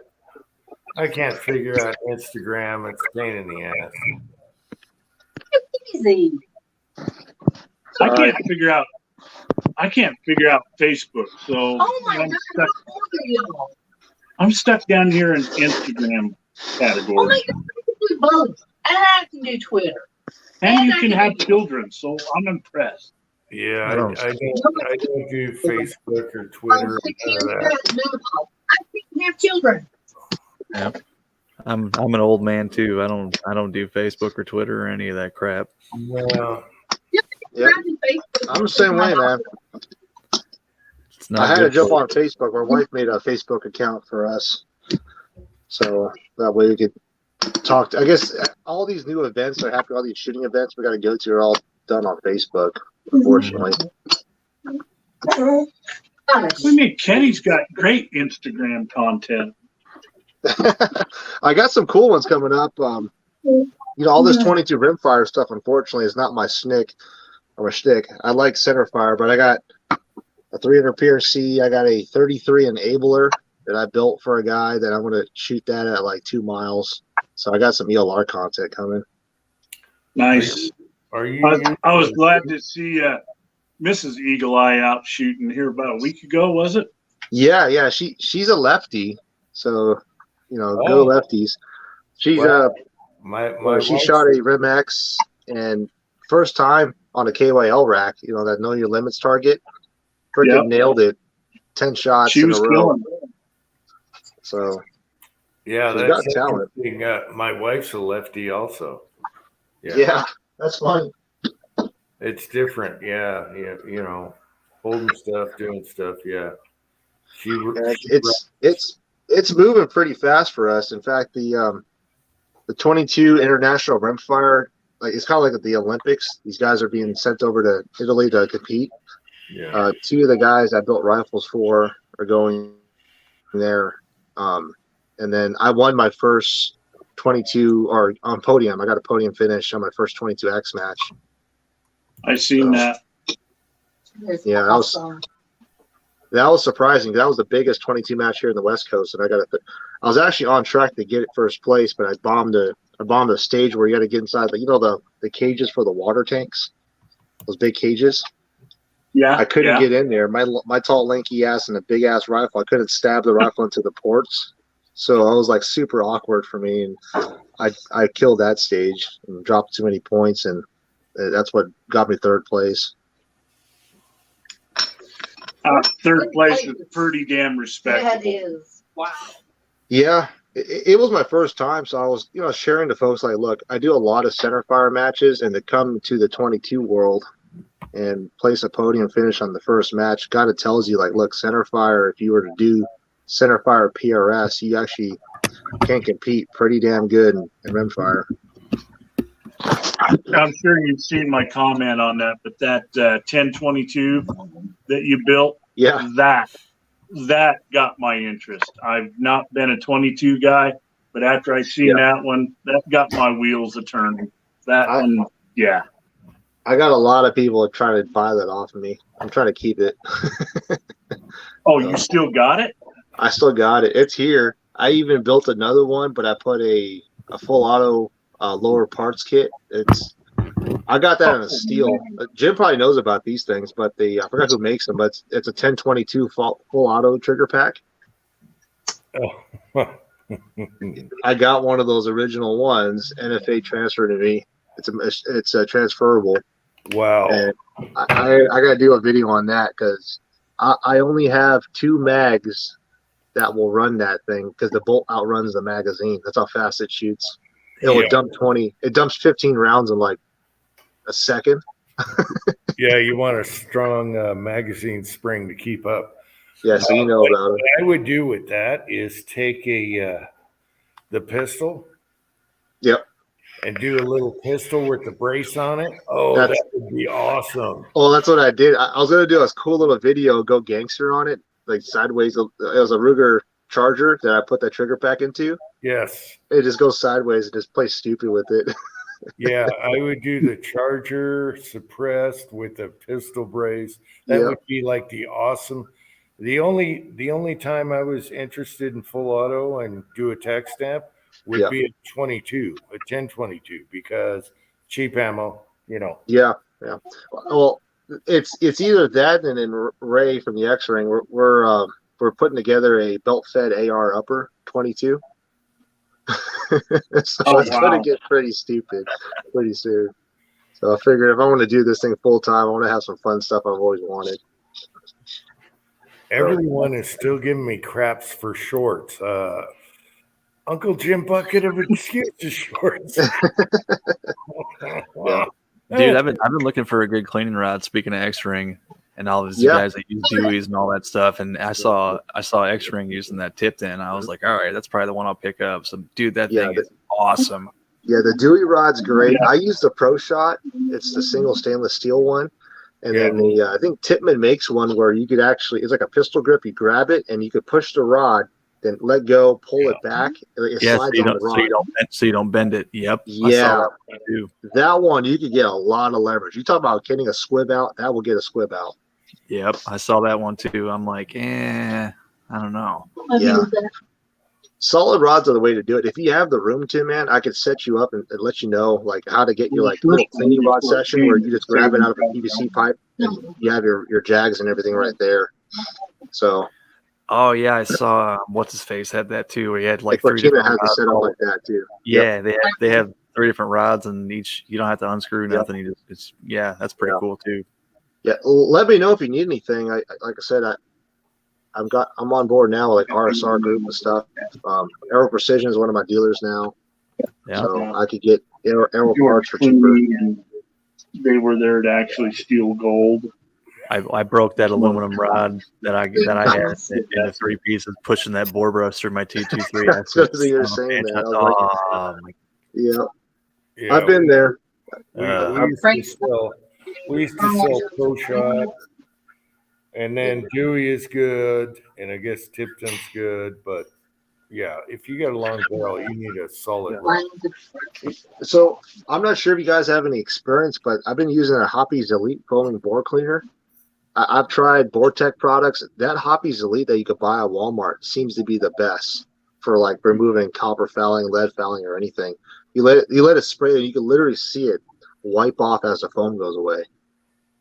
I can't figure out Instagram. It's a pain in the ass. Easy. I can't figure out Facebook. So Oh my God! How old are you? I'm stuck down here in Instagram category. Oh my God! I can do both, and I can do Twitter. And you can have children, so I'm impressed. Yeah, I don't do Facebook or Twitter. I can have children. Yep. I'm an old man too. I don't do Facebook or Twitter or any of that crap. Yeah. Yep. I'm the same way, man. I had to jump on Facebook. My wife made a Facebook account for us, so that way we could talk. I guess all these new events are happening. All these shooting events we got to go to are all done on Facebook. Unfortunately. What do you mean? Kenny's got great Instagram content. I got some cool ones coming up. All this 22 rimfire stuff, unfortunately, is not my shtick. I like center fire, but I got a 300 PRC. I got a 33 enabler that I built for a guy that I'm going to shoot that at like 2 miles. So I got some ELR content coming. Nice. I was glad to see Mrs. Eagle Eye out shooting here about a week ago, was it? Yeah. She's a lefty, so go lefties. She's she shot a Rim X and first time on a KYL rack. That know your limits target. Freaking nailed it. 10 shots she in was a row. killing. So yeah, that's talent. My wife's a lefty also. Yeah, that's fun. It's different. Yeah, holding stuff, doing stuff. Yeah, it's moving pretty fast for us. In fact, the 22 international rimfire, it's kind of like the Olympics. These guys are being sent over to Italy to compete. Yeah. 2 of the guys I built rifles for are going there. And then I won my first 22 or on podium. I got a podium finish on my first 22X match. I seen that. Yeah, that was surprising. That was the biggest 22 match here in the West Coast, and I was actually on track to get it first place, but I bombed a stage where you got to get inside the cages for the water tanks, those big cages. Yeah, I couldn't get in there. My tall, lanky ass and a big ass rifle. I couldn't stab the rifle into the ports, so I was like super awkward for me, and I killed that stage and dropped too many points, and that's what got me third place. Third place is pretty damn respectable. That is. Wow. Yeah, it was my first time, so I was sharing to folks like, look, I do a lot of center fire matches, and to come to the 22 world and place a podium finish on the first match kind of tells you, like, look, center fire, if you were to do center fire PRS, you actually can compete pretty damn good in rimfire. I'm sure you've seen my comment on that, but that 1022 that you built, that got my interest. I've not been a 22 guy, but after I seen that one, that got my wheels a turning. That one, yeah. I got a lot of people trying to buy that off of me. I'm trying to keep it. Oh, you still got it? I still got it. It's here. I even built another one, but I put a full auto lower parts kit. I got that in a steel. Jim probably knows about these things, but I forgot who makes them, but it's a 1022 full auto trigger pack. Oh. I got one of those original ones. NFA transferred to me. It's transferable. Wow. And I got to do a video on that because I only have 2 mags that will run that thing because the bolt outruns the magazine. That's how fast it shoots. It will dump 20. It dumps 15 rounds in like a second. Yeah, you want a strong magazine spring to keep up. Yeah, so you know about it. What I would do with that is take the pistol. Yep. And do a little pistol with the brace on it. Oh, that would be awesome. Oh, that's what I did. I was gonna do a cool little video, go gangster on it, like sideways. It was a Ruger Charger that I put that trigger pack into. Yes. It just goes sideways and just play stupid with it. Yeah, I would do the Charger suppressed with the pistol brace. That would be like the awesome. The only time I was interested in full auto and do a tech stamp would be a 1022, because cheap ammo, Yeah. Well, it's either that, and then Ray from the X-Ring, we're putting together a belt-fed AR upper 22. So it's going to get pretty stupid pretty soon. So I figured if I want to do this thing full time, I want to have some fun stuff I've always wanted. Everyone is still giving me craps for shorts. Uncle Jim Bucket of excuses shorts. Dude, I've been looking for a good cleaning rod. Speaking of X-Ring and all these guys that use Deweys and all that stuff, and I saw X-Ring using that tipped in. I was like, all right, that's probably the one I'll pick up. So, dude, that thing is awesome. Yeah, the Dewey rod's great. I use the Pro Shot. It's the single stainless steel one. And then I think Tippmann makes one where you could actually, it's like a pistol grip. You grab it and you could push the rod, then let go, pull it back. It slides on the rod. So you don't bend it. Yep. Yeah. That one, you could get a lot of leverage. You talk about getting a squib out, that will get a squib out. Yep. I saw that one too. I'm like, I don't know. Yeah. Solid rods are the way to do it. If you have the room to, man, I could set you up and let you know like how to get your like little cleaning rod session where you just grab it out of a PVC pipe and you have your jags and everything right there. So. Oh yeah, I saw what's his face had that too. Where he had like 3 different different rods. Set up like that too. Yeah, they have 3 different rods, and each you don't have to unscrew nothing. You just that's pretty cool too. Yeah, let me know if you need anything. Like I said, I'm on board now with like RSR Group and stuff. Aero Precision is one of my dealers now. Yeah. So I could get aero parts for cheaper. And they were there to actually steal gold. I broke that aluminum rod that I had into 3 pieces, pushing that bore brush through my 223. That's what you were saying. That. Yeah, I've been there. We used to sell Pro Shot, and then Dewey is good, and I guess Tipton's good, but yeah, if you got a long barrel, you need a solid rod. So I'm not sure if you guys have any experience, but I've been using a Hoppy's Elite foaming bore cleaner. I've tried Vortec products. That Hoppy's Elite that you could buy at Walmart seems to be the best for like removing copper fouling, lead fouling, or anything. You let it spray, and you can literally see it wipe off as the foam goes away.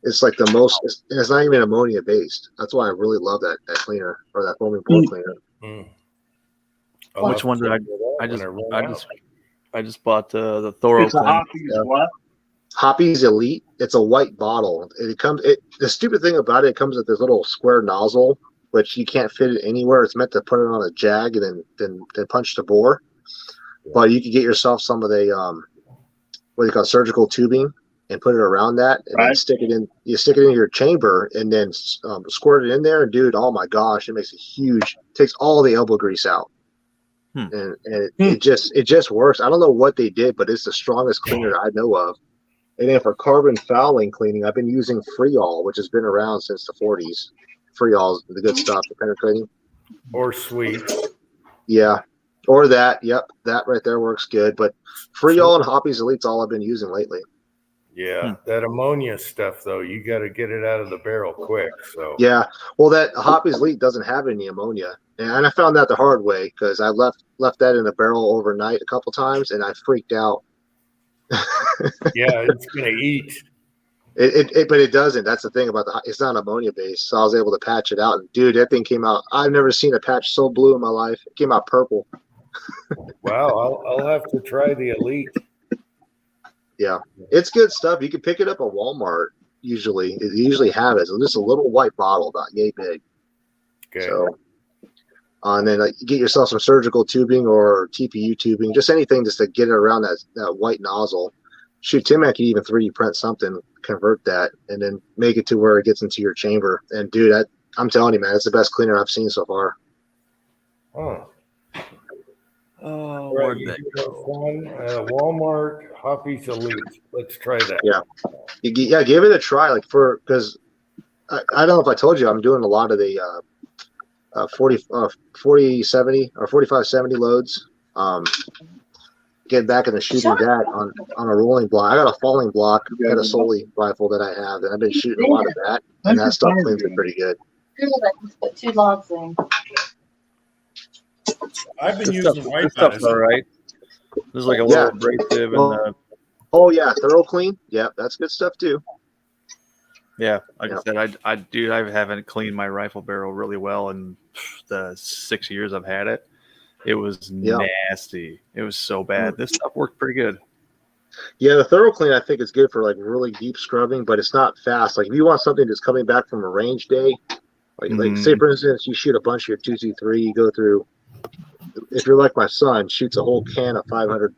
It's like the most. It's not even ammonia based. That's why I really love that cleaner, or that foaming bore cleaner. Which one did I just bought the Thoro cleaner. Hoppy's Elite. It's a white bottle. The stupid thing about it comes with this little square nozzle, which you can't fit it anywhere. It's meant to put it on a jag and then punch the bore. But you could get yourself some of the what do you call surgical tubing and put it around that, and then stick it in. You stick it in your chamber and then squirt it in there. And dude, oh my gosh, it makes a huge. Takes all the elbow grease out. And it just works. I don't know what they did, but it's the strongest cleaner I know of. And then for carbon fouling cleaning, I've been using Freol, which has been around since the 40s. Freol's the good stuff for penetrating. Or sweet. Yeah. Or that. Yep. That right there works good. But Freol and Hoppy's Elite's all I've been using lately. Yeah, that ammonia stuff though, you got to get it out of the barrel quick. So Yeah, well, that Hoppy's Elite doesn't have any ammonia, and I found that the hard way because I left that in a barrel overnight a couple times, and I freaked out. yeah, it's gonna eat. But it doesn't. That's the thing about it's not ammonia based, so I was able to patch it out. And dude, that thing came out. I've never seen a patch so blue in my life. It came out purple. Wow, I'll have to try the Elite. Yeah, it's good stuff. You can pick it up at Walmart. Usually, they usually have it. It's just a little white bottle, about yay big. Okay. So, and then get yourself some surgical tubing or TPU tubing, just anything just to get it around that white nozzle. Shoot, Tim, I could even 3D print something, convert that, and then make it to where it gets into your chamber. And dude, I'm telling you, man, it's the best cleaner I've seen so far. Oh. Oh, Right, where'd that go? Walmart Hoppy's Elite. Let's try that. Yeah, give it a try. Because I don't know if I told you, I'm doing a lot of the 40-70 or 45-70 loads. Getting back into shooting that on a rolling block. I got a falling block, got a Soli rifle that I have, and I've been shooting a lot of that, and that stuff cleans it pretty good. Put 2 logs in. I've been This using stuff, white this stuff's all right. There's like a little abrasive and oh yeah, thorough clean. Yeah, that's good stuff too. yeah, like I said, I haven't cleaned my rifle barrel really well in the 6 years I've had it. It was nasty. It was so bad. This stuff worked pretty good. Yeah, the thorough clean I think is good for like really deep scrubbing, but it's not fast. Like if you want something that's coming back from a range day, like say for instance you shoot a bunch of your 223, you go through. If you're like my son, shoots a whole can of 500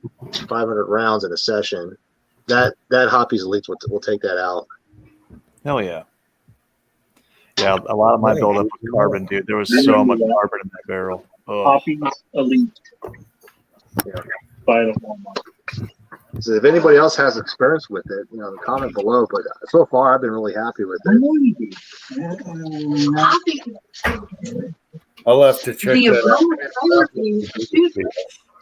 rounds in a session. That Hoppy's Elite will take that out. Hell yeah. Yeah, a lot of my buildup was carbon, dude. There was so much carbon in that barrel. Hoppy's Elite. Yeah. By the Walmart. So if anybody else has experience with it, comment below. But so far, I've been really happy with it. I'll have to check that out.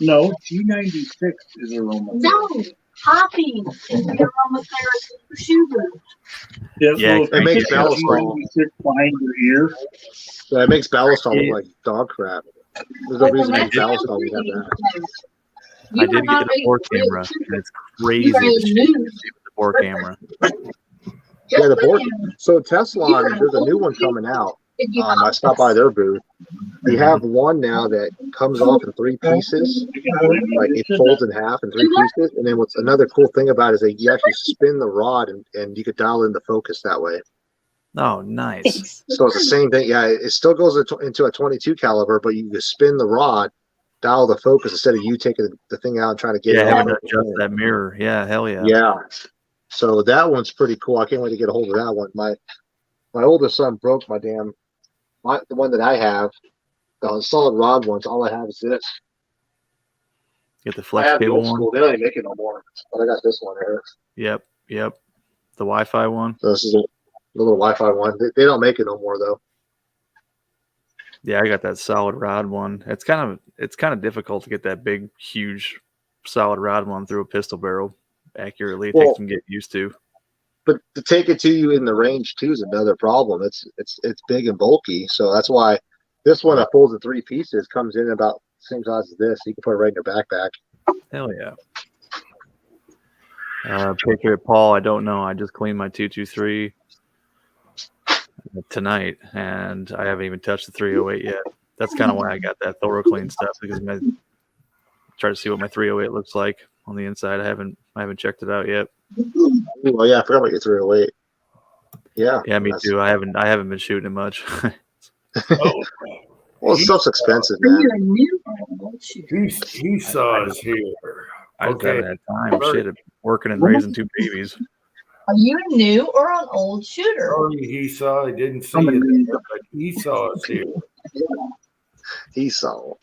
No, G96 is aroma. No, Hoppy is the aromatherapy for shooters. Yeah, it makes Ballistol. Yeah, it makes Ballistol look like dog crap. There's no reason to make Ballistol we have that. I did get a 4 camera, and it's crazy to shoot with the 4 camera. Yeah, the board. So Teflon, there's a new one coming out. I stopped by their booth. They have one now that comes off in 3 pieces, like it folds in half in 3 pieces. And then what's another cool thing about it is that you actually spin the rod and you could dial in the focus that way. Oh, nice. So it's the same thing. Yeah, it still goes into a 22 caliber, but you can spin the rod, dial the focus instead of you taking the thing out and trying to get it. Having to adjust that mirror. Yeah, hell yeah. Yeah. So that one's pretty cool. I can't wait to get a hold of that one. My oldest son broke the one that I have, the solid rod ones. All I have is this. Get the flex cable one. They don't even make it no more. But I got this one here. Yep. The Wi-Fi one. So this is the little Wi-Fi one. They don't make it no more though. Yeah, I got that solid rod one. It's kind of difficult to get that big, huge, solid rod one through a pistol barrel accurately. It takes some getting used to. But to take it to you in the range too is another problem. It's big and bulky, so that's why this one that folds in 3 pieces comes in about the same size as this. You can put it right in your backpack. Hell yeah. Patriot Paul, I don't know. I just cleaned my 223 tonight, and I haven't even touched the 308 yet. That's kind of why I got that thorough clean stuff, because I try to see what my 308 looks like on the inside. I haven't checked it out yet. Well, yeah, I forgot about your 308. Yeah. Yeah, me too. I haven't been shooting it much. Well, stuff's expensive, man. He saw us here. I just haven't had time. Shit, working and raising 2 babies. Are you a new or an old shooter? Sorry, he saw. I didn't see it, but he saw us here. He saw.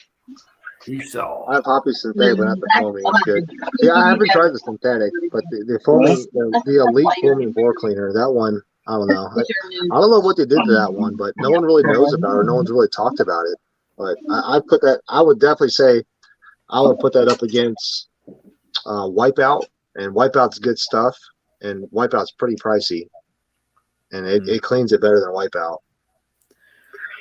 I have Hoppy synthetic, but not the foaming. It's good. Yeah, I haven't tried the synthetic, but the foaming, the Elite foaming bore cleaner, that one, I don't know. I don't know what they did to that one, but no one really knows about it. No one's really talked about it. But I would definitely say I would put that up against Wipeout, and Wipeout's good stuff. and Wipeout's pretty pricey, and it cleans it better than Wipeout.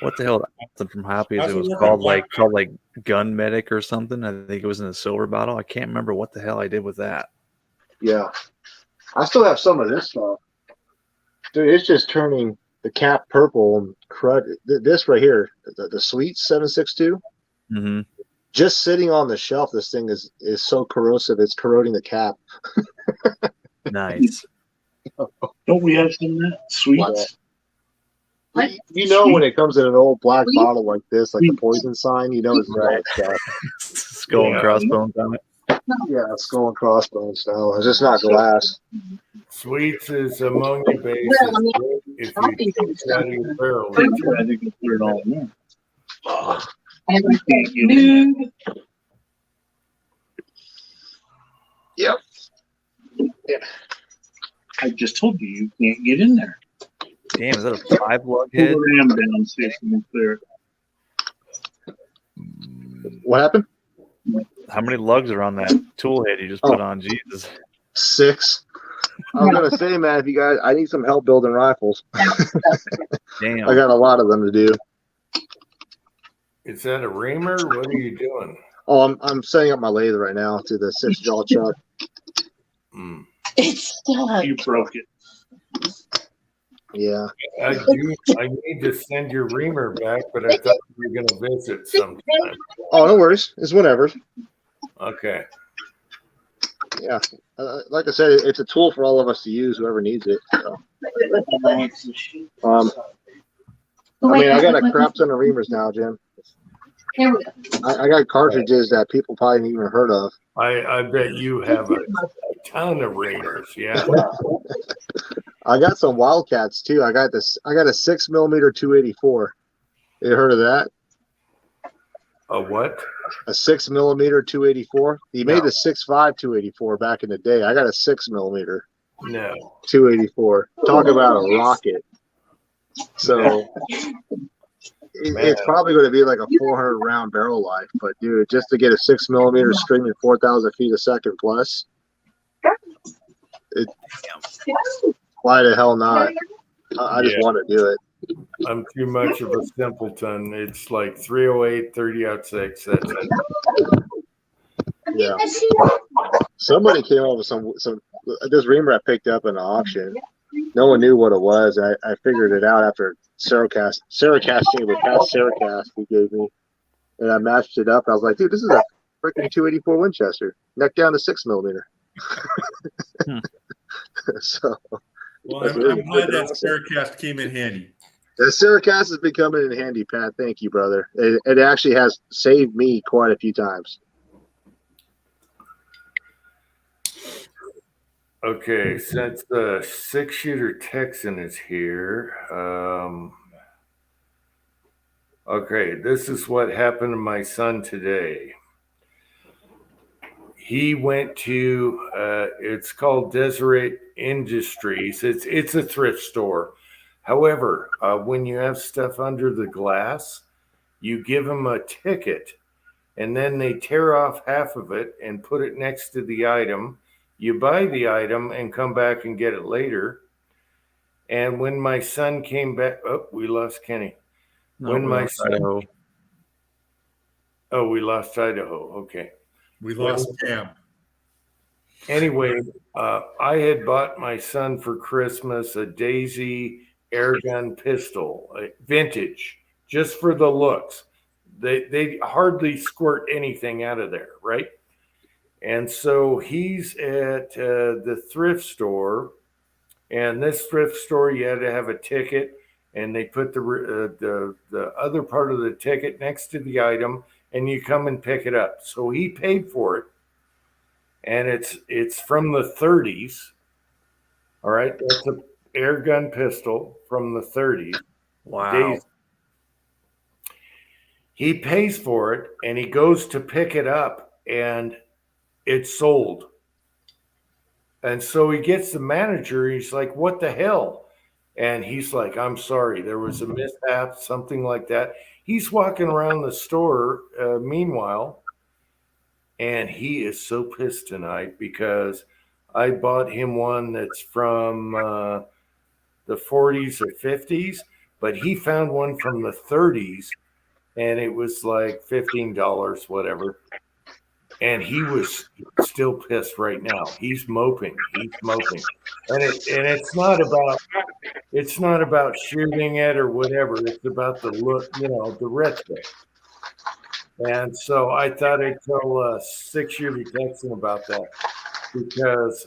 What the hell? Something from Hoppy How's it it was working? called like Gun Medic or something. I think it was in a silver bottle. I can't remember what the hell I did with that. Yeah, I still have some of this stuff, dude. It's just turning the cap purple and crud. This right here, the Sweet 762. Mm-hmm. Just sitting on the shelf, this thing is so corrosive. It's corroding the cap. Nice. Don't we have some of that? Sweets? You know when it comes in an old black bottle like this, like the poison sign, you know it's right stuff. Skull and crossbones on it. Yeah, skull and crossbones style. It's just not glass. Sweets is ammonia based. If you take it out of your barrel, I think it's put it all in there. Yep. Yeah. I just told you can't get in there. Damn, is that a 5 lug Pull head? the ram down, see if you can clear it. What happened? How many lugs are on that tool head you just put on? Jesus. 6. I was gonna say, man, if you guys, I need some help building rifles. Damn. I got a lot of them to do. is that a reamer? What are you doing? Oh, I'm setting up my lathe right now to the 6-jaw chuck. It's stuck. You broke it. Yeah. I need to send your reamer back, but I thought you were going to visit sometime. Oh, no worries. It's whatever. Okay. Yeah. Like I said, it's a tool for all of us to use, whoever needs it. So. I mean, I got a crap ton of reamers now, Jim. Here we go. I got cartridges that people probably haven't even heard of. I bet you have a ton of reamers. Yeah. I got some Wildcats too. I got a 6mm 284. You heard of that? A what? A 6mm 284. He made the 6.5 284 back in the day. I got a 6mm No. 284. Talk about a rocket. So it's probably going to be like a 400 round barrel life, but dude, just to get a 6mm streaming 4,000 feet a second plus, why the hell not? I just want to do it. I'm too much of a simpleton. It's like 308, 30-06. That's it. Yeah. Somebody came up with some this reamer I picked up in an auction. No one knew what it was. I figured it out after Seracast with past Seracast he gave me, and I matched it up. I was like, dude, this is a freaking 284 Winchester, neck down to 6mm. So, well, I'm glad that Seracast came in handy. The Seracast has been coming in handy, Pat. Thank you, brother. It actually has saved me quite a few times. Okay, since the 6-shooter Texan is here, okay, this is what happened to my son today. He went to, it's called Deseret Industries. It's a thrift store. However, when you have stuff under the glass, you give them a ticket, and then they tear off half of it and put it next to the item. You buy the item and come back and get it later. And when my son came back, oh, we lost Kenny. No, when we my lost son, Idaho. Oh, we lost Idaho. Okay. We lost Pam. Anyway, I had bought my son for Christmas a Daisy airgun pistol, vintage, just for the looks. They hardly squirt anything out of there, right? And so he's at the thrift store, and this thrift store, you had to have a ticket, and they put the other part of the ticket next to the item, and you come and pick it up. So he paid for it, and it's from the 30s. All right, that's an air gun pistol from the 30s. Wow. He pays for it, and he goes to pick it up, and it's sold. And so he gets the manager. He's like, what the hell? And he's like, I'm sorry, there was a mishap, something like that. He's walking around the store meanwhile, and he is so pissed tonight because I bought him one that's from the 40s or 50s, but he found one from the 30s, and it was like $15, whatever. And he was still pissed right now. He's moping. And it's not about shooting it or whatever. It's about the look, the retro. And so I thought I'd tell 6-year Texan about that because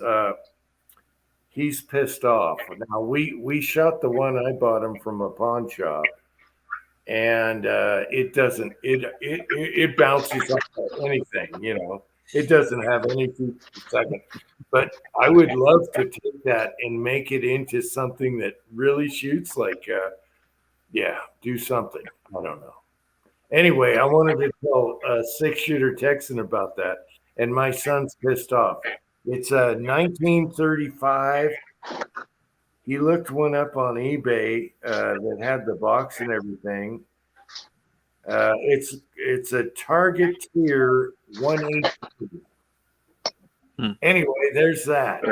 he's pissed off. Now we shot the one I bought him from a pawn shop, and it doesn't it bounces off anything, It doesn't have any feet per second. But I would love to take that and make it into something that really shoots, like do something. I don't know. Anyway, I wanted to tell a 6-shooter Texan about that, and my son's pissed off. It's a 1935. He looked one up on eBay that had the box and everything. It's a Target Tier 182. Anyway, there's that.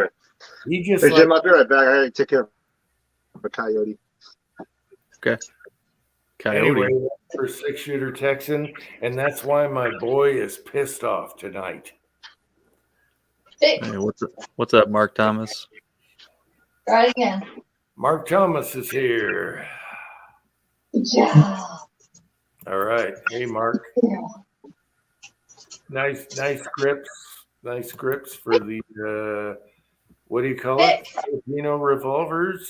He just Hey, Jim, I'll be right back. I gotta take care of a coyote. Okay. Coyote. Anyway, that's for 6-shooter Texan, and that's why my boy is pissed off tonight. Hey, what's up, Mark Thomas? Try it again. Mark Thomas is here. Yeah. All right. Hey, Mark. Nice grips. Nice grips for the, what do you call it? Filipino revolvers.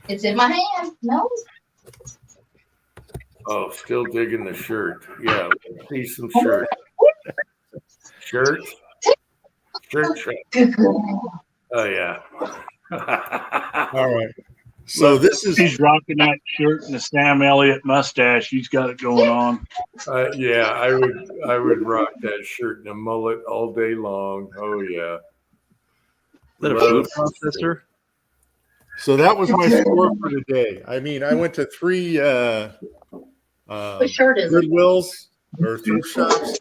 It's in my hand. No. Oh, still digging the shirt. Yeah, let's see some shirt. Shirt. Oh, yeah. All right. So this is he's rocking that shirt and the Sam Elliott mustache. He's got it going on. Yeah, I would rock that shirt and a mullet all day long. Oh yeah. Is that a food processor? So that was my score for today. I mean, I went to 3 Goodwills or thrift shops,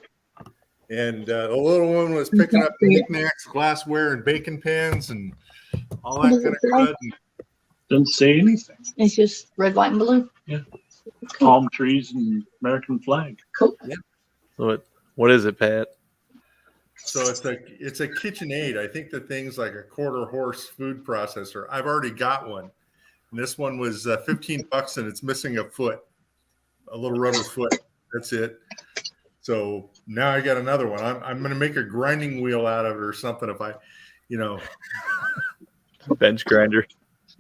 and the little one was picking up knickknacks, glassware, and bacon pans, and all that kind of crud. Doesn't say anything. It's just red, white, and blue. Yeah. Palm trees and American flag. Cool. Yeah. So what is it, Pat? So it's a KitchenAid. I think the thing's like a quarter horse food processor. I've already got one. And this one was $15 and it's missing a foot, a little rubber foot. That's it. So now I got another one. I'm going to make a grinding wheel out of it or something if I, bench grinder.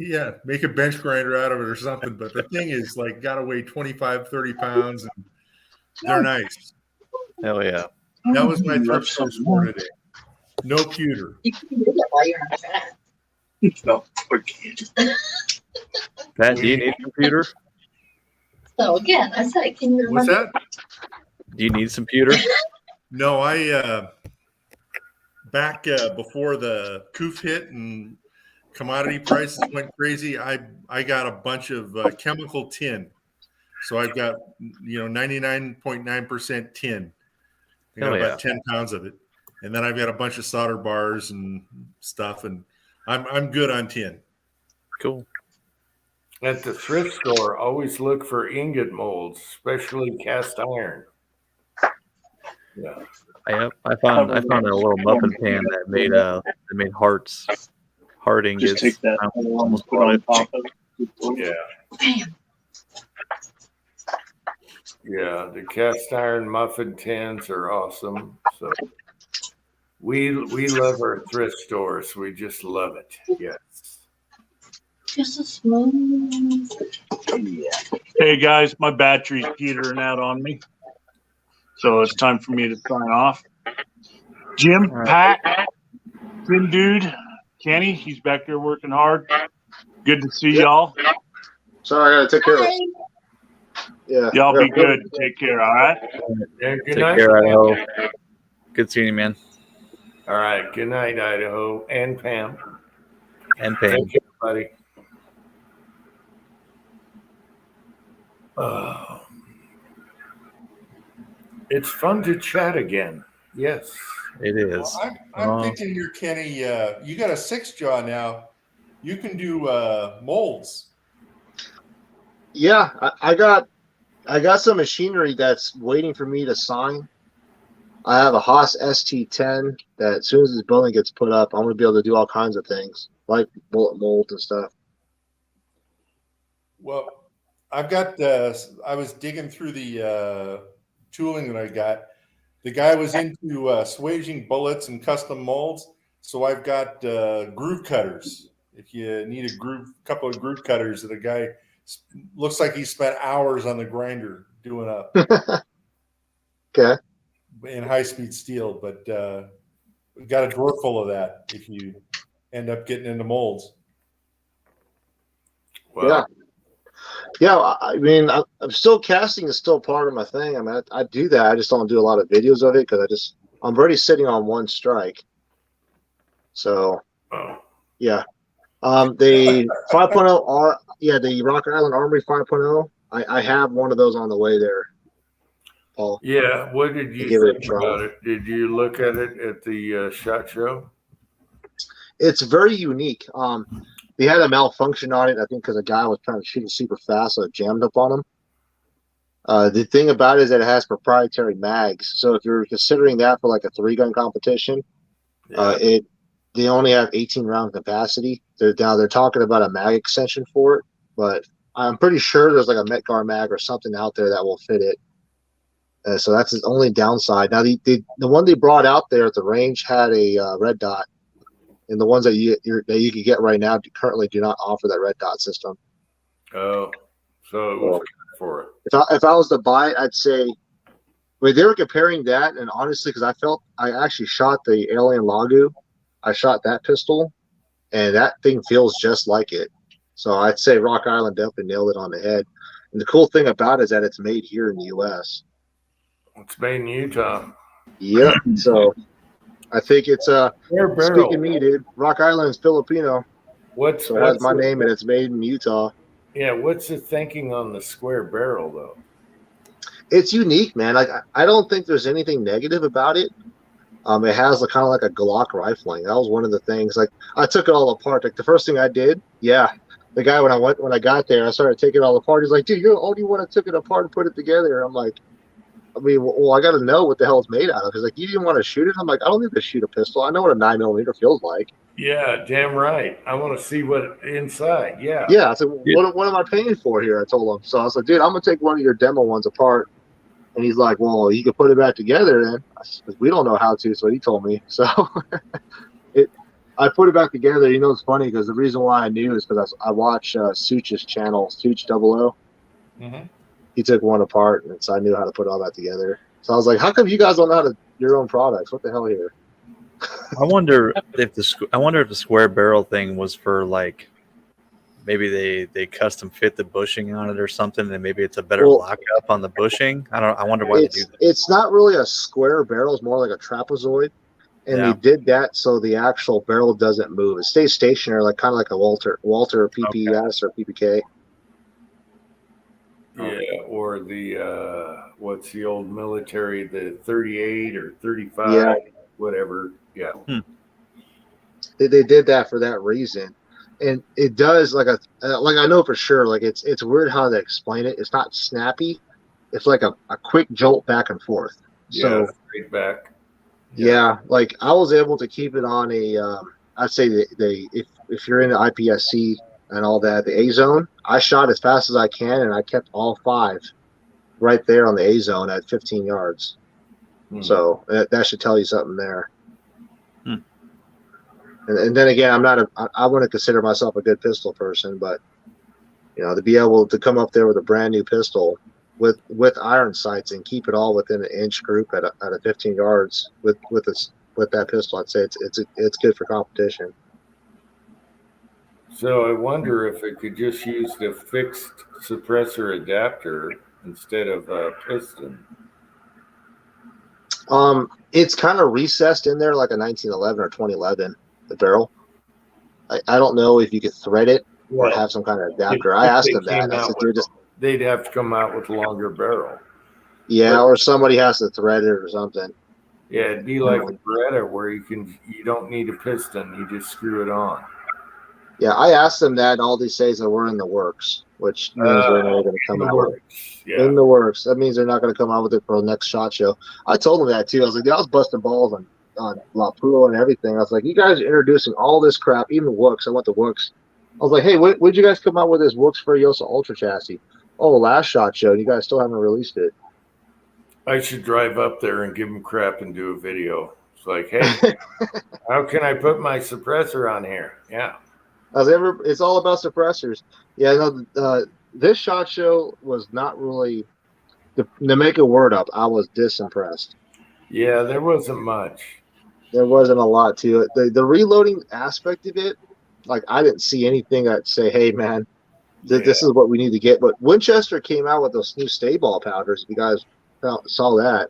Yeah, make a bench grinder out of it or something. But the thing is like got to weigh 25, 30 pounds and they're nice. Hell yeah. That was my thrift store for today. No pewter. You can do that while you're on track. No, Pat, do you need a computer? So again, I said, can you What's remember? that? Do you need some pewter? No, I back before the coof hit and commodity prices went crazy, I got a bunch of chemical tin. So I've got 99.9% tin. I got about 10 pounds of it. And then I've got a bunch of solder bars and stuff, and I'm good on tin. Cool. At the thrift store, always look for ingot molds, especially cast iron. Yeah. I found a little muffin pan that made heart ingots. Just take that. I almost bought it. Yeah. Yeah, the cast iron muffin tins are awesome. So we love our thrift stores. We just love it. Yes. Just a smooth. Yeah. Hey guys, my battery's petering out on me, so it's time for me to sign off. Jim, Pat, Tim, dude, Kenny, he's back there working hard. Good to see y'all. Sorry, I gotta take care of it. Yeah. Y'all be good. Take care. All right. Yeah, good Take night. care, Idaho. Good seeing you, man. All right. Good night, Idaho and Pam. And Pam. Thank you, buddy. Oh. It's fun to chat again. Yes. It is. Well, I'm thinking here, Kenny, you got a 6-jaw now. You can do molds. Yeah, I got some machinery that's waiting for me to sign. I have a Haas ST10 that as soon as this building gets put up, I'm going to be able to do all kinds of things, like bullet molds and stuff. Well, I've got, I was digging through the tooling that I got. The guy was into swaging bullets and custom molds. So I've got groove cutters. If you need a couple of groove cutters that a guy looks like he spent hours on the grinder doing up. Okay. In high-speed steel, but we've got a drawer full of that if you end up getting into molds. Wow. Yeah. I mean, I'm still casting is still part of my thing. I mean, I do that. I just don't do a lot of videos of it because I'm already sitting on one strike. So, yeah. The 5.0 the Rock Island Armory 5.0. I have one of those on the way there. Paul. Yeah, what did you think about it? Did you look at it at the SHOT Show? It's very unique. They had a malfunction on it, I think, because a guy was trying to shoot it super fast, so it jammed up on him. The thing about it is that it has proprietary mags. So if you're considering that for like a 3-gun competition, they only have 18 round capacity. They're talking about a mag extension for it, but I'm pretty sure there's like a Metgar mag or something out there that will fit it. So that's the only downside. Now, the one they brought out there at the range had a red dot, and the ones that you can get right now currently do not offer that red dot system. Oh, so it was good for it. If I was to buy it, I'd say, they were comparing that, and honestly, because I actually shot the Alien Lagu, I shot that pistol, and that thing feels just like it. So I'd say Rock Island definitely nailed it on the head. And the cool thing about it is that it's made here in the U.S. It's made in Utah. Yep. So I think it's barrel. Speaking of me, dude, Rock Island is Filipino. So it has my name and it's made in Utah. Yeah, what's the thinking on the square barrel though? It's unique, man. Like I don't think there's anything negative about it. It has kind of like a Glock rifling. That was one of the things. Like I took it all apart. Like the first thing I did, the guy when I got there, I started taking it all apart. He's like, "Dude, you're the only one that took it apart and put it together." I'm like, I mean, well, I got to know what the hell it's made out of. He's like, "You didn't want to shoot it?" I'm like, "I don't need to shoot a pistol. I know what a 9mm feels like." Yeah, damn right. I want to see what inside. Yeah. Yeah. I said, what am I paying for here? I told him. So I was like, "Dude, I'm gonna take one of your demo ones apart." And he's like, "Well, you can put it back together then." I said, "We don't know how to," so he told me. So I put it back together. You know, it's funny because the reason why I knew is because I watch Such's channel, Such 00. Mm-hmm. He took one apart, and so I knew how to put all that together. So I was like, "How come you guys don't know how to your own products? What the hell here?" I wonder if the square barrel thing was for like maybe they custom fit the bushing on it or something, and maybe it's a better lockup on the bushing. I wonder why they do that. It's not really a square barrel; it's more like a trapezoid, and they did that so the actual barrel doesn't move; it stays stationary, like kind of like a Walter PPS or PPK. Yeah, or the what's the old military, the 38 or 35, whatever. Yeah. They did that for that reason, and it does like I know for sure. Like it's weird how they explain it. It's not snappy. It's like a quick jolt back and forth. Yeah, straight back. Yeah, like I was able to keep it on a. I'd say if you're in the IPSC and all that, the A zone, I shot as fast as I can, and I kept all 5 right there on the A zone at 15 yards. So that should tell you something there. And then again, I wouldn't consider myself a good pistol person, but you know, to be able to come up there with a brand new pistol with iron sights and keep it all within an inch group at a 15 yards with that pistol, I'd say it's good for competition. So I wonder if it could just use the fixed suppressor adapter instead of a piston. It's kind of recessed in there like a 1911 or 2011, the barrel. I don't know if you could thread it or have some kind of adapter. I asked them that. I said, "Dude, they'd have to come out with a longer barrel." Yeah, or somebody has to thread it or something. Yeah, it'd be like a Beretta where you don't need a piston, you just screw it on. Yeah, I asked them that, and all they say is that we're in the works, which means they're not going to come out with it. In the works. That means they're not going to come out with it for the next SHOT Show. I told them that too. I was like, I was busting balls on La Pula and everything. I was like, you guys are introducing all this crap, even Wooks. I want the Wooks. I was like, hey, when'd you guys come out with this Wooks Furiosa Ultra chassis? Oh, last SHOT Show, and you guys still haven't released it. I should drive up there and give them crap and do a video. It's like, hey, how can I put my suppressor on here? Yeah. It's all about suppressors. Yeah, no, this SHOT Show was not really to make a word up. I was disimpressed. Yeah, there wasn't much. There wasn't a lot to it. The reloading aspect of it, like I didn't see anything that say, "Hey, man, this is what we need to get." But Winchester came out with those new stay ball powders. If you guys saw that,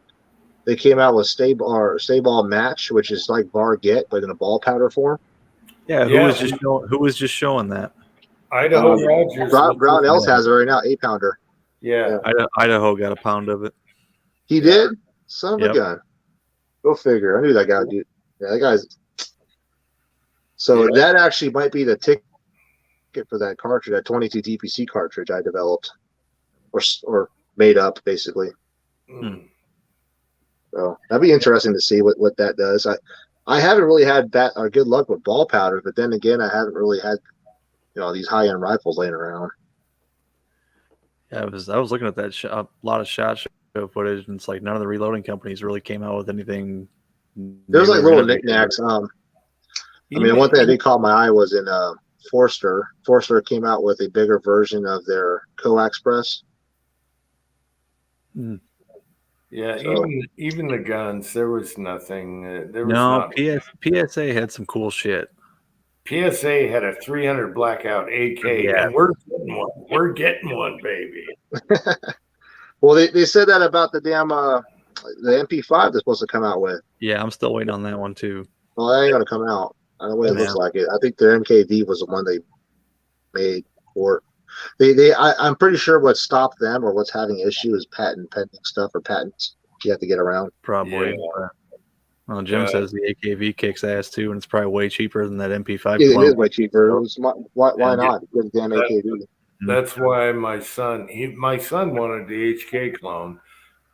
they came out with stay ball match, which is like bar get, but in a ball powder form. Yeah, who was just showing that? Idaho Rogers. Brownells has it right now, 8-pounder. Yeah. Idaho got a pound of it. He did? Son of a gun. Go figure. I knew that guy would do. Yeah, that guy's. So that actually might be the ticket for that cartridge, that 22 DPC cartridge I developed or made up, basically. So that'd be interesting to see what that does. I haven't really had good luck with ball powders, but then again, I haven't really had these high-end rifles laying around. Yeah, I was looking at that a lot of SHOT Show footage, and it's like none of the reloading companies really came out with anything. There's like little knickknacks. I mean, one thing I did caught my eye was in Forster. Forster came out with a bigger version of their coax press. Yeah, So- even the guns, there was nothing. PSA had some cool shit. PSA had a 300 blackout AK, and we're getting one. We're getting one, baby. Well, they said that about the damn the MP5 they're supposed to come out with. Yeah, I'm still waiting on that one too. Well, that ain't gonna come out. I don't know what it looks like it. I think their MKD was the one they made for it. I'm pretty sure what stopped them or what's having issue is patent pending stuff or patents you have to get around. Probably. Well, Jim says the AKV kicks ass too, and it's probably way cheaper than that MP5. It is way cheaper. Why not? Get the damn AKV. That's why my son wanted the HK clone,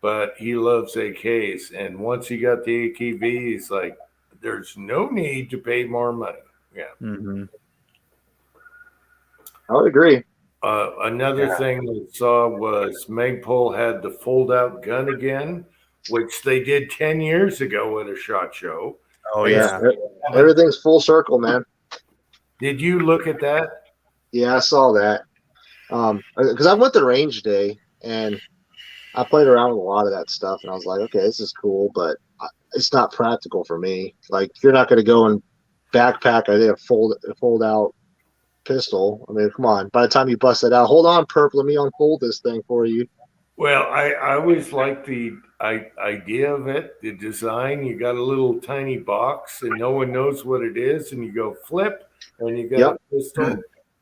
but he loves AKs. And once he got the AKV, he's like, there's no need to pay more money. Yeah. Mm-hmm. I would agree. Another thing we saw was Magpul had the fold-out gun again, which they did 10 years ago at a SHOT Show. Oh, yeah. Everything's full circle, man. Did you look at that? Yeah, I saw that. Because I went to range day, and I played around with a lot of that stuff, and I was like, okay, this is cool, but it's not practical for me. Like, you're not going to go and backpack a fold-out pistol. I mean, come on. By the time you bust it out, hold on, Perp, let me unfold this thing for you. Well, I always like the idea of it, the design. You got a little tiny box and no one knows what it is, and you go flip and you got a pistol.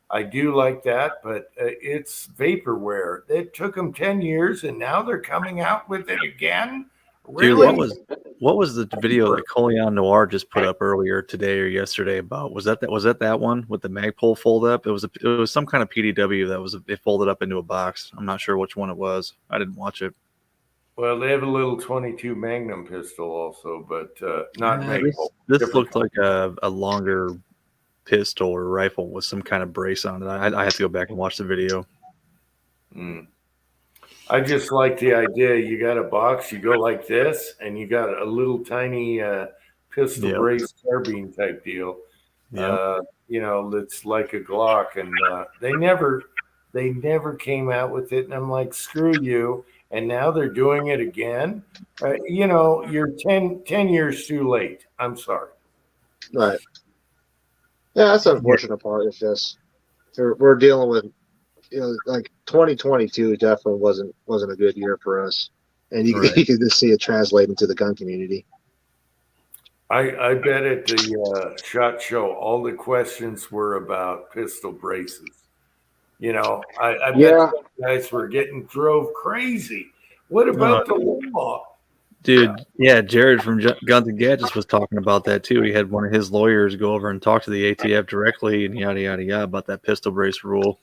I do like that, but it's vaporware. It took them 10 years and now they're coming out with it again. Really? Dude, what was the video that Coleon Noir just put up earlier today or yesterday about? Was that one with the Magpul fold up? It was some kind of PDW that it folded up into a box. I'm not sure which one it was. I didn't watch it. Well, they have a little 22 Magnum pistol also, but not Magpul. This looked like a longer pistol or rifle with some kind of brace on it. I have to go back and watch the video. I just like the idea. You got a box, you go like this, and you got a little tiny pistol brace carbine type deal. That's like a Glock, and they never came out with it. And I'm like, screw you. And now they're doing it again. You're 10 years too late. I'm sorry. Right. Yeah, that's the unfortunate part. It's just we're dealing with, like 2022 definitely wasn't a good year for us, and you can just see it translate into the gun community. I bet at the SHOT Show, all the questions were about pistol braces. I bet guys were drove crazy. What about the law? Dude, yeah, Jared from Guns and Gadgets was talking about that too. He had one of his lawyers go over and talk to the ATF directly and yada, yada, yada about that pistol brace rule.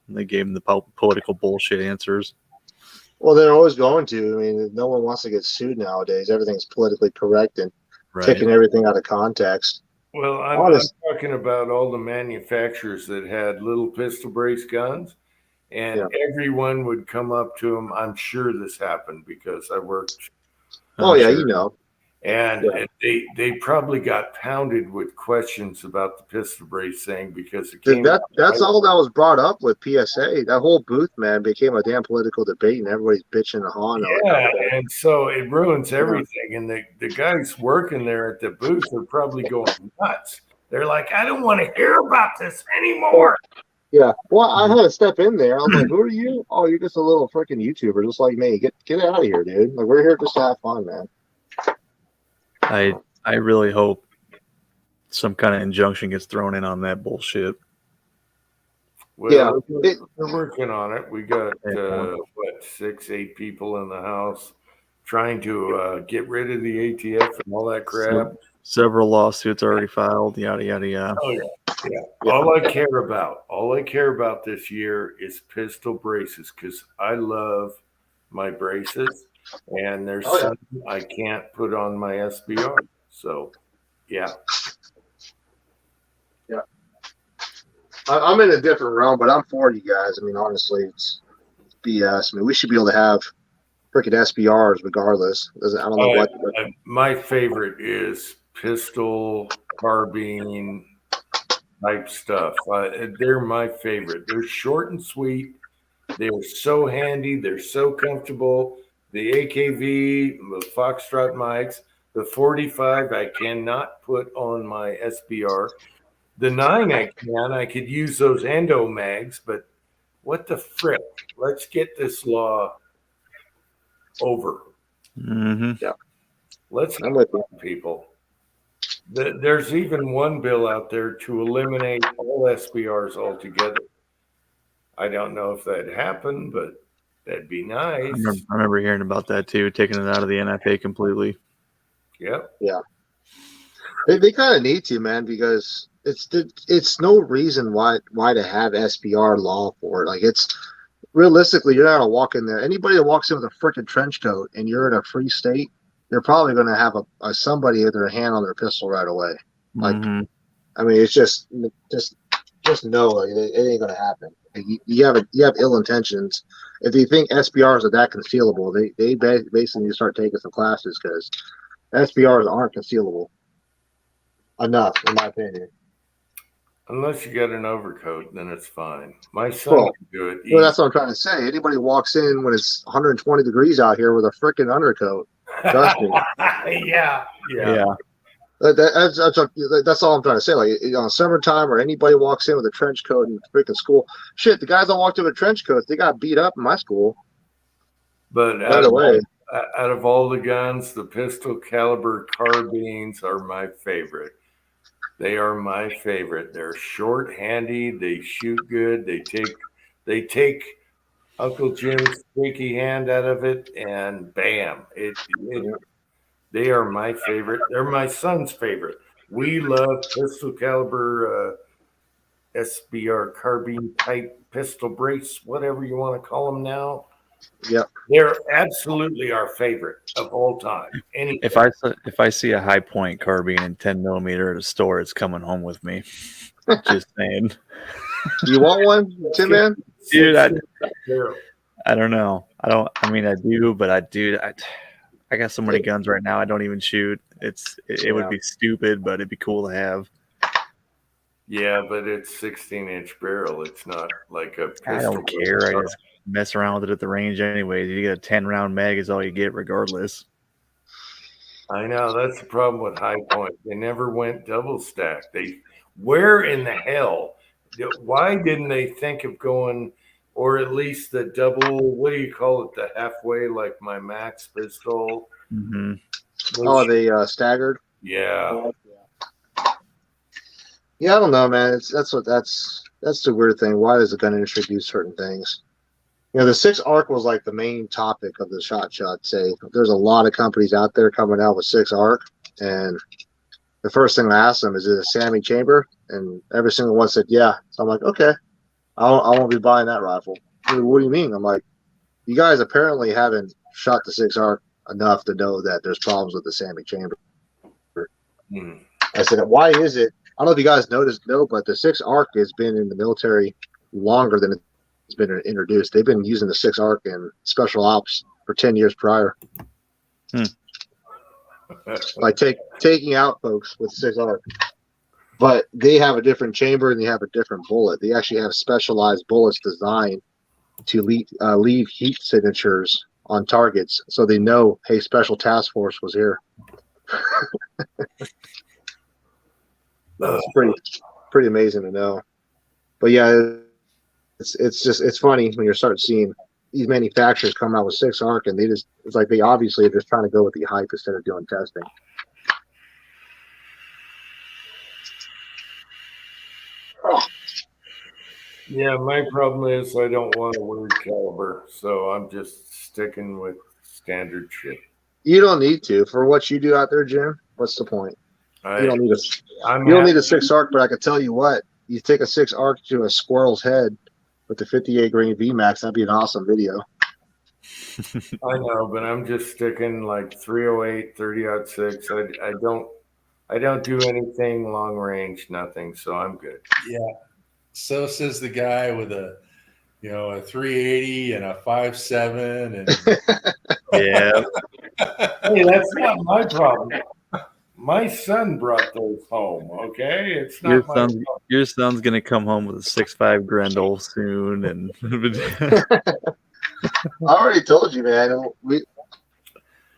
And they gave him the political bullshit answers. Well, they're always going to. I mean, no one wants to get sued nowadays. Everything's politically correct and taking everything out of context. Well, I'm talking about all the manufacturers that had little pistol brace guns, and everyone would come up to them. I'm sure this happened because I worked. Oh, yeah, you know. And they probably got pounded with questions about the pistol brace thing because it came. That's all that was brought up with PSA. That whole booth, man, became a damn political debate, and everybody's bitching and hawing. Yeah, and so it ruins everything. And the guys working there at the booth are probably going nuts. They're like, I don't want to hear about this anymore. Yeah. Well, I had to step in there. I was like, who are you? Oh, you're just a little freaking YouTuber, just like me. Get out of here, dude. Like, we're here just to have fun, man. I really hope some kind of injunction gets thrown in on that bullshit. Well, we're working on it. We got 6-8 people in the house trying to get rid of the ATF and all that crap. Several lawsuits already filed. Yada yada yada. Oh yeah. All I care about this year is pistol braces because I love my braces. And there's some I can't put on my SBR. So, yeah. Yeah. I'm in a different realm, but I'm for you guys. I mean, honestly, it's BS. I mean, we should be able to have freaking SBRs regardless. I don't know what. My favorite is pistol, carbine type stuff. They're my favorite. They're short and sweet. They're so handy. They're so comfortable. The AKV, the Foxtrot mics, the 45 I cannot put on my SBR. The 9 I could use those endo mags, but what the frick? Let's get this law over. Mm-hmm. Yeah. Let's get people. There's even one bill out there to eliminate all SBRs altogether. I don't know if that happened, but that'd be nice. I remember hearing about that too, taking it out of the NFA completely. Yep. Yeah. They kind of need to, man, because it's no reason why to have SBR law for it. Like, it's realistically, you're not gonna walk in there. Anybody that walks in with a freaking trench coat and you're in a free state, you're probably gonna have a somebody with their hand on their pistol right away. Like, I mean, it's just know, like, it ain't gonna happen. Like, you have ill intentions. If you think SBRs are that concealable, they basically need to start taking some classes because SBRs aren't concealable enough, in my opinion. Unless you got an overcoat, then it's fine. My son can do it. Well, that's what I'm trying to say. Anybody walks in when it's 120 degrees out here with a freaking undercoat, trust me. Yeah. That's all I'm trying to say. Like, summertime, or anybody walks in with a trench coat in freaking school. Shit, the guys that walked in with trench coats, they got beat up in my school. But out of all the guns, the pistol caliber carbines are my favorite. They are my favorite. They're short, handy. They shoot good. They take Uncle Jim's squeaky hand out of it, and bam! They are my favorite. They're my son's favorite. We love pistol caliber SBR carbine type pistol brace, whatever you want to call them now. Yep. They're absolutely our favorite of all time. If I see a high point carbine in 10 millimeter at a store, it's coming home with me. Just saying. You want one, Tim Man? Dude, I don't know. I mean, I do, but I got so many guns right now. I don't even shoot. It would be stupid, but it'd be cool to have. Yeah, but it's 16-inch barrel. It's not like a pistol. I don't care. I just mess around with it at the range anyways. You get a 10-round mag is all you get regardless. I know. That's the problem with high point. They never went double stack. Where in the hell? Why didn't they think of going, or at least the double, what do you call it, the halfway, like my Max pistol? Mm-hmm. Oh, they staggered? Yeah. Yeah, I don't know, man. That's the weird thing. Why does the gun industry do certain things? The 6 ARC was like the main topic of the SHOT Show. I'd say there's a lot of companies out there coming out with 6 ARC, and the first thing I asked them is it a Sammy chamber, and every single one said yeah. So I'm like, okay, I won't be buying that rifle. What do you mean? I'm like, you guys apparently haven't shot the 6 ARC enough to know that there's problems with the Sammy chamber. I said, why is it? I don't know if you guys noticed, but the 6 ARC has been in the military longer than it's been introduced. They've been using the 6 ARC in special ops for 10 years prior. Like taking out folks with 6 ARC. But they have a different chamber and they have a different bullet. They actually have specialized bullets designed to leave heat signatures on targets, so they know, hey, special task force was here. That's pretty amazing to know. But yeah, it's funny when you start seeing these manufacturers come out with 6 ARC, and it's like they obviously are just trying to go with the hype instead of doing testing. Yeah, my problem is I don't want a weird caliber, so I'm just sticking with standard shit. You don't need to for what you do out there, Jim. What's the point? You don't need a 6 ARC, but I can tell you what: you take a 6 ARC to a squirrel's head with the 58 grain VMAX, that'd be an awesome video. I know, but I'm just sticking like 308, 30-06. I don't do anything long range, nothing, so I'm good. Yeah. So says the guy with a 380 and a 5.7 and yeah. Hey, that's not my problem. My son brought those home. Okay, it's not your son's gonna come home with a 6.5 Grendel soon, and I already told you, man.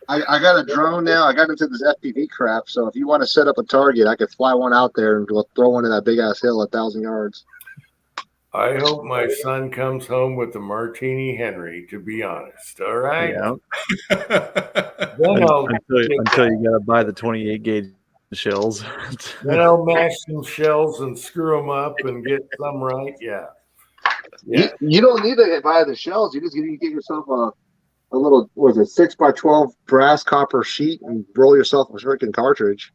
I got a drone now. I got into this FPV crap. So if you want to set up a target, I could fly one out there and throw one in that big ass hill 1,000 yards. I hope my son comes home with a Martini Henry, to be honest. All right. Yeah. Then until you gotta buy the 28 gauge shells. Then I'll mash some shells and screw them up and get some right. Yeah. You don't need to buy the shells. You just need to get yourself a little, 6x12 brass copper sheet and roll yourself a freaking cartridge.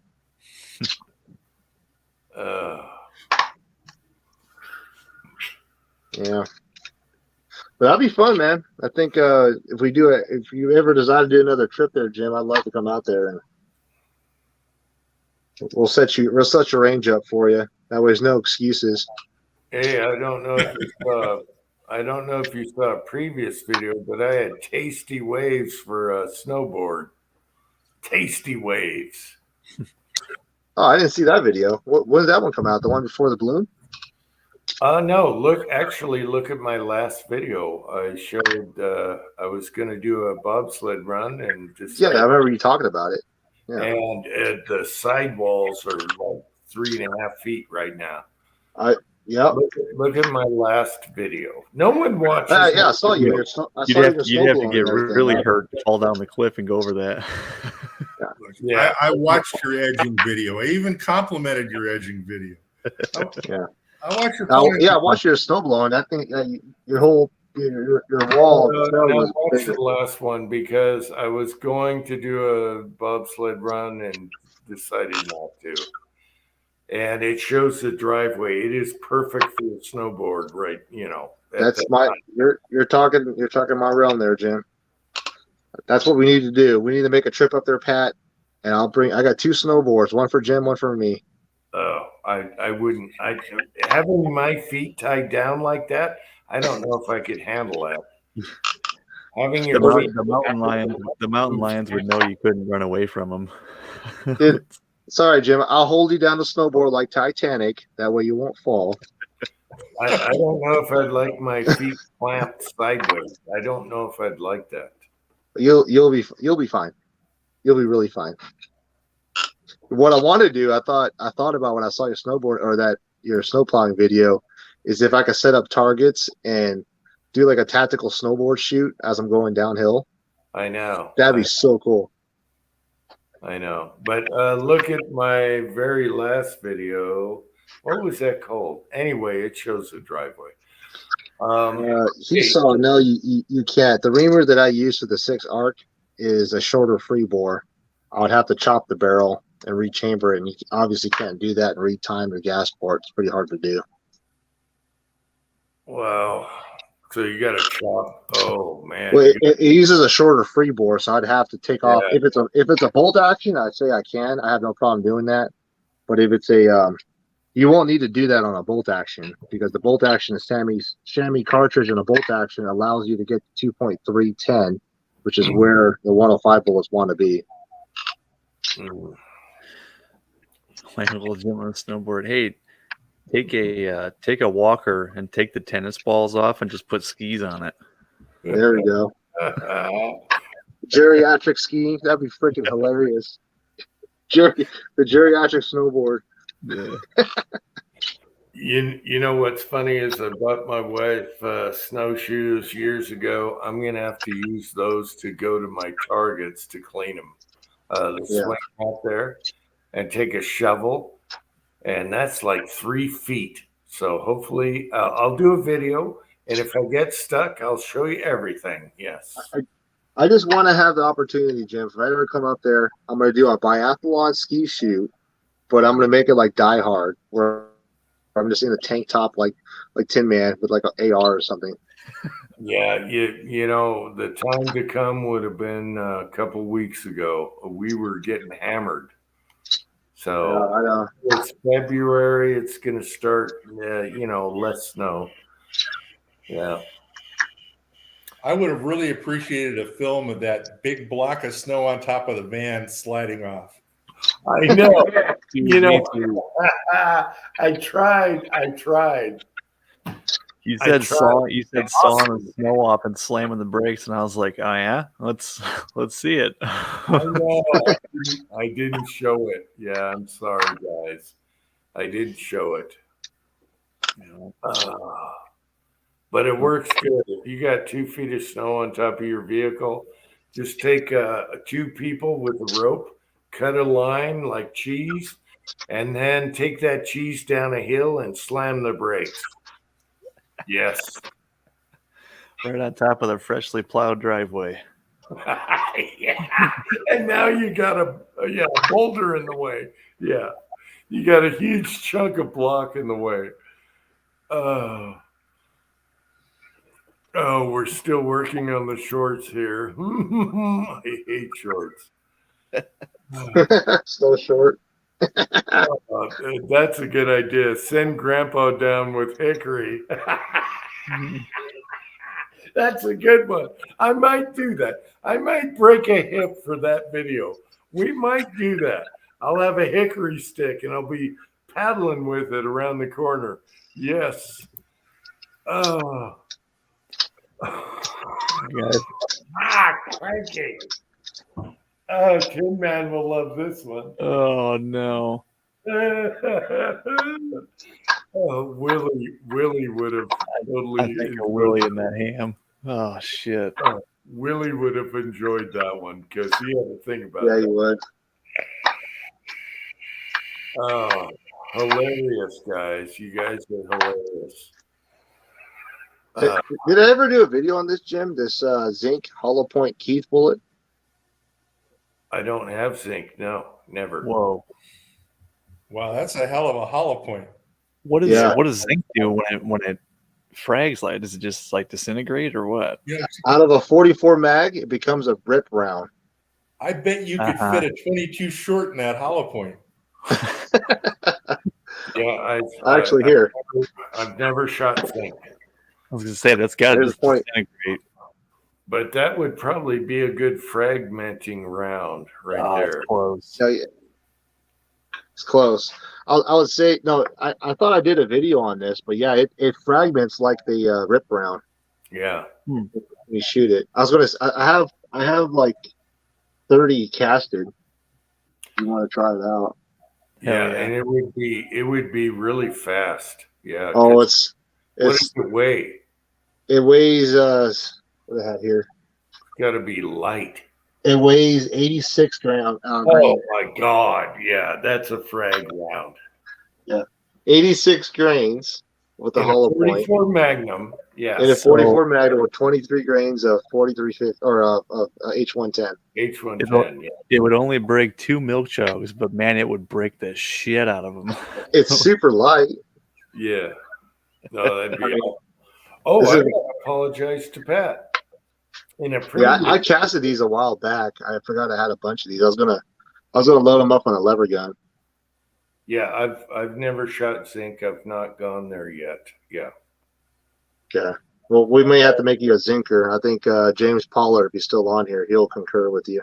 Yeah, but that'd be fun, man. I think if you ever decide to do another trip there, Jim, I'd love to come out there and we'll set your range up for you. That way, there's no excuses. Hey, I don't know if you saw a previous video, but I had tasty waves for a snowboard. Tasty waves. Oh, I didn't see that video. When did that one come out? The one before the balloon? No, look at my last video. I showed I was going to do a bobsled run and just I remember you talking about it. Yeah. And the sidewalls are like 3.5 feet right now. Look at my last video. No one watches. I saw you. You'd have to get really hurt to fall down the cliff and go over that. Yeah, I watched your edging video. I even complimented your edging video. Yeah. I watched your. I watched your snowblowing. I think your whole your wall. I watched the last one because I was going to do a bobsled run and decided not to. And it shows the driveway. It is perfect for a snowboard, right? You're talking my realm there, Jim. That's what we need to do. We need to make a trip up there, Pat. And I got 2 snowboards, one for Jim, one for me. Oh, I wouldn't. Having my feet tied down like that, I don't know if I could handle that. Having the mountain lions would know you couldn't run away from them. Dude, sorry, Jim. I'll hold you down the snowboard like Titanic. That way you won't fall. I don't know if I'd like my feet clamped sideways. I don't know if I'd like that. You'll be fine. You'll be really fine. What I want to do, I thought about when I saw your snowboard or your snowplowing video, is if I could set up targets and do like a tactical snowboard shoot as I'm going downhill. I know. That'd be so cool. I know. But look at my very last video. What was that called? Anyway, it shows the driveway. He saw no, you can't. The reamer that I use for the 6 arc is a shorter free bore. I would have to chop the barrel and rechamber it, and you obviously can't do that and retime your gas port. It's pretty hard to do. Wow. So you got to chop. Oh man. Well, it uses a shorter free bore, so I'd have to take off. If it's a bolt action, I'd say I can. I have no problem doing that. But if it's a you won't need to do that on a bolt action, because the bolt action is chamois cartridge, and a bolt action allows you to get to 2.310, which is where the 105 bullets want to be. Like a little Jim on a snowboard. Hey, take a walker and take the tennis balls off and just put skis on it. There we go. Geriatric skiing, that'd be freaking hilarious. The geriatric snowboard. Yeah. You know what's funny is I bought my wife snowshoes years ago. I'm gonna have to use those to go to my targets to clean them. Swing out there and take a shovel, and that's like 3 feet. So hopefully I'll do a video, and if I get stuck, I'll show you everything. Yes. I just want to have the opportunity, Jim. If I ever come up there, I'm going to do a biathlon ski shoot, but I'm going to make it like Die Hard, where I'm just in a tank top like Tin Man with like an AR or something. Yeah, you know, the time to come would have been a couple weeks ago. We were getting hammered. So I know. It's February. It's going to start, less snow. Yeah. I would have really appreciated a film of that big block of snow on top of the van sliding off. I know. I tried. You said sawing the snow off and slamming the brakes, and I was like, "Oh yeah, let's see it." I know. I didn't show it. Yeah, I'm sorry, guys. I didn't show it. But it works good. If you got 2 feet of snow on top of your vehicle, just take 2 people with a rope, cut a line like cheese, and then take that cheese down a hill and slam the brakes. Yes. Right on top of the freshly plowed driveway. Yeah. And now you got a boulder in the way. Yeah. You got a huge chunk of block in the way. Oh, we're still working on the shorts here. I hate shorts. Still short. That's a good idea. Send Grandpa down with hickory. That's a good one. I might do that. I might break a hip for that video. We might do that. I'll have a hickory stick and I'll be paddling with it around the corner. Yes. Oh. Cranky. Oh, Tin Man will love this one. Oh no. Oh, Willie would have totally. I think of Willie in that ham. Oh shit. Willie would have enjoyed that one because he had to think about it. Yeah, he would. Oh, hilarious, guys. You guys are hilarious. Did I ever do a video on this, Jim? This zinc hollow point Keith bullet? I don't have zinc. No, never. Whoa. Wow, that's a hell of a hollow point. What does zinc do when it frags? Like, does it just like disintegrate or what? Yeah. Out of a 44 mag, it becomes a rip round. I bet you could fit a 22 short in that hollow point. Yeah, I've never shot zinc. I was gonna say that's got to disintegrate. But that would probably be a good fragmenting round right there. It's close. So, yeah. It's close. I would say no. I thought I did a video on this, but yeah, it fragments like the rip round. Yeah. When you shoot it. I have like 30 casted. If you want to try it out? Yeah, and it would be really fast. Yeah. Oh, what does it weigh? It weighs what do I have here? Got to be light. It weighs 86 grams. Oh my God! Yeah, that's a frag round. Yeah, 86 grains with the hollow point. 44 Magnum. Yeah. And a 44 Magnum with 23 grains of 4350 or H110. H110. Yeah. It would only break 2 milk jugs, but man, it would break the shit out of them. It's super light. Yeah. No, that'd be awesome. Oh, I gotta apologize to Pat. In a previous, I casted these a while back. I forgot I had a bunch of these. I was gonna load them up on a lever gun. Yeah, I've never shot zinc. I've not gone there yet. Yeah. Okay. Well, we may have to make you a zinker. I think James Pollard, if he's still on here, he'll concur with you.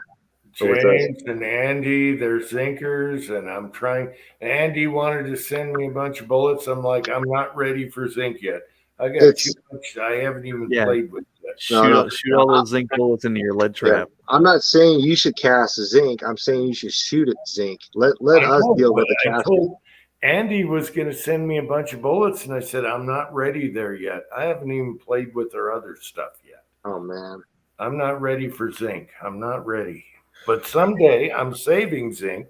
James and Andy, they're zinkers, and I'm trying. Andy wanted to send me a bunch of bullets. I'm like, I'm not ready for zinc yet. I got too much. I haven't even played with it. Shoot all those zinc bullets into your lead trap. Yeah. I'm not saying you should cast zinc. I'm saying you should shoot at zinc. Let us deal with the casting. Andy was going to send me a bunch of bullets, and I said, I'm not ready there yet. I haven't even played with their other stuff yet. Oh, man. I'm not ready for zinc. I'm not ready. But someday I'm saving zinc.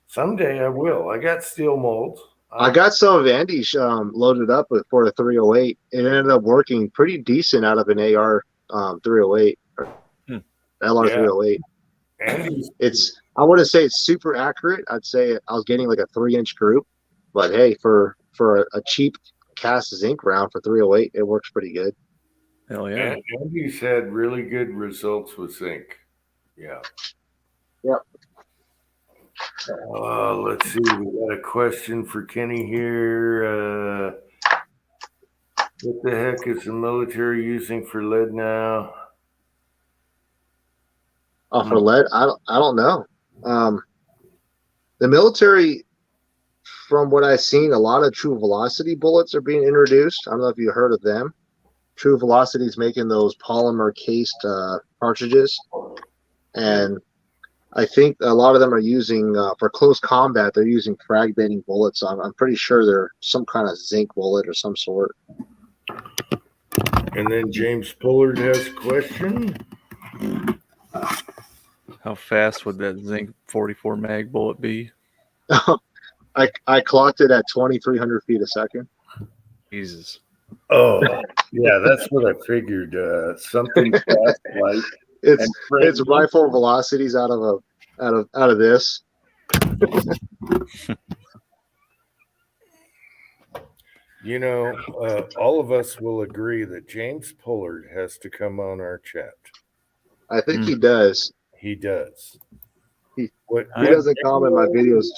Someday I will. I got steel molds. I got some of Andy's loaded up for a 308. It ended up working pretty decent out of an AR 308. LR 308. It's, I wouldn't say it's super accurate. I'd say I was getting like a 3-inch group, but hey, for a cheap cast zinc round for 308, it works pretty good. Hell yeah. And Andy's had really good results with zinc. Yeah. Yep. Let's see. We got a question for Kenny here. What the heck is the military using for lead now? Oh, for lead? I don't know. The military, from what I've seen, a lot of true velocity bullets are being introduced. I don't know if you heard of them. True Velocity is making those polymer cased cartridges, and I think a lot of them are using for close combat. They're using frag bending bullets. I'm pretty sure they're some kind of zinc bullet or some sort. And then James Pullard has a question. How fast would that zinc 44 mag bullet be? I clocked it at 2,300 feet a second. Jesus. Oh, yeah, that's what I figured. Something fast, light. It's rifle velocities out of this. You know, all of us will agree that James Pullard has to come on our chat. I think he does. He does. He doesn't comment my videos.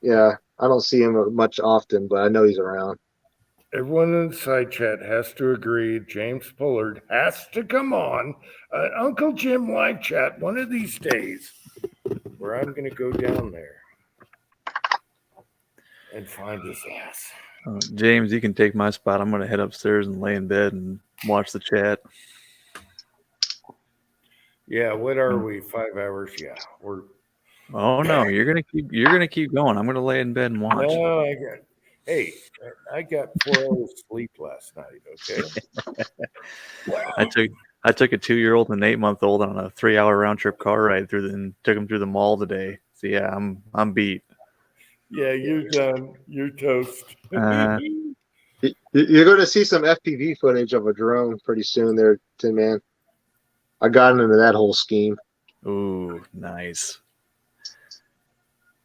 Yeah, I don't see him much often, but I know he's around. Everyone in the side chat has to agree James Pullard has to come on Uncle Jim live chat one of these days, where I'm going to go down there and find his ass. James, you can take my spot. I'm going to head upstairs and lay in bed and watch the chat. Yeah, what are we? 5 hours? Yeah, we're. Oh no, you're gonna keep going. I'm gonna lay in bed and watch. No, I got 4 hours sleep last night. Okay. I took a 2-year-old and an 8-month-old on a 3-hour round trip car ride and took them through the mall today. So yeah, I'm beat. Yeah, you're done. You're toast. You're going to see some FPV footage of a drone pretty soon there, Tin Man. I got into that whole scheme. Ooh, nice.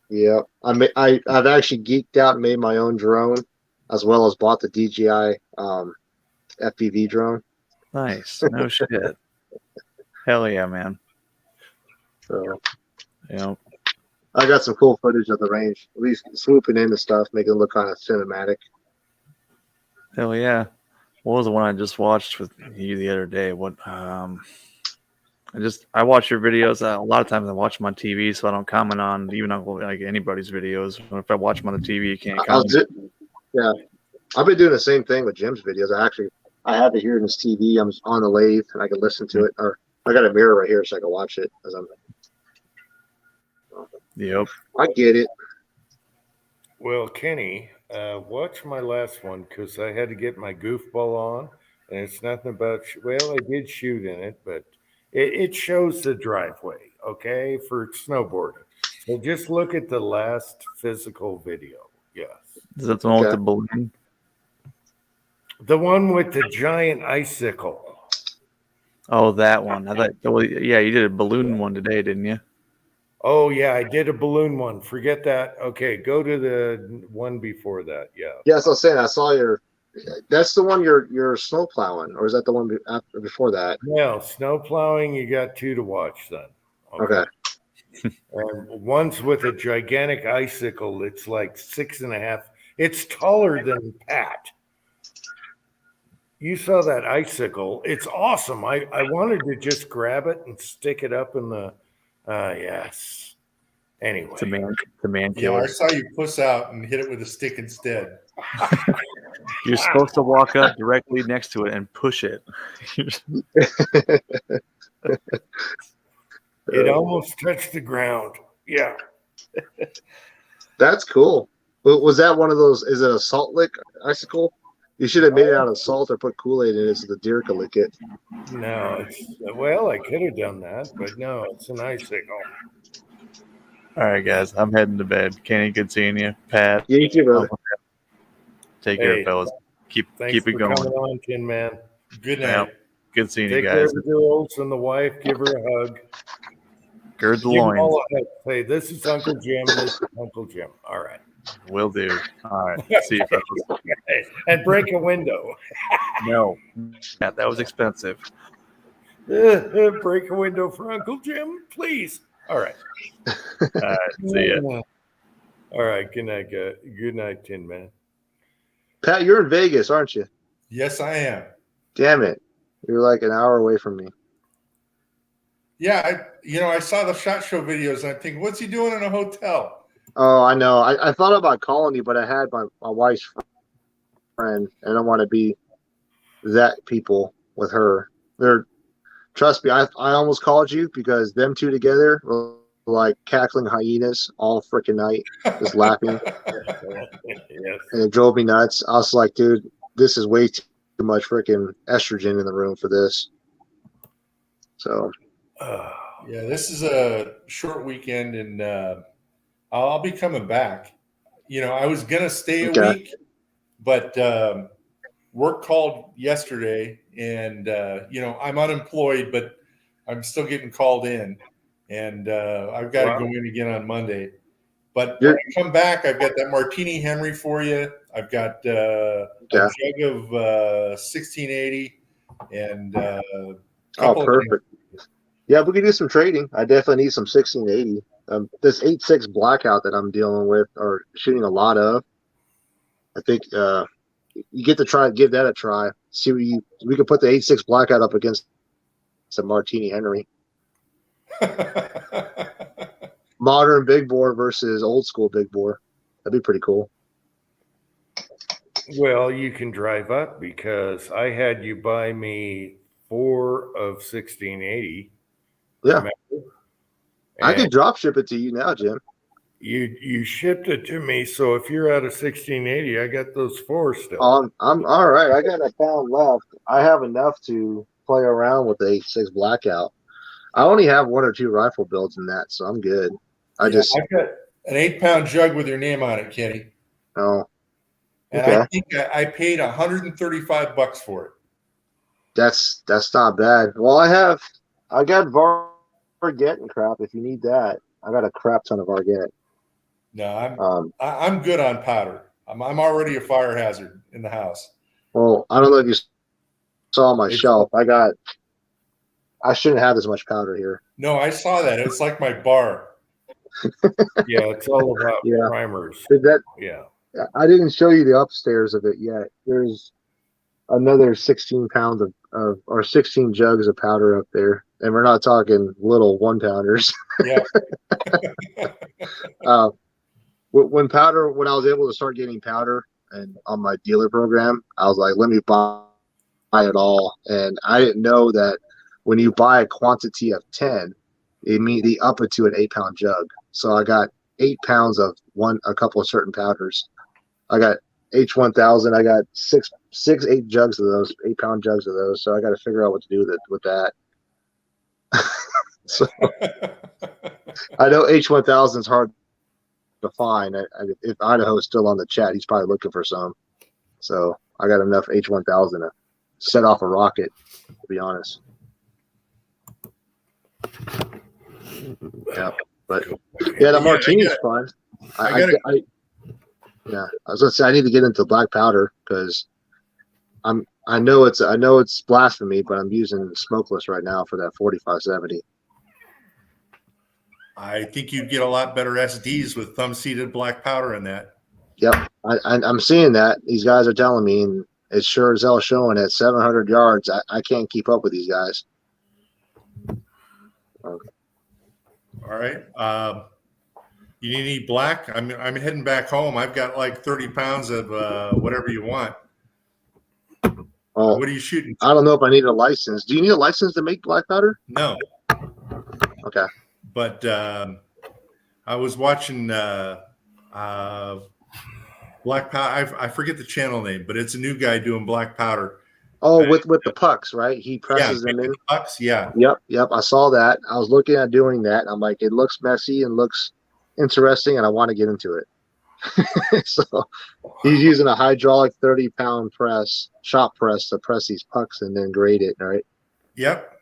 Yeah, I've actually geeked out and made my own drone, as well as bought the DJI FPV drone. Nice. No shit. Hell yeah, man. So, yeah. I got some cool footage of the range, at least swooping into stuff, making it look kind of cinematic. Hell yeah. What was the one I just watched with you the other day? I watch your videos. A lot of times I watch them on TV, so I don't comment on even on like anybody's videos. If I watch them on the TV, you can't comment. Yeah, I've been doing the same thing with Jim's videos. I have it here in his TV. I'm on the lathe and I can listen to it. Or I got a mirror right here so I can watch it as I'm. Yep. I get it. Well, Kenny, watch my last one because I had to get my goofball on, and it's nothing about. Well, I did shoot in it, but it shows the driveway, okay, for snowboarding. So just look at the last physical video. Yes. Is that the one with the balloon? The one with the giant icicle. Oh, that one. I thought. Well, yeah, you did a balloon one today, didn't you? Oh yeah, I did a balloon one. Forget that. Okay, go to the one before that. Yeah. Yes, I was saying I saw your. That's the one you're snow plowing, or is that the one before that? No, snow plowing. You got 2 to watch then. Okay. And one's with a gigantic icicle. It's like 6.5. It's taller than Pat. You saw that icicle. It's awesome. I wanted to just grab it and stick it up in the. Yes. Anyway, It's a man Yeah, killer. I saw you puss out and hit it with a stick instead. You're supposed to walk up directly next to it and push it. It almost touched the ground. Yeah. That's cool. Was that one of those? Is it a salt lick icicle? You should have made it out of salt or put Kool-Aid in it so the deer could lick it. No, well, I could have done that, but no, it's an icicle. All right, guys, I'm heading to bed. Kenny, good seeing you. Pat, yeah, you too, brother. Take care, fellas. Keep it going. Coming on, Tin Man. Good night. Yeah, good seeing Take you care guys. of the girls and the wife. Give her a hug. Gird the Give 'em loins. all a hug. Say, this is Uncle Jim. This is Uncle Jim. All right. Will do. All right. See you, fellas. And break a window. No, yeah, that was expensive. Break a window for Uncle Jim, please. All right. All right. See ya. All right. Good night, guys. Good night, Tin Man. Pat, you're in Vegas, aren't you? Yes, I am. Damn it. You're like an hour away from me. Yeah, I saw the SHOT Show videos and I think, what's he doing in a hotel? Oh, I know. I thought about calling you, but I had my wife's friend. I don't want to be that people with her. Trust me, I almost called you because them two together were like cackling hyenas all freaking night, just laughing. Yes. And it drove me nuts. I was like, dude, this is way too much freaking estrogen in the room for this. So, yeah, this is a short weekend, and I'll be coming back. I was gonna stay a week, but work called yesterday, and I'm unemployed, but I'm still getting called in, and I've got to go in again on Monday. But when I come back, I've got that Martini Henry for you. I've got a jug of 1680 and a couple perfect. Yeah, we could do some trading. I definitely need some 1680. This 8.6 blackout that I'm dealing with or shooting a lot of. I think you get to give that a try. See what we could put the 8.6 blackout up against some Martini Henry. Modern big bore versus old school big bore. That'd be pretty cool. Well, you can drive up because I had you buy me 4 of 1680. Yeah. Remember? I could drop ship it to you now, Jim. You shipped it to me, so if you're out of 1680, I got those 4 still. I'm all right. I got a pound left. I have enough to play around with the 8.6 blackout. I only have 1 or 2 rifle builds in that, so I'm good. I've got an 8-pound jug with your name on it, Kenny. Oh. And okay. I think I paid $135 for it. That's not bad. Well, I got Varget and crap if you need that. I got a crap ton of Varget. No, I'm good on powder. I'm already a fire hazard in the house. Well, I don't know if you saw my shelf. I shouldn't have this much powder here. No, I saw that. It's like my bar. Yeah, it's all about primers. Yeah. I didn't show you the upstairs of it yet. There's another 16 pounds of or 16 jugs of powder up there. And we're not talking little 1-pounders. Yeah. When I was able to start getting powder and on my dealer program, I was like, let me buy it all. And I didn't know that when you buy a quantity of 10, it immediately up it to an 8-pound jug. So I got 8 pounds of a couple of certain powders. I got H1000. I got 8 jugs of those, 8-pound jugs of those. So I got to figure out what to do with that. So I know H1000 is hard to find. If Idaho is still on the chat, he's probably looking for some. So I got enough H1000 to set off a rocket, to be honest. Yeah, but yeah, the martini's fun. I was gonna say I need to get into black powder because I know it's blasphemy, but I'm using smokeless right now for that 4570. I think you'd get a lot better SDs with thumb seated black powder in that. Yep, I'm seeing that. These guys are telling me, and it's sure as hell showing at 700 yards. I can't keep up with these guys. All right. You need any black? I'm heading back home. I've got like 30 pounds of whatever you want. Well, what are you shooting? I don't know if I need a license. Do you need a license to make black powder? No. Okay. But I was watching black powder. I forget the channel name, but it's a new guy doing black powder. Oh, with the pucks, right? He presses them in. Pucks, yeah. Yep. I saw that. I was looking at doing that. I'm like, it looks messy and looks interesting, and I want to get into it. So he's using a hydraulic 30-pound shop press to press these pucks and then grade it, right? Yep.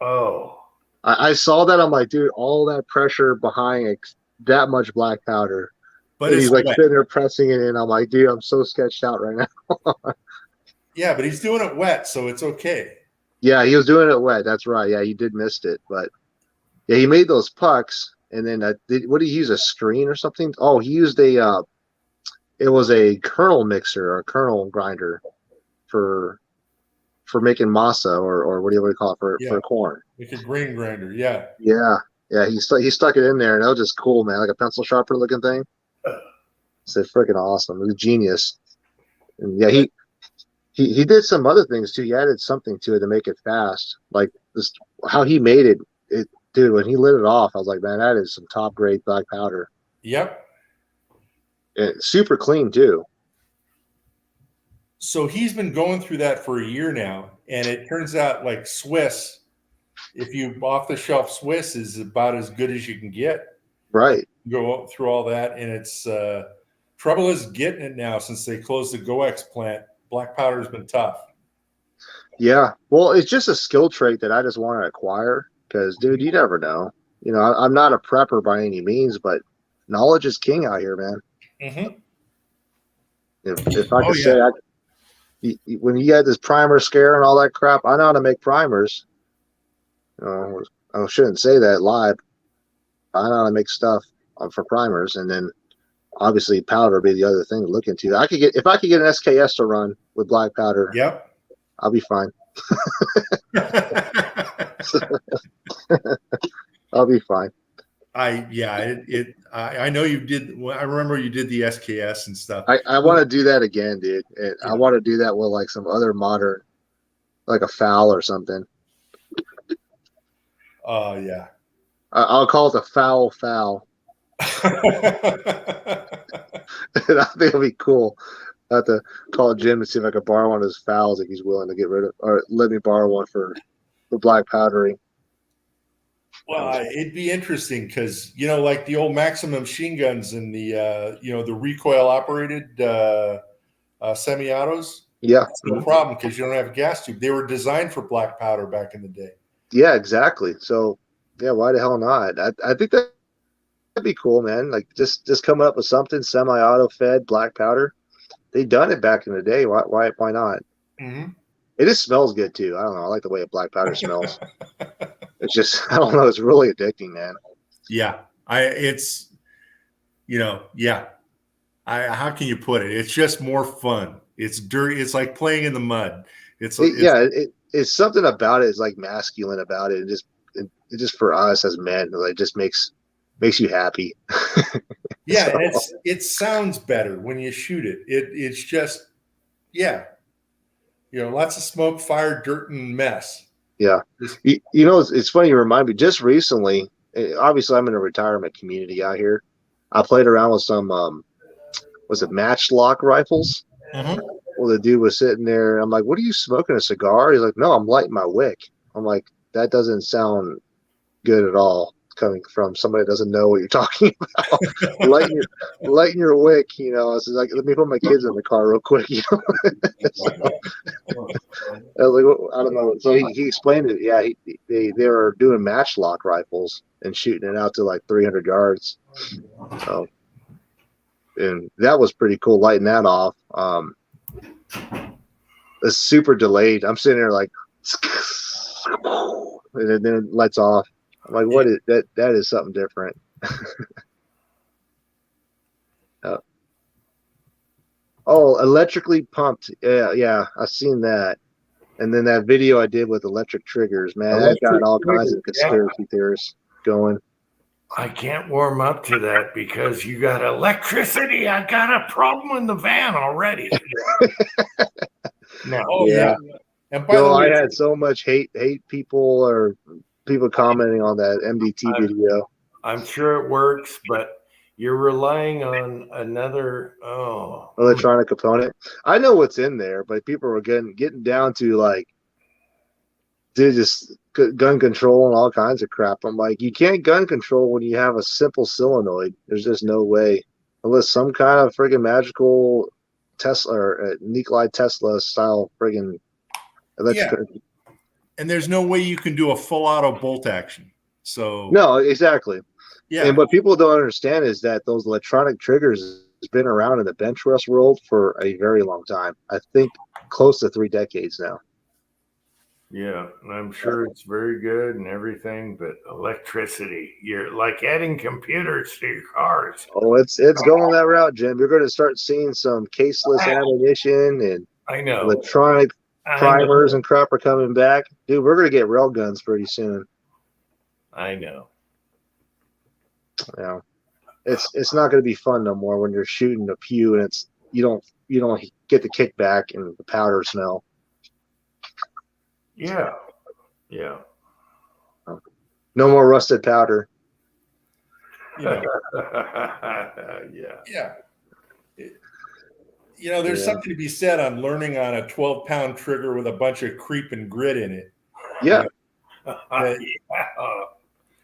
Oh. I saw that. I'm like, dude, all that pressure behind that much black powder. But he's like sitting there pressing it in. I'm like, dude, I'm so sketched out right now. Yeah, but he's doing it wet, so it's okay. Yeah, he was doing it wet. That's right. Yeah, he did missed it, but yeah, he made those pucks. And then what did he use, a screen or something? Oh, he used it was a kernel mixer or kernel grinder for making masa or what do you call it for corn. Like a grain grinder, yeah. Yeah. He stuck it in there, and that was just cool, man. Like a pencil sharpener looking thing. It's freaking awesome. It was genius. And yeah, he did some other things too. He added something to it to make it fast, like this. How he made it. Dude, when he lit it off, I was like, man, that is some top grade black powder. Yep. It's super clean too. So he's been going through that for a year now, and it turns out like Swiss, if you off the shelf Swiss is about as good as you can get. Right. Go through all that, and it's trouble is getting it now since they closed the GoEx plant. Black powder has been tough. Yeah. Well, it's just a skill trait that I just want to acquire. Because, dude, you never know. You know, I'm not a prepper by any means, but knowledge is king out here, man. Mm-hmm. If I could say, when you had this primer scare and all that crap, I know how to make primers. I shouldn't say that live. I know how to make stuff for primers, and then obviously powder would be the other thing to look into. If I could get an SKS to run with black powder. Yep. I'll be fine. I'll be fine. I know you did. I remember you did the SKS and stuff. I want to do that again, dude. I want to do that with like some other modern, like a foul or something. Oh yeah. I'll call it a foul. And I think it'll be cool. I have to call Jim and see if I can borrow one of his fouls if he's willing to get rid of, or let me borrow one for black powdering. Well, it'd be interesting because, like the old Maximum machine guns and the, the recoil operated semi-autos. Yeah. That's no problem because you don't have a gas tube. They were designed for black powder back in the day. Yeah, exactly. So, yeah, why the hell not? I think that'd be cool, man. Like just coming up with something semi-auto fed black powder. They done it back in the day. Why not? Mm-hmm. It just smells good too. I don't know. I like the way a black powder smells. It's just, I don't know. It's really addicting, man. Yeah. How can you put it? It's just more fun. It's dirty. It's like playing in the mud. It's something about it is like masculine about it. It just for us as men, it just makes you happy. Yeah. So. And it sounds better when you shoot it. It's just, yeah. Lots of smoke, fire, dirt, and mess. Yeah. It's funny you remind me. Just recently, obviously I'm in a retirement community out here. I played around with some, was it matchlock rifles? Mm-hmm. Well, the dude was sitting there. I'm like, what are you smoking, a cigar? He's like, no, I'm lighting my wick. I'm like, that doesn't sound good at all. coming from somebody that doesn't know what you're talking about. lighting your wick, you know. It's like, let me put my kids in the car real quick, you know. So, I was like, I don't know. So he explained it. Yeah, they were doing matchlock rifles and shooting it out to like 300 yards. So, and that was pretty cool lighting that off. It's super delayed. I'm sitting there like, and then it lights off. I'm like, what is that? That is something different. Oh, electrically pumped. Yeah, I've seen that. And then that video I did with electric triggers, man, that got all kinds of conspiracy theorists going. I can't warm up to that because you got electricity. I got a problem in the van already. No. Oh yeah. And by Yo, the way, I had so much hate people or people commenting on that MDT video. I'm sure it works, but you're relying on another electronic component. I know what's in there, but people were getting down to like, dude, just gun control and all kinds of crap. I'm like, you can't gun control when you have a simple solenoid. There's just no way, unless some kind of friggin' magical Tesla or Nikola Tesla style friggin' electric. Yeah. And there's no way you can do a full auto bolt action. So no, exactly. Yeah. And what people don't understand is that those electronic triggers has been around in the bench rest world for a very long time. I think close to 3 decades now. Yeah, I'm sure it's very good and everything, but electricity, you're like adding computers to your cars. Oh, it's going that route, Jim. You're going to start seeing some caseless ammunition and I know electronic primers and crap are coming back. Dude, we're going to get rail guns pretty soon. I know. Yeah, it's not going to be fun no more when you're shooting a pew and you don't get the kickback and the powder smell. Yeah. No more rusted powder. Yeah. There's something to be said on learning on a 12-pound trigger with a bunch of creep and grit in it. Yeah.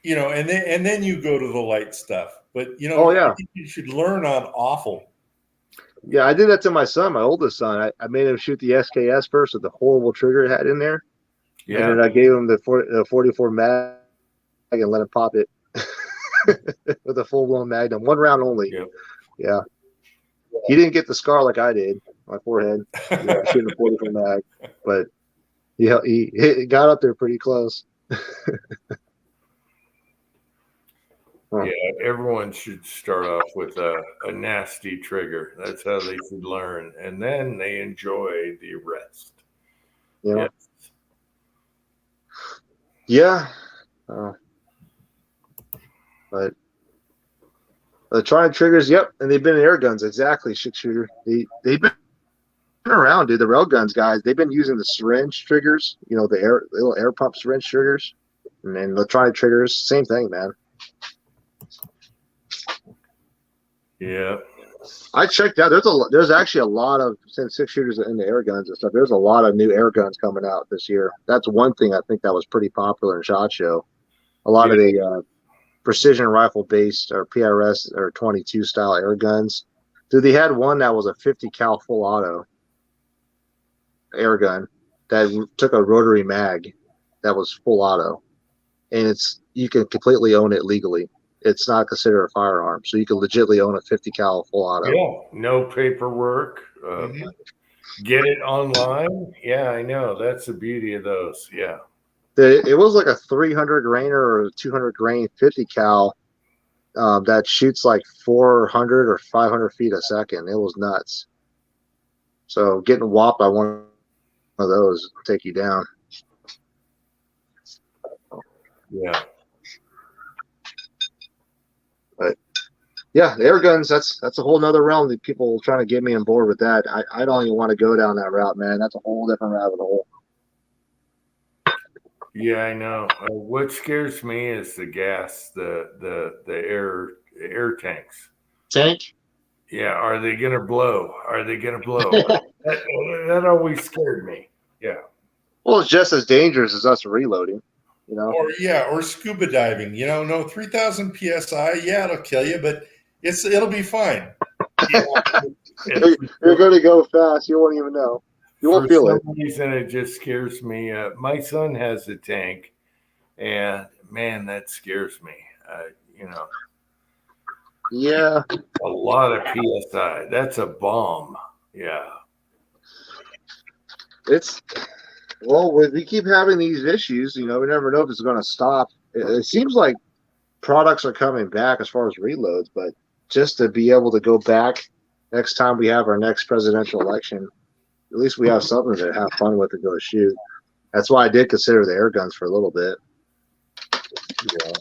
And then you go to the light stuff. But I think you should learn on awful. Yeah, I did that to my son, my oldest son. I made him shoot the SKS first with the horrible trigger it had in there. Yeah. And then I gave him the 44 mag and let him pop it with a full-blown Magnum, 1 round only. Yep. Yeah. He didn't get the scar like I did, my forehead, shooting a 44 mag, but he got up there pretty close. Yeah, everyone should start off with a nasty trigger. That's how they should learn, and then they enjoy the rest. Yeah. Yes. Yeah. But electronic triggers, yep, and they've been in air guns, exactly. 6-shooter. They've been around, dude. The rail guns guys, they've been using the syringe triggers. The little air pump syringe triggers, and then electronic triggers, same thing, man. Yeah. I checked out. There's actually a lot of, since 6-shooters in the air guns and stuff, there's a lot of new air guns coming out this year. That's one thing I think that was pretty popular in SHOT Show. A lot of the precision rifle based or PRS or 22 style air guns. Dude, they had one that was a 50 cal full auto air gun that took a rotary mag that was full auto, and you can completely own it legally. It's not considered a firearm, so you can legitimately own a 50 cal full auto. Yeah, no paperwork. Get it online. Yeah, I know. That's the beauty of those. Yeah. It was like a 300 grainer or 200 grain 50 cal that shoots like 400 or 500 feet a second. It was nuts. So getting whopped by one of those will take you down. Yeah. But yeah, the air guns, that's a whole nother realm that people trying to get me on board with that. I don't even want to go down that route, man. That's a whole different rabbit hole. Yeah, I know. What scares me is the gas, the air tanks. Tank? Yeah, are they gonna blow? that always scared me. Yeah. Well, it's just as dangerous as us reloading. You know, or scuba diving. You know, no 3,000 psi. Yeah, it'll kill you, but it'll be fine. you're going to go fast. You won't even know. You won't feel it. For some reason, it just scares me. My son has a tank, and man, that scares me. You know. Yeah. A lot of psi. That's a bomb. Yeah. We keep having these issues. You know, we never know if it's going to stop. It seems like products are coming back as far as reloads, but just to be able to go back next time we have our next presidential election, at least we have something to have fun with and go shoot. That's why I did consider the air guns for a little bit. You know.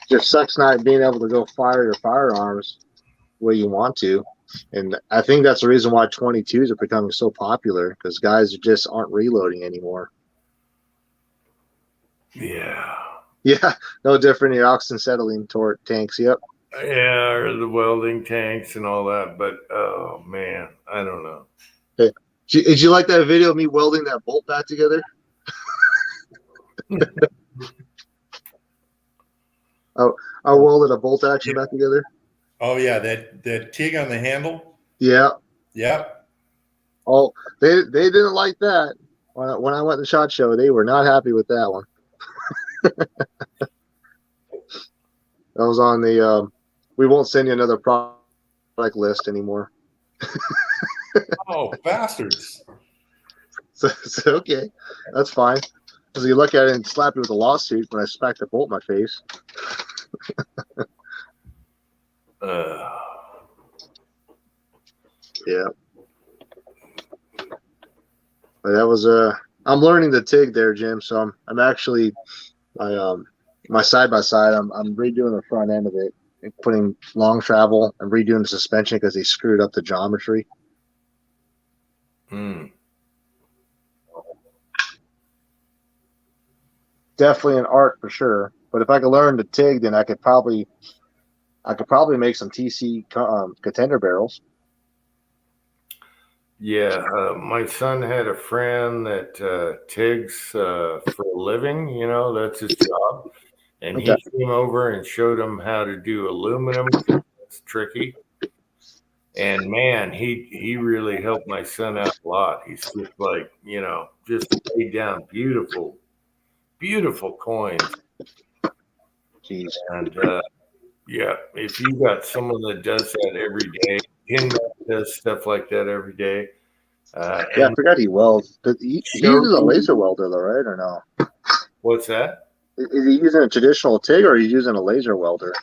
Just sucks not being able to go fire your firearms where you want to. And I think that's the reason why 22s are becoming so popular, because guys just aren't reloading anymore. Yeah. Yeah, no different in your oxyacetylene tanks. Yep. Yeah, or the welding tanks and all that. But, oh, man, I don't know. Hey, did you like that video of me welding that bolt back together? I welded a bolt action back together. Oh yeah, that TIG on the handle. Yeah. Yep. Oh, they didn't like that when I went to SHOT Show. They were not happy with that one. That was on the we won't send you another product list anymore. Oh, bastards. So okay, that's fine. Because you look at it and slap me with a lawsuit when I smacked a bolt in my face. Yeah. But that was I'm learning the TIG there, Jim. So I'm actually my side by side. I'm redoing the front end of it and putting long travel and redoing the suspension because they screwed up the geometry. Definitely an art for sure. But if I could learn the TIG, then I could probably make some TC contender barrels. Yeah, my son had a friend that TIGs for a living. You know, that's his job. And he came over and showed him how to do aluminum. It's tricky. And man, he really helped my son out a lot. He's just like, you know, just laid down beautiful coins. Jeez. And yeah, if you got someone that does that every day, Hinman does stuff like that every day. Yeah, I forgot he welds. He uses a laser welder, though, right? Or no? What's that? Is he using a traditional TIG or are you using a laser welder?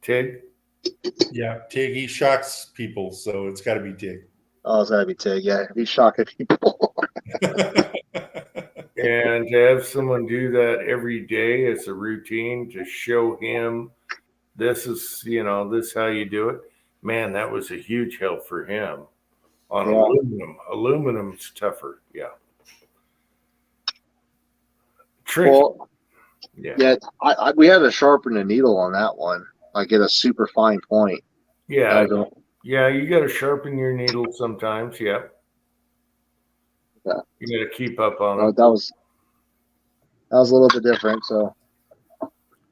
TIG? Yeah, TIG. He shocks people, so it's got to be TIG. Oh, it's got to be TIG. Yeah, he's shocking people. And to have someone do that every day as a routine to show him this is, you know, this is how you do it. Man, that was a huge help for him. On aluminum. Aluminum's tougher. Yeah. Tricky. Well, yeah. We had to sharpen the needle on that one. Like get a super fine point. Yeah. Yeah, you got to sharpen your needle sometimes. Yeah. Yeah. You got to keep up on it. That was a little bit different. So,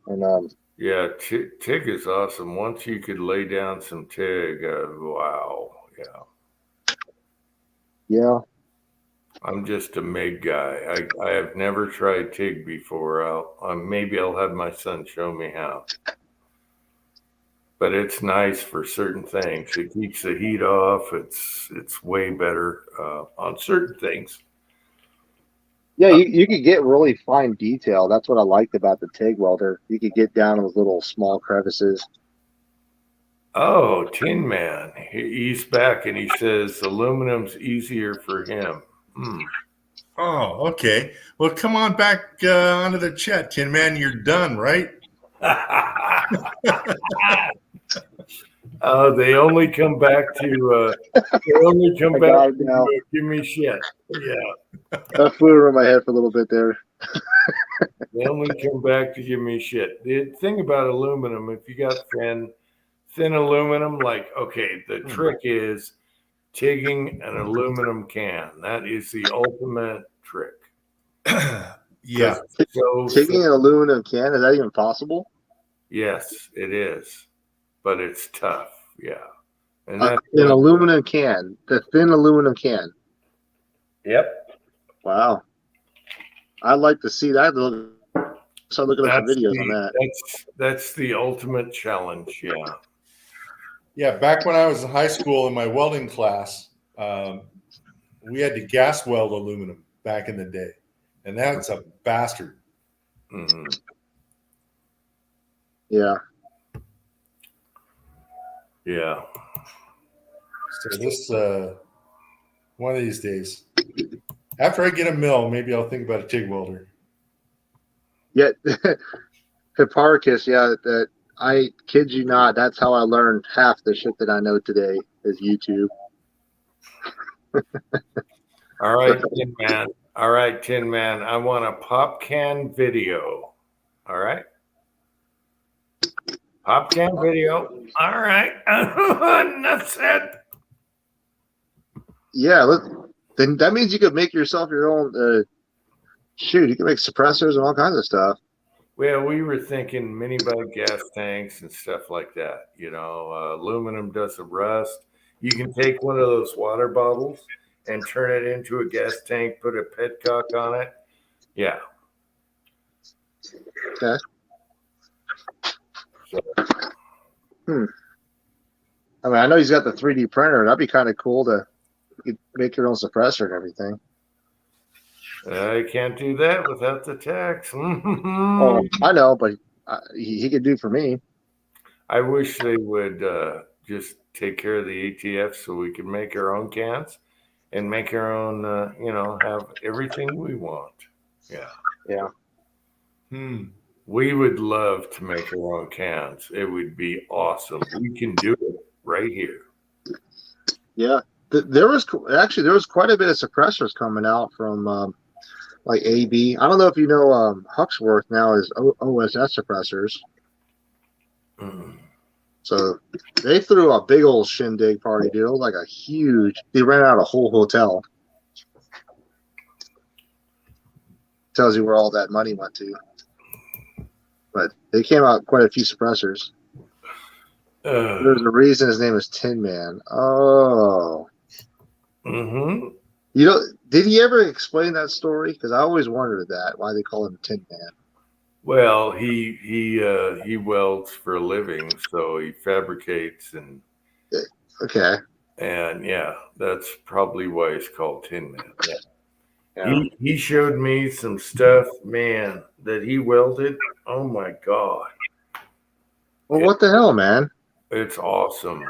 and yeah, TIG is awesome. Once you could lay down some TIG, wow. Yeah. Yeah. I'm just a MIG guy. I have never tried TIG before. Maybe I'll have my son show me how. But it's nice for certain things. It keeps the heat off. It's way better on certain things. Yeah, you could get really fine detail. That's what I liked about the TIG welder. You could get down those little small crevices. Oh, Tin Man. He's back and he says aluminum's easier for him. Oh, okay. Well, come on back onto the chat, Tin Man. You're done, right? They only come back to give me shit. Yeah. That flew over my head for a little bit there. They only come back to give me shit. The thing about aluminum, if you got thin aluminum, like, okay, the trick is TIGging an aluminum can. That is the ultimate trick. Yeah. So Taking an aluminum can, is that even possible? yes, it is, but it's tough. Yeah. And An that's aluminum can, the thin aluminum can. Yep. Wow. I'd like to see that. Start looking up some That's videos on that. that's the ultimate challenge. Yeah. Yeah, back when I was in high school in my welding class, we had to gas weld aluminum back in the day, and that's a bastard. Mm-hmm. Yeah. Yeah. So this one of these days, after I get a mill, maybe I'll think about a TIG welder. Yeah. Hipparchus, yeah, that I kid you not, that's how I learned half the shit that I know today is YouTube. All right, Tin Man. All right, Tin Man. I want a pop can video. All right. Pop can video. All right. That's it. Yeah, then that means you could make yourself your own shoot, you can make suppressors and all kinds of stuff. Well, we were thinking mini bug gas tanks and stuff like that. You know, aluminum doesn't rust. You can take one of those water bottles and turn it into a gas tank, put a petcock on it. Yeah. Okay. So, I mean, I know he's got the 3D printer. That'd be kind of cool to make your own suppressor and everything. I can't do that without the tax. Oh, I know, but he could do for me. I wish they would just take care of the ATF so we could make our own cans and make our own, have everything we want. Yeah. Yeah. We would love to make our own cans. It would be awesome. We can do it right here. Yeah. There was quite a bit of suppressors coming out from like AB. I don't know if you know Huxworth now is OSS suppressors. So they threw a big old shindig party, dude. It was like they ran out a whole hotel. Tells you where all that money went to. But they came out quite a few suppressors. There's a reason his name is Tin Man. Oh. Mm-hmm. You know, did he ever explain that story? Because I always wondered that, why they call him Tin Man. Well, he welds for a living, so he fabricates and okay. And yeah, that's probably why he's called Tin Man. Yeah. Yeah. He showed me some stuff, man, that he welded. Oh my god. Well, what the hell, man? It's awesome.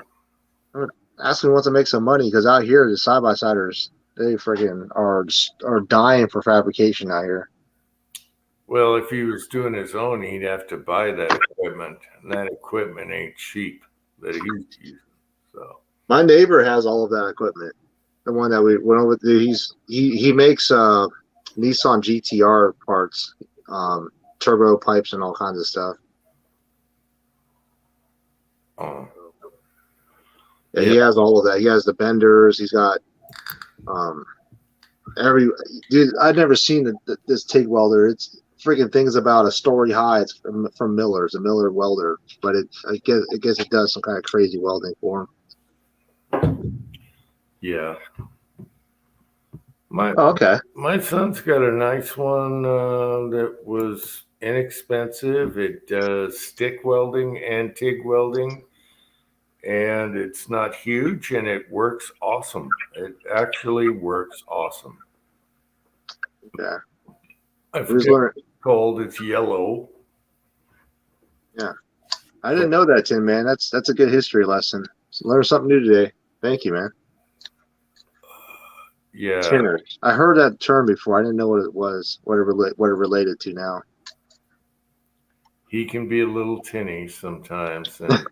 Ask me wants to make some money because out here the side-by-siders, they freaking are dying for fabrication out here. Well, if he was doing his own, he'd have to buy that equipment, and that equipment ain't cheap that he's using. So my neighbor has all of that equipment. The one that we went over to, he makes Nissan GTR parts, turbo pipes, and all kinds of stuff. Oh. Yeah, he has all of that. He has the benders. He's got dude. I've never seen this TIG welder. It's freaking things about a story high. It's from Miller's, a Miller welder, but I guess it does some kind of crazy welding for him. Yeah. Okay. My son's got a nice one that was inexpensive. It does stick welding and TIG welding, and it's not huge, and it works awesome. It actually works awesome. Yeah. I forget what it's called. It's yellow. Yeah. I didn't know that, Tim, man. That's a good history lesson. Learn something new today. Thank you, man. Yeah. Tinner. I heard that term before. I didn't know what it was, what it related to now. He can be a little tinny sometimes. And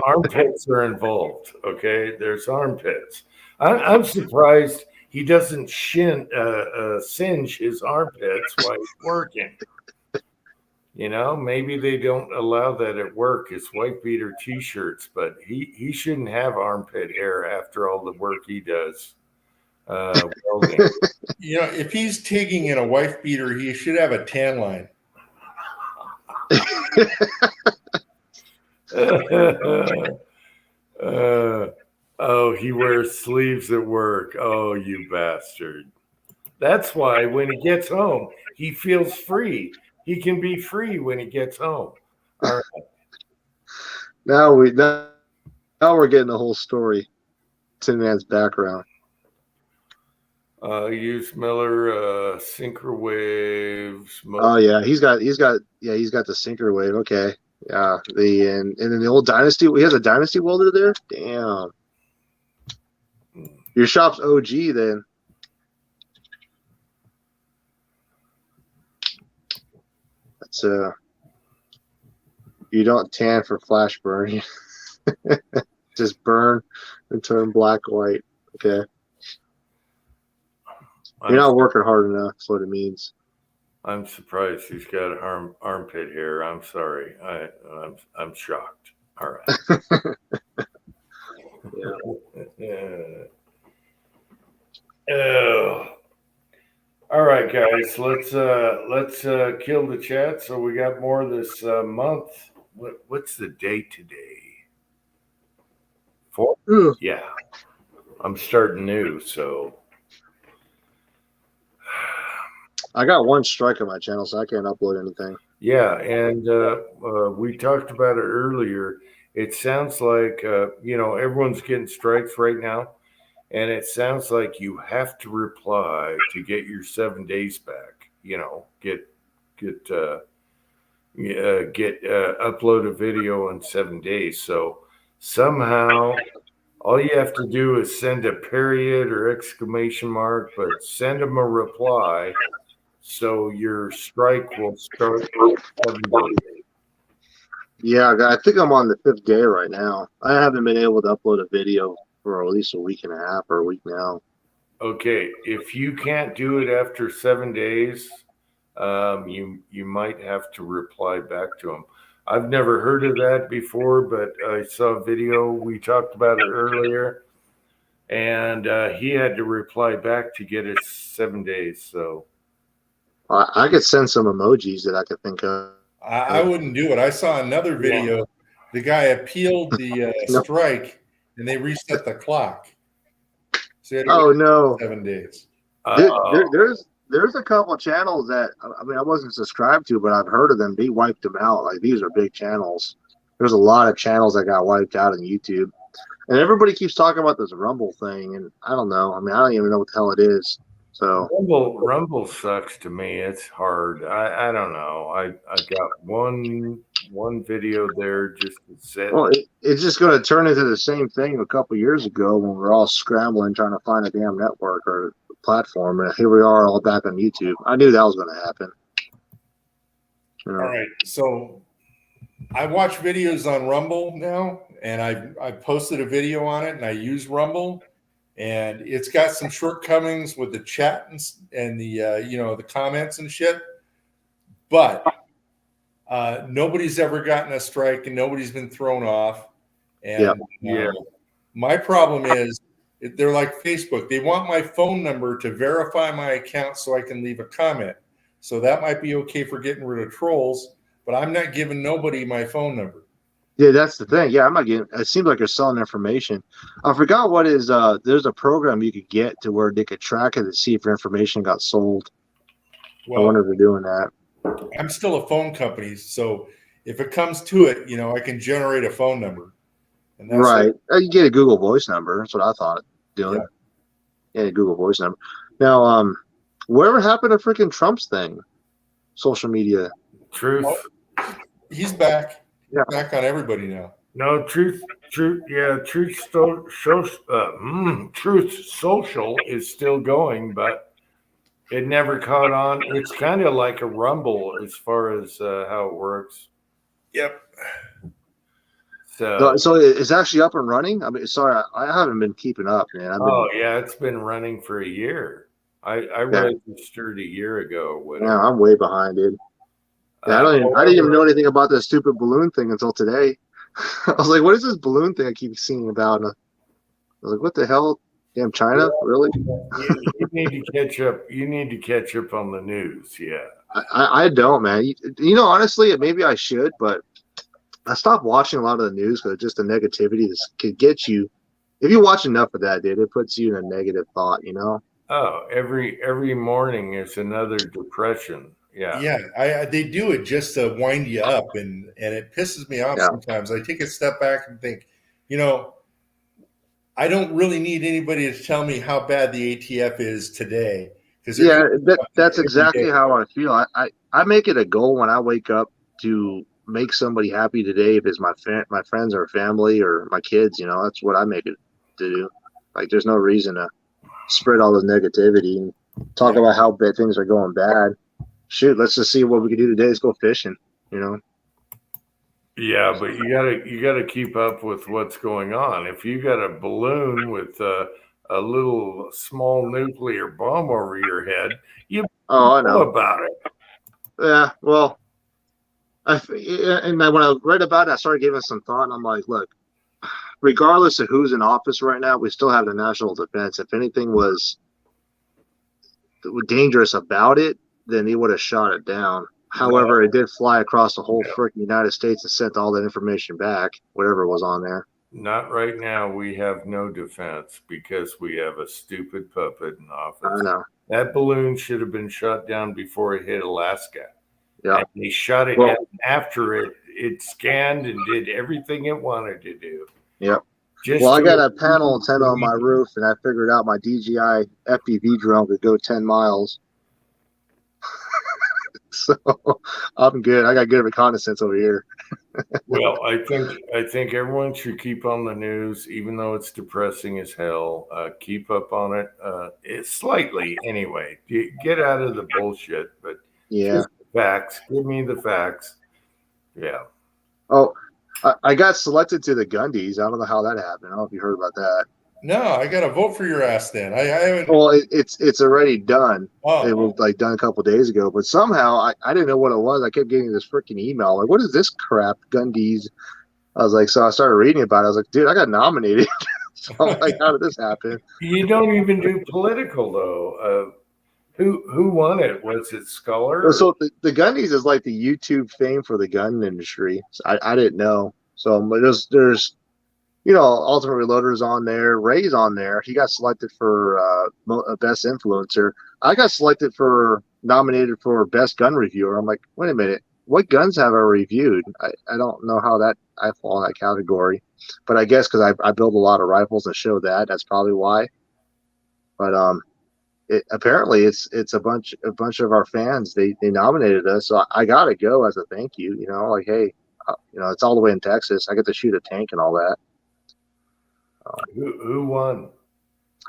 armpits are involved. Okay. There's armpits. I'm surprised he doesn't singe his armpits while he's working. You know, maybe they don't allow that at work. It's white beater t-shirts, but he shouldn't have armpit hair after all the work he does. welding. You know, if he's tigging in a wife beater, he should have a tan line. Oh, he wears sleeves at work. Oh, you bastard. That's why when he gets home, he feels free. He can be free when he gets home. All right. Now we're getting the whole story. Tin Man's background. Use Miller Synchrowave. Oh yeah, he's got the sinker wave. Okay, yeah. And then the old Dynasty. He has a Dynasty welder there. Damn. Your shop's OG then. That's you don't tan for flash burn. Just burn and turn black white. Okay. You're not working hard enough. That's what it means. I'm surprised he's got armpit hair. I'm sorry. I'm shocked. All right. Yeah. Oh. All right, guys. Let's kill the chat. So we got more this month. What's the date today? 4? Yeah. I'm starting new, so. I got one strike on my channel, so I can't upload anything. Yeah, and we talked about it earlier. It sounds like everyone's getting strikes right now, and it sounds like you have to reply to get your 7 days back. Get upload a video in 7 days. So somehow, all you have to do is send a period or exclamation mark, but send them a reply. So your strike will start 7 days. Yeah, I think I'm on the 5th day right now. I haven't been able to upload a video for at least a week and a half or a week now. Okay, if you can't do it after 7 days, you might have to reply back to them. I've never heard of that before, but I saw a video. We talked about it earlier, and he had to reply back to get his 7 days. So. I could send some emojis that I could think of. I wouldn't do it. I saw another video. Yeah. The guy appealed the strike, and they reset the clock. So no! 7 days. There's a couple of channels that I wasn't subscribed to, but I've heard of them. They wiped them out. Like, these are big channels. There's a lot of channels that got wiped out on YouTube, and everybody keeps talking about this Rumble thing, and I don't know. I don't even know what the hell it is. So Rumble sucks to me. It's hard. I don't know. I got one video there just to sit. Well, it's just going to turn into the same thing a couple years ago when we're all scrambling trying to find a damn network or platform, and here we are all back on YouTube. I knew that was going to happen. All right, so I watch videos on Rumble now, and I posted a video on it, and I use Rumble. And it's got some shortcomings with the chat and the the comments and shit. But nobody's ever gotten a strike and nobody's been thrown off. And my problem is they're like Facebook. They want my phone number to verify my account so I can leave a comment. So that might be okay for getting rid of trolls, but I'm not giving nobody my phone number. Yeah, that's the thing. Yeah, I'm not getting. It seems like you're selling information. I forgot what is. There's a program you could get to where they could track it to see if your information got sold. Well, I wonder if they're doing that. I'm still a phone company, so if it comes to it, I can generate a phone number. And that's right. You get a Google Voice number. That's what I thought doing. Yeah, a Google Voice number. Now, whatever happened to freaking Trump's thing? Social media. Truth. Oh, he's back. Yeah. Back on everybody now. No, Truth Social is still going, but it never caught on. It's kind of like a Rumble as far as how it works. Yep. So it's actually up and running. Sorry, I haven't been keeping up, man. It's been running for a year. I registered a year ago. Yeah, I'm way behind, dude. Yeah, I didn't even know anything about that stupid balloon thing until today. I was like, what is this balloon thing I keep seeing about? And I was like, what the hell? Damn China, really? You need to catch up. You need to catch up on the news. Yeah. I don't, man. You know, honestly, maybe I should, but I stopped watching a lot of the news because just the negativity could get you. If you watch enough of that, dude, it puts you in a negative thought, you know? Oh, every morning is another depression. Yeah. Yeah, they do it just to wind you up, and it pisses me off sometimes. I take a step back and think, you know, I don't really need anybody to tell me how bad the ATF is today. Yeah, that's exactly how I feel. I make it a goal when I wake up to make somebody happy today. If it's my friends or family or my kids, you know, that's what I make it to do. Like, there's no reason to spread all this negativity and talk about how bad things are going bad. Shoot, let's just see what we can do today. Let's go fishing, you know. Yeah, but you gotta keep up with what's going on. If you got a balloon with a little small nuclear bomb over your head, you I know about it. Yeah, well, when I read about it, I started giving some thought, and I'm like, look, regardless of who's in office right now, we still have the national defense. If anything was dangerous about it, then he would have shot it down. However, it did fly across the whole freaking United States and sent all that information back, whatever was on there. Not right now. We have no defense because we have a stupid puppet in office. I know. That balloon should have been shot down before it hit Alaska. Yeah. And they shot it down after it scanned and did everything it wanted to do. Yep. Well, I got a panel antenna on my roof, and I figured out my DJI FPV drone could go 10 miles. So I'm good. I got good reconnaissance over here. Well, I think everyone should keep on the news, even though it's depressing as hell. Keep up on it. It's slightly anyway. Get out of the bullshit, but just the facts. Give me the facts. Yeah. Oh, I got selected to the Gundies. I don't know how that happened. I don't know if you heard about that. No, I got to vote for your ass then. I haven't. Well, it's already done. Oh. It was like done a couple days ago, but somehow I didn't know what it was. I kept getting this freaking email like, "What is this crap, Gundies?" I was like, so I started reading about it. I was like, dude, I got nominated. So I'm like, how did this happen? You don't even do political though. Who won it? Was it Scholar? So the Gundies is like the YouTube fame for the gun industry. So I didn't know. So there's you know, Ultimate Reloader's on there. Ray's on there. He got selected for Best Influencer. I got nominated for Best Gun Reviewer. I'm like, wait a minute. What guns have I reviewed? I don't know how I fall in that category. But I guess because I build a lot of rifles and show that. That's probably why. But apparently it's a bunch of our fans. They nominated us. So I got to go as a thank you. You know, like, hey, you know, it's all the way in Texas. I get to shoot a tank and all that. Who won?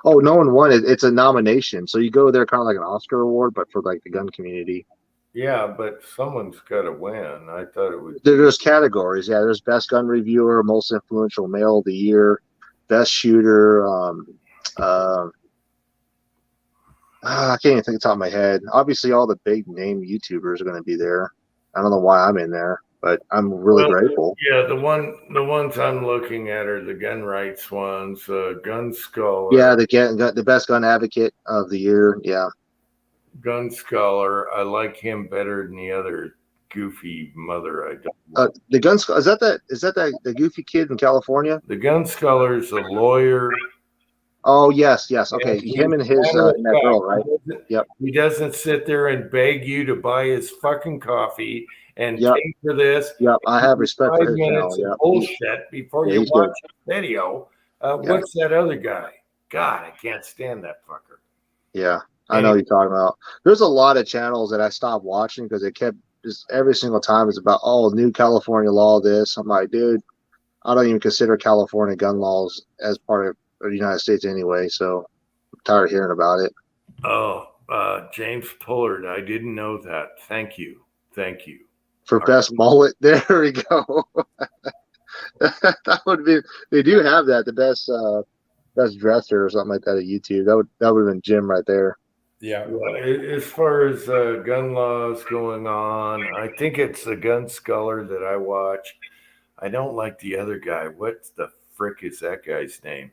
Oh, no one won. It's a nomination, so you go there kind of like an Oscar award, but for like the gun community. Yeah, but someone's got to win. I thought it was. There's categories. Yeah, there's best gun reviewer, most influential male of the year, best shooter. I can't even think of the top of my head. Obviously, all the big name YouTubers are going to be there. I don't know why I'm in there, but I'm really grateful. Yeah, the ones I'm looking at are the gun rights ones. Gun Scholar. Yeah, the best gun advocate of the year. Yeah. Gun Scholar. I like him better than the other goofy mother. I don't. The Gun Scholar, is that the goofy kid in California? The Gun Scholar's a lawyer. Oh yes. Okay, him and his that girl, right? Yep. He doesn't sit there and beg you to buy his fucking coffee and pay for this. Yep, I have respect for his channel. Yep. Bullshit before you he's watch good. the video. What's that other guy? God, I can't stand that fucker. Yeah, I know what you're talking about. There's a lot of channels that I stopped watching because it kept just every single time it's about new California law. This I'm like, dude, I don't even consider California gun laws as part of the United States anyway. So I'm tired of hearing about it. Oh, James Pullard, I didn't know that. Thank you. For best mullet, there we go. That would be. They do have that. The best dresser or something like that at YouTube. That would have been Jim right there. Yeah. As far as gun laws going on, I think it's the Gun Scholar that I watch. I don't like the other guy. What the frick is that guy's name?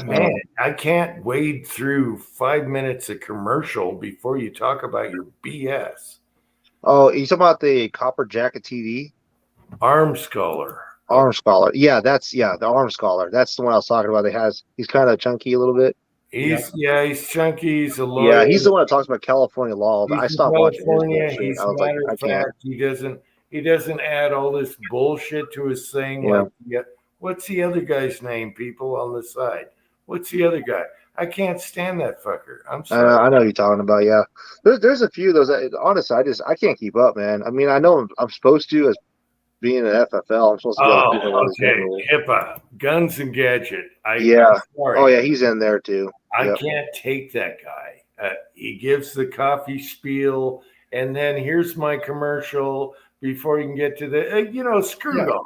Man, I can't wade through 5 minutes of commercial before you talk about your BS. Oh, you talking about the Copper Jacket TV? Arm Scholar. Arm Scholar. Yeah, the Arm Scholar. That's the one I was talking about. He's kind of chunky a little bit. He's chunky. He's a lawyer. Yeah, he's the one that talks about California law. I stopped watching his bullshit. He's I was like, matter I of can't. fact, he doesn't add all this bullshit to his thing. Yeah. Like, what's the other guy's name? People on the side. What's the other guy? I can't stand that fucker. I'm sorry. I know who you're talking about. Yeah, there's a few of those. Honestly, I can't keep up, man. I mean, I know I'm supposed to as being an FFL. I'm supposed to be able to do all these okay. HIPAA, Guns and Gadget. Yeah. Sorry. Oh yeah, he's in there too. I can't take that guy. He gives the coffee spiel, and then here's my commercial before you can get to the, screw it off.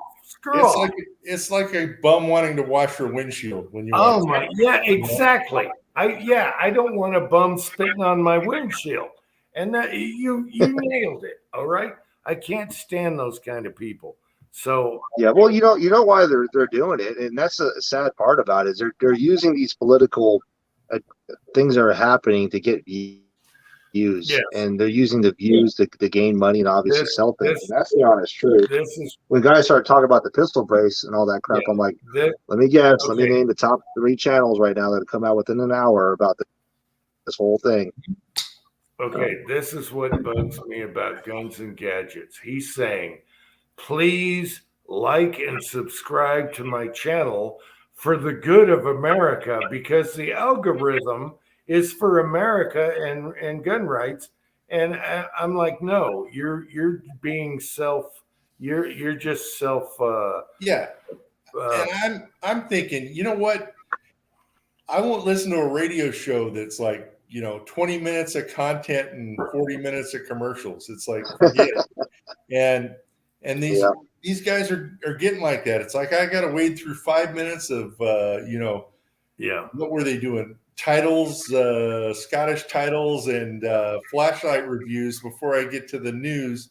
It's like a bum wanting to wash your windshield when you. Oh my, yeah, exactly. I don't want a bum spitting on my windshield, and that you nailed it. All right, I can't stand those kind of people. So yeah, well, you know why they're doing it, and that's a sad part about it. Is they're using these political things that are happening to get views, and they're using the views to gain money and obviously sell things. And that's the honest truth. When guys start talking about the pistol brace and all that crap, I'm like, let me guess. Let me name the top 3 channels right now that have come out within an hour about this whole thing. Okay, this is what bugs me about Guns and Gadgets. He's saying, please like and subscribe to my channel for the good of America, because the algorithm is for America and gun rights. And I'm like, no, you're being you're just self. And I'm thinking, you know what? I won't listen to a radio show that's like, 20 minutes of content and 40 minutes of commercials. It's like, forget it. And these guys are getting like that. It's like, I got to wade through 5 minutes of, what were they doing? Titles, Scottish titles, and flashlight reviews before I get to the news.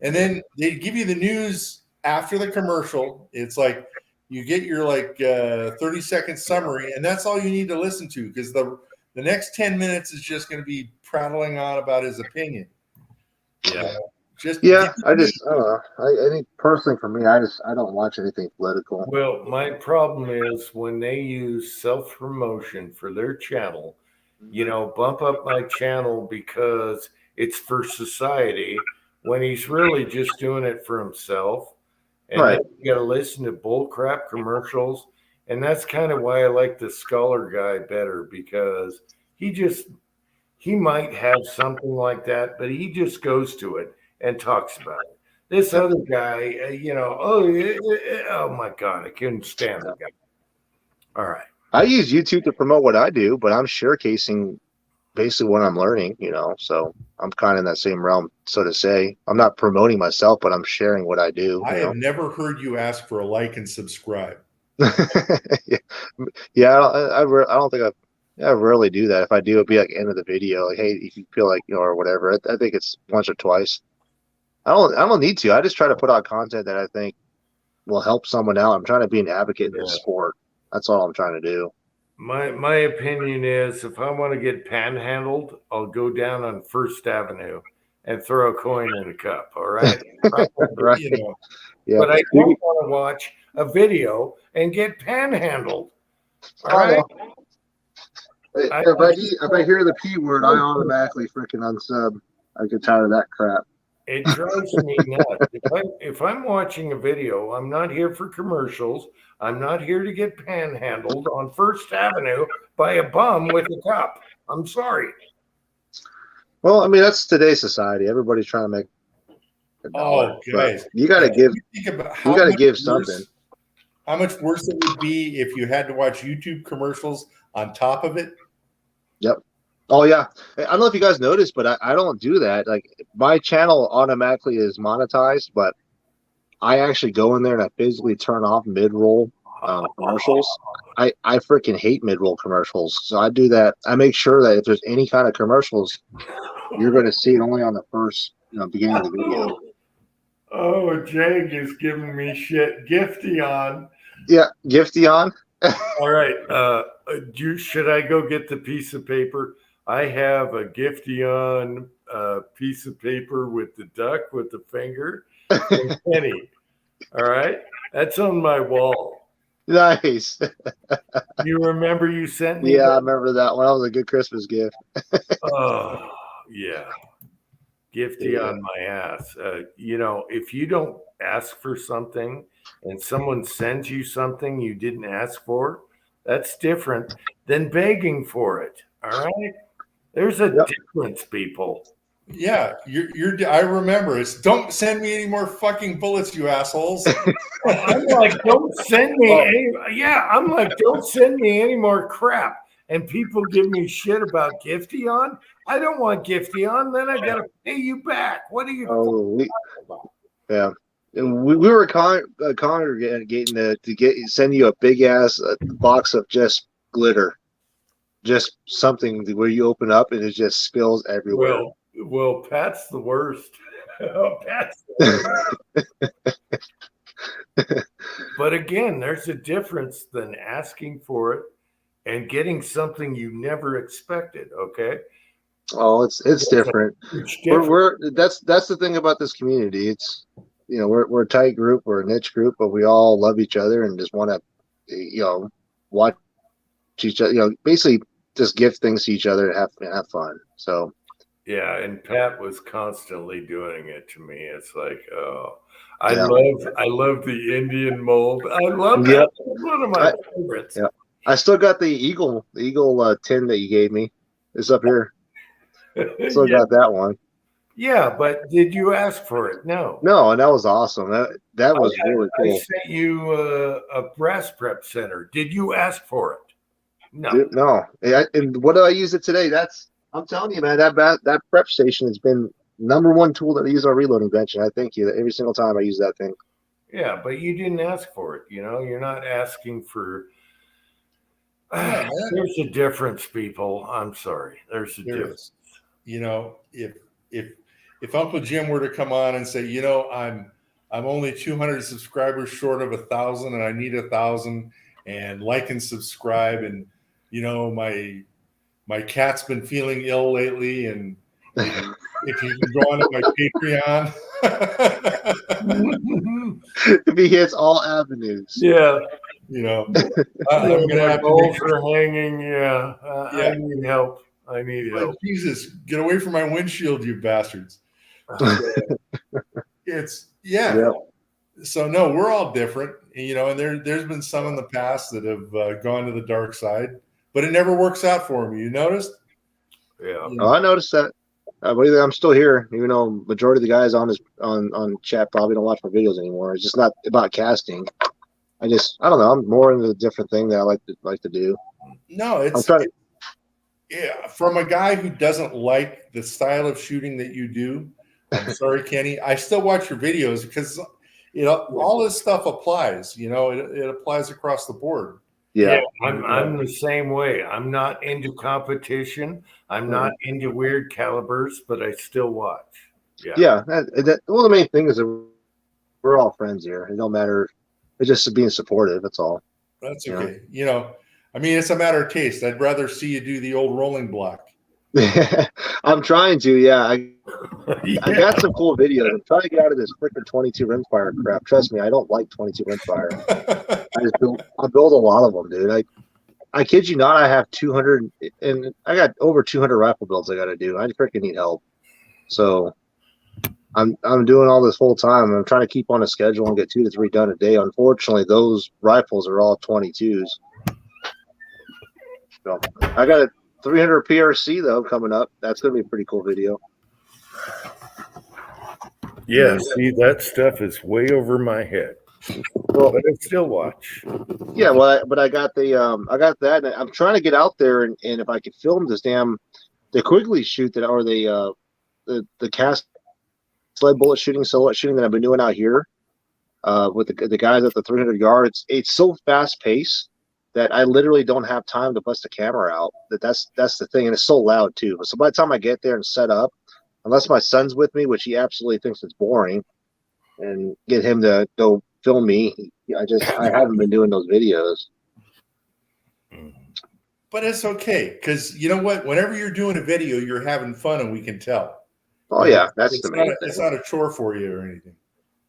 And then they give you the news after the commercial. It's like you get your 30-second summary, and that's all you need to listen to, because the next 10 minutes is just going to be prattling on about his opinion. Yeah. I don't know. I think personally for me, I don't watch anything political. Well, my problem is when they use self-promotion for their channel, bump up my channel because it's for society, when he's really just doing it for himself. And then you got to listen to bullcrap commercials. And that's kind of why I like the Scholar guy better, because he might have something like that, but he just goes to it and talks about it. This other guy, oh my God, I couldn't stand the guy. All right. I use YouTube to promote what I do, but I'm showcasing basically what I'm learning, so I'm kind of in that same realm, so to say. I'm not promoting myself, but I'm sharing what I do. I have never heard you ask for a like and subscribe. Yeah, I don't think I rarely do that. If I do, it'd be like end of the video, like, hey, if you feel like, or whatever. I think it's once or twice. I don't need to. I just try to put out content that I think will help someone out. I'm trying to be an advocate in this sport. That's all I'm trying to do. My opinion is, if I want to get panhandled, I'll go down on First Avenue and throw a coin in a cup. All right. Right. Yeah. But I don't want to watch a video and get panhandled. All right. If I hear the P word, I automatically freaking unsub. I get tired of that crap. It drives me nuts. If I'm watching a video, I'm not here for commercials. I'm not here to get panhandled on First Avenue by a bum with a cup. I'm sorry. Well, I mean, that's today's society. Everybody's trying to make a dollar. Guys, you got to give something. How much worse it would be if you had to watch YouTube commercials on top of it? Yep. Oh yeah. I don't know if you guys noticed, but I don't do that. Like, my channel automatically is monetized, but I actually go in there and I physically turn off mid-roll commercials. I freaking hate mid-roll commercials. So I do that. I make sure that if there's any kind of commercials, you're going to see it only on the first beginning of the video. Oh, Jag is giving me shit. Gifty on. Yeah, Gifty on. All right. Should I go get the piece of paper? I have a Giftion piece of paper with the duck with the finger and Penny. All right. That's on my wall. Nice. You remember you sent me? Yeah, I remember that one. That was a good Christmas gift. Oh, yeah. Gifty on my ass. If you don't ask for something and someone sends you something you didn't ask for, that's different than begging for it. All right. There's a difference, people. Yeah, I remember. It's don't send me any more fucking bullets, you assholes. I'm like, don't send me any. Yeah, I'm like, don't send me any more crap. And people give me shit about Giftion. I don't want Giftion. Then I got to pay you back. What are you talking about? Yeah. And we were congregating to send you a big ass box of just glitter, just something where you open up and it just spills everywhere. Well, Pat's the worst. Pat's the worst. But again, there's a difference than asking for it and getting something you never expected. Okay. Oh, it's different. That's the thing about this community. It's we're a tight group, we're a niche group, but we all love each other and just want to watch each other. Basically just give things to each other and have fun. So. Yeah, and Pat was constantly doing it to me. It's like, oh, I love the Indian mold. I love that. It's one of my favorites. Yeah, I still got the eagle tin that you gave me. It's up here. Still got that one. Yeah, but did you ask for it? No. No, and that was awesome. That was really cool. I sent you a brass prep center. Did you ask for it? No. No. And what do I use it today? I'm telling you, man, that prep station has been #1 tool that I use on reloading bench, and I thank you every single time I use that thing. Yeah, but you didn't ask for it. You're not asking for. There's a difference, people. I'm sorry. There's a difference. If Uncle Jim were to come on and say, I'm only 200 subscribers short of 1,000, and I need 1,000, and like and subscribe, and my cat's been feeling ill lately, and if you can go on to my Patreon. If he hits all avenues. Yeah. I'm gonna have balls are hanging. Yeah. I need help. Like, Jesus, get away from my windshield, you bastards. So no, we're all different, and there's been some in the past that have gone to the dark side. But it never works out for me. You noticed? Yeah. Oh, I noticed that. I'm still here, even though majority of the guys on chat probably don't watch my videos anymore. It's just not about casting. I don't know. I'm more into the different thing that I like to do. No, from a guy who doesn't like the style of shooting that you do. I'm sorry, Kenny. I still watch your videos because all this stuff applies. It applies across the board. Yeah, I'm the same way. I'm not into competition. I'm not into weird calibers, but I still watch. Yeah. Well, the main thing is that we're all friends here. It don't matter. It's just being supportive. That's all. That's okay. It's a matter of taste. I'd rather see you do the old rolling block. I'm trying to. Yeah, I got some cool videos. I'm trying to get out of this freaking 22 rimfire crap. Trust me, I don't like 22 rimfire. I build a lot of them, dude. I kid you not. I have 200, and I got over 200 rifle builds I got to do. I freaking need help. So I'm doing all this full time. I'm trying to keep on a schedule and get 2 to 3 done a day. Unfortunately, those rifles are all 22s. So I got a 300 PRC though coming up. That's gonna be a pretty cool video. Yeah, see, that stuff is way over my head. Well, but I still watch. Yeah, well, but I got I got that, and I'm trying to get out there, and if I could film this the Quigley shoot that, or the cast sled bullet shooting, silhouette shooting that I've been doing out here, with the guys at the 300 yards. It's so fast paced that I literally don't have time to bust the camera out. That's the thing, and it's so loud too. So by the time I get there and set up, unless my son's with me, which he absolutely thinks it's boring, and get him to go film me, I haven't been doing those videos. But it's okay because you know what? Whenever you're doing a video, you're having fun, and we can tell. Oh yeah, that's the main thing. thing. It's not a chore for you or anything.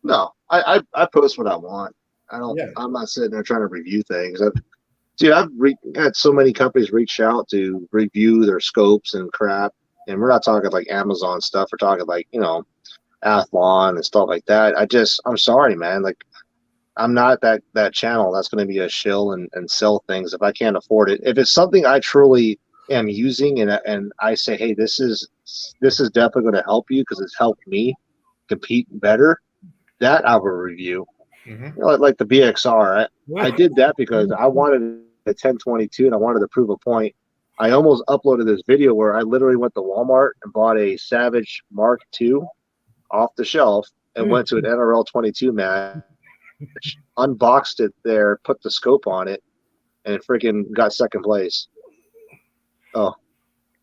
No, I post what I want. I don't. Yeah. I'm not sitting there trying to review things. I've had so many companies reach out to review their scopes and crap, and we're not talking like Amazon stuff. We're talking like Athlon and stuff like that. I'm sorry, man. Like, I'm not that channel that's going to be a shill and sell things if I can't afford it. If it's something I truly am using and I say, hey, this is definitely going to help you because it's helped me compete better, that I will review. Mm-hmm. Like the BXR, I did that because I wanted a 1022 and I wanted to prove a point. I almost uploaded this video where I literally went to Walmart and bought a Savage Mark II off the shelf and went to an NRL 22 match, unboxed it there, put the scope on it, and it freaking got second place. Oh,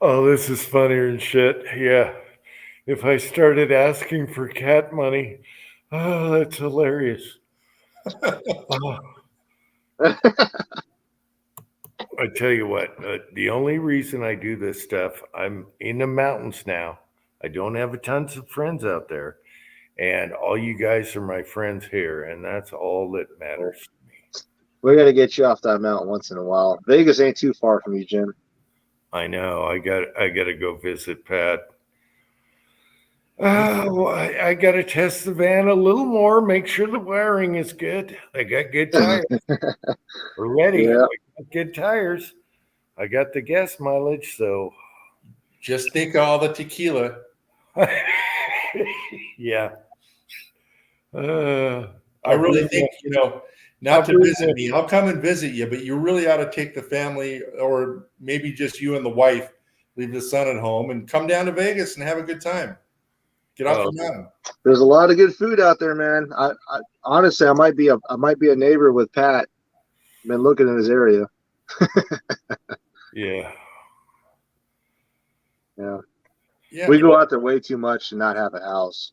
this is funnier than shit. Yeah. If I started asking for cat money, that's hilarious. I tell you what, the only reason I do this stuff, I'm in the mountains now. I don't have a tons of friends out there, and all you guys are my friends here, and that's all that matters. We got to get you off that mountain once in a while. Vegas ain't too far from you, Jim. I know. I got to go visit Pat. I got to test the van a little more, make sure the wiring is good. I got good tires. We're ready. Yeah. I got good tires. I got the gas mileage, so just think of all the tequila. Yeah. I really think, not to visit me. I'll come and visit you, but you really ought to take the family, or maybe just you and the wife, leave the son at home, and come down to Vegas and have a good time. Get off the mountain. There's a lot of good food out there, man. I honestly, I might be a neighbor with Pat. Been looking in his area. Yeah. Yeah. We go out there way too much to not have a house.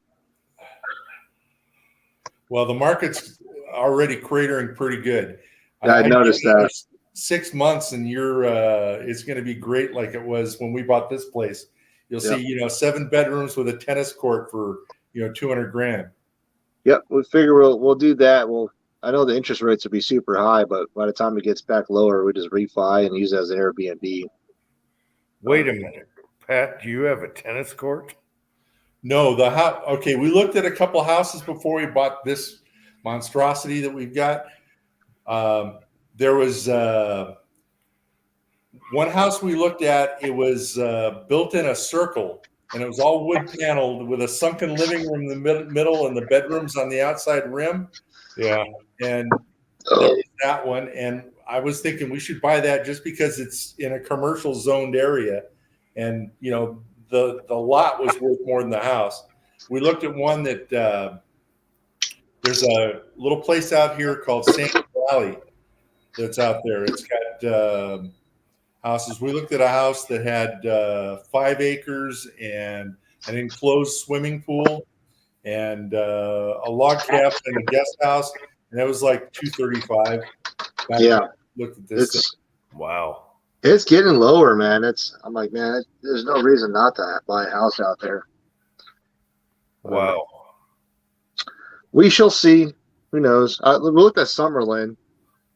Well, the market's already cratering pretty good. Yeah, I noticed that. 6 months, and it's going to be great, like it was when we bought this place. You'll see, 7 bedrooms with a tennis court for $200,000. Yep, we figure we'll do that. I know the interest rates will be super high, but by the time it gets back lower, we just refi and use it as an Airbnb. Wait a minute, Pat. Do you have a tennis court? No, the house. Okay, we looked at a couple houses before we bought this monstrosity that we've got. There was one house we looked at. It was built in a circle, and it was all wood paneled with a sunken living room in the middle and the bedrooms on the outside rim. Yeah, and there was that one. And I was thinking we should buy that just because it's in a commercial zoned area, and the lot was worth more than the house. We looked at one that there's a little place out here called Sand Valley that's out there. It's got houses. We looked at a house that had 5 acres and an enclosed swimming pool and a log cabin and a guest house, and it was like $235. Yeah, looked at this thing. Wow. It's getting lower, man. I'm like, man, there's no reason not to buy a house out there. Wow. We shall see. Who knows? We looked at Summerlin.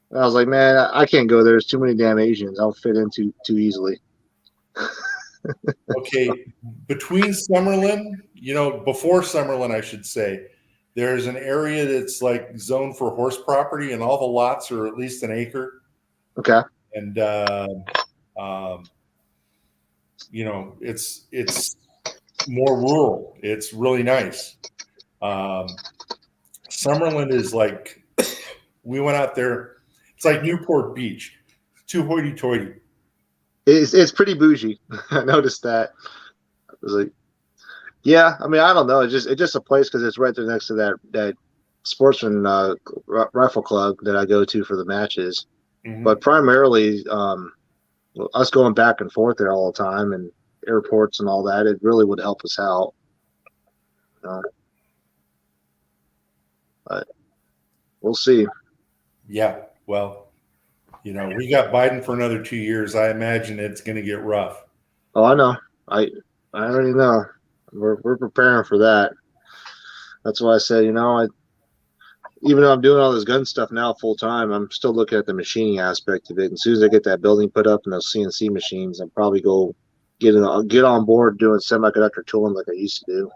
And I was like, man, I can't go there. There's too many damn Asians. I'll fit in too easily. Okay, between Summerlin, before Summerlin, I should say, there's an area that's like zoned for horse property, and all the lots are at least an acre. Okay. And it's more rural. It's really nice. Summerlin is like, we went out there. It's like Newport Beach. It's too hoity-toity. It's pretty bougie. I noticed that. I was like, yeah. I mean, I don't know. It's just a place because it's right there next to that sportsman rifle club that I go to for the matches. Mm-hmm. But primarily, us going back and forth there all the time and airports and all that, it really would help us out. But we'll see. Yeah. Well, You know, we got Biden for another 2 years. I imagine it's going to get rough. Oh, I know. I already know. We're preparing for that. That's why I said, even though I'm doing all this gun stuff now full time, I'm still looking at the machining aspect of it. And as soon as I get that building put up and those CNC machines, I'll probably go get on board doing semiconductor tooling like I used to do.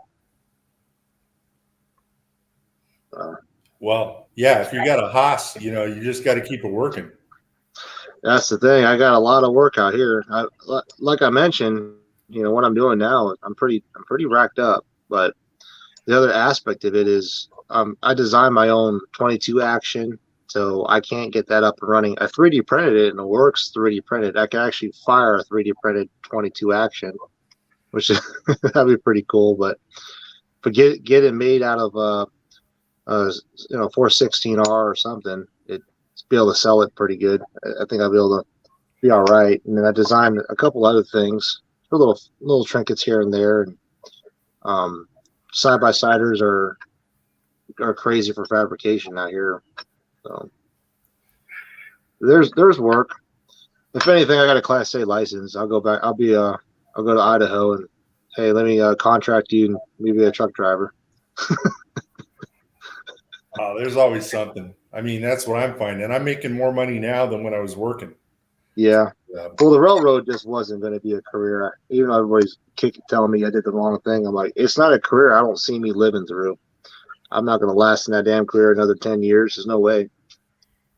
Well, yeah, if you got a Haas, you just got to keep it working. That's the thing. I got a lot of work out here. Like I mentioned, what I'm doing now, I'm pretty racked up. But the other aspect of it is I designed my own 22 action, so I can't get that up and running. I 3D printed it and it works 3D printed. I can actually fire a 3D printed 22 action, which is that'd be pretty cool. But get it made out of 416R or something, be able to sell it pretty good. I think I'll be able to be all right. And then I designed a couple other things, little trinkets here and there. And side by siders are crazy for fabrication out here. So there's work. If anything, I got a Class A license. I'll go back. I'll go to Idaho and hey, let me contract you and maybe a truck driver. Oh, there's always something. I mean, that's what I'm finding. I'm making more money now than when I was working. Yeah. Well, the railroad just wasn't going to be a career. Even though everybody's telling me I did the wrong thing, I'm like, it's not a career I don't see me living through. I'm not going to last in that damn career another 10 years. There's no way.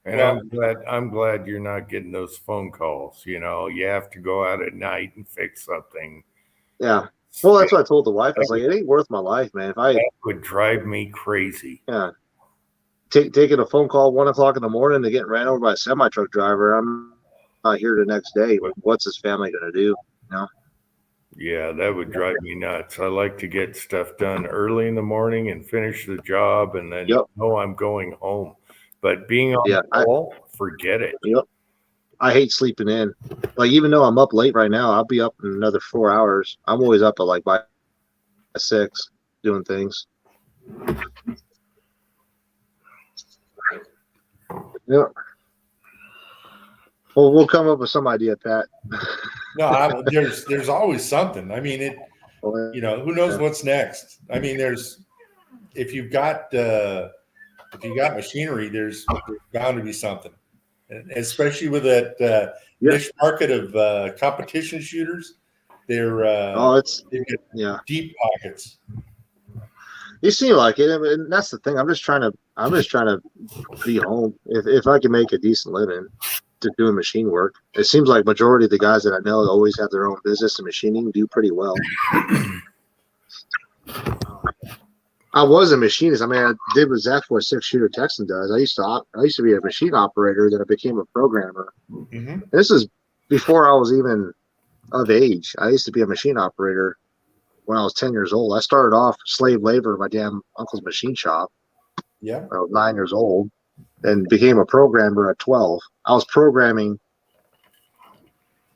And I'm glad you're not getting those phone calls. You have to go out at night and fix something. Yeah. Well, that's what I told the wife. I was like, it ain't worth my life, man. That would drive me crazy. Yeah. Taking a phone call 1 o'clock in the morning to get ran over by a semi truck driver. I'm not here the next day. What's his family going to do? Yeah, that would drive me nuts. I like to get stuff done early in the morning and finish the job, and then know I'm going home. But being on call, forget it. Yep. I hate sleeping in. Like, even though I'm up late right now, I'll be up in another 4 hours. I'm always up at by 6 doing things. Yeah. Well, we'll come up with some idea, Pat. No, there's always something. I mean, who knows what's next? I mean, if you've got machinery, there's bound to be something, and especially with that niche market of competition shooters. They've got deep pockets. You seem like it, and that's the thing. I'm just trying to be home. If I can make a decent living to doing machine work, it seems like majority of the guys that I know always have their own business and machining do pretty well. I was a machinist. I mean, I did what Zach for 6-shooter Texan does. I used to be a machine operator. Then I became a programmer. Mm-hmm. This is before I was even of age. I used to be a machine operator when I was 10 years old. I started off slave labor in my damn uncle's machine shop. Yeah. I was 9 years old and became a programmer at 12. I was programming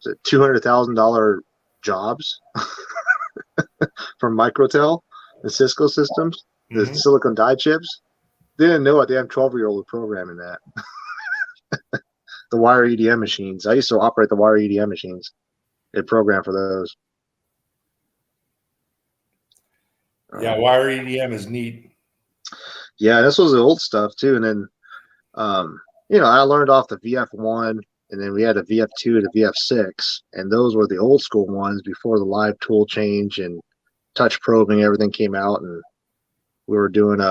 $200,000 jobs from Microtel and Cisco systems, the silicon die chips. Didn't know a damn 12-year-old was programming that. The wire EDM machines. I used to operate the wire EDM machines. They program for those. Yeah, wire EDM is neat. Yeah, this was the old stuff too. And then, I learned off the VF1, and then we had a VF2 to VF6, and those were the old school ones before the live tool change and touch probing. Everything came out, and we were doing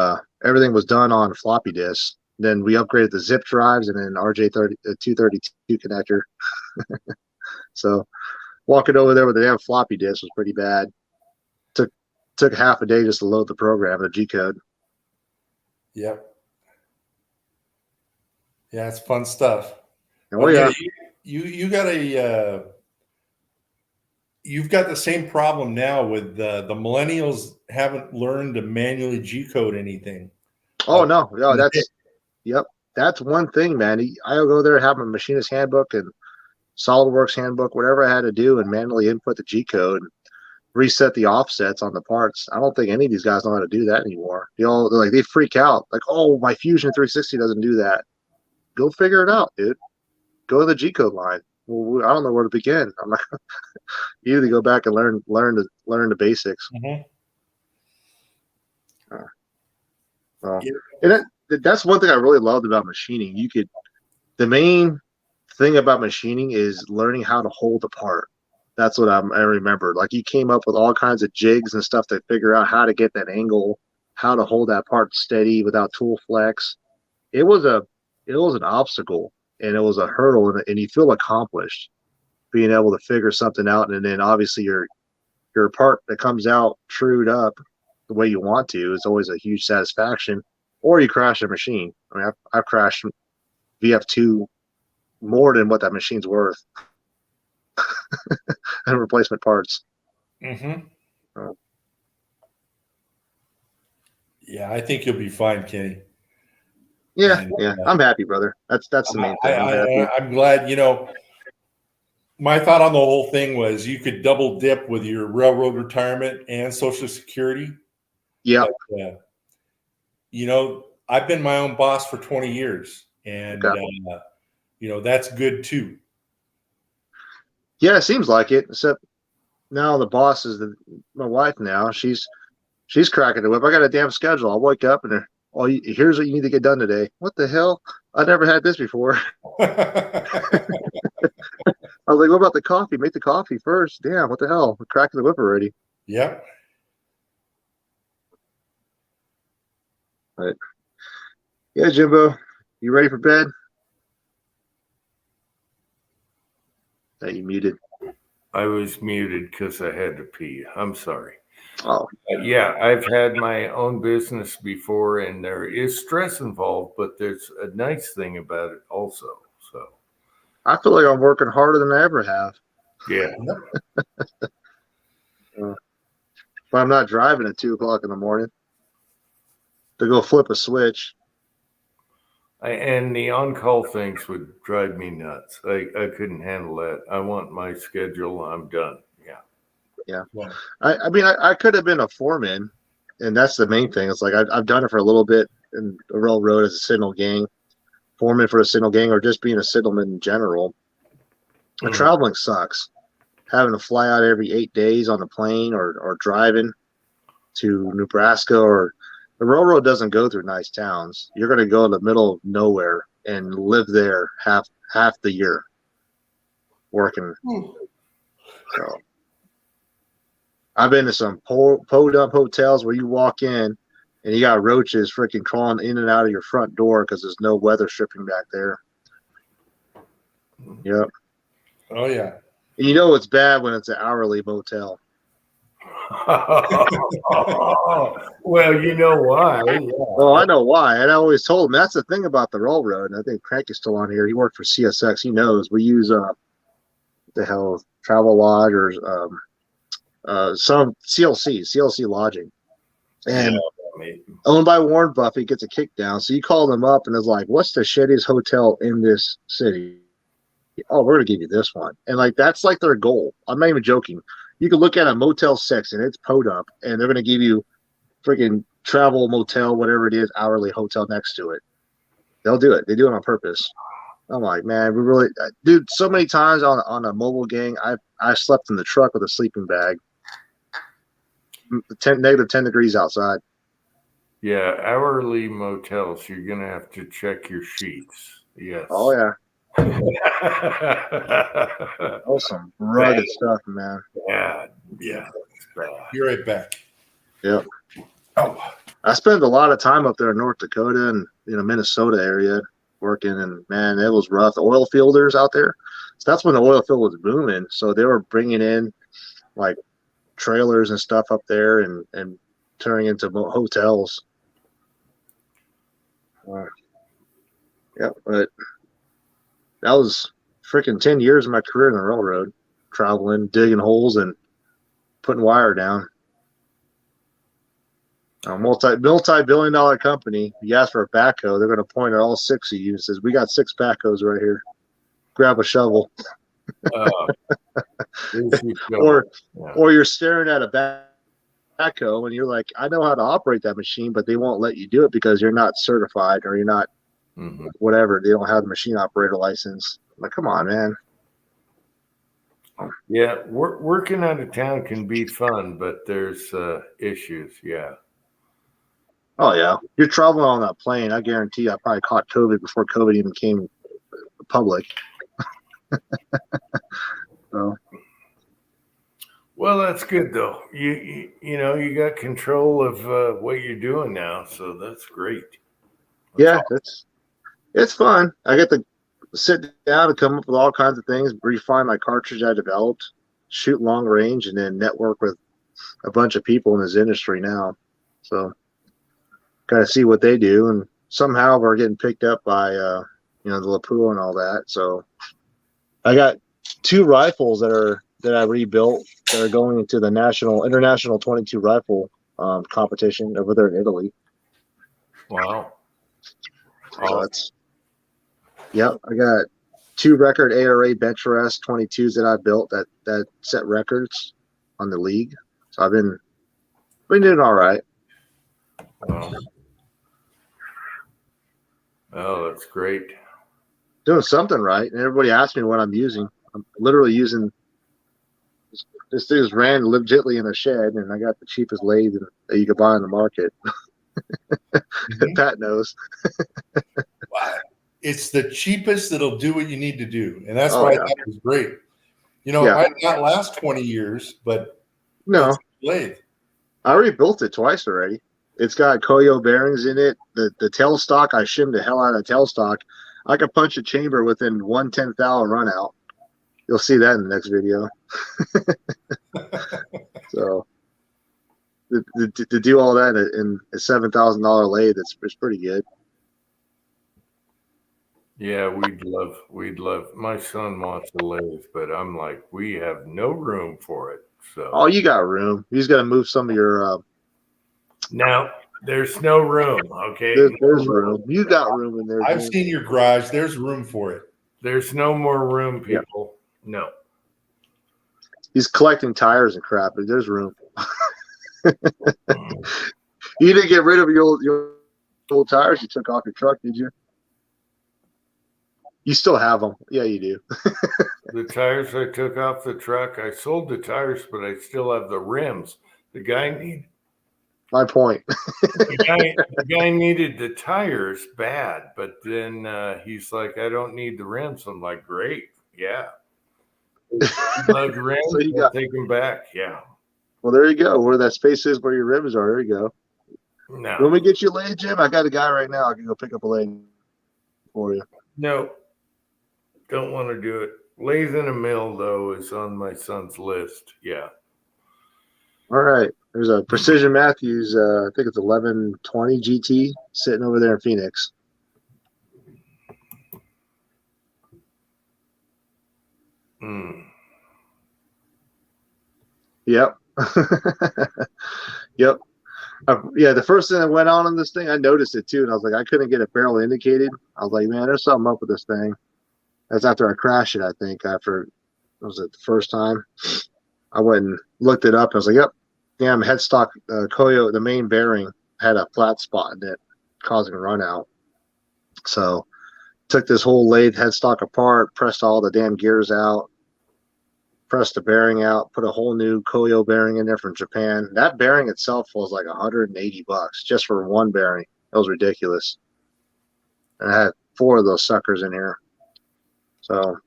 everything was done on floppy disks. Then we upgraded the zip drives and then RJ232 connector. So walking over there with the damn floppy disk was pretty bad. Took half a day just to load the program, the G code. Yep. Yeah, it's fun stuff. Oh yeah. You got you've got the same problem now with the millennials haven't learned to manually G code anything. Oh no, that's one thing, man. I'll go there, have my machinist handbook and SolidWorks handbook, whatever I had to do, and manually input the G code. Reset the offsets on the parts. I don't think any of these guys know how to do that anymore. They freak out. Like, oh, my Fusion 360 doesn't do that. Go figure it out, dude. go to the G code line. Well, I don't know where to begin. I'm not. You either go back and learn the basics. Mm-hmm. Well, and that's one thing I really loved about machining. The main thing about machining is learning how to hold a part. That's what I remember. Like you came up with all kinds of jigs and stuff to figure out how to get that angle, how to hold that part steady without tool flex. It was an obstacle and it was a hurdle, and you feel accomplished being able to figure something out. And then obviously your part that comes out trued up the way you want to is always a huge satisfaction. Or you crash a machine. I mean, I've crashed VF2 more than what that machine's worth. And replacement parts. Mm-hmm. Yeah, I think you'll be fine, Kenny. Yeah, I'm happy, brother. That's the main thing. I'm glad. My thought on the whole thing was you could double dip with your railroad retirement and Social Security. Yeah. I've been my own boss for 20 years, and that's good too. Yeah, it seems like it. Except now the boss is my wife. Now she's cracking the whip. I got a damn schedule. I'll wake up and here's what you need to get done today. What the hell? I never had this before. I was like, what about the coffee? Make the coffee first. Damn, what the hell? We're cracking the whip already. Yep. But yeah, Jimbo, you ready for bed? That you muted. I was muted because I had to pee. I'm sorry. Oh. Yeah, I've had my own business before, and there is stress involved, but there's a nice thing about it also. So I feel like I'm working harder than I ever have. Yeah. But I'm not driving at 2:00 in the morning to go flip a switch. And the on-call things would drive me nuts. I couldn't handle that. I want my schedule. I'm done. Yeah. I mean, I could have been a foreman, and that's the main thing. It's like I've done it for a little bit in the railroad as a signal gang, foreman for a signal gang, or just being a signalman in general. And traveling sucks. Having to fly out every 8 days on a plane or driving to Nebraska, or the railroad doesn't go through nice towns. You're going to go in the middle of nowhere and live there half the year working. So I've been to some po-dump hotels where you walk in and you got roaches freaking crawling in and out of your front door because there's no weather stripping back there. Yep. Oh, yeah. And you know it's bad when it's an hourly motel. Well, you know why. Yeah. Oh, I know why. And I always told him that's the thing about the railroad. And I think Crank is still on here. He worked for CSX. He knows we use Travel Lodge or some CLC lodging, and owned by Warren Buffett, gets a kick down. So you call them up and it's like, what's the shittiest hotel in this city? Oh, we're gonna give you this one. And like that's like their goal. I'm not even joking. You can look at a Motel 6 and it's Podunk, and they're gonna give you freaking travel motel, whatever it is, hourly hotel next to it. They'll do it. They do it on purpose. I'm like, man, we really, dude. So many times on a mobile gang, I slept in the truck with a sleeping bag. Negative 10 degrees outside. Yeah, hourly motels, you're going to have to check your sheets. Yes. Oh, yeah. Oh, some rugged stuff, man. Yeah. Be right back. Yep. Oh. I spent a lot of time up there in North Dakota and Minnesota area working, and man, it was rough. The oil fielders out there. So that's when the oil field was booming. So they were bringing in like trailers and stuff up there and turning into hotels. Yeah, but that was freaking 10 years of my career in the railroad, traveling, digging holes and putting wire down. A multi-billion-dollar company. You ask for a backhoe, they're going to point at all 6 of you and says, "We got 6 backhoes right here. Grab a shovel." Or you're staring at a backhoe and you're like, I know how to operate that machine, but they won't let you do it because you're not certified or you're not whatever. They don't have the machine operator license. Like, come on, man. Yeah, working out of town can be fun, but there's issues. Yeah. Oh yeah, you're traveling on that plane. I guarantee I probably caught COVID before COVID even came public. So. Well, that's good though. You know you got control of what you're doing now, so that's great. Yeah, it's fun. I get to sit down and come up with all kinds of things, refine my cartridge I developed, shoot long range, and then network with a bunch of people in this industry now. So, got to see what they do, and somehow we're getting picked up by the Lapua and all that. So, I got 2 rifles that I rebuilt that are going into the international 22 rifle competition over there in Italy. Wow. So yep, I got 2 record ARA bench rest 22s that I built that set records on the league. So I've been doing all right. Oh, that's great. Doing something right, and everybody asks me what I'm using. I'm literally using this thing is ran legitly in a shed, and I got the cheapest lathe that you could buy on the market. Pat knows. Wow. It's the cheapest that'll do what you need to do, and that's why that was great. You know, it might not last 20 years, but no, it's a lathe. I rebuilt it twice already. It's got Koyo bearings in it. The tailstock, I shimmed the hell out of the tailstock. I could punch a chamber within 1/10th run out. You'll see that in the next video. So to do all that in a $7,000 lathe, it's pretty good. Yeah, we'd love. My son wants a lathe, but I'm like, we have no room for it. So. Oh, you got room. You just got to move some of your. No, there's no room. Okay, there's room. You got room in there. I've seen your garage. There's room for it. There's no more room, people. Yeah. No. He's collecting tires and crap, but there's room. You didn't get rid of your old tires you took off your truck, did you? You still have them. Yeah, you do. The tires I took off the truck, I sold the tires, but I still have the rims. The guy My point. the guy needed the tires bad, but then he's like, I don't need the rims. I'm like, great. Yeah. Lug rims, so take them back. Yeah. Well, there you go. Where that space is where your rims are. There you go. No. When we get you a lathe, Jim, I got a guy right now. I can go pick up a lathe for you. No. Don't want to do it. Lathe in a mill, though, is on my son's list. Yeah. All right. There's a Precision Matthews, I think it's 1120 GT sitting over there in Phoenix. Yep. Yep. Yeah, the first thing that went on this thing, I noticed it too, and I was like, I couldn't get a barrel indicated. I was like, man, there's something up with this thing. That's after I crashed it, I think. After was it the first time? I went and looked it up. And I was like, yep, damn headstock Koyo, the main bearing had a flat spot in it, causing a run out. So took this whole lathe headstock apart, pressed all the damn gears out, pressed the bearing out, put a whole new Koyo bearing in there from Japan. That bearing itself was like $180 just for one bearing. It was ridiculous. And I had 4 of those suckers in here. So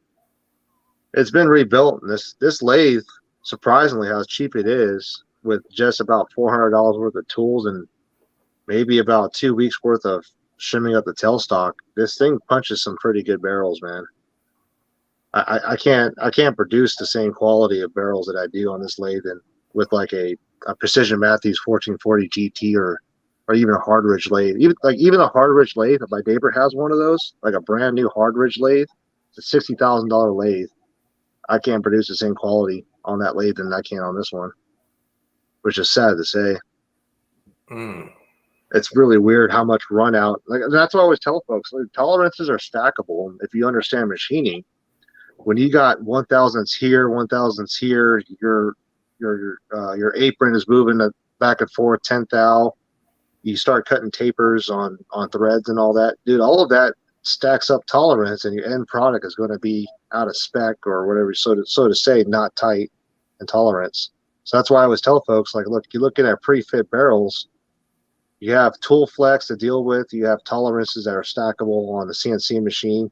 it's been rebuilt. And this lathe, surprisingly how cheap it is, with just about $400 worth of tools and maybe about 2 weeks worth of shimming up the tailstock. This thing punches some pretty good barrels, man. I can't produce the same quality of barrels that I do on this lathe and with like a Precision Matthews 1440 GT or even a Hardridge lathe. Even a Hardridge lathe, my neighbor has one of those, like a brand new Hardridge lathe. It's a $60,000 lathe. I can't produce the same quality on that lathe than I can on this one, which is sad to say. It's really weird how much run out. Like, that's what I always tell folks. Like, tolerances are stackable if you understand machining. When you got 1000s here, 1000s here, your apron is moving back and forth 10th thou. You start cutting tapers on threads and all that, dude. All of that stacks up tolerance, and your end product is going to be out of spec or whatever, so to say, not tight in tolerance. So that's why I always tell folks, like, look, you look at pre-fit barrels, you have tool flex to deal with, you have tolerances that are stackable on the CNC machine.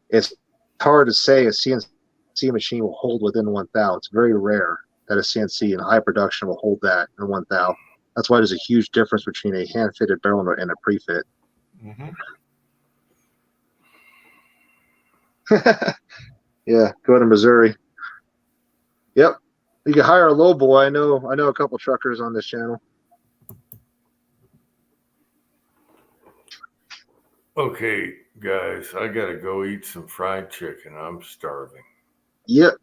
It's hard to say a CNC machine will hold within 1 thou. It's very rare that a CNC in high production will hold that in 1 thou. That's why there's a huge difference between a hand-fitted barrel and a pre-fit. Mm-hmm. Yeah, go to Missouri. Yep, you can hire a low boy. I know a couple truckers on this channel. Okay, guys, I gotta go eat some fried chicken. I'm starving. Yep,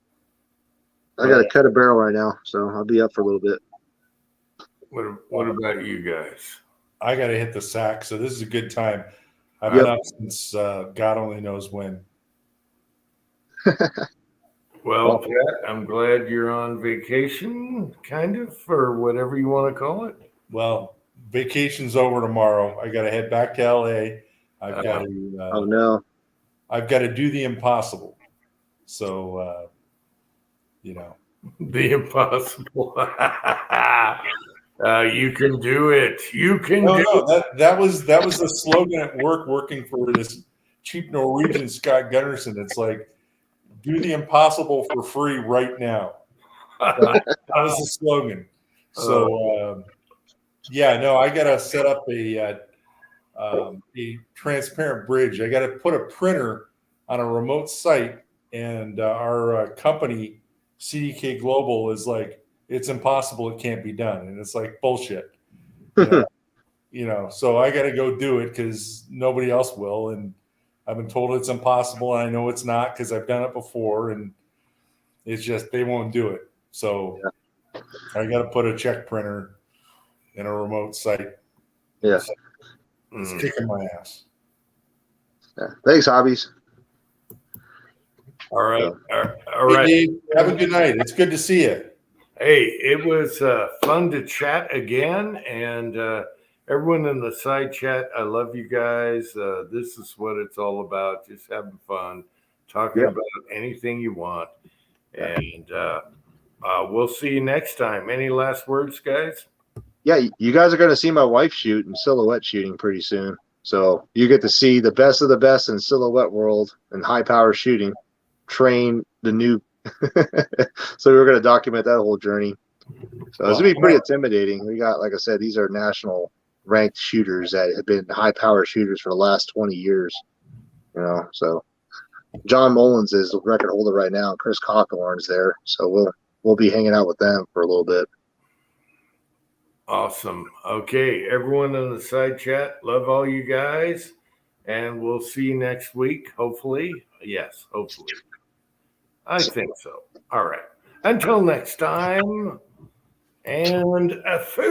I gotta cut a barrel right now, so I'll be up for a little bit. What about you guys? I gotta hit the sack, so this is a good time. I've been up since God only knows when. Well, Pat, I'm glad you're on vacation, kind of, or whatever you want to call it. Well, vacation's over tomorrow. I got to head back to LA. I've got to. Oh no! I've got to do the impossible. So, the impossible. You can do it. You can do it. That was the slogan at work, working for this cheap Norwegian Scott Gunnarsson. It's like, do the impossible for free right now. That was the slogan. So, I got to set up a transparent bridge. I got to put a printer on a remote site, and our company, CDK Global, is like, it's impossible. It can't be done. And it's like, bullshit. So I got to go do it because nobody else will. And I've been told it's impossible, and I know it's not because I've done it before, and it's just they won't do it. So I got to put a check printer in a remote site. Yeah, it's kicking my ass. Yeah. Thanks, hobbies. All right, all Hey, right. Dave, have a good night. It's good to see you. Hey, it was fun to chat again, and everyone in the side chat, I love you guys. This is what it's all about, just having fun, talking about anything you want. And we'll see you next time. Any last words, guys? Yeah, you guys are going to see my wife shoot in silhouette shooting pretty soon. So you get to see the best of the best in silhouette world and high power shooting, train the new. So we're going to document that whole journey. So it's going to be pretty intimidating. We got, like I said, these are national ranked shooters that have been high power shooters for the last 20 years. So John Mullins is the record holder right now. Chris Cawthorn's there. So we'll be hanging out with them for a little bit. Awesome. Okay, everyone in the side chat, love all you guys, and we'll see you next week, hopefully. Yes, hopefully. I think so. All right. Until next time, and food.